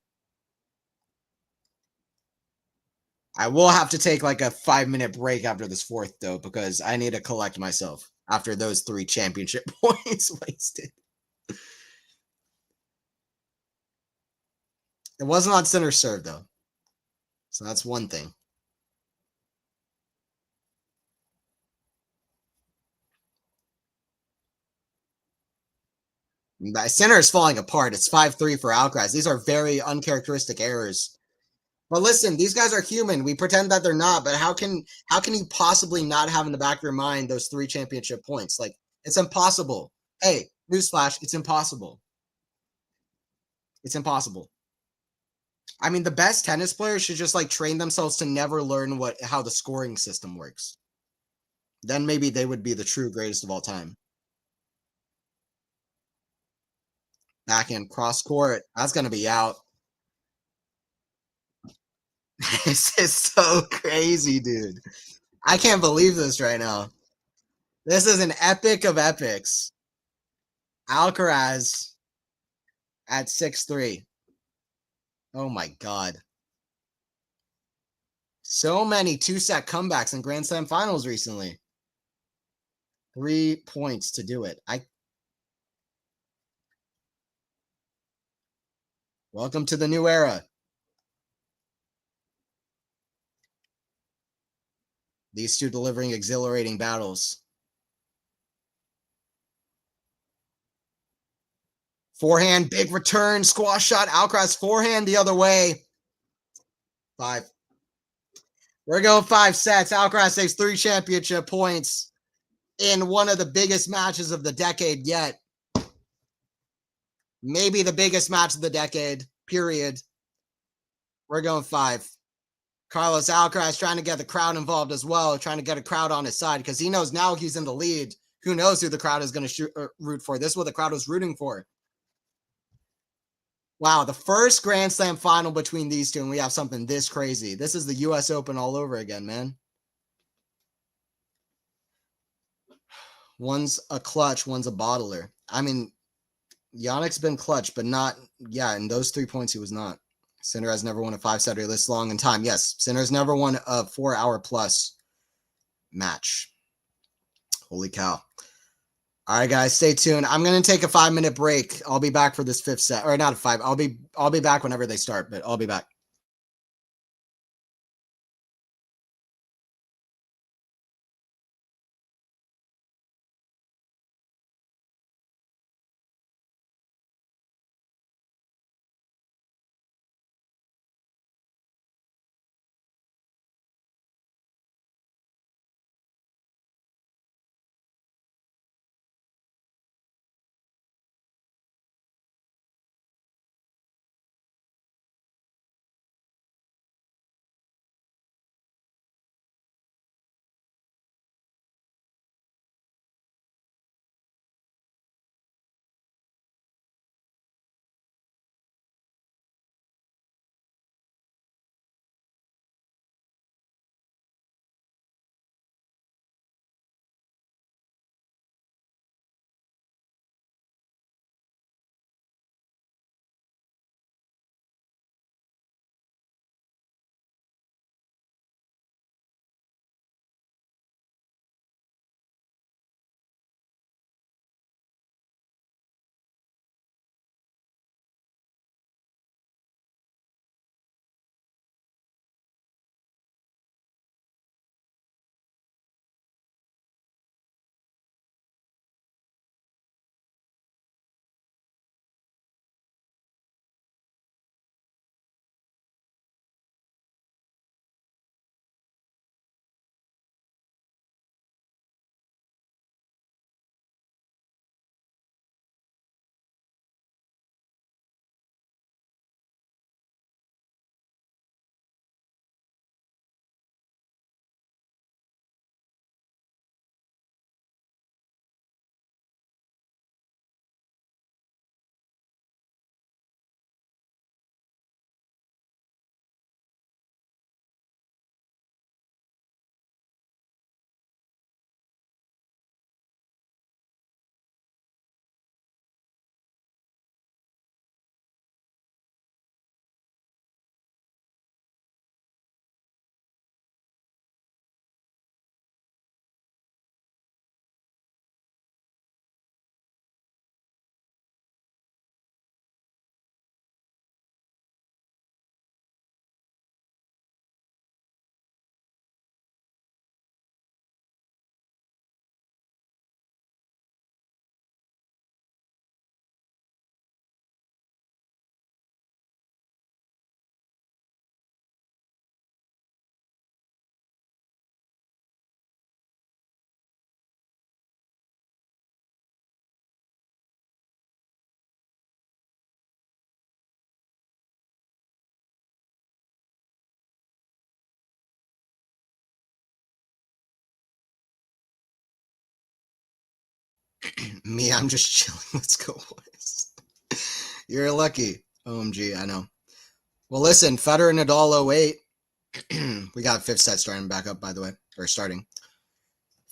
S1: I will have to take like a 5-minute break after this fourth though, because I need to collect myself after those 3 championship points wasted. It wasn't on center serve though. So that's one thing. The center is falling apart. It's 5-3 for Alcaraz. These are very uncharacteristic errors. But listen, these guys are human. We pretend that they're not, but how can you possibly not have in the back of your mind those 3 championship points? Like, it's impossible. Hey, newsflash, it's impossible. It's impossible. I mean, the best tennis players should just like train themselves to never learn how the scoring system works. Then maybe they would be the true greatest of all time. Backhand cross court, that's gonna be out. This is so crazy, dude. I can't believe this right now. This is an epic of epics. Alcaraz at 6-3. Oh my god. So many 2-set comebacks in Grand Slam finals recently. 3 points to do it. Welcome to the new era. These two delivering exhilarating battles. Forehand, big return, squash shot, Alcaraz forehand the other way. 5. We're going 5 sets. Alcaraz saves 3 championship points in one of the biggest matches of the decade yet. Maybe the biggest match of the decade, period. We're going 5. Carlos Alcaraz trying to get the crowd involved as well, trying to get a crowd on his side because he knows now he's in the lead. Who knows who the crowd is going to root for? This is what the crowd was rooting for. Wow, the first Grand Slam final between these two, and we have something this crazy. This is the U.S. Open all over again, man. One's a clutch, one's a bottler. I mean, Yannick's been clutch, but not, yeah, in those 3 points, he was not. Sinner has never won a 5-setter this long in time. Yes, Sinner's never won a 4-hour-plus match. Holy cow. All right, guys, stay tuned. I'm going to take a 5-minute break. I'll be back for this 5th set. Or not a 5. I'll be back whenever they start, but I'll be back. Me, I'm just chilling. Let's go, boys. You're lucky. OMG, I know. Well, listen, Federer Nadal 08. We got fifth set starting back up, by the way, or starting.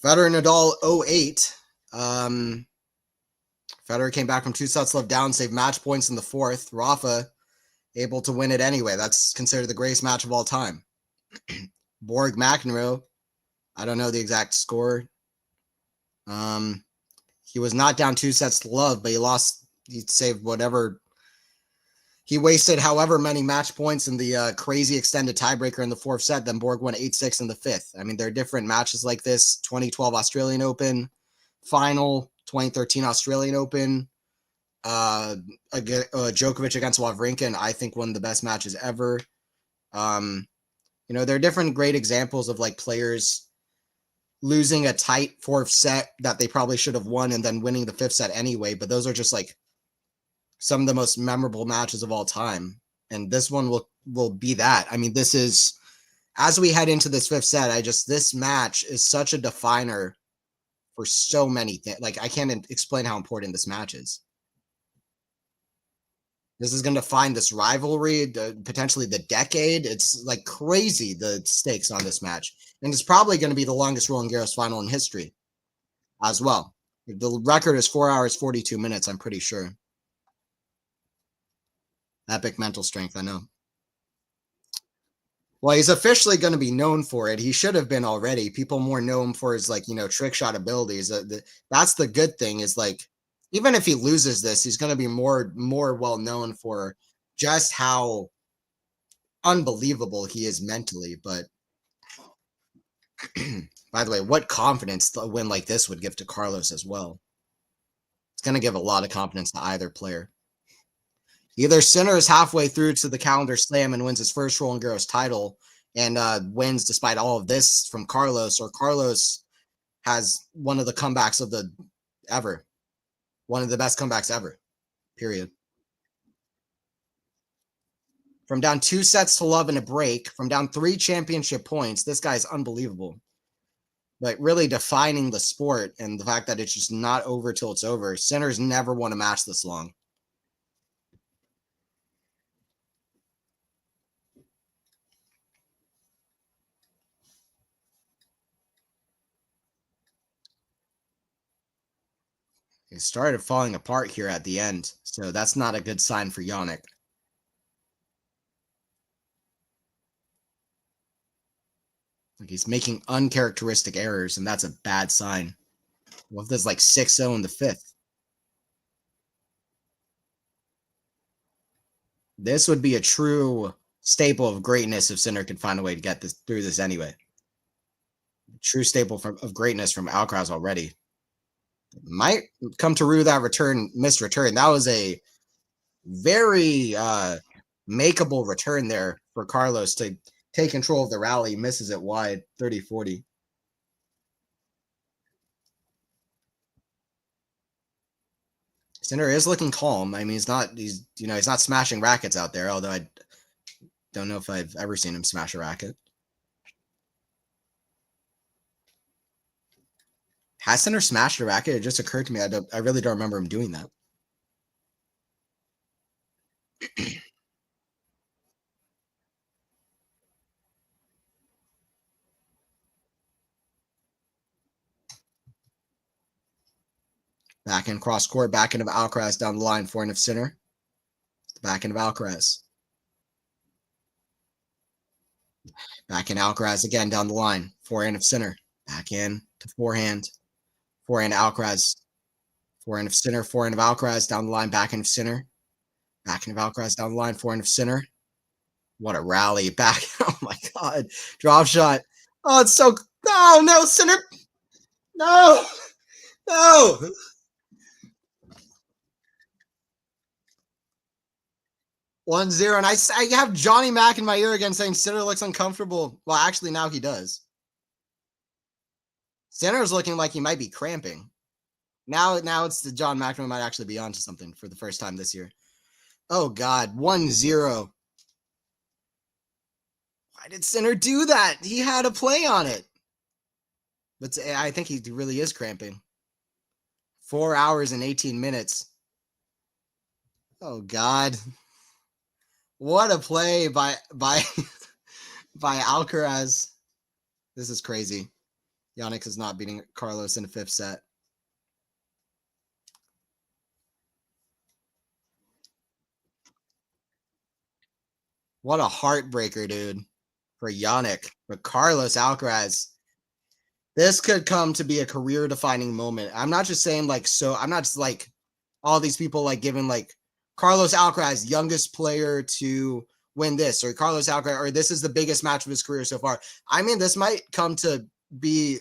S1: Federer Nadal 08. Federer came back from 2 sets left down, saved match points in the fourth. Rafa able to win it anyway. That's considered the greatest match of all time. Borg McEnroe, I don't know the exact score. He was not down 2 sets to love, but he saved whatever. He wasted however many match points in the crazy extended tiebreaker in the fourth set. Then Borg won 8-6 in the fifth. I mean, there are different matches like this. 2012 Australian Open final, 2013 Australian Open. Djokovic against Wawrinka, and I think one of the best matches ever. There are different great examples of like players losing a tight fourth set that they probably should have won and then winning the fifth set anyway. But those are just like some of the most memorable matches of all time. And this one will be that. I mean, this is, as we head into this fifth set, this match is such a definer for so many things. Like, I can't explain how important this match is. This is going to define this rivalry, potentially the decade. It's like crazy, the stakes on this match. And it's probably going to be the longest Roland Garros final in history as well. The record is 4 hours, 42 minutes, I'm pretty sure. Epic mental strength, I know. Well, he's officially going to be known for it. He should have been already. People more know him for his, like, trick shot abilities. That's the good thing is, like, even if he loses this, he's going to be more well known for just how unbelievable he is mentally. But by the way, what confidence a win like this would give to Carlos as well. It's going to give a lot of confidence to either player. Either Sinner is halfway through to the calendar slam and wins his first Roland Garros title and wins despite all of this from Carlos, or Carlos has one of the comebacks of the ever. One of the best comebacks ever, period. From down 2 sets to love in a break, from down 3 championship points, this guy's unbelievable. Like, really defining the sport and the fact that it's just not over till it's over. Sinner's never won a match this long. It started falling apart here at the end, so that's not a good sign for Jannik. Like, he's making uncharacteristic errors, and that's a bad sign. What if there's like 6-0 in the fifth? This would be a true staple of greatness if Sinner could find a way to get this through this anyway. True staple of greatness from Alcaraz already. Might come to rue that missed return. That was a very makeable return there for Carlos to take control of the rally. Misses it wide, 30-40. Sinner is looking calm. I mean, he's not smashing rackets out there, although I don't know if I've ever seen him smash a racket. Has Sinner smashed a racket? It just occurred to me. I really don't remember him doing that. Back in cross court, back into Alcaraz down the line, forehand of Sinner. Back into Alcaraz. Back in Alcaraz again down the line, forehand of Sinner. Back in to forehand. Forehand Alcaraz. Forehand of Sinner, forehand of Alcaraz down the line, back into Sinner. Back into Alcaraz down the line, forehand of Sinner. What a rally. Back. Oh my God. Drop shot. Oh, it's so. Oh, no, Sinner. No. No. 1-0. And I have Johnny Mack in my ear again saying Sinner looks uncomfortable. Well, actually, now he does. Sinner's looking like he might be cramping. Now it's the John McEnroe might actually be onto something for the first time this year. Oh, God. 1-0. Why did Sinner do that? He had a play on it. But I think he really is cramping. 4 hours and 18 minutes. Oh God. What a play by by Alcaraz. This is crazy. Yannick is not beating Carlos in the 5th set. What a heartbreaker, dude, for Yannick. But Carlos Alcaraz, this could come to be a career-defining moment. I'm not just saying I'm not just like all these people like giving like Carlos Alcaraz, youngest player to win this, or Carlos Alcaraz, or this is the biggest match of his career so far. I mean, this might come to be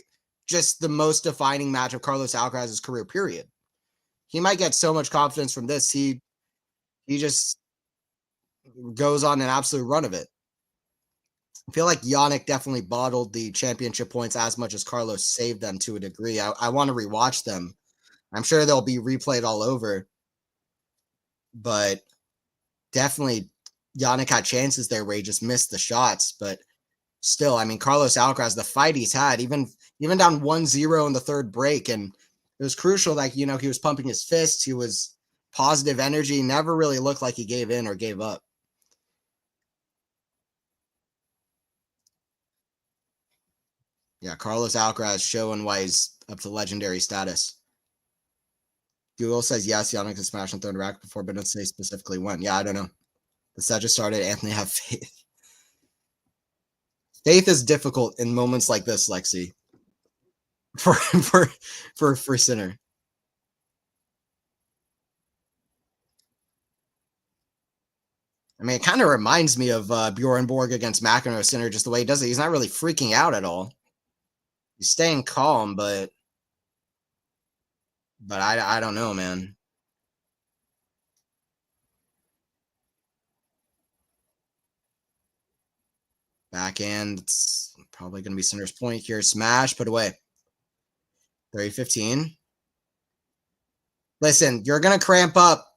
S1: just the most defining match of Carlos Alcaraz's career, period. He might get so much confidence from this. He just goes on an absolute run of it. I feel like Yannick definitely bottled the championship points as much as Carlos saved them to a degree. I want to rewatch them. I'm sure they'll be replayed all over, but definitely Yannick had chances there where he just missed the shots. But still, I mean, Carlos Alcaraz, the fight he's had, even down 1-0 in the 3rd break, and it was crucial. Like, he was pumping his fists. He was positive energy. Never really looked like he gave in or gave up. Yeah, Carlos Alcaraz showing why he's up to legendary status. Google says yes, Yannick can smash on 3rd rack before, but don't say specifically when. Yeah, I don't know. The set just started. Anthony, have faith. Faith is difficult in moments like this, Lexi. For Sinner. I mean, it kind of reminds me of Bjorn Borg against McEnroe Sinner, just the way he does it. He's not really freaking out at all. He's staying calm, but I don't know, man. Backhand, it's probably going to be Sinner's point here. Smash, put away. 30-15. Listen, you're going to cramp up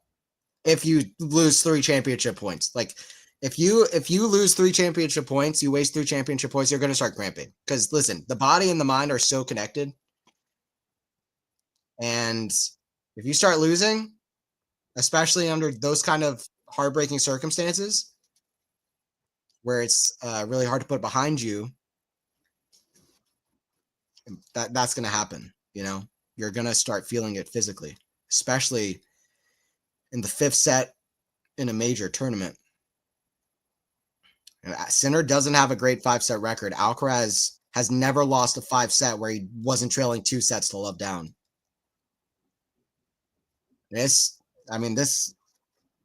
S1: if you lose 3 championship points. Like, if you lose 3 championship points, you waste 3 championship points, you're going to start cramping. Because listen, the body and the mind are so connected. And if you start losing, especially under those kind of heartbreaking circumstances where it's really hard to put behind you, that's going to happen. You're going to start feeling it physically, especially in the 5th set in a major tournament. Sinner doesn't have a great 5-set record. Alcaraz has never lost a 5-set where he wasn't trailing 2 sets to love down. This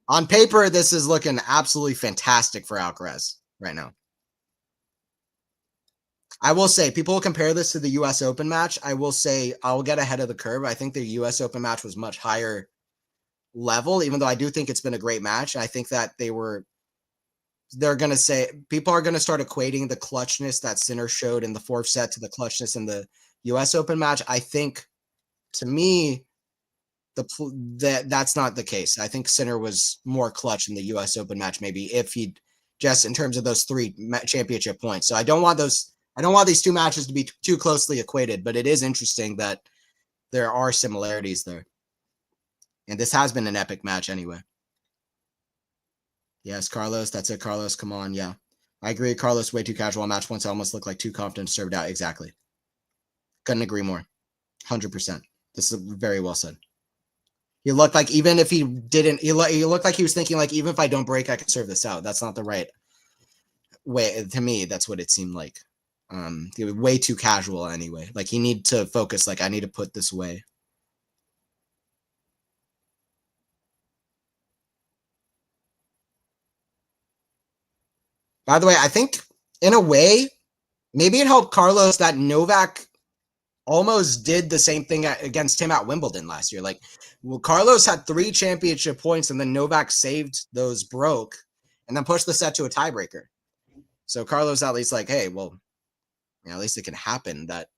S1: on paper, this is looking absolutely fantastic for Alcaraz right now. I will say, people will compare this to the U.S. Open match. I will say I'll get ahead of the curve. I think the U.S. Open match was much higher level, even though I do think it's been a great match. I think that they're going to say, people are going to start equating the clutchness that Sinner showed in the 4th set to the clutchness in the U.S. Open match. I think, to me, that's not the case. I think Sinner was more clutch in the U.S. Open match, maybe, if he just in terms of those 3 championship points. So I don't want these 2 matches to be too closely equated, but it is interesting that there are similarities there. And this has been an epic match anyway. Yes, Carlos. That's it, Carlos. Come on. Yeah. I agree. Carlos, way too casual. Match points almost look like too confident, served out. Exactly. Couldn't agree more. 100%. This is very well said. He looked like even if he didn't, he looked like he was thinking like, even if I don't break, I can serve this out. That's not the right way. To me, that's what it seemed like. He was way too casual anyway. Like, he need to focus. Like, I need to put this away. By the way, I think in a way, maybe it helped Carlos that Novak almost did the same thing against him at Wimbledon last year. Like, well, Carlos had 3 championship points, and then Novak saved those, broke, and then pushed the set to a tiebreaker. So Carlos at least like, hey, well, at least it can happen that,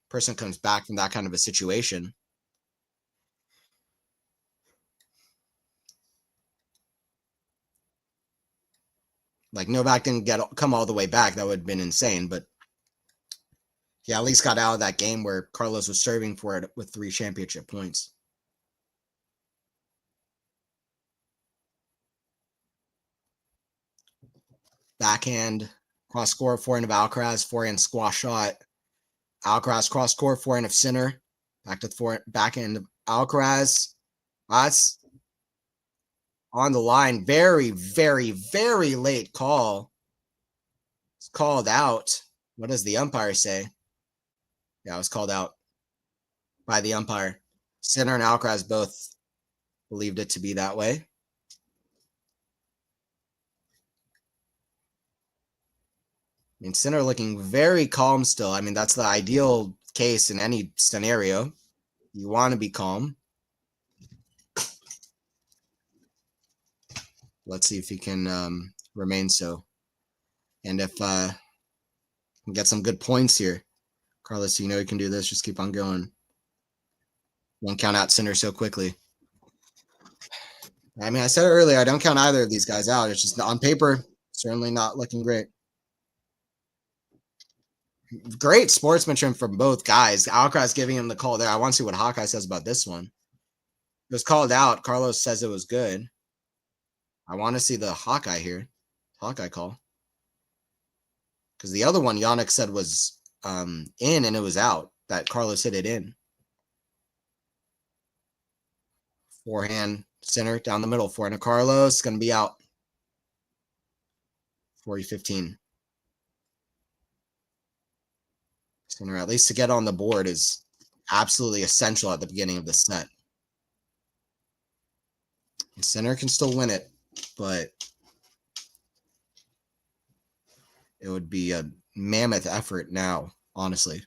S1: person comes back from that kind of a situation. Like, Novak didn't come all the way back. That would have been insane. But He at least got out of that game where Carlos was serving for it with 3 championship points. Backhand, cross court, forehand of Alcaraz, forehand squash shot. Alcaraz cross court, forehand of Sinner. Back to the backhand of Alcaraz. That's on the line. Very, very, very late call. It's called out. What does the umpire say? Yeah, it was called out by the umpire. Sinner and Alcaraz both believed it to be that way. I mean, Sinner looking very calm still. I mean, that's the ideal case in any scenario. You want to be calm. Let's see if he can remain so. And if can get some good points here. Carlos, you know you can do this. Just keep on going. Won't count out Sinner so quickly. I mean, I said it earlier, I don't count either of these guys out. It's just on paper, certainly not looking great. Great sportsmanship from both guys. Alcaraz giving him the call there. I want to see what Hawkeye says about this one. It was called out. Carlos says it was good. I want to see the Hawkeye here. Hawkeye call. Because the other one Yannick said was in and it was out. That Carlos hit it in. Forehand, Sinner, down the middle. Forehand of Carlos. Going to be out. 40-15. Sinner, at least to get on the board, is absolutely essential at the beginning of the set. And Sinner can still win it, but it would be a mammoth effort now, honestly.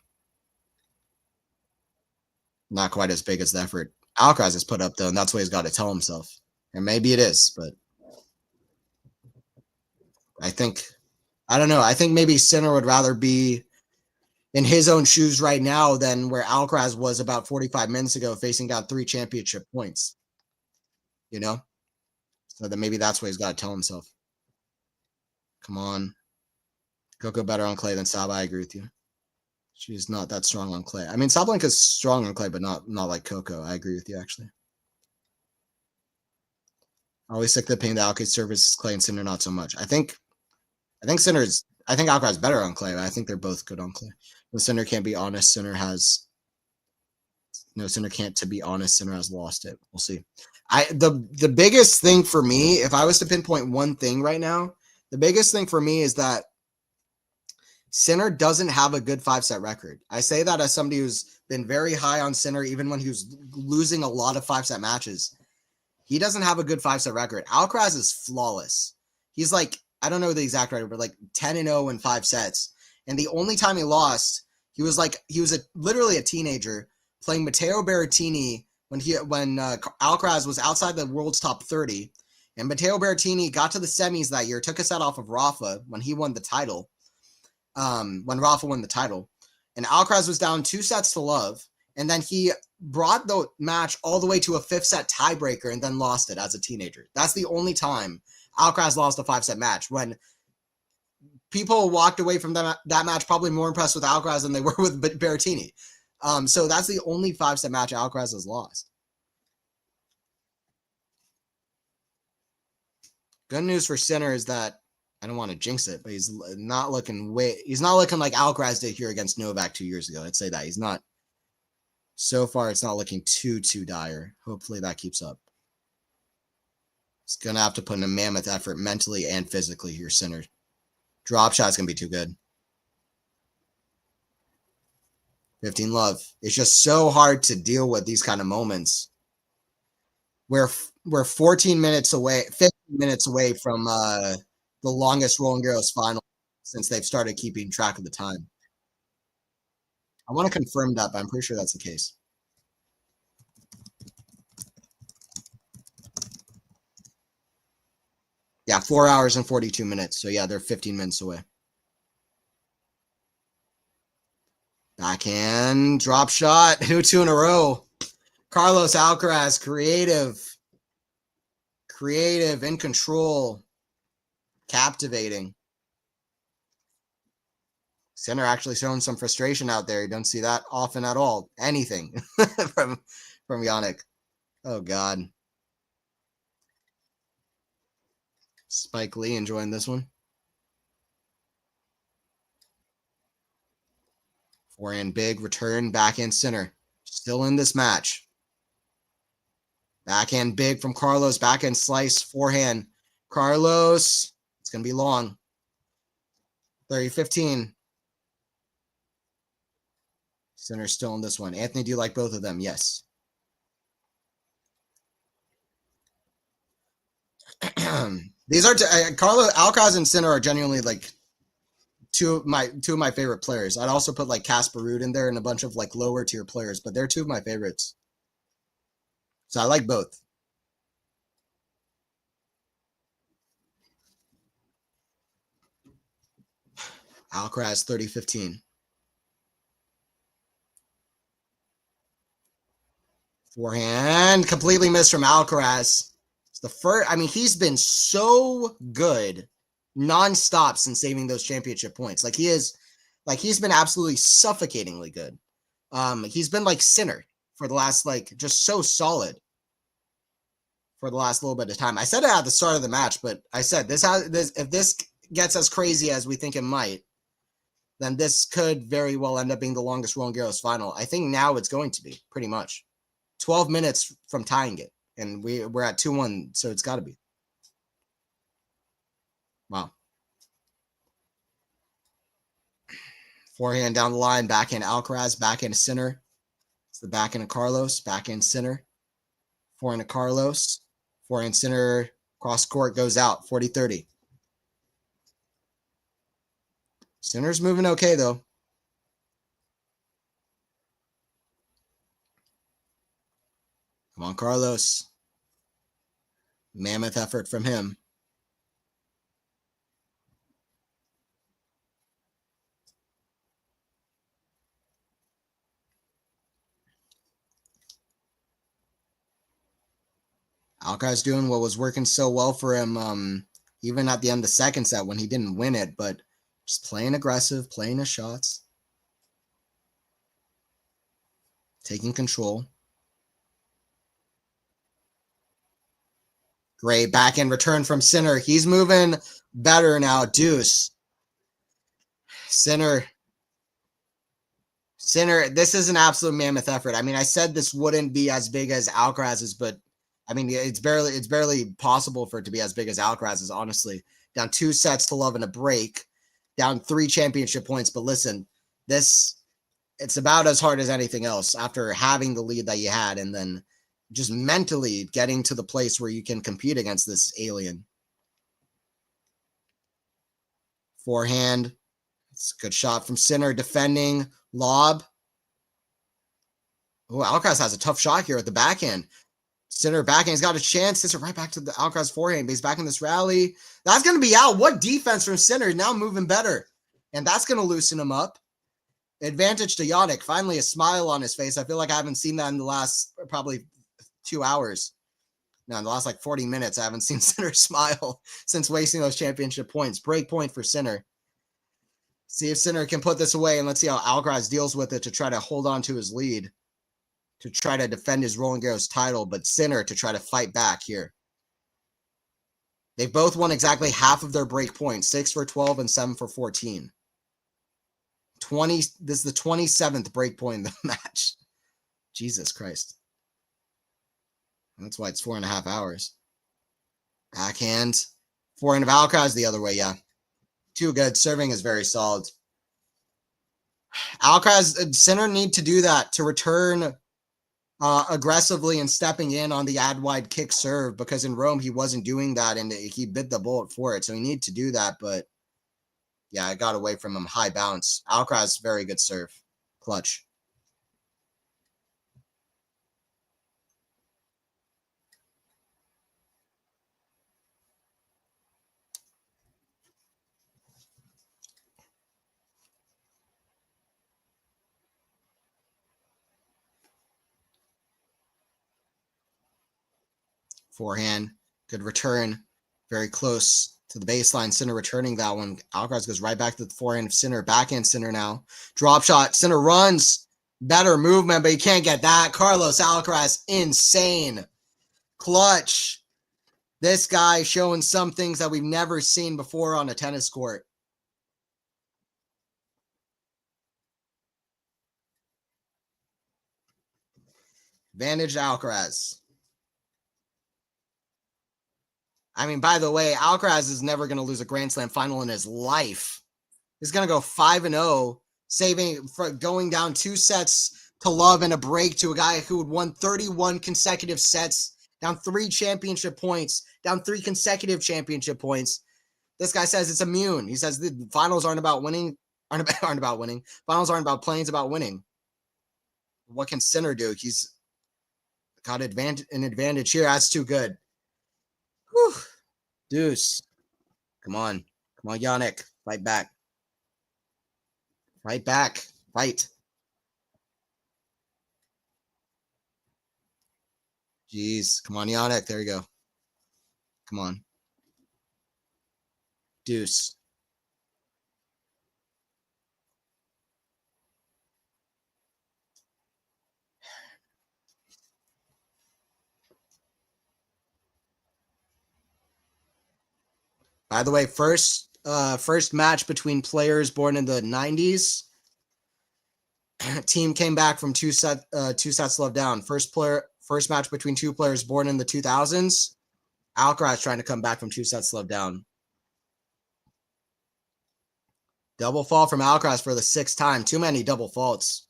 S1: Not quite as big as the effort Alcaraz has put up, though, and that's what he's got to tell himself. And maybe it is, but I don't know. I think maybe Sinner would rather be in his own shoes right now than where Alcaraz was about 45 minutes ago, facing down 3 championship points. You know? So then maybe that's what he's got to tell himself. Come on. Coco better on clay than Saba. I agree with you. She's not that strong on clay. I mean, Sabalenka's strong on clay, but not like Coco. I agree with you, actually. Always sick of the pain that Alcaraz service clay and Sinner not so much. I think Alcaraz better on clay, but I think they're both good on clay. The Sinner can't be honest. Sinner can't, to be honest. Sinner has lost it. We'll see. The biggest thing for me, if I was to pinpoint one thing right now, the biggest thing for me is that Sinner doesn't have a good 5-set record. I say that as somebody who's been very high on Sinner, even when he was losing a lot of 5-set matches. He doesn't have a good 5-set record. Alcaraz is flawless. He's like, I don't know the exact record, but like 10-0 in 5 sets. And the only time he lost, he was literally a teenager playing Matteo Berrettini when Alcaraz was outside the world's top 30. And Matteo Berrettini got to the semis that year, took a set off of Rafa when he won the title. When Rafa won the title. And Alcaraz was down 2 sets to love. And then he brought the match all the way to a 5th-set tiebreaker and then lost it as a teenager. That's the only time Alcaraz lost a 5-set match, when people walked away from that match probably more impressed with Alcaraz than they were with Berrettini. So that's the only 5-set match Alcaraz has lost. Good news for Sinner is that, I don't want to jinx it, but he's not looking like Alcaraz did here against Novak 2 years ago. I'd say that he's not. So far, it's not looking too dire. Hopefully that keeps up. He's going to have to put in a mammoth effort mentally and physically here, Sinner. Drop shot's going to be too good. 15 love. It's just so hard to deal with these kind of moments. We're 14 minutes away, 15 minutes away from the longest Roland Garros final since they've started keeping track of the time. I want to confirm that, but I'm pretty sure that's the case. Yeah, 4 hours and 42 minutes. So yeah, they're 15 minutes away. Backhand, drop shot, 2 in a row. Carlos Alcaraz, creative, in control, captivating. Sinner actually showing some frustration out there. You don't see that often at all. Anything from Yannick. Oh, God. Spike Lee enjoying this one. Forehand big, return, backhand center. Still in this match. Backhand big from Carlos, backhand slice, forehand. Carlos, it's going to be long. 30-15. Center still in this one. Anthony, do you like both of them? Yes. These are Carlos, Alcaraz, and Sinner are genuinely like two of my favorite players. I'd also put like Casper Ruud in there and a bunch of like lower tier players, but they're two of my favorites. So I like both. Alcaraz 30-15. Forehand completely missed from Alcaraz. It's the first. I mean, he's been so good nonstop since saving those championship points. Like he's been absolutely suffocatingly good. He's been like Sinner for the last just so solid for the last little bit of time. I said it at the start of the match, but I said if this gets as crazy as we think it might, then this could very well end up being the longest Roland Garros final. I think now it's going to be pretty much 12 minutes from tying it, and we're at 2-1, so it's got to be. Wow. Forehand down the line, backhand Alcaraz, backhand Sinner. It's the backhand of Carlos, backhand Sinner. Forehand of Carlos, forehand Sinner, cross court goes out, 40-30. Sinner's moving okay, though. Come on, Carlos. Mammoth effort from him. Alcaraz doing what was working so well for him, even at the end of the second set when he didn't win it, but just playing aggressive, playing his shots, taking control. Great backhand return from Sinner. He's moving better now. Deuce. Sinner, this is an absolute mammoth effort. I mean, I said this wouldn't be as big as Alcaraz's, but I mean, it's barely possible for it to be as big as Alcaraz's, honestly. Down 2 to 0 a break, down 3 championship points. But listen, it's about as hard as anything else after having the lead that you had and then just mentally getting to the place where you can compete against this alien. Forehand. It's a good shot from Sinner, defending, lob. Oh, Alcaraz has a tough shot here at the backhand. Sinner backhand, he's got a chance. Hits it right back to the Alcaraz forehand, but he's back in this rally. That's going to be out. What defense from Sinner? Now moving better. And that's going to loosen him up. Advantage to Yannick. Finally, a smile on his face. I feel like I haven't seen that in the last probably 2 hours. No, in the last 40 minutes, I haven't seen Sinner smile since wasting those championship points. Break point for Sinner. See if Sinner can put this away, and let's see how Alcaraz deals with it to try to hold on to his lead, to try to defend his Roland Garros title, but Sinner to try to fight back here. They've both won exactly half of their break points, 6 for 12 and 7 for 14. This is the 27th break point in the match. Jesus Christ. That's why it's 4.5 hours. Backhand. Forehand of Alcaraz the other way, yeah. Too good. Serving is very solid. Alcaraz, Sinner need to do that to return aggressively and stepping in on the ad wide kick serve, because in Rome he wasn't doing that and he bit the bullet for it. So he needed to do that, but yeah, I got away from him. High bounce. Alcaraz, very good serve. Clutch. Forehand. Good return. Very close to the baseline. Sinner returning that one. Alcaraz goes right back to the forehand of Sinner. Backhand Sinner now. Drop shot. Sinner runs. Better movement, but you can't get that. Carlos Alcaraz, insane. Clutch. This guy showing some things that we've never seen before on a tennis court. Advantage to Alcaraz. I mean, by the way, Alcaraz is never going to lose a Grand Slam final in his life. He's going to go 5-0, saving for going down 2 sets to love and a break to a guy who had won 31 consecutive sets, down 3 championship points, down 3 consecutive championship points. This guy says it's immune. He says the finals aren't about winning, aren't about winning. Finals aren't about playing, it's about winning. What can Sinner do? He's got an advantage here. That's too good. Whew. Deuce. Come on. Come on, Yannick. Fight back. Fight back. Fight. Jeez. Come on, Yannick. There you go. Come on. Deuce. By the way, first match between players born in the 90s. Team came back from two sets love down. First match between 2 players born in the 2000s. Alcaraz trying to come back from 2 sets love down. Double fault from Alcaraz for the 6th time. Too many double faults.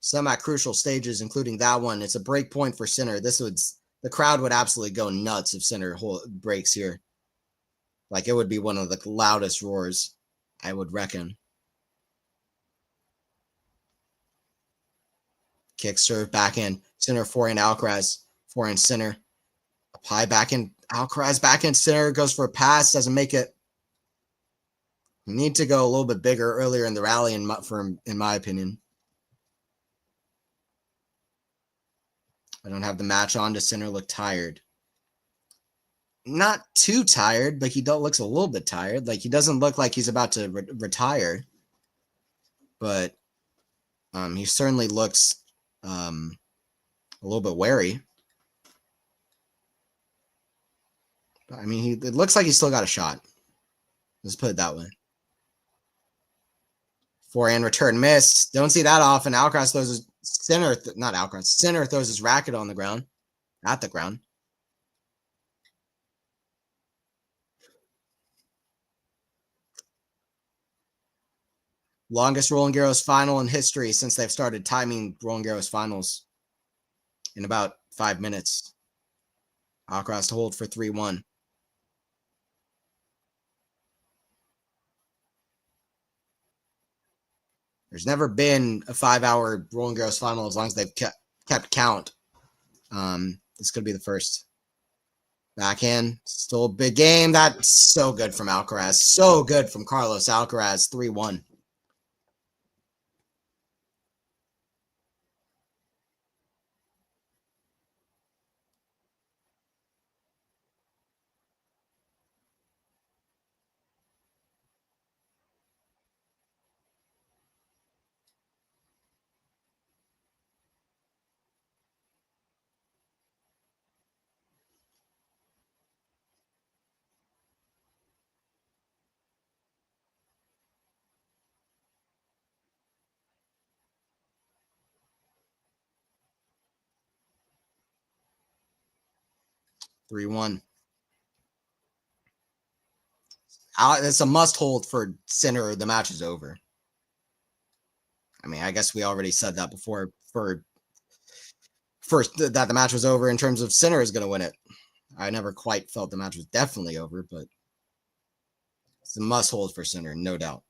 S1: Some at crucial stages, including that one. It's a break point for Sinner. The crowd would absolutely go nuts if Sinner breaks here. Like, it would be one of the loudest roars, I would reckon. Kick, serve, backhand. Sinner, forehand, Alcaraz. Forehand, Sinner. Up high, backhand, Alcaraz. Backhand, Sinner. Goes for a pass. Doesn't make it. You need to go a little bit bigger earlier in the rally, in my opinion. I don't have the match on. Does Sinner look tired? Not too tired, but he looks a little bit tired. Like, he doesn't look like he's about to retire. But he certainly looks a little bit wary. But, I mean, it looks like he's still got a shot. Let's put it that way. Forehand return missed. Don't see that often. Alcaraz throws his Sinner throws his racket on the ground. At the ground. Longest Roland Garros final in history since they've started timing Roland Garros finals in about 5 minutes. Alcaraz to hold for 3-1. There's never been a 5-hour Roland Garros final as long as they've kept count. This could be the first. Backhand, still a big game. That's so good from Alcaraz. So good from Carlos Alcaraz, 3-1. It's a must hold for Sinner. The match is over. I mean, I guess we already said that before. That the match was over in terms of Sinner is going to win it. I never quite felt the match was definitely over, but it's a must hold for Sinner, no doubt.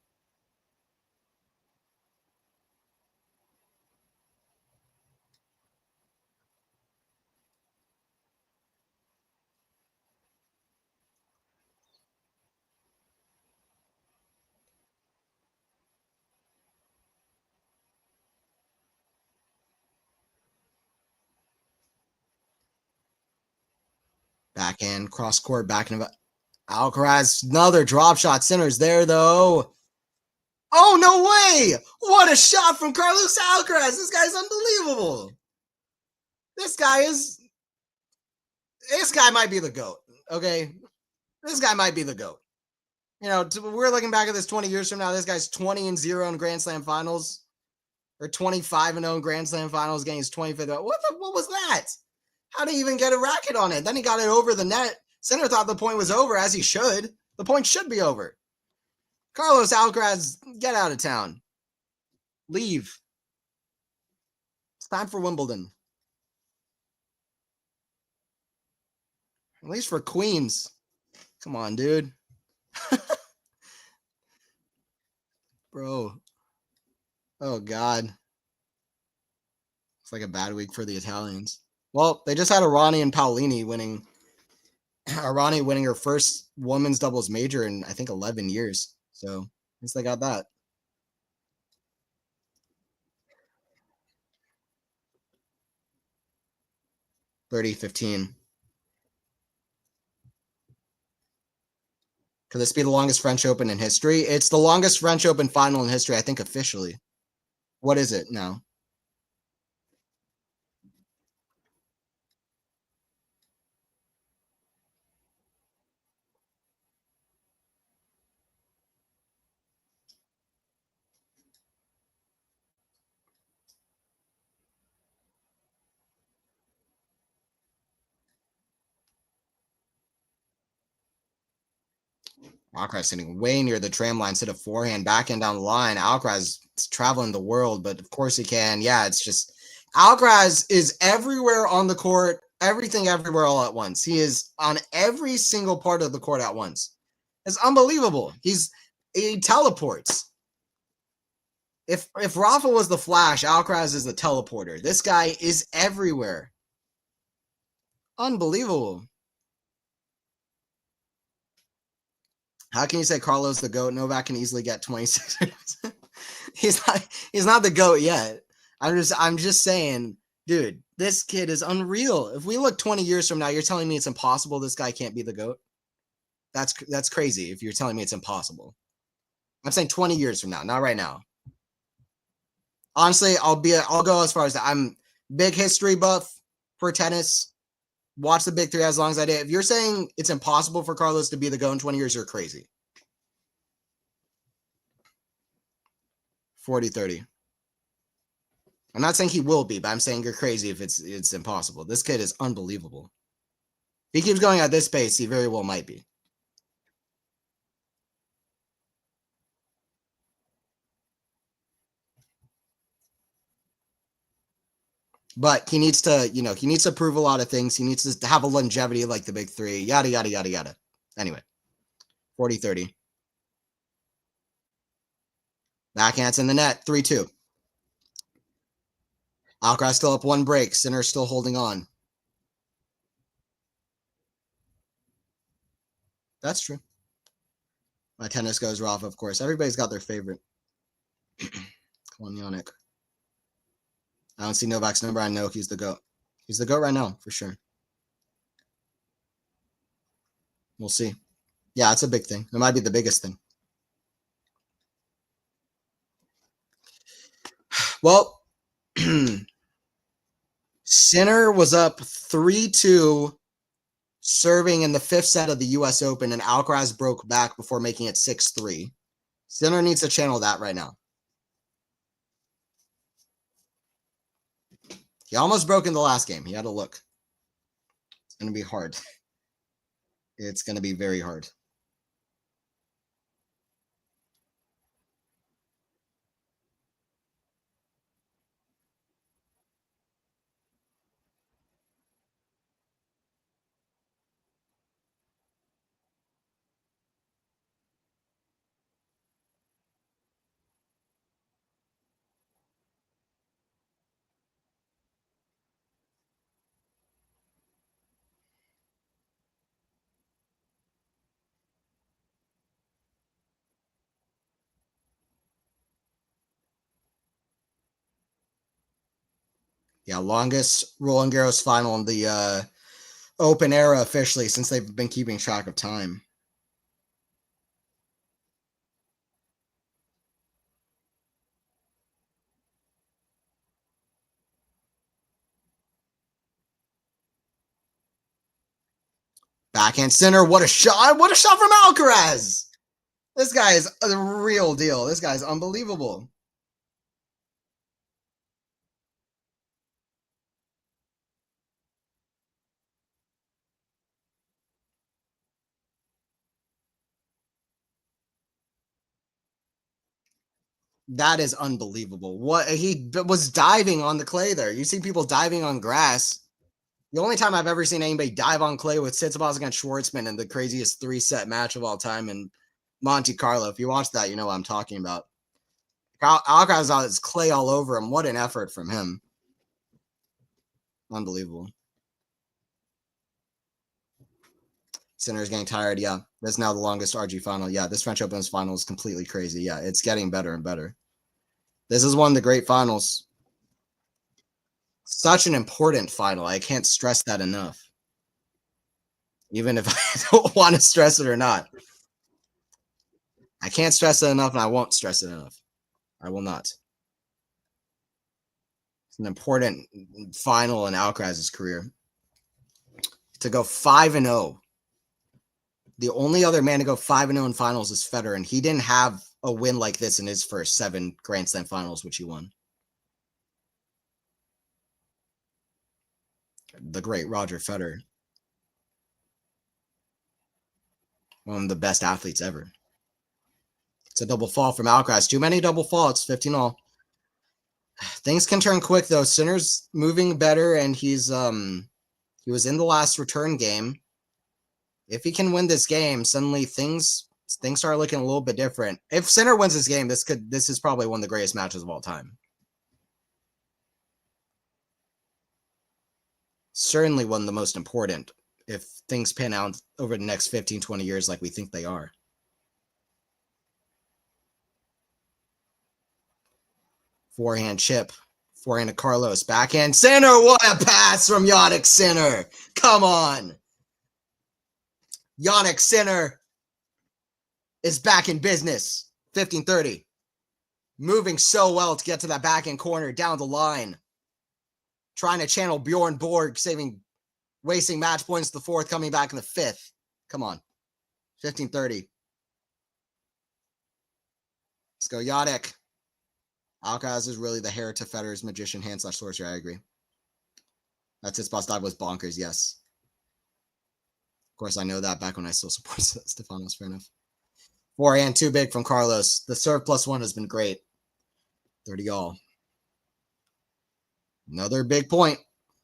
S1: Backhand, cross court, backhand. Alcaraz, another drop shot. Sinner's there, though. Oh, no way! What a shot from Carlos Alcaraz. This guy's unbelievable. This guy might be the GOAT, okay? This guy might be the GOAT. You know, we're looking back at this 20 years from now. This guy's 20-0 in Grand Slam finals, or 25-0 in Grand Slam finals, getting his 25th. What was that? How did he even get a racket on it? Then he got it over the net. Sinner thought the point was over, as he should. The point should be over. Carlos Alcaraz, get out of town. Leave. It's time for Wimbledon. At least for Queens. Come on, dude. Bro. Oh, God. It's like a bad week for the Italians. Well, they just had Arani and Paolini winning. Arani winning her first women's doubles major in, I think, 11 years. So, at least they got that. 30-15. Could this be the longest French Open in history? It's the longest French Open final in history, I think, officially. What is it now? Alcaraz sitting way near the tram line, instead of forehand, backhand down the line. Alcaraz is traveling the world, but of course he can. Yeah, it's just Alcaraz is everywhere on the court, everything everywhere all at once. He is on every single part of the court at once. It's unbelievable. He teleports. If Rafa was the Flash, Alcaraz is the teleporter. This guy is everywhere. Unbelievable. How can you say Carlos the GOAT? Novak can easily get 26. he's not the GOAT yet. I'm just saying, dude, this kid is unreal. If we look 20 years from now, you're telling me it's impossible this guy can't be the GOAT? That's crazy if you're telling me it's impossible. I'm saying 20 years from now, not right now. Honestly, I'll go as far as that. I'm big history buff for tennis. Watch the big three as long as I did. If you're saying it's impossible for Carlos to be the GOAT in 20 years, you're crazy. 40-30. I'm not saying he will be, but I'm saying you're crazy if it's impossible. This kid is unbelievable. If he keeps going at this pace, he very well might be. But he needs to prove a lot of things. He needs to have a longevity like the big three, yada, yada, yada, yada. Anyway, 40-30. Backhand's in the net, 3-2. Alcaraz still up one break. Sinner still holding on. That's true. My tennis goes Rafa, of course. Everybody's got their favorite. Kolonionic. I don't see Novak's number. I know he's the GOAT. He's the GOAT right now, for sure. We'll see. Yeah, it's a big thing. It might be the biggest thing. Well, Sinner was up 3-2 serving in the fifth set of the U.S. Open, and Alcaraz broke back before making it 6-3. Sinner needs to channel that right now. He almost broke in the last game. He had to look. It's going to be hard. It's going to be very hard. Yeah, longest Roland Garros final in the Open era officially, since they've been keeping track of time. Backhand center. What a shot. What a shot from Alcaraz. This guy is the real deal. This guy's unbelievable. That is unbelievable. What he was diving on the clay there. You see people diving on grass. The only time I've ever seen anybody dive on clay with Tsitsipas against Schwartzman in the craziest 3-set match of all time in Monte Carlo. If you watch that, you know what I'm talking about. Alcaraz got his clay all over him. What an effort from him. Unbelievable. Sinner's getting tired. Yeah, that's now the longest RG final. Yeah, this French Open's final is completely crazy. Yeah, it's getting better and better. This is one of the great finals. Such an important final. I can't stress that enough. Even if I don't want to stress it or not. I can't stress it enough, and I won't stress it enough. I will not. It's an important final in Alcaraz's career. To go 5-0. The only other man to go 5-0 in finals is Federer, and he didn't have a win like this in his first 7 Grand Slam finals, which he won. The great Roger Federer. One of the best athletes ever. It's a double fall from Alcaraz. Too many double faults, 15-all. Things can turn quick, though. Sinner's moving better, and he was in the last return game. If he can win this game, suddenly things start looking a little bit different. If Sinner wins this game, this is probably one of the greatest matches of all time. Certainly one of the most important if things pan out over the next 15, 20 years like we think they are. Forehand chip. Forehand to Carlos. Backhand Sinner. What a pass from Jannik Sinner. Come on. Jannik Sinner is back in business. 15-30. Moving so well to get to that backhand corner down the line. Trying to channel Bjorn Borg, wasting match points to the 4th, coming back in the 5th. Come on. 15-30. Let's go, Jannik. Alcaraz is really the heir to Federer's magician hand / sorcerer. I agree. That's his boss. Dive was bonkers, yes. Of course, I know that back when I still support Stefanos. Fair enough. Forehand too big from Carlos. The serve +1 has been great. 30-all. Another big point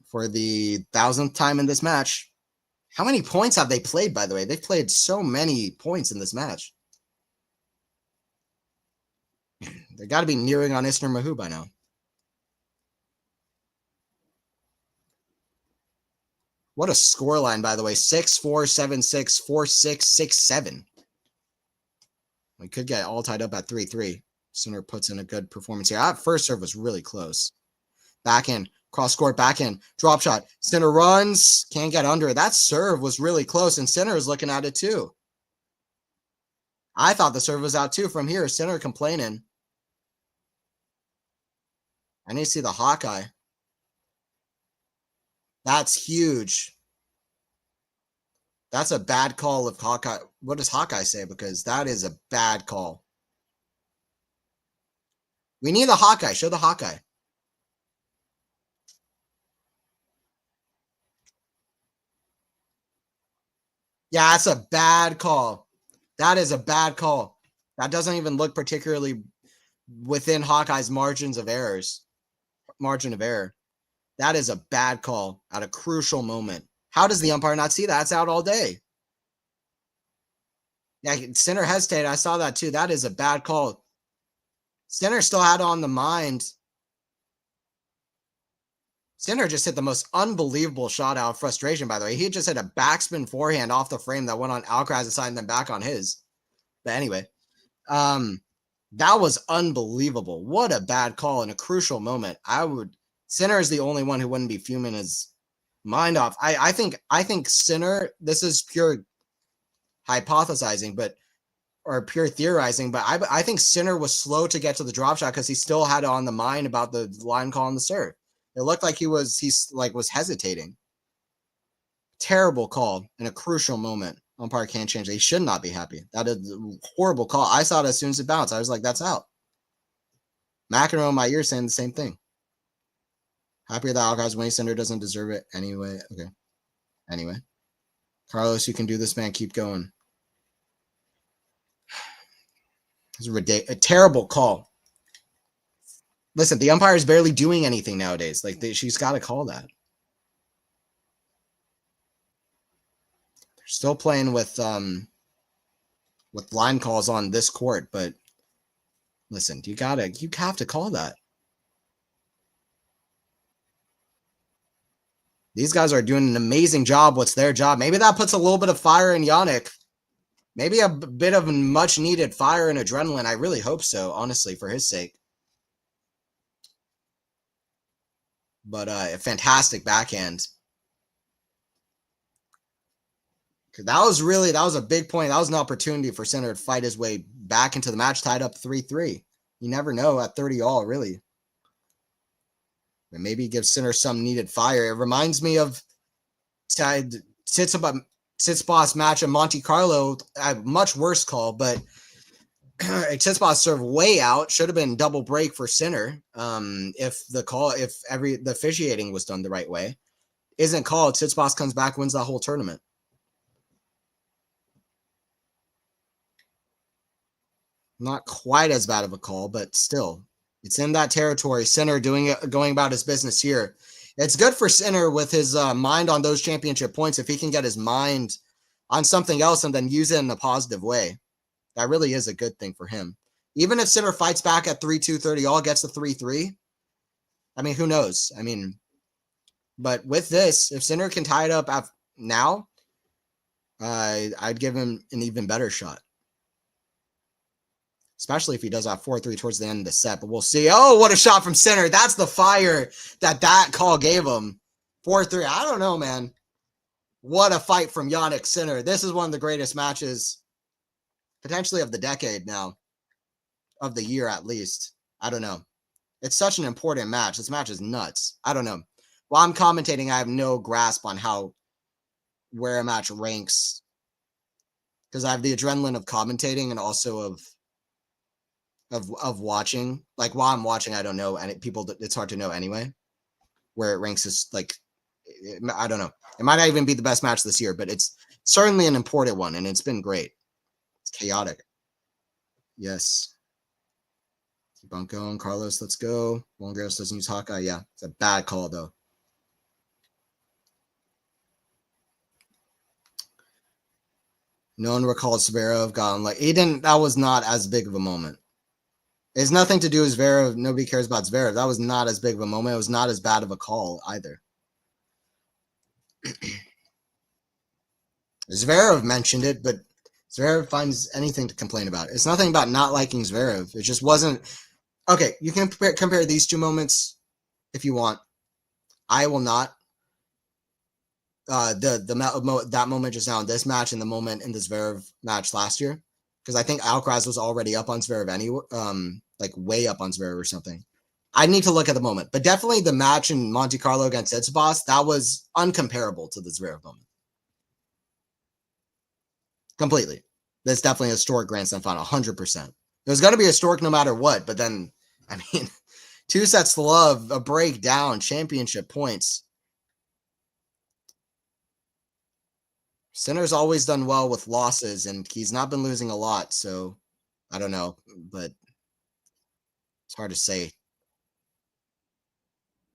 S1: for the 1,000th time in this match. How many points have they played, by the way? They've played so many points in this match. They got to be nearing on Isner Mahou by now. What a scoreline, by the way. 6-4, 7-6, 4-6, 6-7. We could get all tied up at 3-3. Sinner puts in a good performance here. That first serve was really close. Backhand, cross court, backhand, drop shot. Sinner runs, can't get under it. That serve was really close, and Sinner is looking at it too. I thought the serve was out too from here. Sinner complaining. I need to see the Hawkeye. That's huge. That's a bad call of Hawkeye. What does Hawkeye say? Because that is a bad call. We need the Hawkeye. Show the Hawkeye. Yeah, that's a bad call. That is a bad call. That doesn't even look particularly within Hawkeye's margin of error. That is a bad call at a crucial moment. How does the umpire not see that? It's out all day. Yeah, Sinner hesitated. I saw that too. That is a bad call. Sinner still had on the mind. Sinner just hit the most unbelievable shot out of frustration, by the way. He just hit a backspin forehand off the frame that went on Alcaraz's side and then back on his. But anyway, that was unbelievable. What a bad call in a crucial moment. Sinner is the only one who wouldn't be fuming his mind off. I think Sinner, this is pure hypothesizing, or pure theorizing, but I think Sinner was slow to get to the drop shot because he still had on the mind about the line call on the serve. It looked like he was hesitating.
S2: Terrible call in a crucial moment. Umpire can't change it. He should not be happy. That is a horrible call. I saw it as soon as it bounced. I was like, that's out. McEnroe in my ear saying the same thing. Happier that Alcaraz winning center doesn't deserve it anyway. Okay. Anyway. Carlos, you can do this, man. Keep going. It's a terrible call. Listen, the umpire is barely doing anything nowadays. Like, she's got to call that. They're still playing with line calls on this court, but listen, you have to call that. These guys are doing an amazing job. What's their job? Maybe that puts a little bit of fire in Yannick. Maybe a bit of much needed fire and adrenaline. I really hope so, honestly, for his sake. But a fantastic backhand. That was a big point. That was an opportunity for Sinner to fight his way back into the match, tied up 3-3. You never know at 30 all, really. And maybe give Sinner some needed fire. It reminds me of Tsitsipas match in Monte Carlo. A much worse call, but Tsitsipas served way out. Should have been double break for Sinner. If the officiating was done the right way. Isn't called. Tsitsipas comes back, wins that whole tournament. Not quite as bad of a call, but still, it's in that territory. Sinner going about his business here. It's good for Sinner with his mind on those championship points. If he can get his mind on something else and then use it in a positive way, that really is a good thing for him. Even if Sinner fights back at 3-2, 30 all, gets the 3-3. I mean, who knows? I mean, but with this, if Sinner can tie it up now, I'd give him an even better shot. Especially if he does have 4-3 towards the end of the set. But we'll see. Oh, what a shot from Sinner. That's the fire that call gave him. 4-3. I don't know, man. What a fight from Yannick Sinner. This is one of the greatest matches, potentially of the decade now. Of the year, at least. I don't know. It's such an important match. This match is nuts. I don't know. While I'm commentating, I have no grasp on where a match ranks. Because I have the adrenaline of commentating and also of watching. Like, while I'm watching, I don't know, and it's hard to know anyway where it ranks. Is like, I don't know, it might not even be the best match this year, but it's certainly an important one, and it's been great. It's chaotic. Yes, keep on going, Carlos. Let's go. Longaros doesn't use Hawkeye. Yeah, it's a bad call though. No one recalls Zverev gone like he didn't. That was not as big of a moment. It's nothing to do with Zverev. Nobody cares about Zverev. That was not as big of a moment. It was not as bad of a call either. Zverev mentioned it, but Zverev finds anything to complain about. It's nothing about not liking Zverev. It just wasn't. Okay, you can compare these two moments if you want. I will not. That moment just now in this match and the moment in the Zverev match last year. Because I think Alcaraz was already up on Zverev anyway, like way up on Zverev or something. I need to look at the moment. But definitely the match in Monte Carlo against Tsitsipas, that was uncomparable to the Zverev moment. Completely. That's definitely a historic Grand Slam final, 100%. It was going to be historic no matter what, but then, I mean, 2 sets to love, a breakdown, championship points. Sinner's always done well with losses, and he's not been losing a lot, so I don't know, but it's hard to say.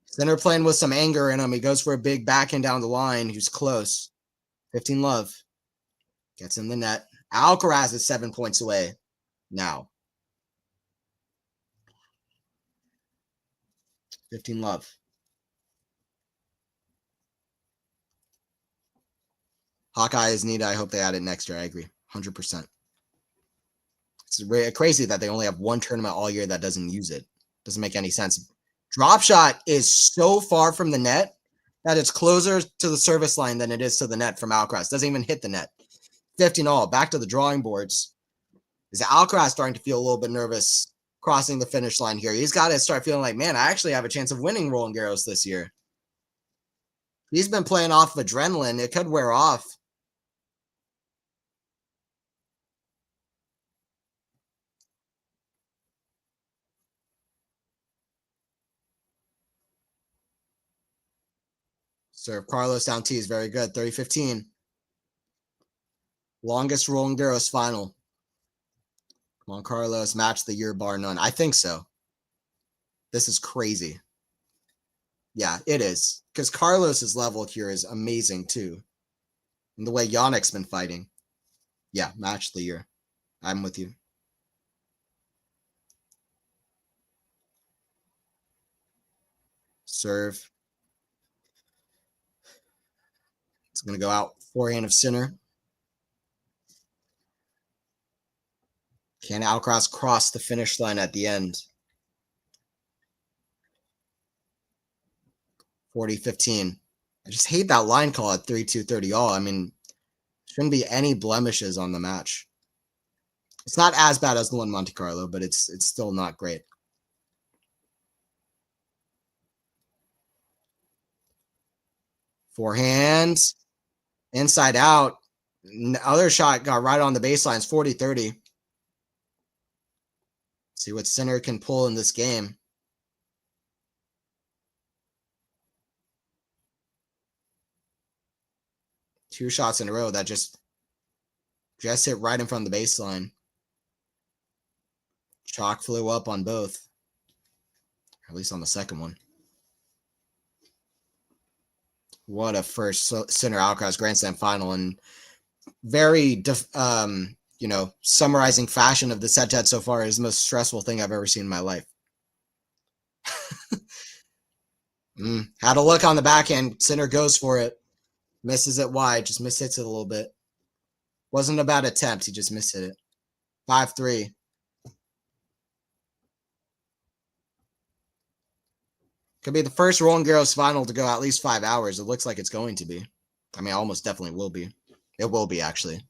S2: Sinner playing with some anger in him. He goes for a big backhand down the line. He's close. 15 love. Gets in the net. Alcaraz is 7 points away now. 15 love. Hawkeye is needed. I hope they add it next year. I agree. 100%. It's crazy that they only have one tournament all year that doesn't use it. Doesn't make any sense. Drop shot is so far from the net that it's closer to the service line than it is to the net from Alcaraz. Doesn't even hit the net. 15 all. Back to the drawing boards. Is Alcaraz starting to feel a little bit nervous crossing the finish line here? He's got to start feeling like, man, I actually have a chance of winning Roland Garros this year. He's been playing off of adrenaline. It could wear off. Serve Carlos down T is very good. 30-15. Longest Roland Garros final. Come on, Carlos. Match of the year, bar none. I think so. This is crazy. Yeah, it is. Because Carlos's level here is amazing, too. And the way Yannick's been fighting. Yeah, match of the year. I'm with you. Serve. It's going to go out. Forehand of Sinner. Can Alcaraz cross the finish line at the end? 40-15. I just hate that line call at 3-2-30 all. I mean, shouldn't be any blemishes on the match. It's not as bad as the one in Monte Carlo, but it's still not great. Forehand. Inside out. Other shot got right on the baseline. It's 40-30. See what Sinner can pull in this game. Two shots in a row that just hit right in front of the baseline. Chalk flew up on both. Or at least on the second one. What a first Sinner Alcaraz Grand Slam final, and very summarizing fashion of the set so far is the most stressful thing I've ever seen in my life. Had a look on the backhand. Sinner goes for it. Misses it wide. Just mishits it a little bit. Wasn't a bad attempt. He just mishit it. 5-3. Could be the first Roland Garros final to go at least 5 hours. It looks like it's going to be. I mean, almost definitely will be. It will be, actually.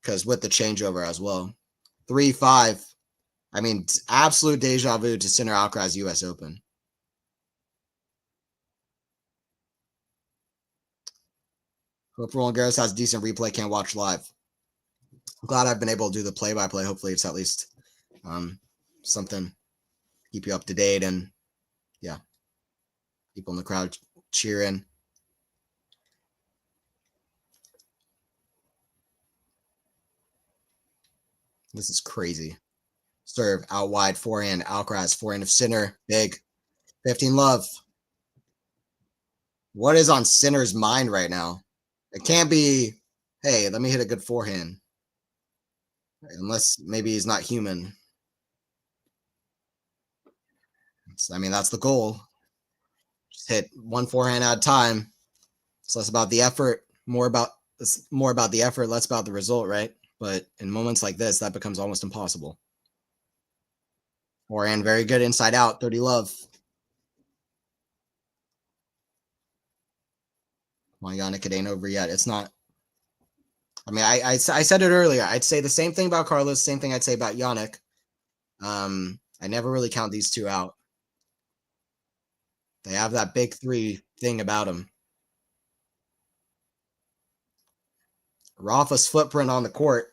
S2: Because with the changeover as well. 3-5. I mean, absolute deja vu to Sinner Alcaraz US Open. Hope Roland Garros has a decent replay. Can't watch live. I'm glad I've been able to do the play-by-play. Hopefully it's at least something. Keep you up to date, and yeah. People in the crowd cheering. This is crazy. Serve out wide, forehand, Alcaraz, forehand of Sinner, big. 15 love. What is on Sinner's mind right now? It can't be, hey, let me hit a good forehand. Unless maybe he's not human. I mean, that's the goal. Just hit one forehand at a time. It's less about the effort, more about the effort, less about the result, right? But in moments like this, that becomes almost impossible. Forehand, very good inside out, 30 love. My Yannick, it ain't over yet. It's not. I mean, I said it earlier. I'd say the same thing about Carlos, same thing I'd say about Yannick. I never really count these two out. They have that big three thing about them. Rafa's footprint on the court.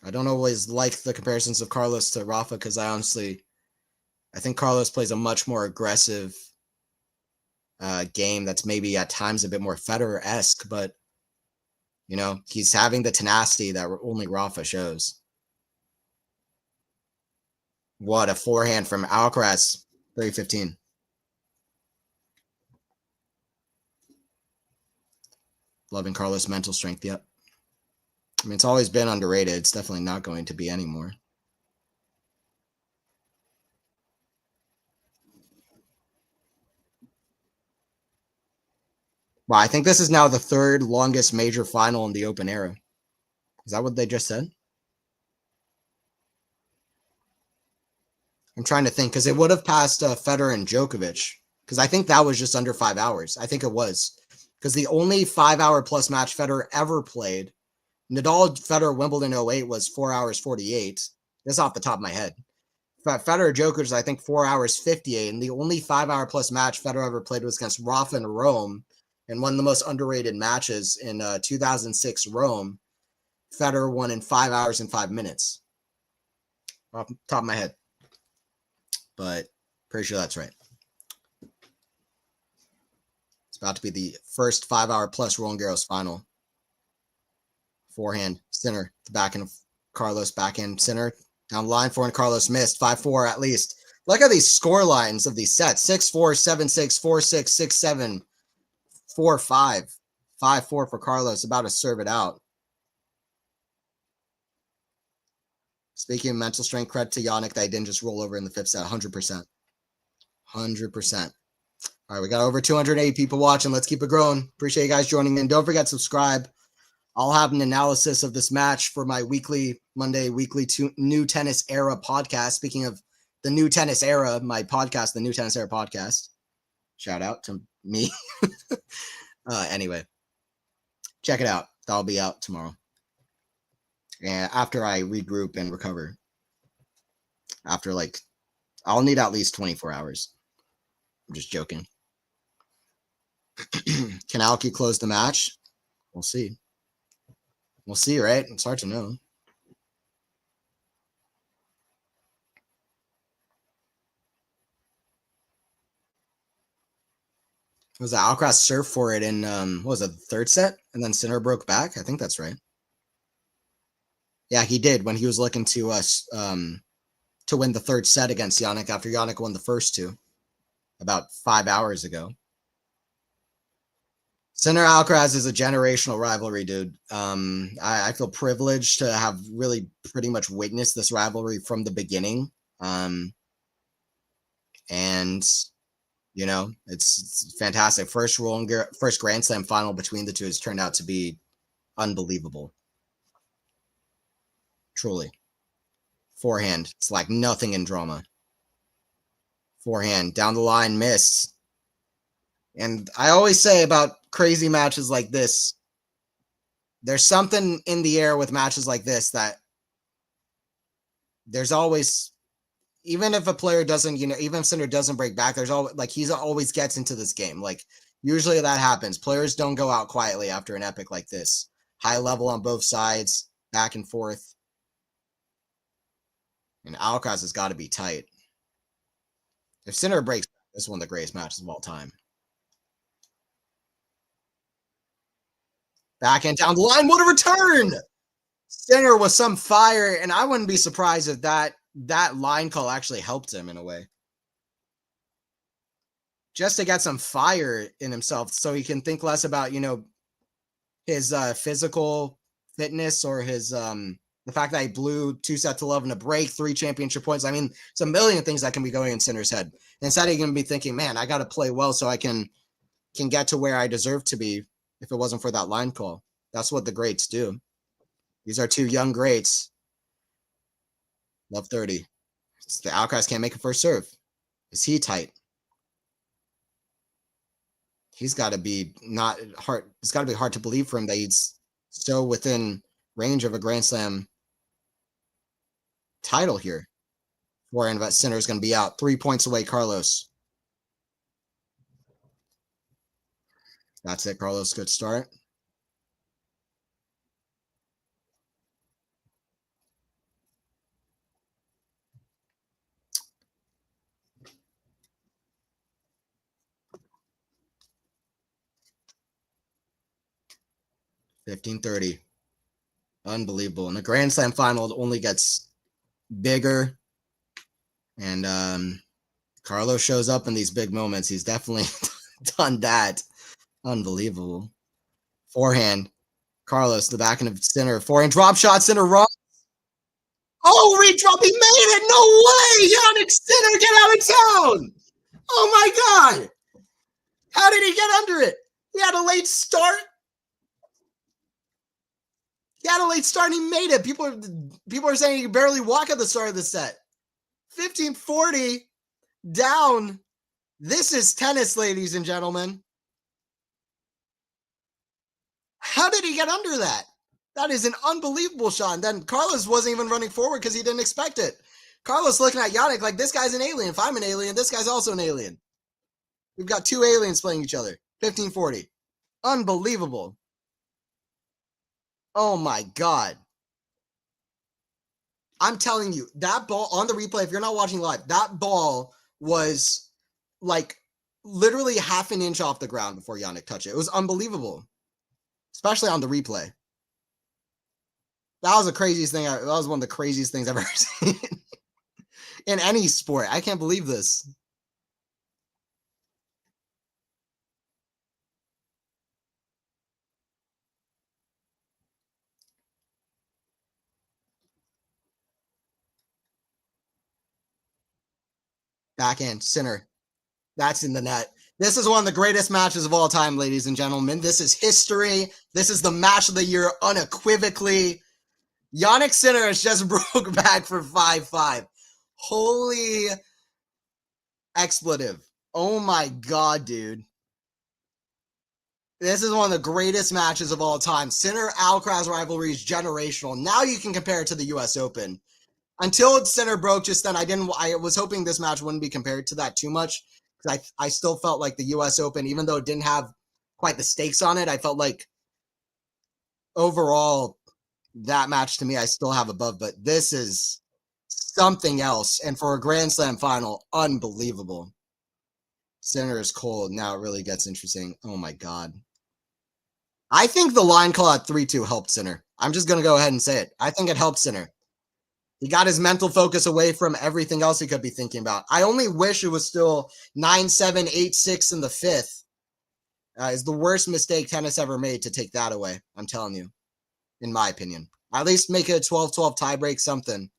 S2: I don't always like the comparisons of Carlos to Rafa because I think Carlos plays a much more aggressive game that's maybe at times a bit more Federer-esque, but he's having the tenacity that only Rafa shows. What a forehand from Alcaraz, 30-15. Loving Carlos' mental strength, yep. I mean, it's always been underrated. It's definitely not going to be anymore. Well, I think this is now the third longest major final in the Open era. Is that what they just said? I'm trying to think, because it would have passed Federer and Djokovic, because I think that was just under 5 hours. I think it was. Because the only 5-hour plus match Federer ever played, Nadal Federer Wimbledon 08 was 4 hours 48. That's off the top of my head. Federer Joker is, I think, 4 hours 58. And the only 5-hour plus match Federer ever played was against Rafa in Rome. And one of the most underrated matches in 2006 Rome. Federer won in 5 hours and 5 minutes. Off the top of my head. But pretty sure that's right. It's about to be the first 5-hour plus Roland Garros final. Forehand, center, the backhand of Carlos, backhand, center, down the line, forehand, Carlos missed, 5-4 at least. Look at these score lines of these sets, 6-4, 7-6, 4-6, 6-7, 4-5, 5-4 for Carlos, about to serve it out. Speaking of mental strength, credit to Jannik that he didn't just roll over in the fifth set, 100%. 100%. All right, we got over 280 people watching. Let's keep it growing. Appreciate you guys joining in. Don't forget to subscribe. I'll have an analysis of this match for my Monday weekly New Tennis Era podcast. Speaking of the New Tennis Era, my podcast, the New Tennis Era podcast. Shout out to me. Anyway, check it out. That'll be out tomorrow. And after I regroup and recover. After I'll need at least 24 hours. I'm just joking. Can Alki close the match? We'll see. We'll see, right? It's hard to know. Was that Alcaraz serve for it in what was it, the third set? And then Sinner broke back? I think that's right. Yeah, he did when he was looking to win the third set against Jannik after Jannik won the first two about 5 hours ago. Sinner Alcaraz is a generational rivalry, dude. I feel privileged to have really pretty much witnessed this rivalry from the beginning. And you know, it's fantastic. First Grand Slam final between the two has turned out to be unbelievable. Truly. Forehand, it's like nothing in drama. Forehand, down the line, missed. And I always say about crazy matches like this, there's something in the air with matches like this that there's always, even if a player doesn't, even if Sinner doesn't break back, there's always, he's always gets into this game. Usually that happens. Players don't go out quietly after an epic like this. High level on both sides, back and forth. And Alcaraz has got to be tight. If Sinner breaks, this is one of the greatest matches of all time. Back and down the line. What a return! Sinner with some fire, and I wouldn't be surprised if that line call actually helped him in a way. Just to get some fire in himself so he can think less about, his physical fitness or his the fact that he blew 2-11 to break 3 championship points. I mean, it's a million things that can be going in Sinner's head. Instead, he's going to be thinking, man, I got to play well so I can get to where I deserve to be if it wasn't for that line call. That's what the greats do. These are two young greats. Love 30. The Alcaraz can't make a first serve. Is he tight? He's got to be not hard. It's got to be hard to believe for him that he's so within range of a Grand Slam title here. Forehand that Sinner is going to be out. 3 points away, Carlos. That's it, Carlos. Good start. $15.30. Unbelievable. And the Grand Slam final only gets bigger. And Carlos shows up in these big moments. He's definitely done that. Unbelievable. Forehand. Carlos, the backhand of Sinner. Forehand drop shot. Sinner wrong. Oh, redrop. He made it. No way. Jannik Sinner, get out of town. Oh, my God. How did he get under it? He had a late start. And he made it. People are saying he could barely walk at the start of the set. 15-40 down. This is tennis, ladies and gentlemen. How did he get under that? That is an unbelievable shot. And then Carlos wasn't even running forward because he didn't expect it. Carlos looking at Yannick like this guy's an alien. If I'm an alien, this guy's also an alien. We've got two aliens playing each other. 1540. Unbelievable. Oh my God. I'm telling you, that ball on the replay, if you're not watching live, that ball was like literally half an inch off the ground before Yannick touched it. It was unbelievable, especially on the replay. That was the craziest thing. That was one of the craziest things I've ever seen in any sport. I can't believe this. Backhand, center. That's in the net. This is one of the greatest matches of all time, ladies and gentlemen. This is history. This is the match of the year unequivocally. Yannick Sinner has just broke back for 5-5. Holy expletive. Oh my God, dude. This is one of the greatest matches of all time. Sinner-Alcaraz rivalry is generational. Now you can compare it to the U.S. Open. Until Sinner broke just then, I was hoping this match wouldn't be compared to that too much. Because I still felt like the U.S. Open, even though it didn't have quite the stakes on it, I felt like overall that match to me I still have above. But this is something else. And for a Grand Slam final, unbelievable. Sinner is cold. Now it really gets interesting. Oh my God. I think the line call at 3-2 helped Sinner. I'm just going to go ahead and say it. I think it helped Sinner. He got his mental focus away from everything else he could be thinking about. I only wish it was still 9-7, 8-6 in the fifth. Is the worst mistake tennis ever made to take that away. I'm telling you, in my opinion. At least make it a 12-12 tiebreak, something.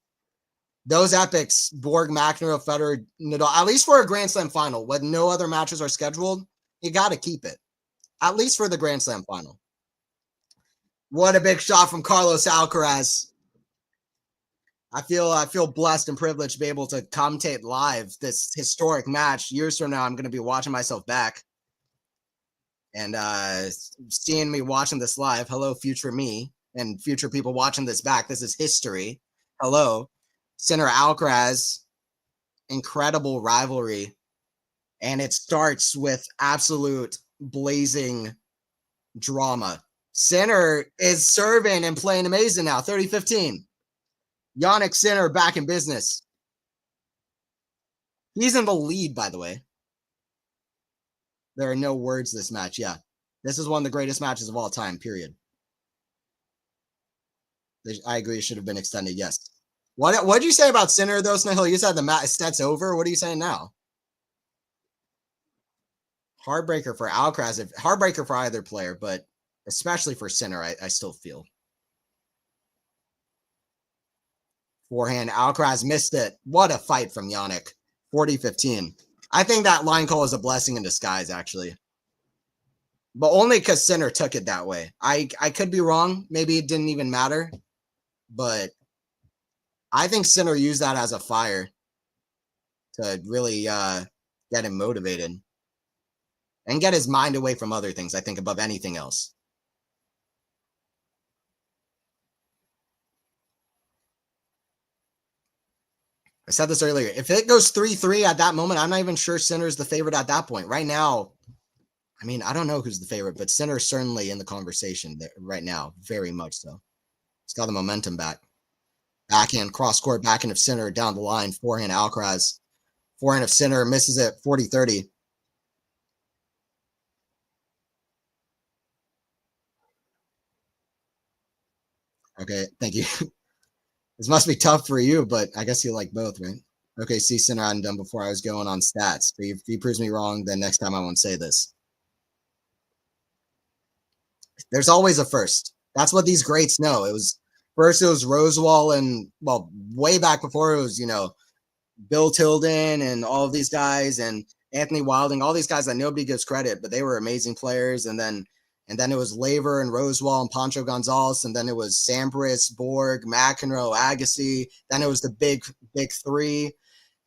S2: Those epics, Borg, McEnroe, Federer, Nadal, at least for a Grand Slam final, when no other matches are scheduled, you got to keep it. At least for the Grand Slam final. What a big shot from Carlos Alcaraz. I feel blessed and privileged to be able to commentate live this historic match. Years from now, I'm going to be watching myself back and seeing me watching this live. Hello, future me and future people watching this back. This is history. Hello. Sinner Alcaraz, incredible rivalry. And it starts with absolute blazing drama. Sinner is serving and playing amazing now, 30-15. Yannick Sinner back in business. He's in the lead, by the way. There are no words this match. Yeah. This is one of the greatest matches of all time, period. I agree it should have been extended, yes. What did you say about Sinner, though, Snehil? You said the set's over. What are you saying now? Heartbreaker for Alcaraz. Heartbreaker for either player, but especially for Sinner, I still feel. Forehand, Alcaraz missed it. What a fight from Yannick. 40-15. I think that line call is a blessing in disguise, actually. But only because Sinner took it that way. I could be wrong. Maybe it didn't even matter. But I think Sinner used that as a fire to really get him motivated. And get his mind away from other things, I think, above anything else. I said this earlier. If it goes 3-3 at that moment, I'm not even sure Sinner's the favorite at that point. Right now, I mean, I don't know who's the favorite, but Sinner's certainly in the conversation right now. Very much so. He's got the momentum back. Backhand, cross-court, backhand of Sinner down the line. Forehand, Alcaraz. Forehand of Sinner misses it 40-30. Okay, thank you. This must be tough for you, but I guess you like both, right? Okay, see, Sinner I hadn't done before. I was going on stats. But if he proves me wrong, then next time I won't say this. There's always a first. That's what these greats know. It was Rosewall and, well, way back before it was, Bill Tilden and all of these guys and Anthony Wilding, all these guys that nobody gives credit, but they were amazing players. And then it was Laver and Rosewall and Pancho Gonzalez. And then it was Sampras, Borg, McEnroe, Agassi. Then it was the big three.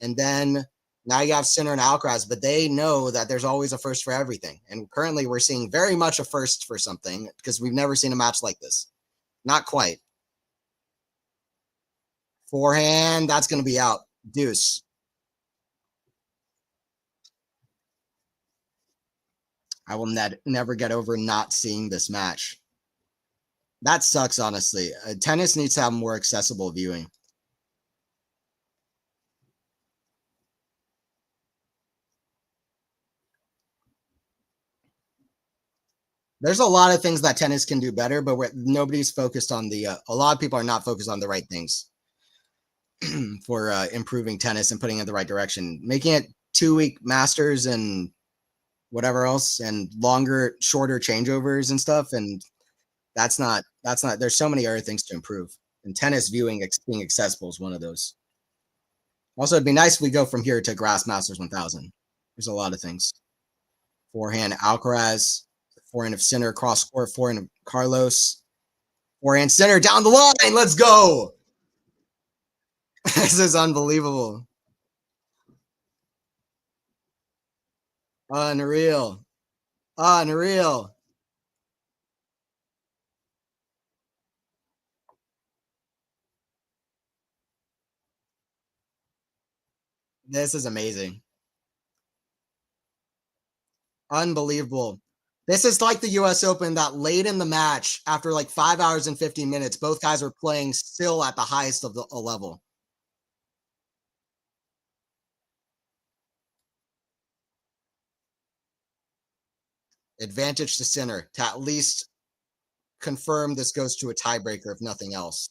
S2: And then now you have Sinner and Alcaraz, but they know that there's always a first for everything. And currently we're seeing very much a first for something because we've never seen a match like this. Not quite. Forehand, that's going to be out. Deuce. I will never get over not seeing this match. That sucks, honestly. Tennis needs to have more accessible viewing. There's a lot of things that tennis can do better, but nobody's focused on a lot of people are not focused on the right things for improving tennis and putting it in the right direction. Making it 2-week masters and whatever else and longer, shorter changeovers and stuff. And that's not, there's so many other things to improve. And tennis viewing being accessible is one of those. Also, it'd be nice if we go from here to Grass Masters 1000. There's a lot of things. Forehand Alcaraz, forehand of Sinner, cross court, forehand of Carlos, forehand Sinner down the line. Let's go. This is unbelievable. Unreal. Unreal. This is amazing. Unbelievable. This is like the US Open that late in the match, after like 5 hours and 15 minutes, both guys are playing still at the highest of the level. Advantage to Sinner to at least confirm this goes to a tiebreaker, if nothing else.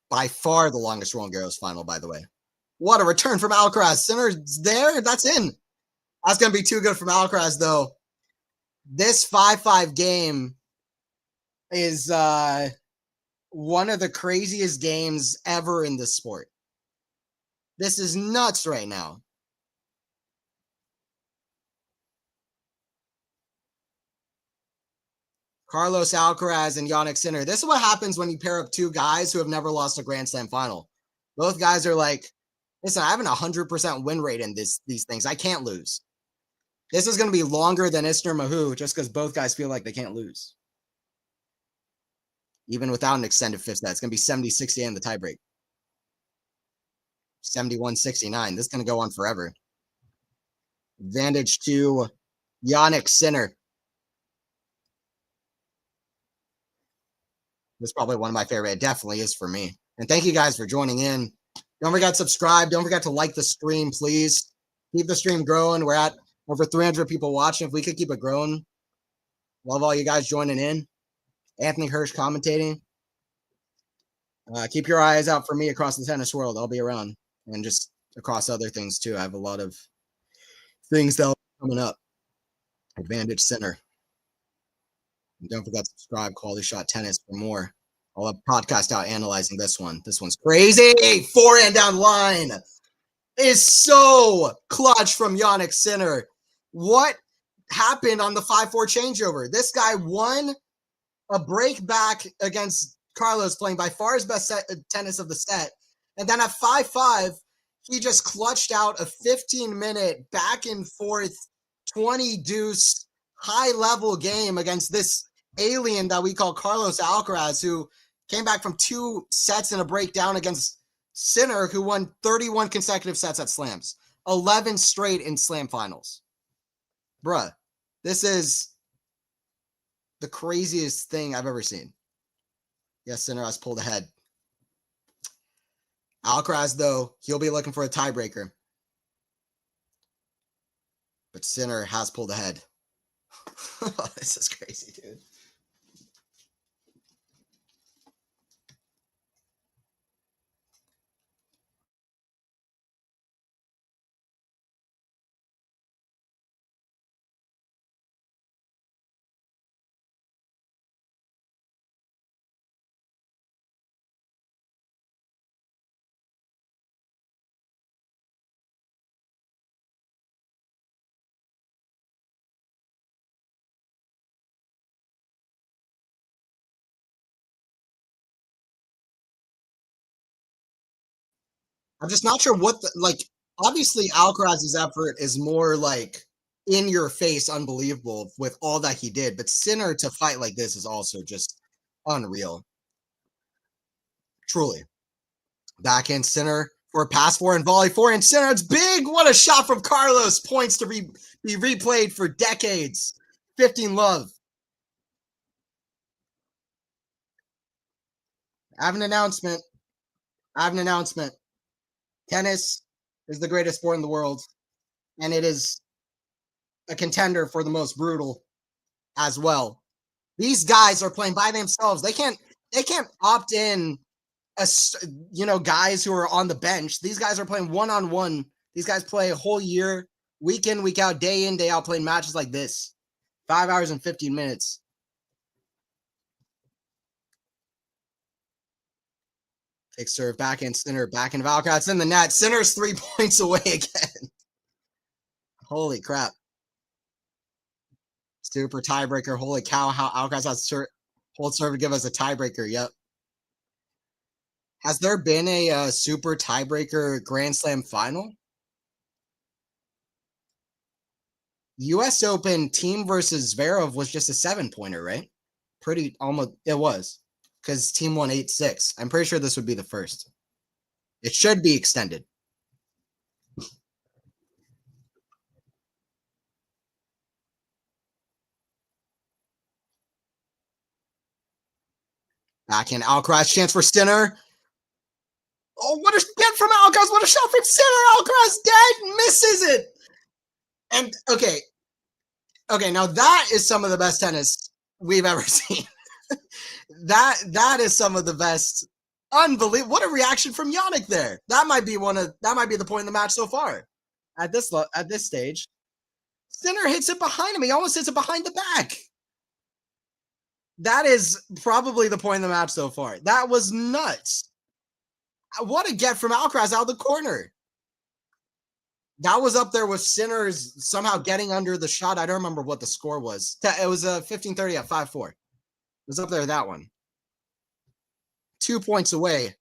S2: By far the longest Roland Garros final, by the way. What a return from Alcaraz. Sinner's there. That's in. That's going to be too good from Alcaraz, though. This 5-5 game is one of the craziest games ever in this sport. This is nuts right now. Carlos Alcaraz and Jannik Sinner. This is what happens when you pair up two guys who have never lost a Grand Slam final. Both guys are like, listen, I have an 100% win rate in these things. I can't lose. This is going to be longer than Isner Mahou just because both guys feel like they can't lose. Even without an extended fifth set, it's going to be 70-68 in the tiebreak. 71-69. This is going to go on forever. Advantage to Jannik Sinner. This is probably one of my favorite. It definitely is for me. And thank you guys for joining in. Don't forget to subscribe. Don't forget to like the stream, please. Keep the stream growing. We're at over 300 people watching. If we could keep it growing. Love all you guys joining in. Anthony Hirsch commentating. Keep your eyes out for me across the tennis world. I'll be around. And just across other things, too. I have a lot of things that are coming up. Advantage Center. And don't forget to subscribe, Quality Shot Tennis for more. I'll have a podcast out analyzing this one. This one's crazy. Forehand down line is so clutch from Jannik Sinner. What happened on the 5-4 changeover? This guy won a break back against Carlos, playing by far his best tennis of the set. And then at 5-5, he just clutched out a 15-minute back and forth 20 deuce high-level game against this alien that we call Carlos Alcaraz, who came back from 2 sets and a breakdown against Sinner, who won 31 consecutive sets at slams, 11 straight in slam finals. Bruh, this is the craziest thing I've ever seen. Yes, Sinner has pulled ahead. Alcaraz, though, he'll be looking for a tiebreaker. But Sinner has pulled ahead. This is crazy, dude. I'm just not sure what obviously Alcaraz's effort is more like in your face, unbelievable with all that he did, but Sinner to fight like this is also just unreal. Truly. Backhand center for a pass forehand volley. Forehand center. It's big. What a shot from Carlos. Points to be replayed for decades. 15 love. I have an announcement. Tennis is the greatest sport in the world, and it is a contender for the most brutal as well. These guys are playing by themselves. They can't opt in guys who are on the bench. These guys are playing one-on-one. These guys play a whole year, week in, week out, day in, day out, playing matches like this. 5 hours and 15 minutes. Take serve, backhand center, backhand of Alcaraz in the net. Center's 3 points away again. Holy crap. Super tiebreaker. Holy cow, how Alcaraz has hold serve to give us a tiebreaker. Yep. Has there been a super tiebreaker Grand Slam final? U.S. Open team versus Zverev was just a 7-pointer, right? It was. Because team won 8-6. I'm pretty sure this would be the first. It should be extended. Backhand Alcaraz, chance for Sinner. Oh, what a get from Alcaraz. What a shot from Sinner. Alcaraz dead. Misses it. And, okay, now that is some of the best tennis we've ever seen. that is some of the best. Unbelievable. What a reaction from Yannick there. That might be the point in the match so far. At this stage. Sinner hits it behind him. He almost hits it behind the back. That is probably the point in the match so far. That was nuts. What a get from Alcaraz out of the corner. That was up there with Sinner's somehow getting under the shot. I don't remember what the score was. It was a 15-30 at 5-4. It was up there, that one. 2 points away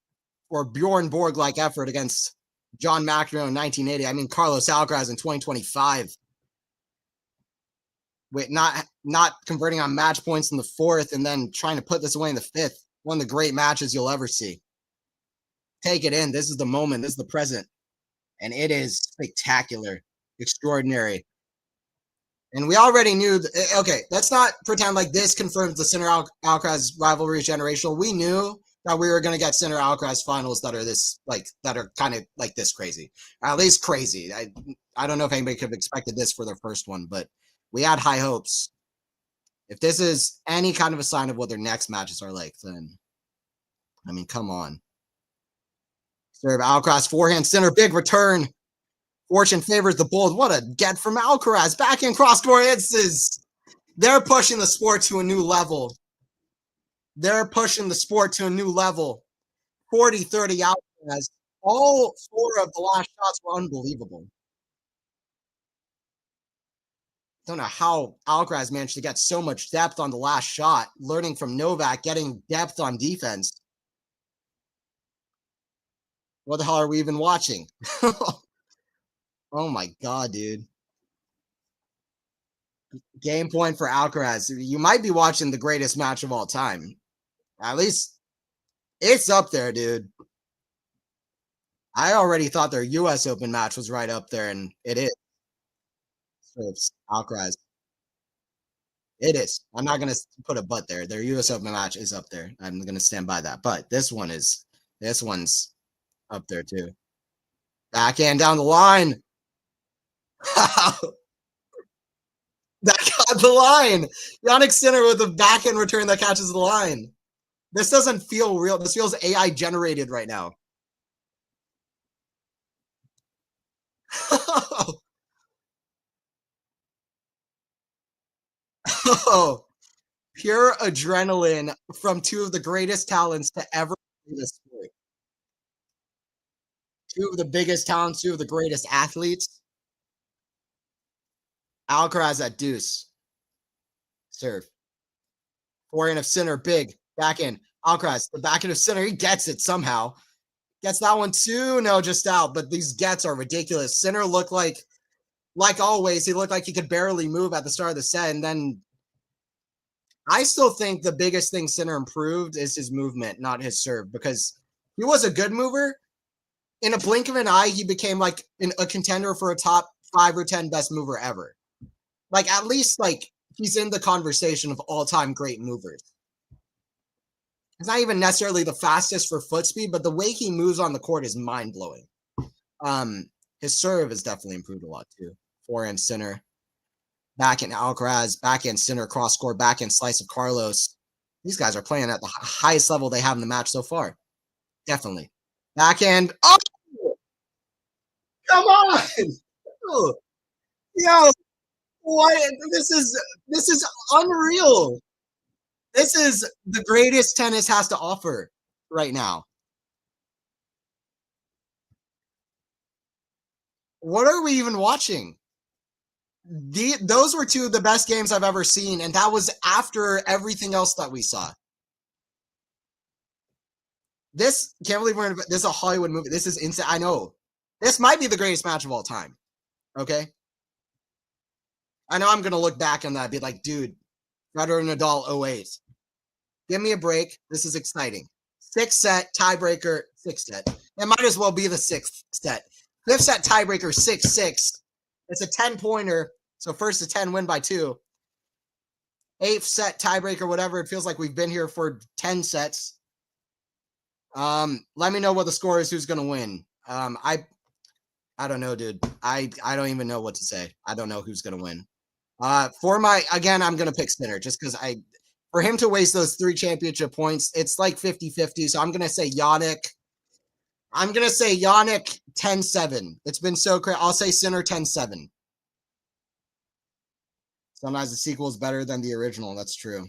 S2: for Bjorn Borg-like effort against John McEnroe in 1980. I mean, Carlos Alcaraz in 2025. Wait, not converting on match points in the fourth and then trying to put this away in the fifth. One of the great matches you'll ever see. Take it in. This is the moment. This is the present. And it is spectacular, extraordinary. And we already knew. Okay, let's not pretend like this confirms the Sinner Alcaraz rivalry is generational. We knew that we were going to get Sinner Alcaraz finals that are kind of like this crazy, or at least crazy. I don't know if anybody could have expected this for their first one, but we had high hopes. If this is any kind of a sign of what their next matches are like, then I mean, come on. Serve Alcaraz, forehand center, big return. Fortune favors the bold. What a get from Alcaraz. Backhand cross court. They're pushing the sport to a new level. 40-30 Alcaraz. All 4 of the last shots were unbelievable. Don't know how Alcaraz managed to get so much depth on the last shot, learning from Novak, getting depth on defense. What the hell are we even watching? Oh my God, dude. Game point for Alcaraz. You might be watching the greatest match of all time. At least it's up there, dude. I already thought their U.S. Open match was right up there, and it is. So it's Alcaraz. It is. I'm not going to put a but there. Their U.S. Open match is up there. I'm going to stand by that. But this one's up there too. Backhand down the line. That got the line. Yannick Sinner with a backhand return that catches the line. This doesn't feel real. This feels AI generated right now. Oh, pure adrenaline from 2 of the greatest talents to ever play this sport. 2 of the biggest talents, 2 of the greatest athletes. Alcaraz at deuce. Serve. Forehand of Sinner, big. Backhand. Alcaraz, the backhand of Sinner. He gets it somehow. Gets that one too. No, just out. But these gets are ridiculous. Sinner looked like always, he looked like he could barely move at the start of the set. And then I still think the biggest thing Sinner improved is his movement, not his serve. Because He was a good mover. In a blink of an eye, he became like a contender for a top 5 or 10 best mover ever. Like, at least, like, he's in the conversation of all-time great movers. He's not even necessarily the fastest for foot speed, but the way he moves on the court is mind-blowing. His serve has definitely improved a lot, too. Forehand center. Backhand Alcaraz, backhand center, cross-court, backhand slice of Carlos. These guys are playing at the highest level they have in the match so far. Definitely. Backhand. Oh! Come on! Oh, yo, what? This is unreal. This is the greatest tennis has to offer right now. What are we even watching? Those were two of the best games I've ever seen, and that was after everything else that we saw. This, can't believe this is a Hollywood movie. This is insane. I know. This might be the greatest match of all time. Okay? I know I'm going to look back on that and be like, dude, Federer Nadal 08. Give me a break. This is exciting. 6-set, tiebreaker, 6-set. It might as well be the 6th set. 5th set, tiebreaker, 6-6. It's a 10-pointer. So first to 10, win by 2. 8th set, tiebreaker, whatever. It feels like we've been here for 10 sets. Let me know what the score is. Who's going to win? I don't know, dude. I don't even know what to say. I don't know who's going to win. Again, I'm going to pick Sinner just because for him to waste those 3 championship points, it's like 50-50. So I'm going to say Yannick. I'm going to say Yannick 10-7. It's been so crazy. I'll say Sinner 10-7. Sometimes the sequel is better than the original. That's true.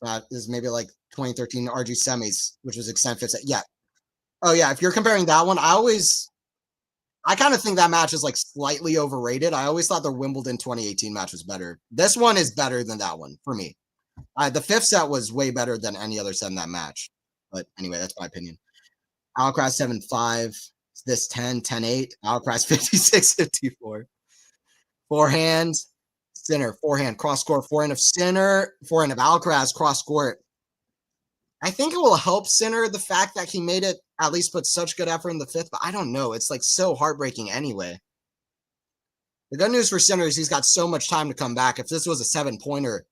S2: This is maybe like 2013 RG semis, which was extended. Yeah. Oh, yeah. If you're comparing that one, I kind of think that match is like slightly overrated. I always thought the Wimbledon 2018 match was better. This one is better than that one for me. The 5th set was way better than any other set in that match. But anyway, that's my opinion. Alcaraz 7-5. This 10-8. Alcaraz 56-54. Forehand. Sinner. Forehand. Cross court. Forehand of Sinner. Forehand of Alcaraz. Cross court. I think it will help Sinner the fact that he made it at least put such good effort in the 5th, but I don't know. It's like so heartbreaking anyway. The good news for Sinner is he's got so much time to come back. If this was a 7-pointer,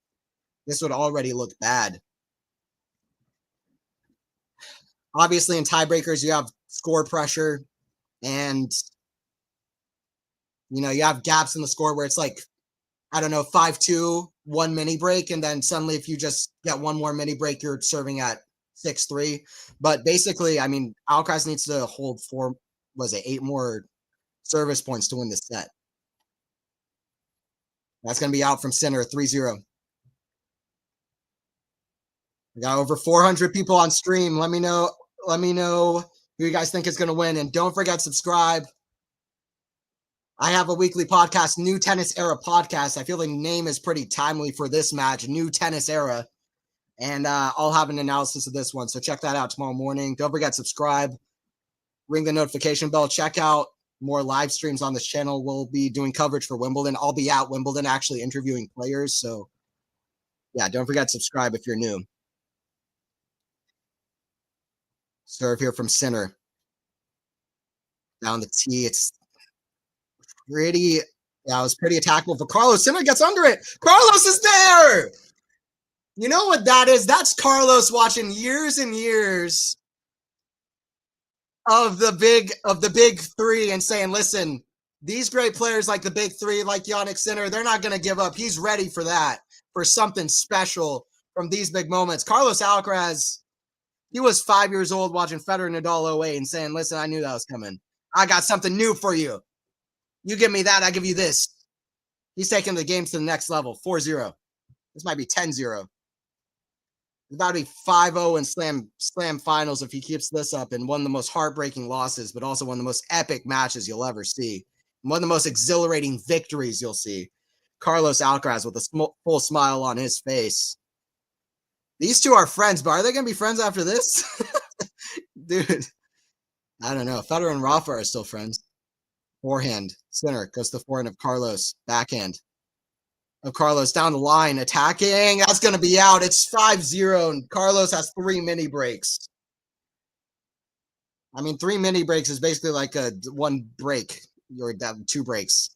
S2: this would already look bad. Obviously, in tiebreakers, you have score pressure and, you have gaps in the score where it's like, I don't know, 5-2, 1 mini break. And then suddenly if you just get one more mini break, you're serving at 6-3. But basically, I mean, Alcaraz needs to hold 8 more service points to win this set. That's going to be out from Sinner, 3-0. We got over 400 people on stream. Let me know who you guys think is going to win. And don't forget, subscribe. I have a weekly podcast, New Tennis Era Podcast. I feel the name is pretty timely for this match, New Tennis Era. And I'll have an analysis of this one. So check that out tomorrow morning. Don't forget, subscribe. Ring the notification bell. Check out more live streams on this channel. We'll be doing coverage for Wimbledon. I'll be at Wimbledon actually interviewing players. So, yeah, don't forget to subscribe if you're new. Serve here from Sinner. Down the tee. It's pretty, yeah, it was pretty attackable for Carlos. Sinner gets under it. Carlos is there. You know what that is? That's Carlos watching years and years of the big 3 and saying, listen, these great players like the big 3, like Yannick Sinner, they're not going to give up. He's ready for that, for something special from these big moments. Carlos Alcaraz, he was 5 years old watching Federer Nadal 08 and saying, listen, I knew that was coming. I got something new for you. You give me that, I give you this. He's taking the game to the next level, 4-0. This might be 10-0. It's about to be 5-0 in slam finals if he keeps this up, and one of the most heartbreaking losses, but also one of the most epic matches you'll ever see. One of the most exhilarating victories you'll see. Carlos Alcaraz with a full smile on his face. These two are friends, but are they going to be friends after this? Dude, I don't know. Federer and Rafa are still friends. Forehand. Sinner goes to the forehand of Carlos. Backhand of Carlos down the line. Attacking. That's going to be out. It's 5-0, and Carlos has 3 mini breaks. I mean, 3 mini breaks is basically like a 1 break. You're down 2 breaks.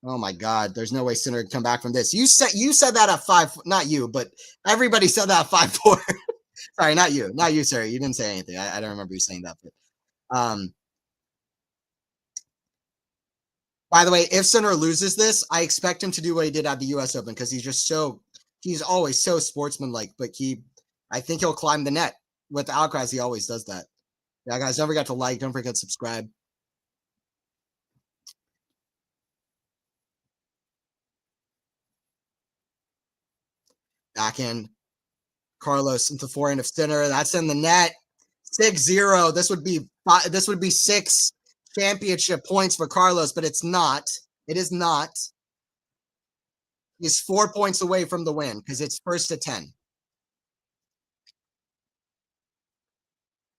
S2: Oh my God, there's no way Sinner can come back from this. You said that at 5, not you, but everybody said that at 5-4. Sorry, not you, sir. You didn't say anything. I don't remember you saying that. But by the way, if Sinner loses this, I expect him to do what he did at the U.S. Open because he's always so sportsmanlike. But I think he'll climb the net with Alcaraz. He always does that. Yeah, guys, don't forget to like, don't forget to subscribe. Backhand, Carlos into forehand of Sinner. That's in the net. 6-0. This would be 6 championship points for Carlos, but it's not. It is not. He's 4 points away from the win because it's first to 10.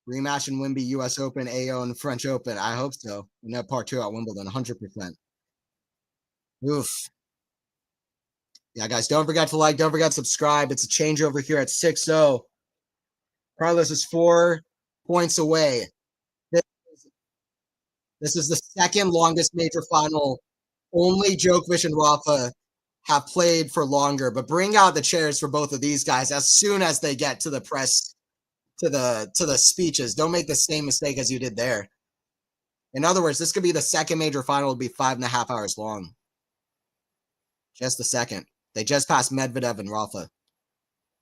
S2: Rematch in Wimby, U.S. Open, AO, and French Open. I hope so. And then part 2 at Wimbledon, 100%. Oof. Yeah, guys, don't forget to like, don't forget to subscribe. It's a changeover here at 6-0. Carlos is 4 points away. This is the second longest major final. Only Djokovic and Rafa have played for longer, but bring out the chairs for both of these guys as soon as they get to the press, to the speeches. Don't make the same mistake as you did there. In other words, this could be the second major final to be 5.5 hours long. Just the second. They just passed Medvedev and Rafa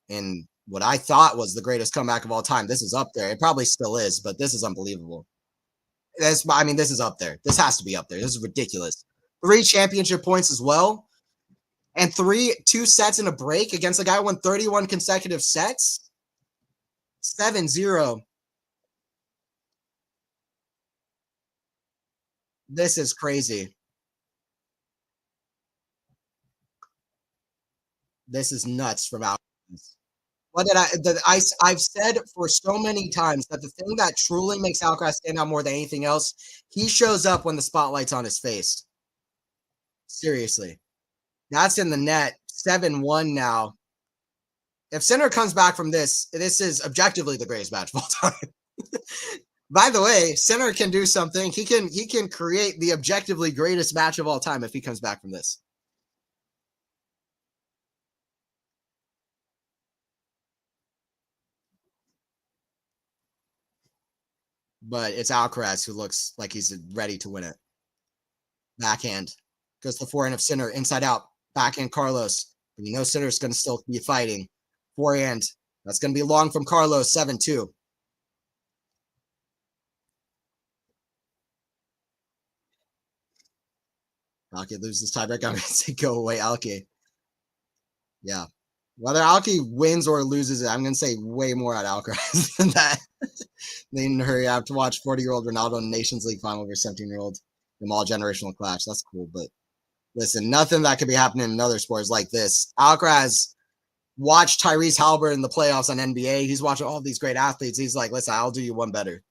S2: in what I thought was the greatest comeback of all time. This is up there. It probably still is, but this is unbelievable. This is up there. This has to be up there. This is ridiculous. 3 championship points as well. And 2 sets in a break against a guy who won 31 consecutive sets. 7-0. This is crazy. This is nuts from Alcaraz. I've said for so many times that the thing that truly makes Alcaraz stand out more than anything else, he shows up when the spotlight's on his face. Seriously. That's in the net. 7-1 now. If Sinner comes back from this is objectively the greatest match of all time. By the way, Sinner can do something. He can create the objectively greatest match of all time if he comes back from this. But it's Alcaraz who looks like he's ready to win it. Backhand. Goes to the forehand of Sinner. Inside out. Backhand Carlos. But you know Sinner's going to still be fighting. Forehand. That's going to be long from Carlos. 7-2. Alki loses tiebreaker. I'm going to say go away, Alki. Yeah. Whether Alki wins or loses it, I'm going to say way more at Alcaraz than that. They didn't hurry up to watch 40-year-old Ronaldo in the Nations League final over 17-year-old. Them all generational clash. That's cool. But listen, nothing that could be happening in other sports like this. Alcaraz watched Tyrese Halliburton in the playoffs on NBA. He's watching all these great athletes. He's like, listen, I'll do you one better.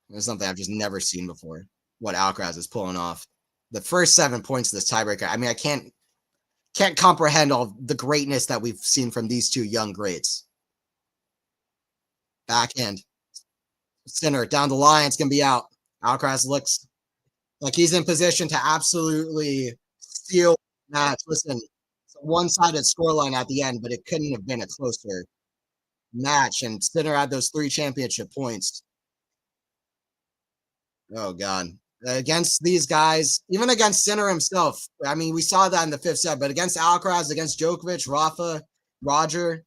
S2: There's something I've just never seen before. What Alcaraz is pulling off. The first 7 points of this tiebreaker. I mean, I can't comprehend all the greatness that we've seen from these 2 young greats. Backhand. Sinner down the line. It's going to be out. Alcaraz looks like he's in position to absolutely steal the match. Listen, it's a one-sided scoreline at the end, but it couldn't have been a closer match. And Sinner had those 3 championship points. Oh, God. Against these guys, even against Sinner himself. I mean, we saw that in the 5th set, but against Alcaraz, against Djokovic, Rafa, Roger,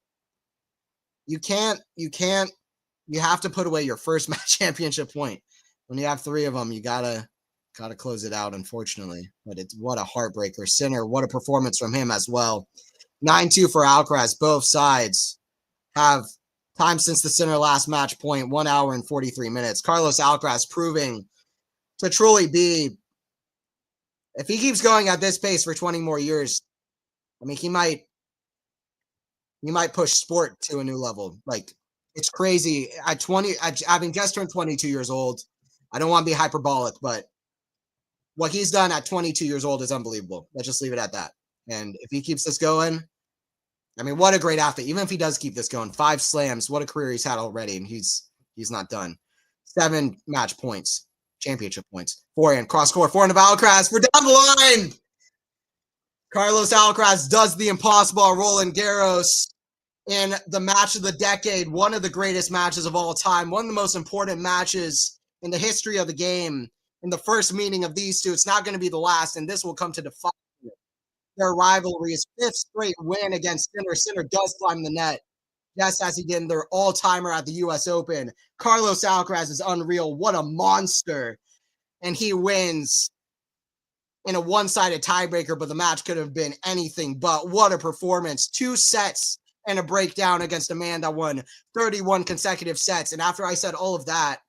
S2: you have to put away your first match championship point. When you have 3 of them, you gotta close it out, unfortunately. But it's what a heartbreaker. Sinner, what a performance from him as well. 9-2 for Alcaraz. Both sides have time since the Sinner last match point, 1 hour and 43 minutes. Carlos Alcaraz proving to truly be, if he keeps going at this pace for 20 more years, I mean, he might push sport to a new level. Like, it's crazy. At 20, having just turned 22 years old, I don't want to be hyperbolic, but what he's done at 22 years old is unbelievable. Let's just leave it at that. And if he keeps this going, I mean, what a great athlete. Even if he does keep this going, 5 slams, what a career he's had already, and he's not done. 7 match points, championship points. Forehand, cross court, forehand of Alcaraz. We're down the line. Carlos Alcaraz does the impossible on Roland Garros in the match of the decade, one of the greatest matches of all time, one of the most important matches in the history of the game. In the first meeting of these two, it's not going to be the last, and this will come to define their rivalry's 5th straight win against Sinner. Sinner does climb the net, just as he did in their all-timer at the U.S. Open. Carlos Alcaraz is unreal. What a monster. And he wins in a one-sided tiebreaker, but the match could have been anything but. What a performance. 2 sets and a breakdown against a man that won 31 consecutive sets. And after I said all of that,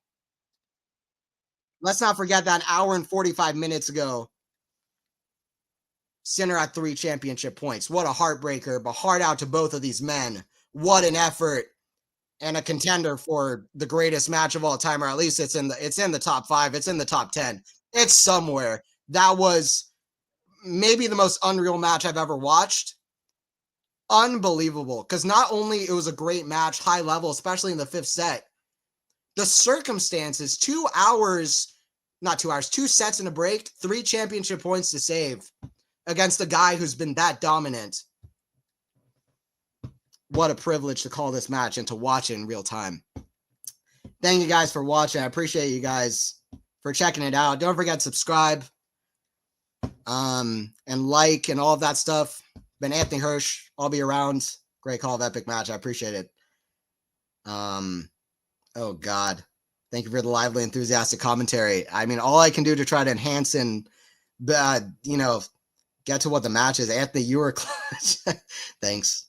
S2: let's not forget that an hour and 45 minutes ago, Sinner at 3 championship points. What a heartbreaker, but heart out to both of these men. What an effort, and a contender for the greatest match of all time, or at least it's in the top 5. It's in the top 10. It's somewhere. That was maybe the most unreal match I've ever watched. Unbelievable, because not only it was a great match, high level, especially in the 5th set, the circumstances, 2 hours, not 2 hours, 2 sets and a break, 3 championship points to save against a guy who's been that dominant. What a privilege to call this match and to watch it in real time. Thank you guys for watching. I appreciate you guys for checking it out. Don't forget to subscribe and like and all of that stuff. Been Anthony Hirsch. I'll be around. Great call of epic match. I appreciate it. Oh God. Thank you for the lively, enthusiastic commentary. I mean, all I can do to try to enhance and get to what the match is. Anthony, you were clutch. Thanks.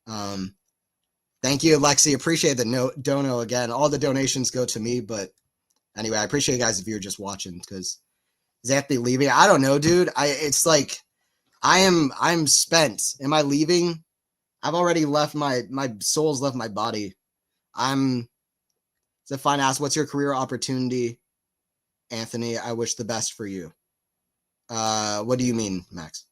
S2: Thank you, Lexi. Appreciate the dono again. All the donations go to me, but anyway, I appreciate you guys if you're just watching, because is Anthony leaving? I don't know, dude. It's like I'm spent. Am I leaving? I've already left my soul's left my body. So fine ask, what's your career opportunity? Anthony, I wish the best for you. What do you mean, Max?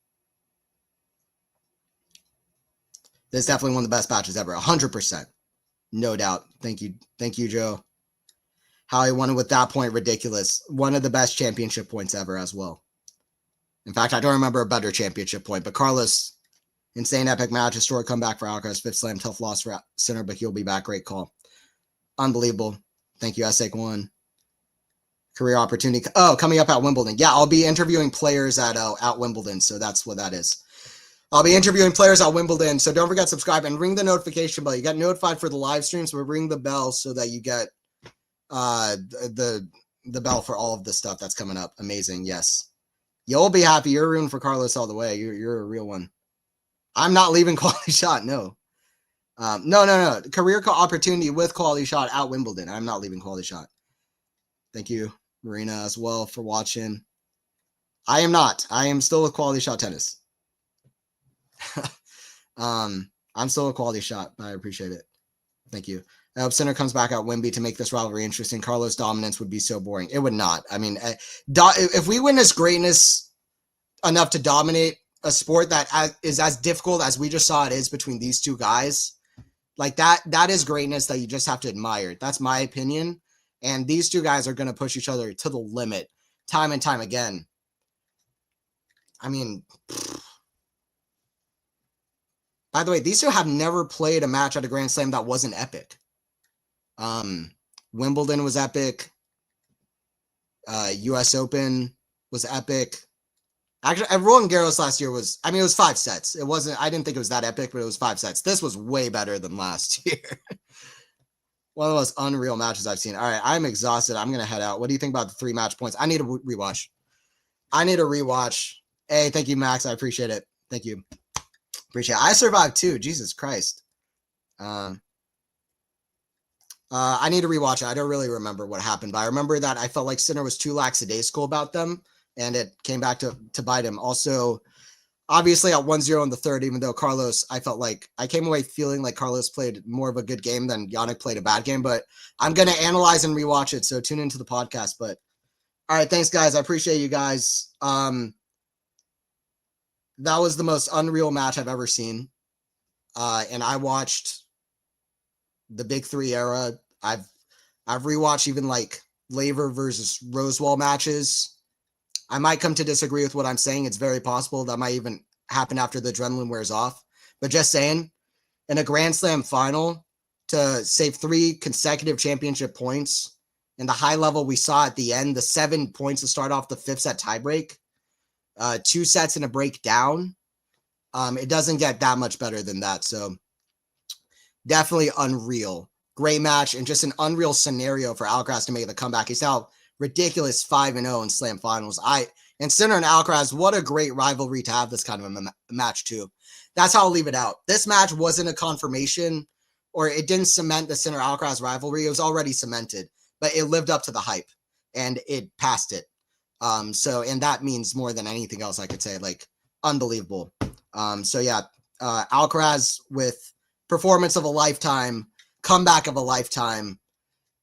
S2: This is definitely one of the best matches ever. 100%. No doubt. Thank you, Joe. How he won it with that point, ridiculous. One of the best championship points ever as well. In fact, I don't remember a better championship point, but Carlos, insane epic match, historic comeback for Alcaraz, 5th slam, tough loss for Sinner, but he'll be back. Great call. Unbelievable. Thank you, S-One. Career opportunity. Oh, coming up at Wimbledon. Yeah, I'll be interviewing players at Wimbledon, so that's what that is. I'll be interviewing players at Wimbledon, so don't forget to subscribe and ring the notification bell. You get notified for the live stream, so ring the bell so that you get the bell for all of the stuff that's coming up. Amazing, yes. You'll be happy. You're rooting for Carlos all the way. You're a real one. I'm not leaving Quality Shot, no. No. Career opportunity with Quality Shot at Wimbledon. I'm not leaving Quality Shot. Thank you, Marina, as well, for watching. I am not. I am still with Quality Shot Tennis. I'm still a Quality Shot, but I appreciate it. Thank you. I hope Sinner comes back at Wimby to make this rivalry interesting. Carlos' dominance would be so boring. It would not. I mean, if we witness greatness enough to dominate a sport that is as difficult as we just saw it is between these two guys, like that is greatness that you just have to admire. That's my opinion. And these two guys are going to push each other to the limit time and time again. I mean, by the way, these two have never played a match at a Grand Slam that wasn't epic. Wimbledon was epic. US Open was epic. Actually, Roland Garros last year was, it was 5 sets. It wasn't, I didn't think it was that epic, but it was 5 sets. This was way better than last year. One of the most unreal matches I've seen. All right, I'm exhausted. I'm going to head out. What do you think about the 3 match points? I need a rewatch. Hey, thank you, Max. I appreciate it. Thank you. Appreciate it. I survived too. Jesus Christ. I need to rewatch it. I don't really remember what happened, but I remember that I felt like Sinner was too lackadaisical about them, and it came back to bite him. Also, obviously at 1-0 in the third, even though Carlos, I felt like I came away feeling like Carlos played more of a good game than Jannik played a bad game, but I'm going to analyze and rewatch it. So tune into the podcast. But all right, thanks guys. I appreciate you guys. That was the most unreal match I've ever seen. And I watched the Big Three era. I've rewatched even like Laver versus Rosewall matches. I might come to disagree with what I'm saying. It's very possible that might even happen after the adrenaline wears off. But just saying, in a Grand Slam final, to save 3 consecutive championship points and the high level we saw at the end, the 7 points to start off the 5th set tiebreak, 2 sets and a break down. It doesn't get that much better than that. So definitely unreal. Great match and just an unreal scenario for Alcaraz to make the comeback. He's now ridiculous 5-0 in Slam finals. And Sinner and Alcaraz, what a great rivalry to have this kind of a match too. That's how I'll leave it out. This match wasn't a confirmation, or it didn't cement the Sinner Alcaraz rivalry. It was already cemented, but it lived up to the hype and it passed it. And that means more than anything else I could say. Like, unbelievable. Alcaraz with performance of a lifetime, comeback of a lifetime,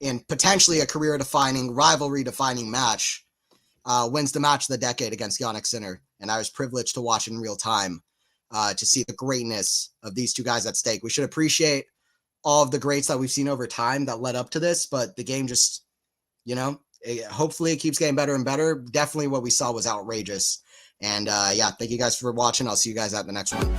S2: and potentially a career-defining, rivalry-defining match, wins the match of the decade against Jannik Sinner. And I was privileged to watch in real time to see the greatness of these two guys at stake. We should appreciate all of the greats that we've seen over time that led up to this, but the game just, hopefully it keeps getting better and better. Definitely what we saw was outrageous. And thank you guys for watching. I'll see you guys at the next one.